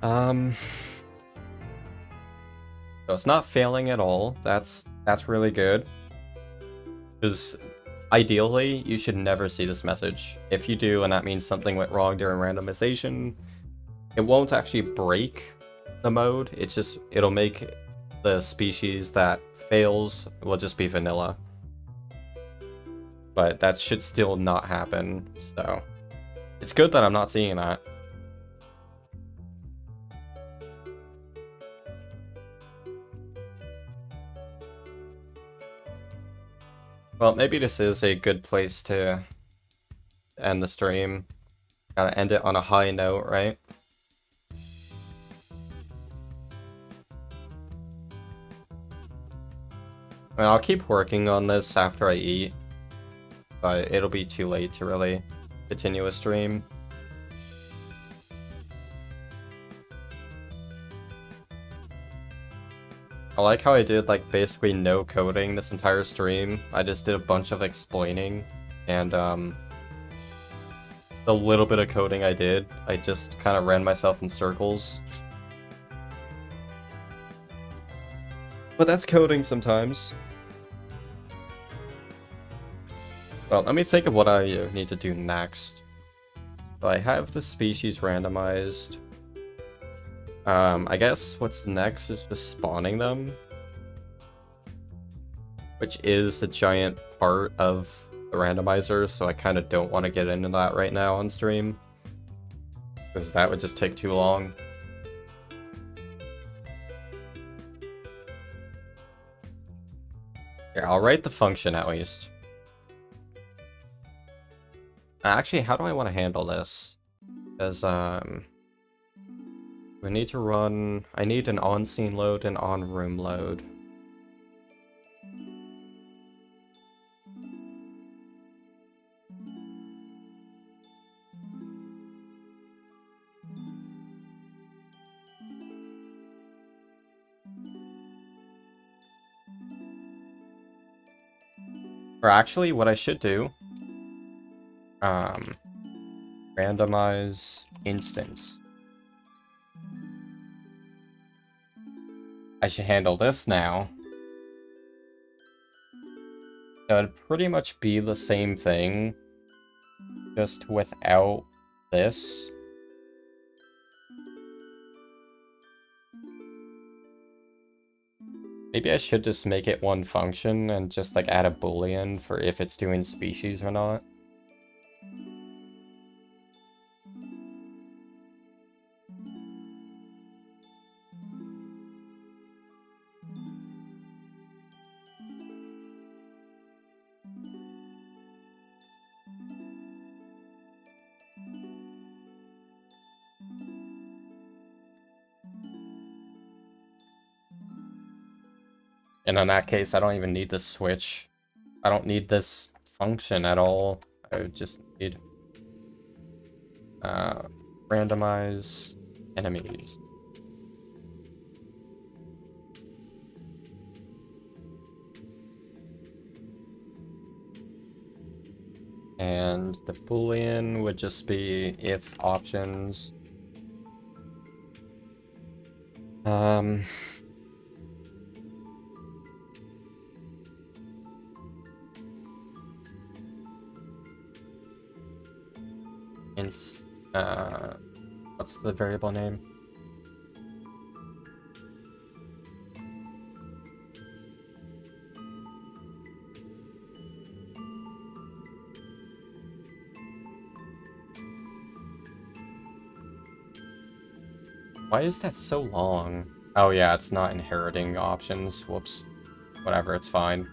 So it's not failing at all. That's really good. Because ideally, you should never see this message. If you do, and that means something went wrong during randomization, it won't actually break the mode. It'll make the species that fails will just be vanilla. But that should still not happen, so it's good that I'm not seeing that. Well, maybe this is a good place to end the stream. Gotta end it on a high note, right? I mean, I'll keep working on this after I eat, but it'll be too late to really continue a stream. I like how I did like basically no coding this entire stream. I just did a bunch of explaining, and the little bit of coding I did, I just kind of ran myself in circles. But that's coding sometimes. Well, let me think of what I need to do next. So I have the species randomized. I guess what's next is just spawning them, which is the giant part of the randomizer, so I kind of don't want to get into that right now on stream, because that would just take too long. Here, I'll write the function at least. Actually, how do I want to handle this? Because, we need to run... I need an on-scene load and on-room load. Or actually, what I should do... randomize instance. I should handle this now. So it'd pretty much be the same thing, just without this. Maybe I should just make it one function and just like add a boolean for if it's doing species or not. And in that case, I don't even need this switch. I don't need this function at all. I would just need randomize enemies. And the boolean would just be if options. What's the variable name? Why is that so long? Oh yeah, it's not inheriting options. Whoops. Whatever, it's fine.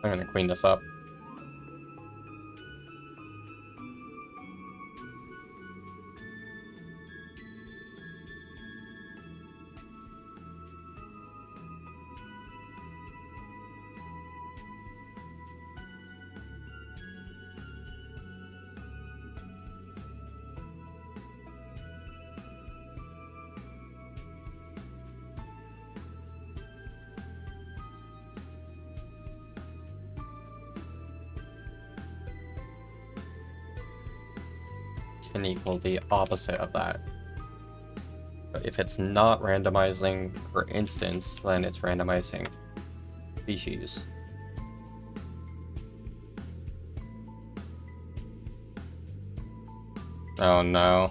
I'm gonna clean this up. can equal the opposite of that. But if it's not randomizing per instance, then it's randomizing species. Oh no.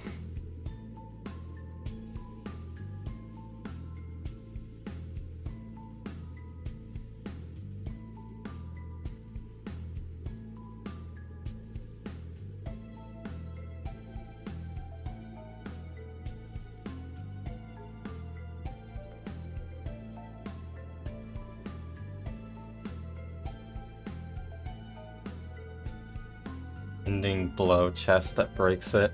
Ending below chest that breaks it.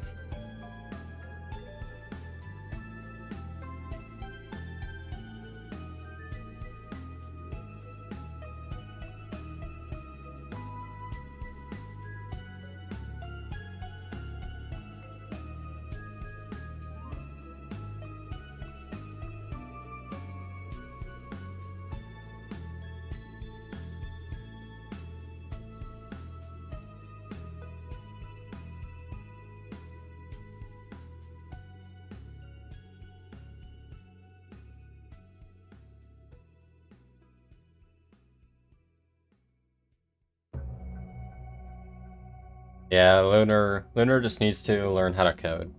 Yeah, Lunar just needs to learn how to code,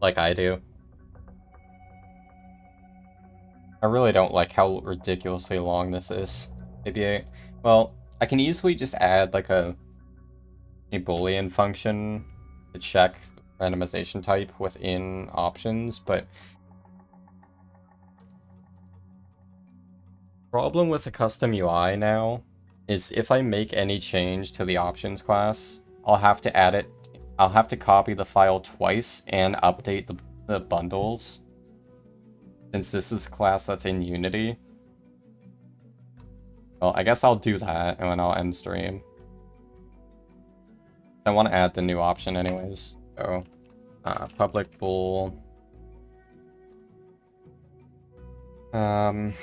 like I do. I really don't like how ridiculously long this is. Maybe well, I can easily just add like a Boolean function to check randomization type within options, but problem with a custom UI now is if I make any change to the options class, I'll have to add it. I'll have to copy the file twice and update the bundles. Since this is a class that's in Unity. Well, I guess I'll do that and then I'll end stream. I want to add the new option anyways. So, public bool. Randomize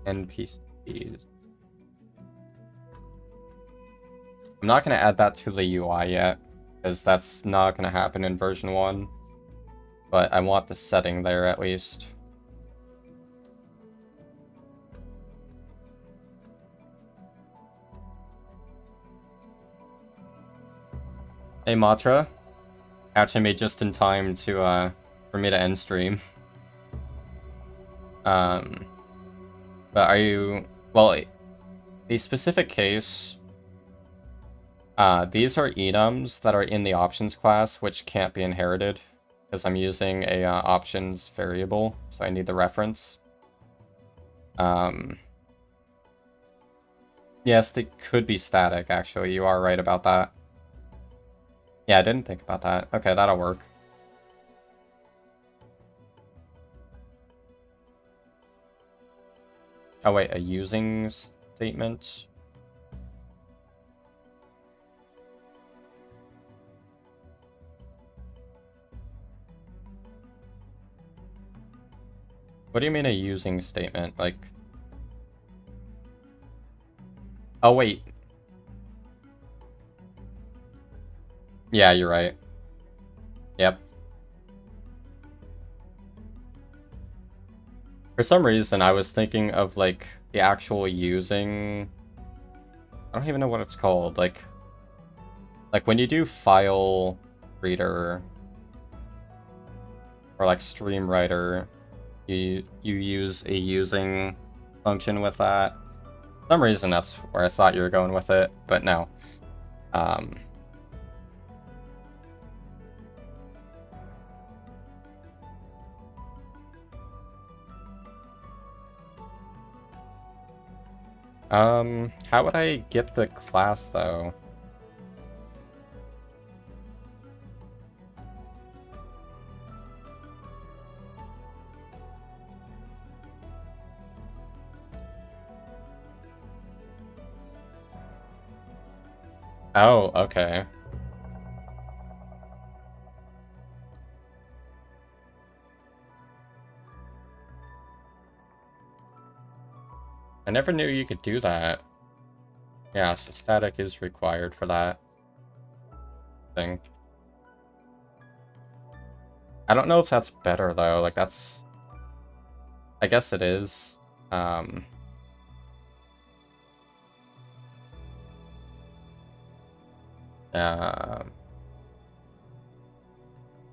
NPCs. I'm not going to add that to the UI yet, because that's not going to happen in version 1. But I want the setting there at least. Hey Matra, catching me just in time to for me to end stream. But are you, well, the specific case, these are enums that are in the options class which can't be inherited because I'm using a options variable, so I need the reference. Yes, they could be static actually, you are right about that. Yeah, I didn't think about that. Okay, that'll work. Oh wait, a using statement? What do you mean a using statement? Like... Oh wait. Yeah, you're right. Yep. For some reason, I was thinking of, like, the actual using... I don't even know what it's called. Like when you do file reader or, like, stream writer, you use a using function with that. For some reason, that's where I thought you were going with it, but no. How would I get the class, though? Oh, okay. I never knew you could do that. Yeah, so static is required for that thing. I don't know if that's better though. Like that's, I guess it is.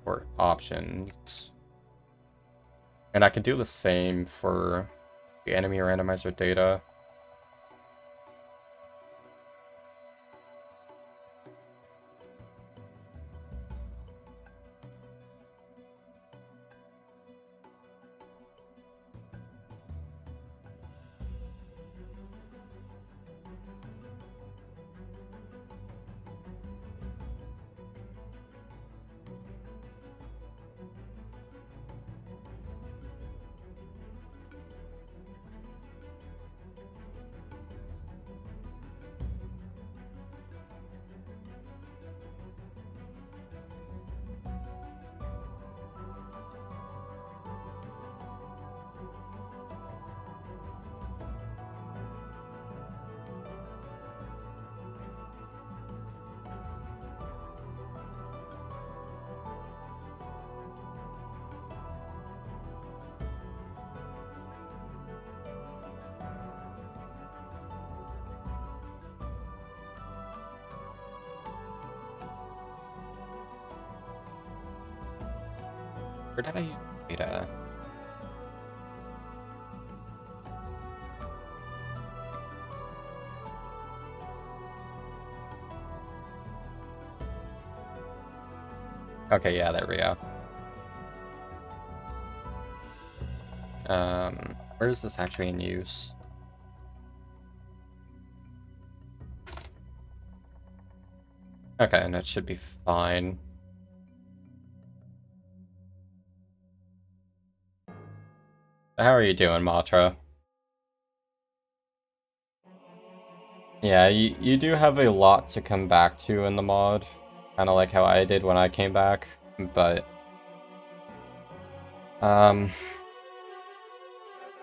For options, and I can do the same for the enemy randomizer data. Where did I use data? Okay, yeah, there we go. Where is this actually in use? Okay, and that should be fine. How are you doing, Matra? Yeah, you do have a lot to come back to in the mod. Kind of like how I did when I came back, but...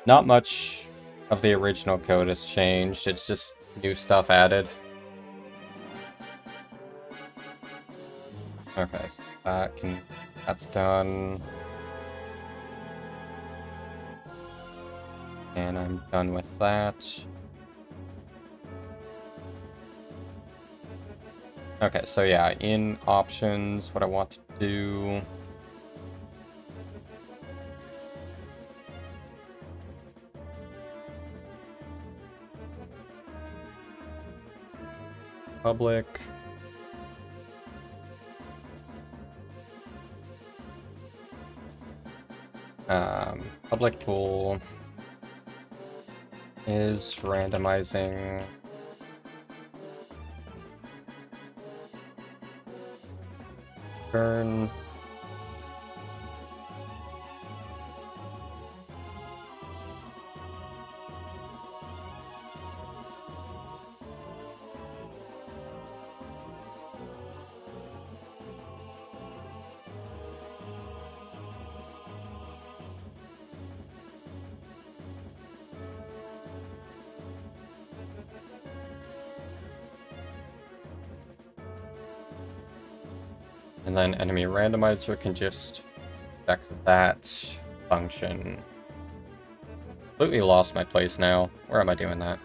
not much of the original code has changed, it's just new stuff added. Okay, so that's done. And I'm done with that. Okay, so yeah, in options, what I want to do... Public. Public pool is randomizing turn. And then enemy randomizer can just check that function. Completely lost my place now. Where am I doing that?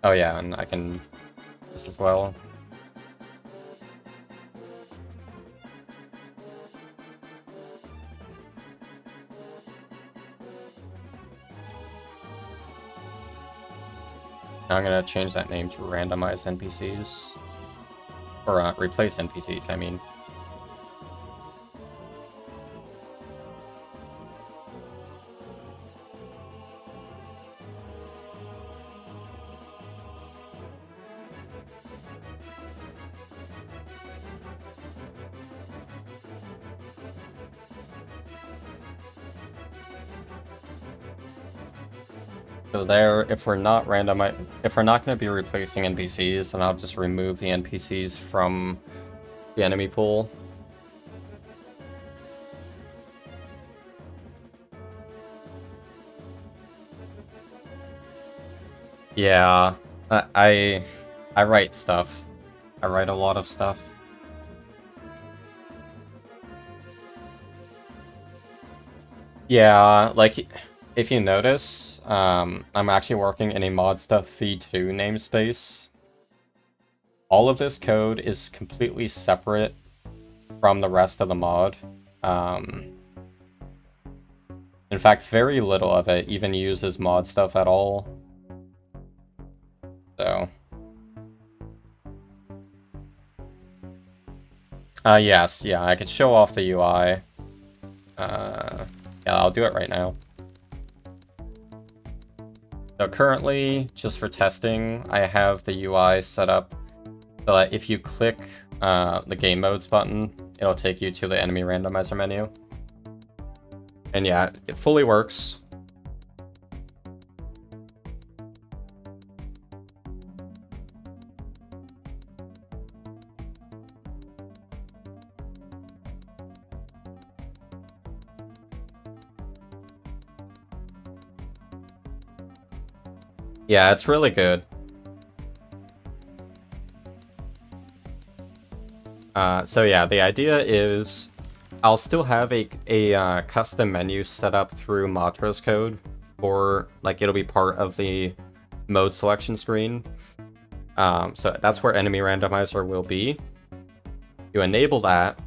Oh yeah, and I can this as well. Now I'm gonna change that name to randomize NPCs. Or replace NPCs, I mean. So there, if we're not going to be replacing NPCs, then I'll just remove the NPCs from the enemy pool. Yeah, I I write stuff. I write a lot of stuff. Yeah, like, if you notice, I'm actually working in a mod stuff v2 namespace. All of this code is completely separate from the rest of the mod. In fact, very little of it even uses mod stuff at all. So... yes, yeah, I could show off the UI. Yeah, I'll do it right now. So currently, just for testing, I have the UI set up so that if you click the game modes button, it'll take you to the enemy randomizer menu. And yeah, it fully works. Yeah, it's really good. So yeah, the idea is I'll still have a custom menu set up through Matra's code, or like it'll be part of the mode selection screen. So that's where enemy randomizer will be. You enable that,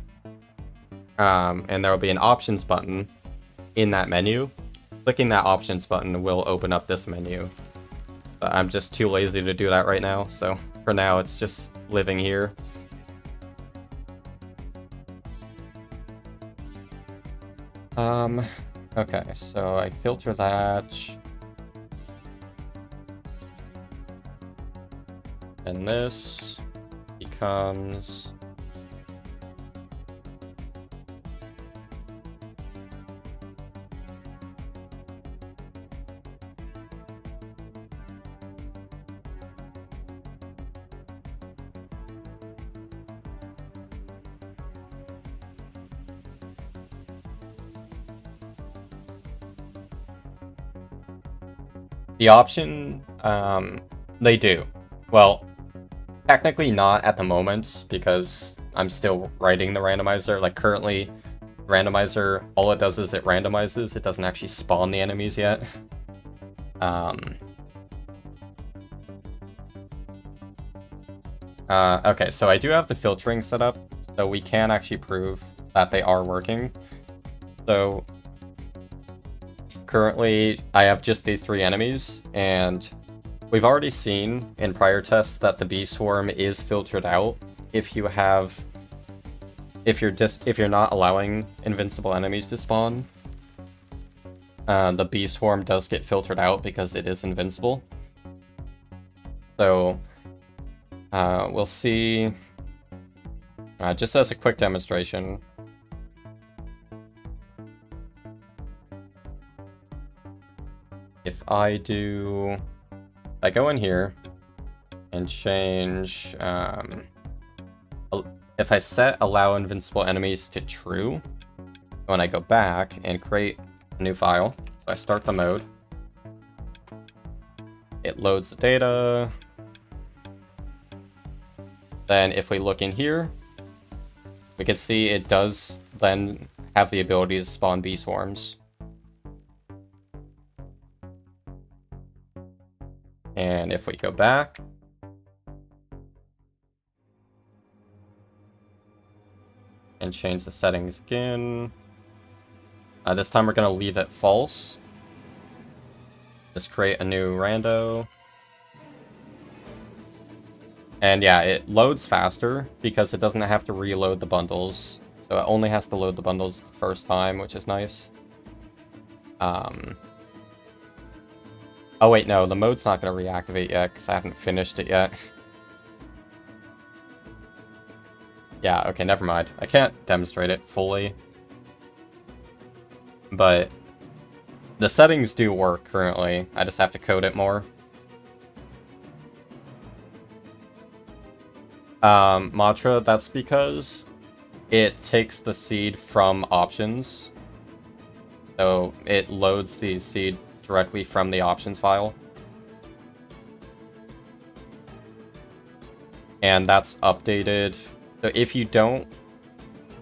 and there will be an options button in that menu. Clicking that options button will open up this menu. But I'm just too lazy to do that right now, so for now it's just living here. Okay, so I filter that. And this becomes... The option, they do. Well, technically not at the moment, because I'm still writing the randomizer. Like, currently, randomizer, all it does is it randomizes. It doesn't actually spawn the enemies yet. Okay, so I do have the filtering set up, so we can actually prove that they are working. So... currently, I have just these 3 enemies, and we've already seen in prior tests that the bee swarm is filtered out if you have, if you're not allowing invincible enemies to spawn. The bee swarm does get filtered out because it is invincible. So we'll see. Just as a quick demonstration. If I go in here and change, if I set allow invincible enemies to true, when I go back and create a new file, so I start the mode, it loads the data. Then if we look in here, we can see it does then have the ability to spawn bee swarms. And if we go back, and change the settings again, this time we're going to leave it false. Just create a new rando. And yeah, it loads faster because it doesn't have to reload the bundles. So it only has to load the bundles the first time, which is nice. Oh wait, no, the mode's not going to reactivate yet because I haven't finished it yet. Yeah, okay, never mind. I can't demonstrate it fully. But the settings do work currently. I just have to code it more. Matra, that's because it takes the seed from options. So it loads the seed directly from the options file. and that's updated. So if you don't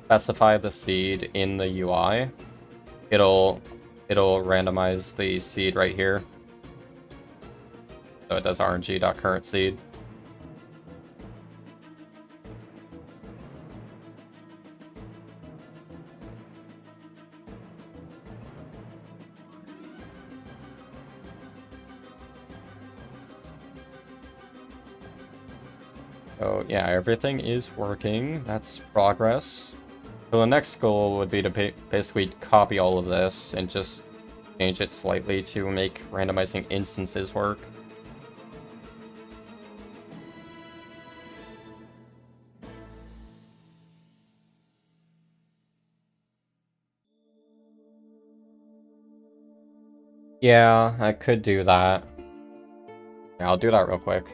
specify the seed in the UI, it'll randomize the seed right here. So it does rng.current seed. So yeah, everything is working. That's progress. So the next goal would be to basically copy all of this and just change it slightly to make randomizing instances work. Yeah, I could do that. Yeah, I'll do that real quick.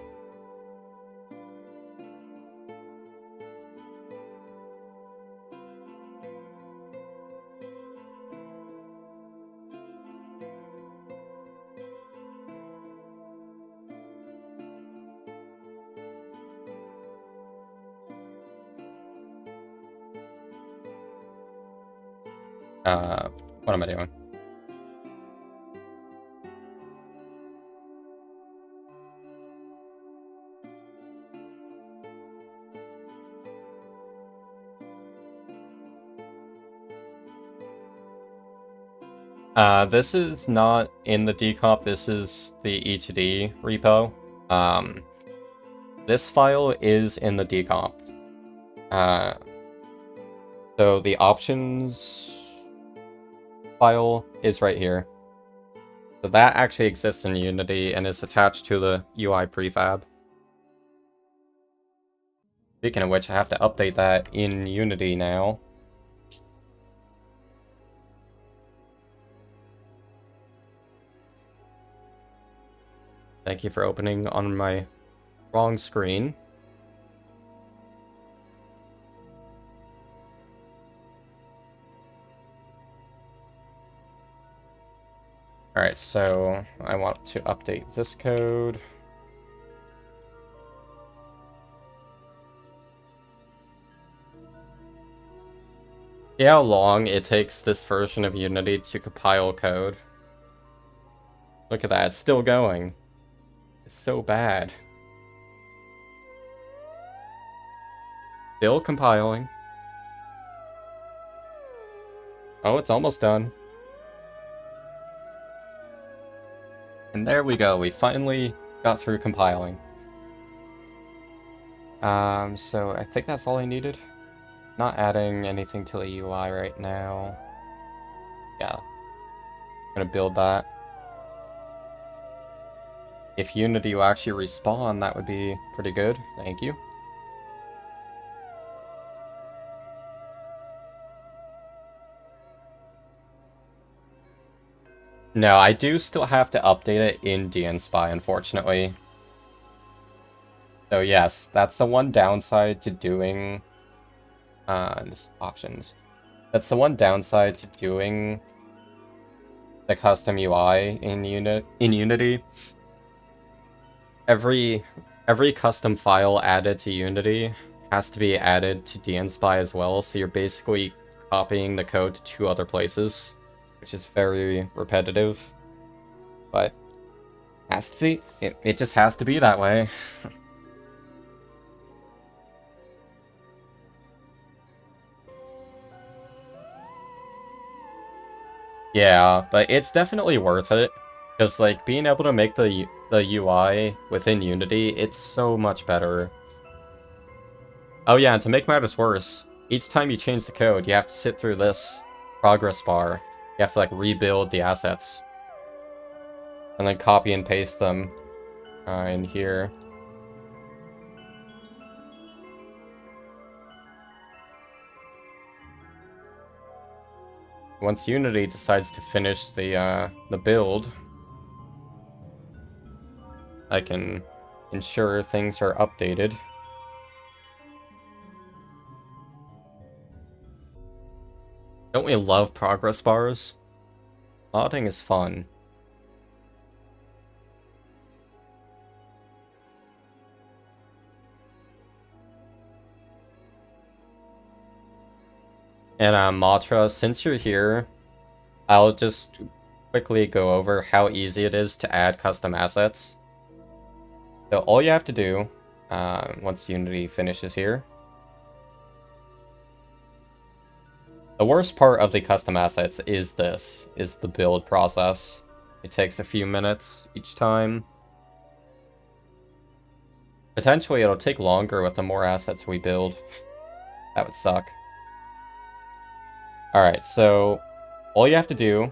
What am I doing? This is not in the decomp, this is the E2D repo. This file is in the decomp. So the options file is right here. So that actually exists in Unity and is attached to the UI prefab. Speaking of which, I have to update that in Unity now. Thank you for opening on my wrong screen. Alright, so I want to update this code. See how long it takes this version of Unity to compile code? Look at that, it's still going. It's so bad. Still compiling. Oh, it's almost done. And there we go, we finally got through compiling. So I think that's all I needed. Not adding anything to the UI right now. Yeah. I'm gonna build that. If Unity will actually respawn, that would be pretty good. Thank you. No, I do still have to update it in DNSpy, unfortunately. So yes, that's the one downside to doing options. That's the one downside to doing the custom UI in Unity. Every custom file added to Unity has to be added to DNSpy as well, so you're basically copying the code to two other places, which is very repetitive. But has to be. It just has to be that way. Yeah, but it's definitely worth it. Because, like, being able to make the UI within Unity, it's so much better. Oh yeah, and to make matters worse, each time you change the code, you have to sit through this progress bar. You have to, like, rebuild the assets. And then copy and paste them in here. Once Unity decides to finish the build, I can ensure things are updated. Don't we love progress bars? Modding is fun. And Matra, since you're here, I'll just quickly go over how easy it is to add custom assets. So all you have to do, once Unity finishes here, the worst part of the custom assets is the build process. It takes a few minutes each time. Potentially it'll take longer with the more assets we build. That would suck. Alright, so all you have to do...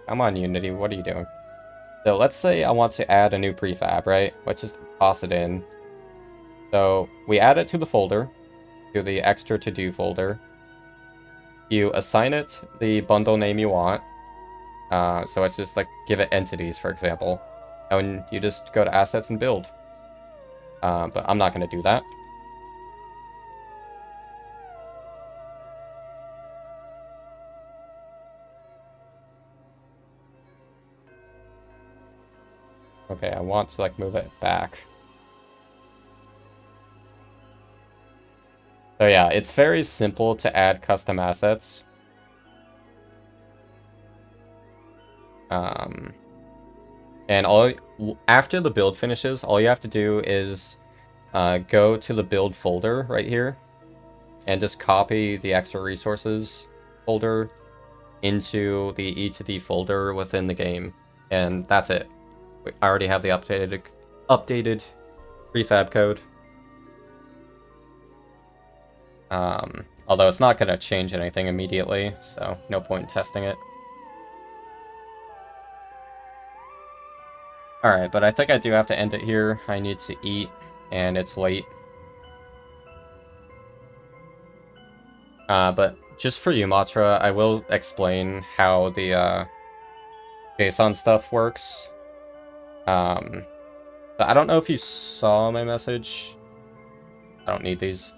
Come on, Unity, what are you doing? So let's say I want to add a new prefab, right? Let's just toss it in. So we add it to the folder, to the extra to-do folder. You assign it the bundle name you want. So let's just like give it entities, for example. And you just go to assets and build. But I'm not going to do that. Okay, I want to like move it back. So yeah, it's very simple to add custom assets. And after the build finishes, all you have to do is go to the build folder right here and just copy the extra resources folder into the E2D folder within the game. And that's it. I already have the updated prefab code. Although it's not going to change anything immediately, so no point in testing it. Alright, but I think I do have to end it here. I need to eat, and it's late. But just for you, Matra, I will explain how the JSON stuff works. But I don't know if you saw my message. I don't need these.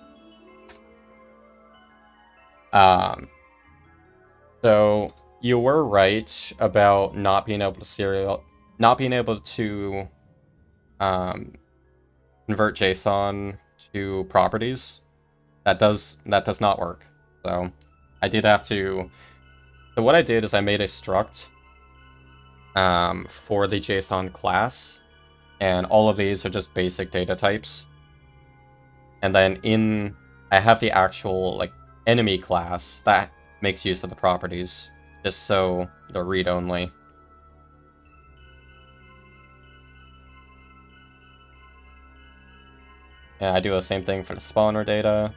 So you were right about not being able to convert JSON to properties. That does not work. So I did have to. So what I did is I made a struct for the JSON class, and all of these are just basic data types. And then I have the actual like enemy class that makes use of the properties, just so they're read-only. And I do the same thing for the spawner data.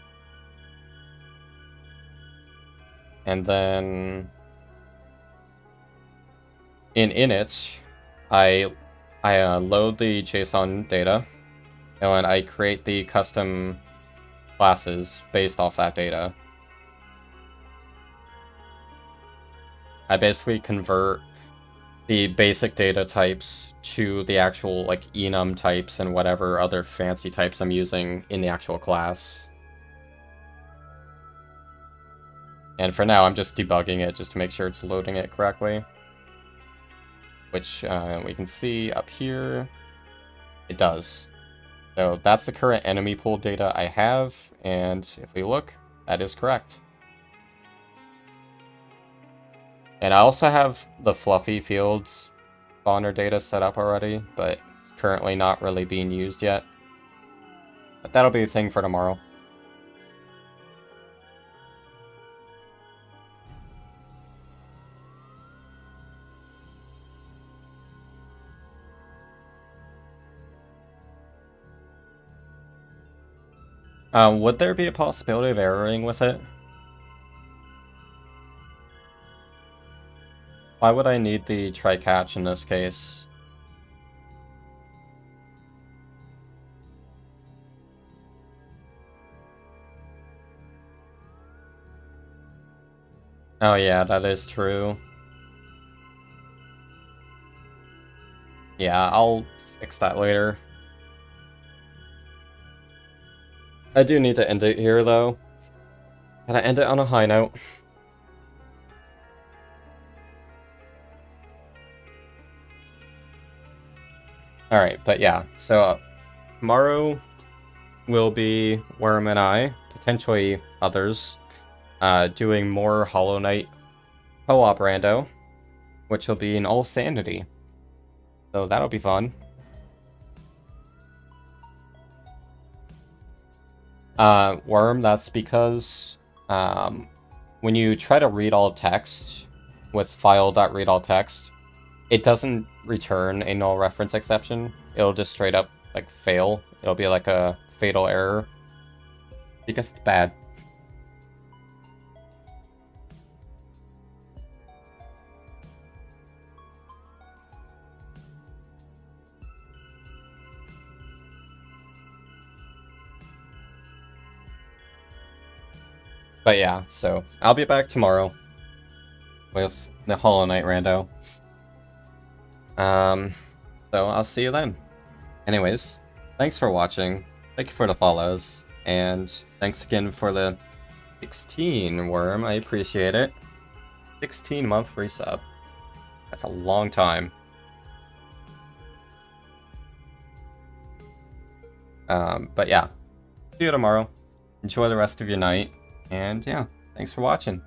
And then in init, I load the JSON data, and I create the custom classes based off that data. I basically convert the basic data types to the actual like enum types and whatever other fancy types I'm using in the actual class. And for now, I'm just debugging it just to make sure it's loading it correctly. Which we can see up here, it does. So that's the current enemy pool data I have, and if we look, that is correct. And I also have the fluffy fields spawner data set up already, but it's currently not really being used yet. But that'll be a thing for tomorrow. Would there be a possibility of erroring with it? Why would I need the try catch in this case? Oh yeah, that is true. Yeah, I'll fix that later. I do need to end it here, though. Gotta end it on a high note. Alright, but yeah, so tomorrow will be Worm and I, potentially others, doing more Hollow Knight co-op rando, which will be in all sanity. So that'll be fun. Worm, that's because when you try to read all text with file.readAllText, it doesn't return a null reference exception. It'll just straight up like fail. It'll be like a fatal error because it's bad. But yeah, so I'll be back tomorrow with the Hollow Knight rando. So I'll see you then. Anyways, thanks for watching. Thank you for the follows, and thanks again for the 16 Worm. I appreciate it. 16-month resub. That's a long time. But yeah, see you tomorrow. Enjoy the rest of your night. And yeah, thanks for watching.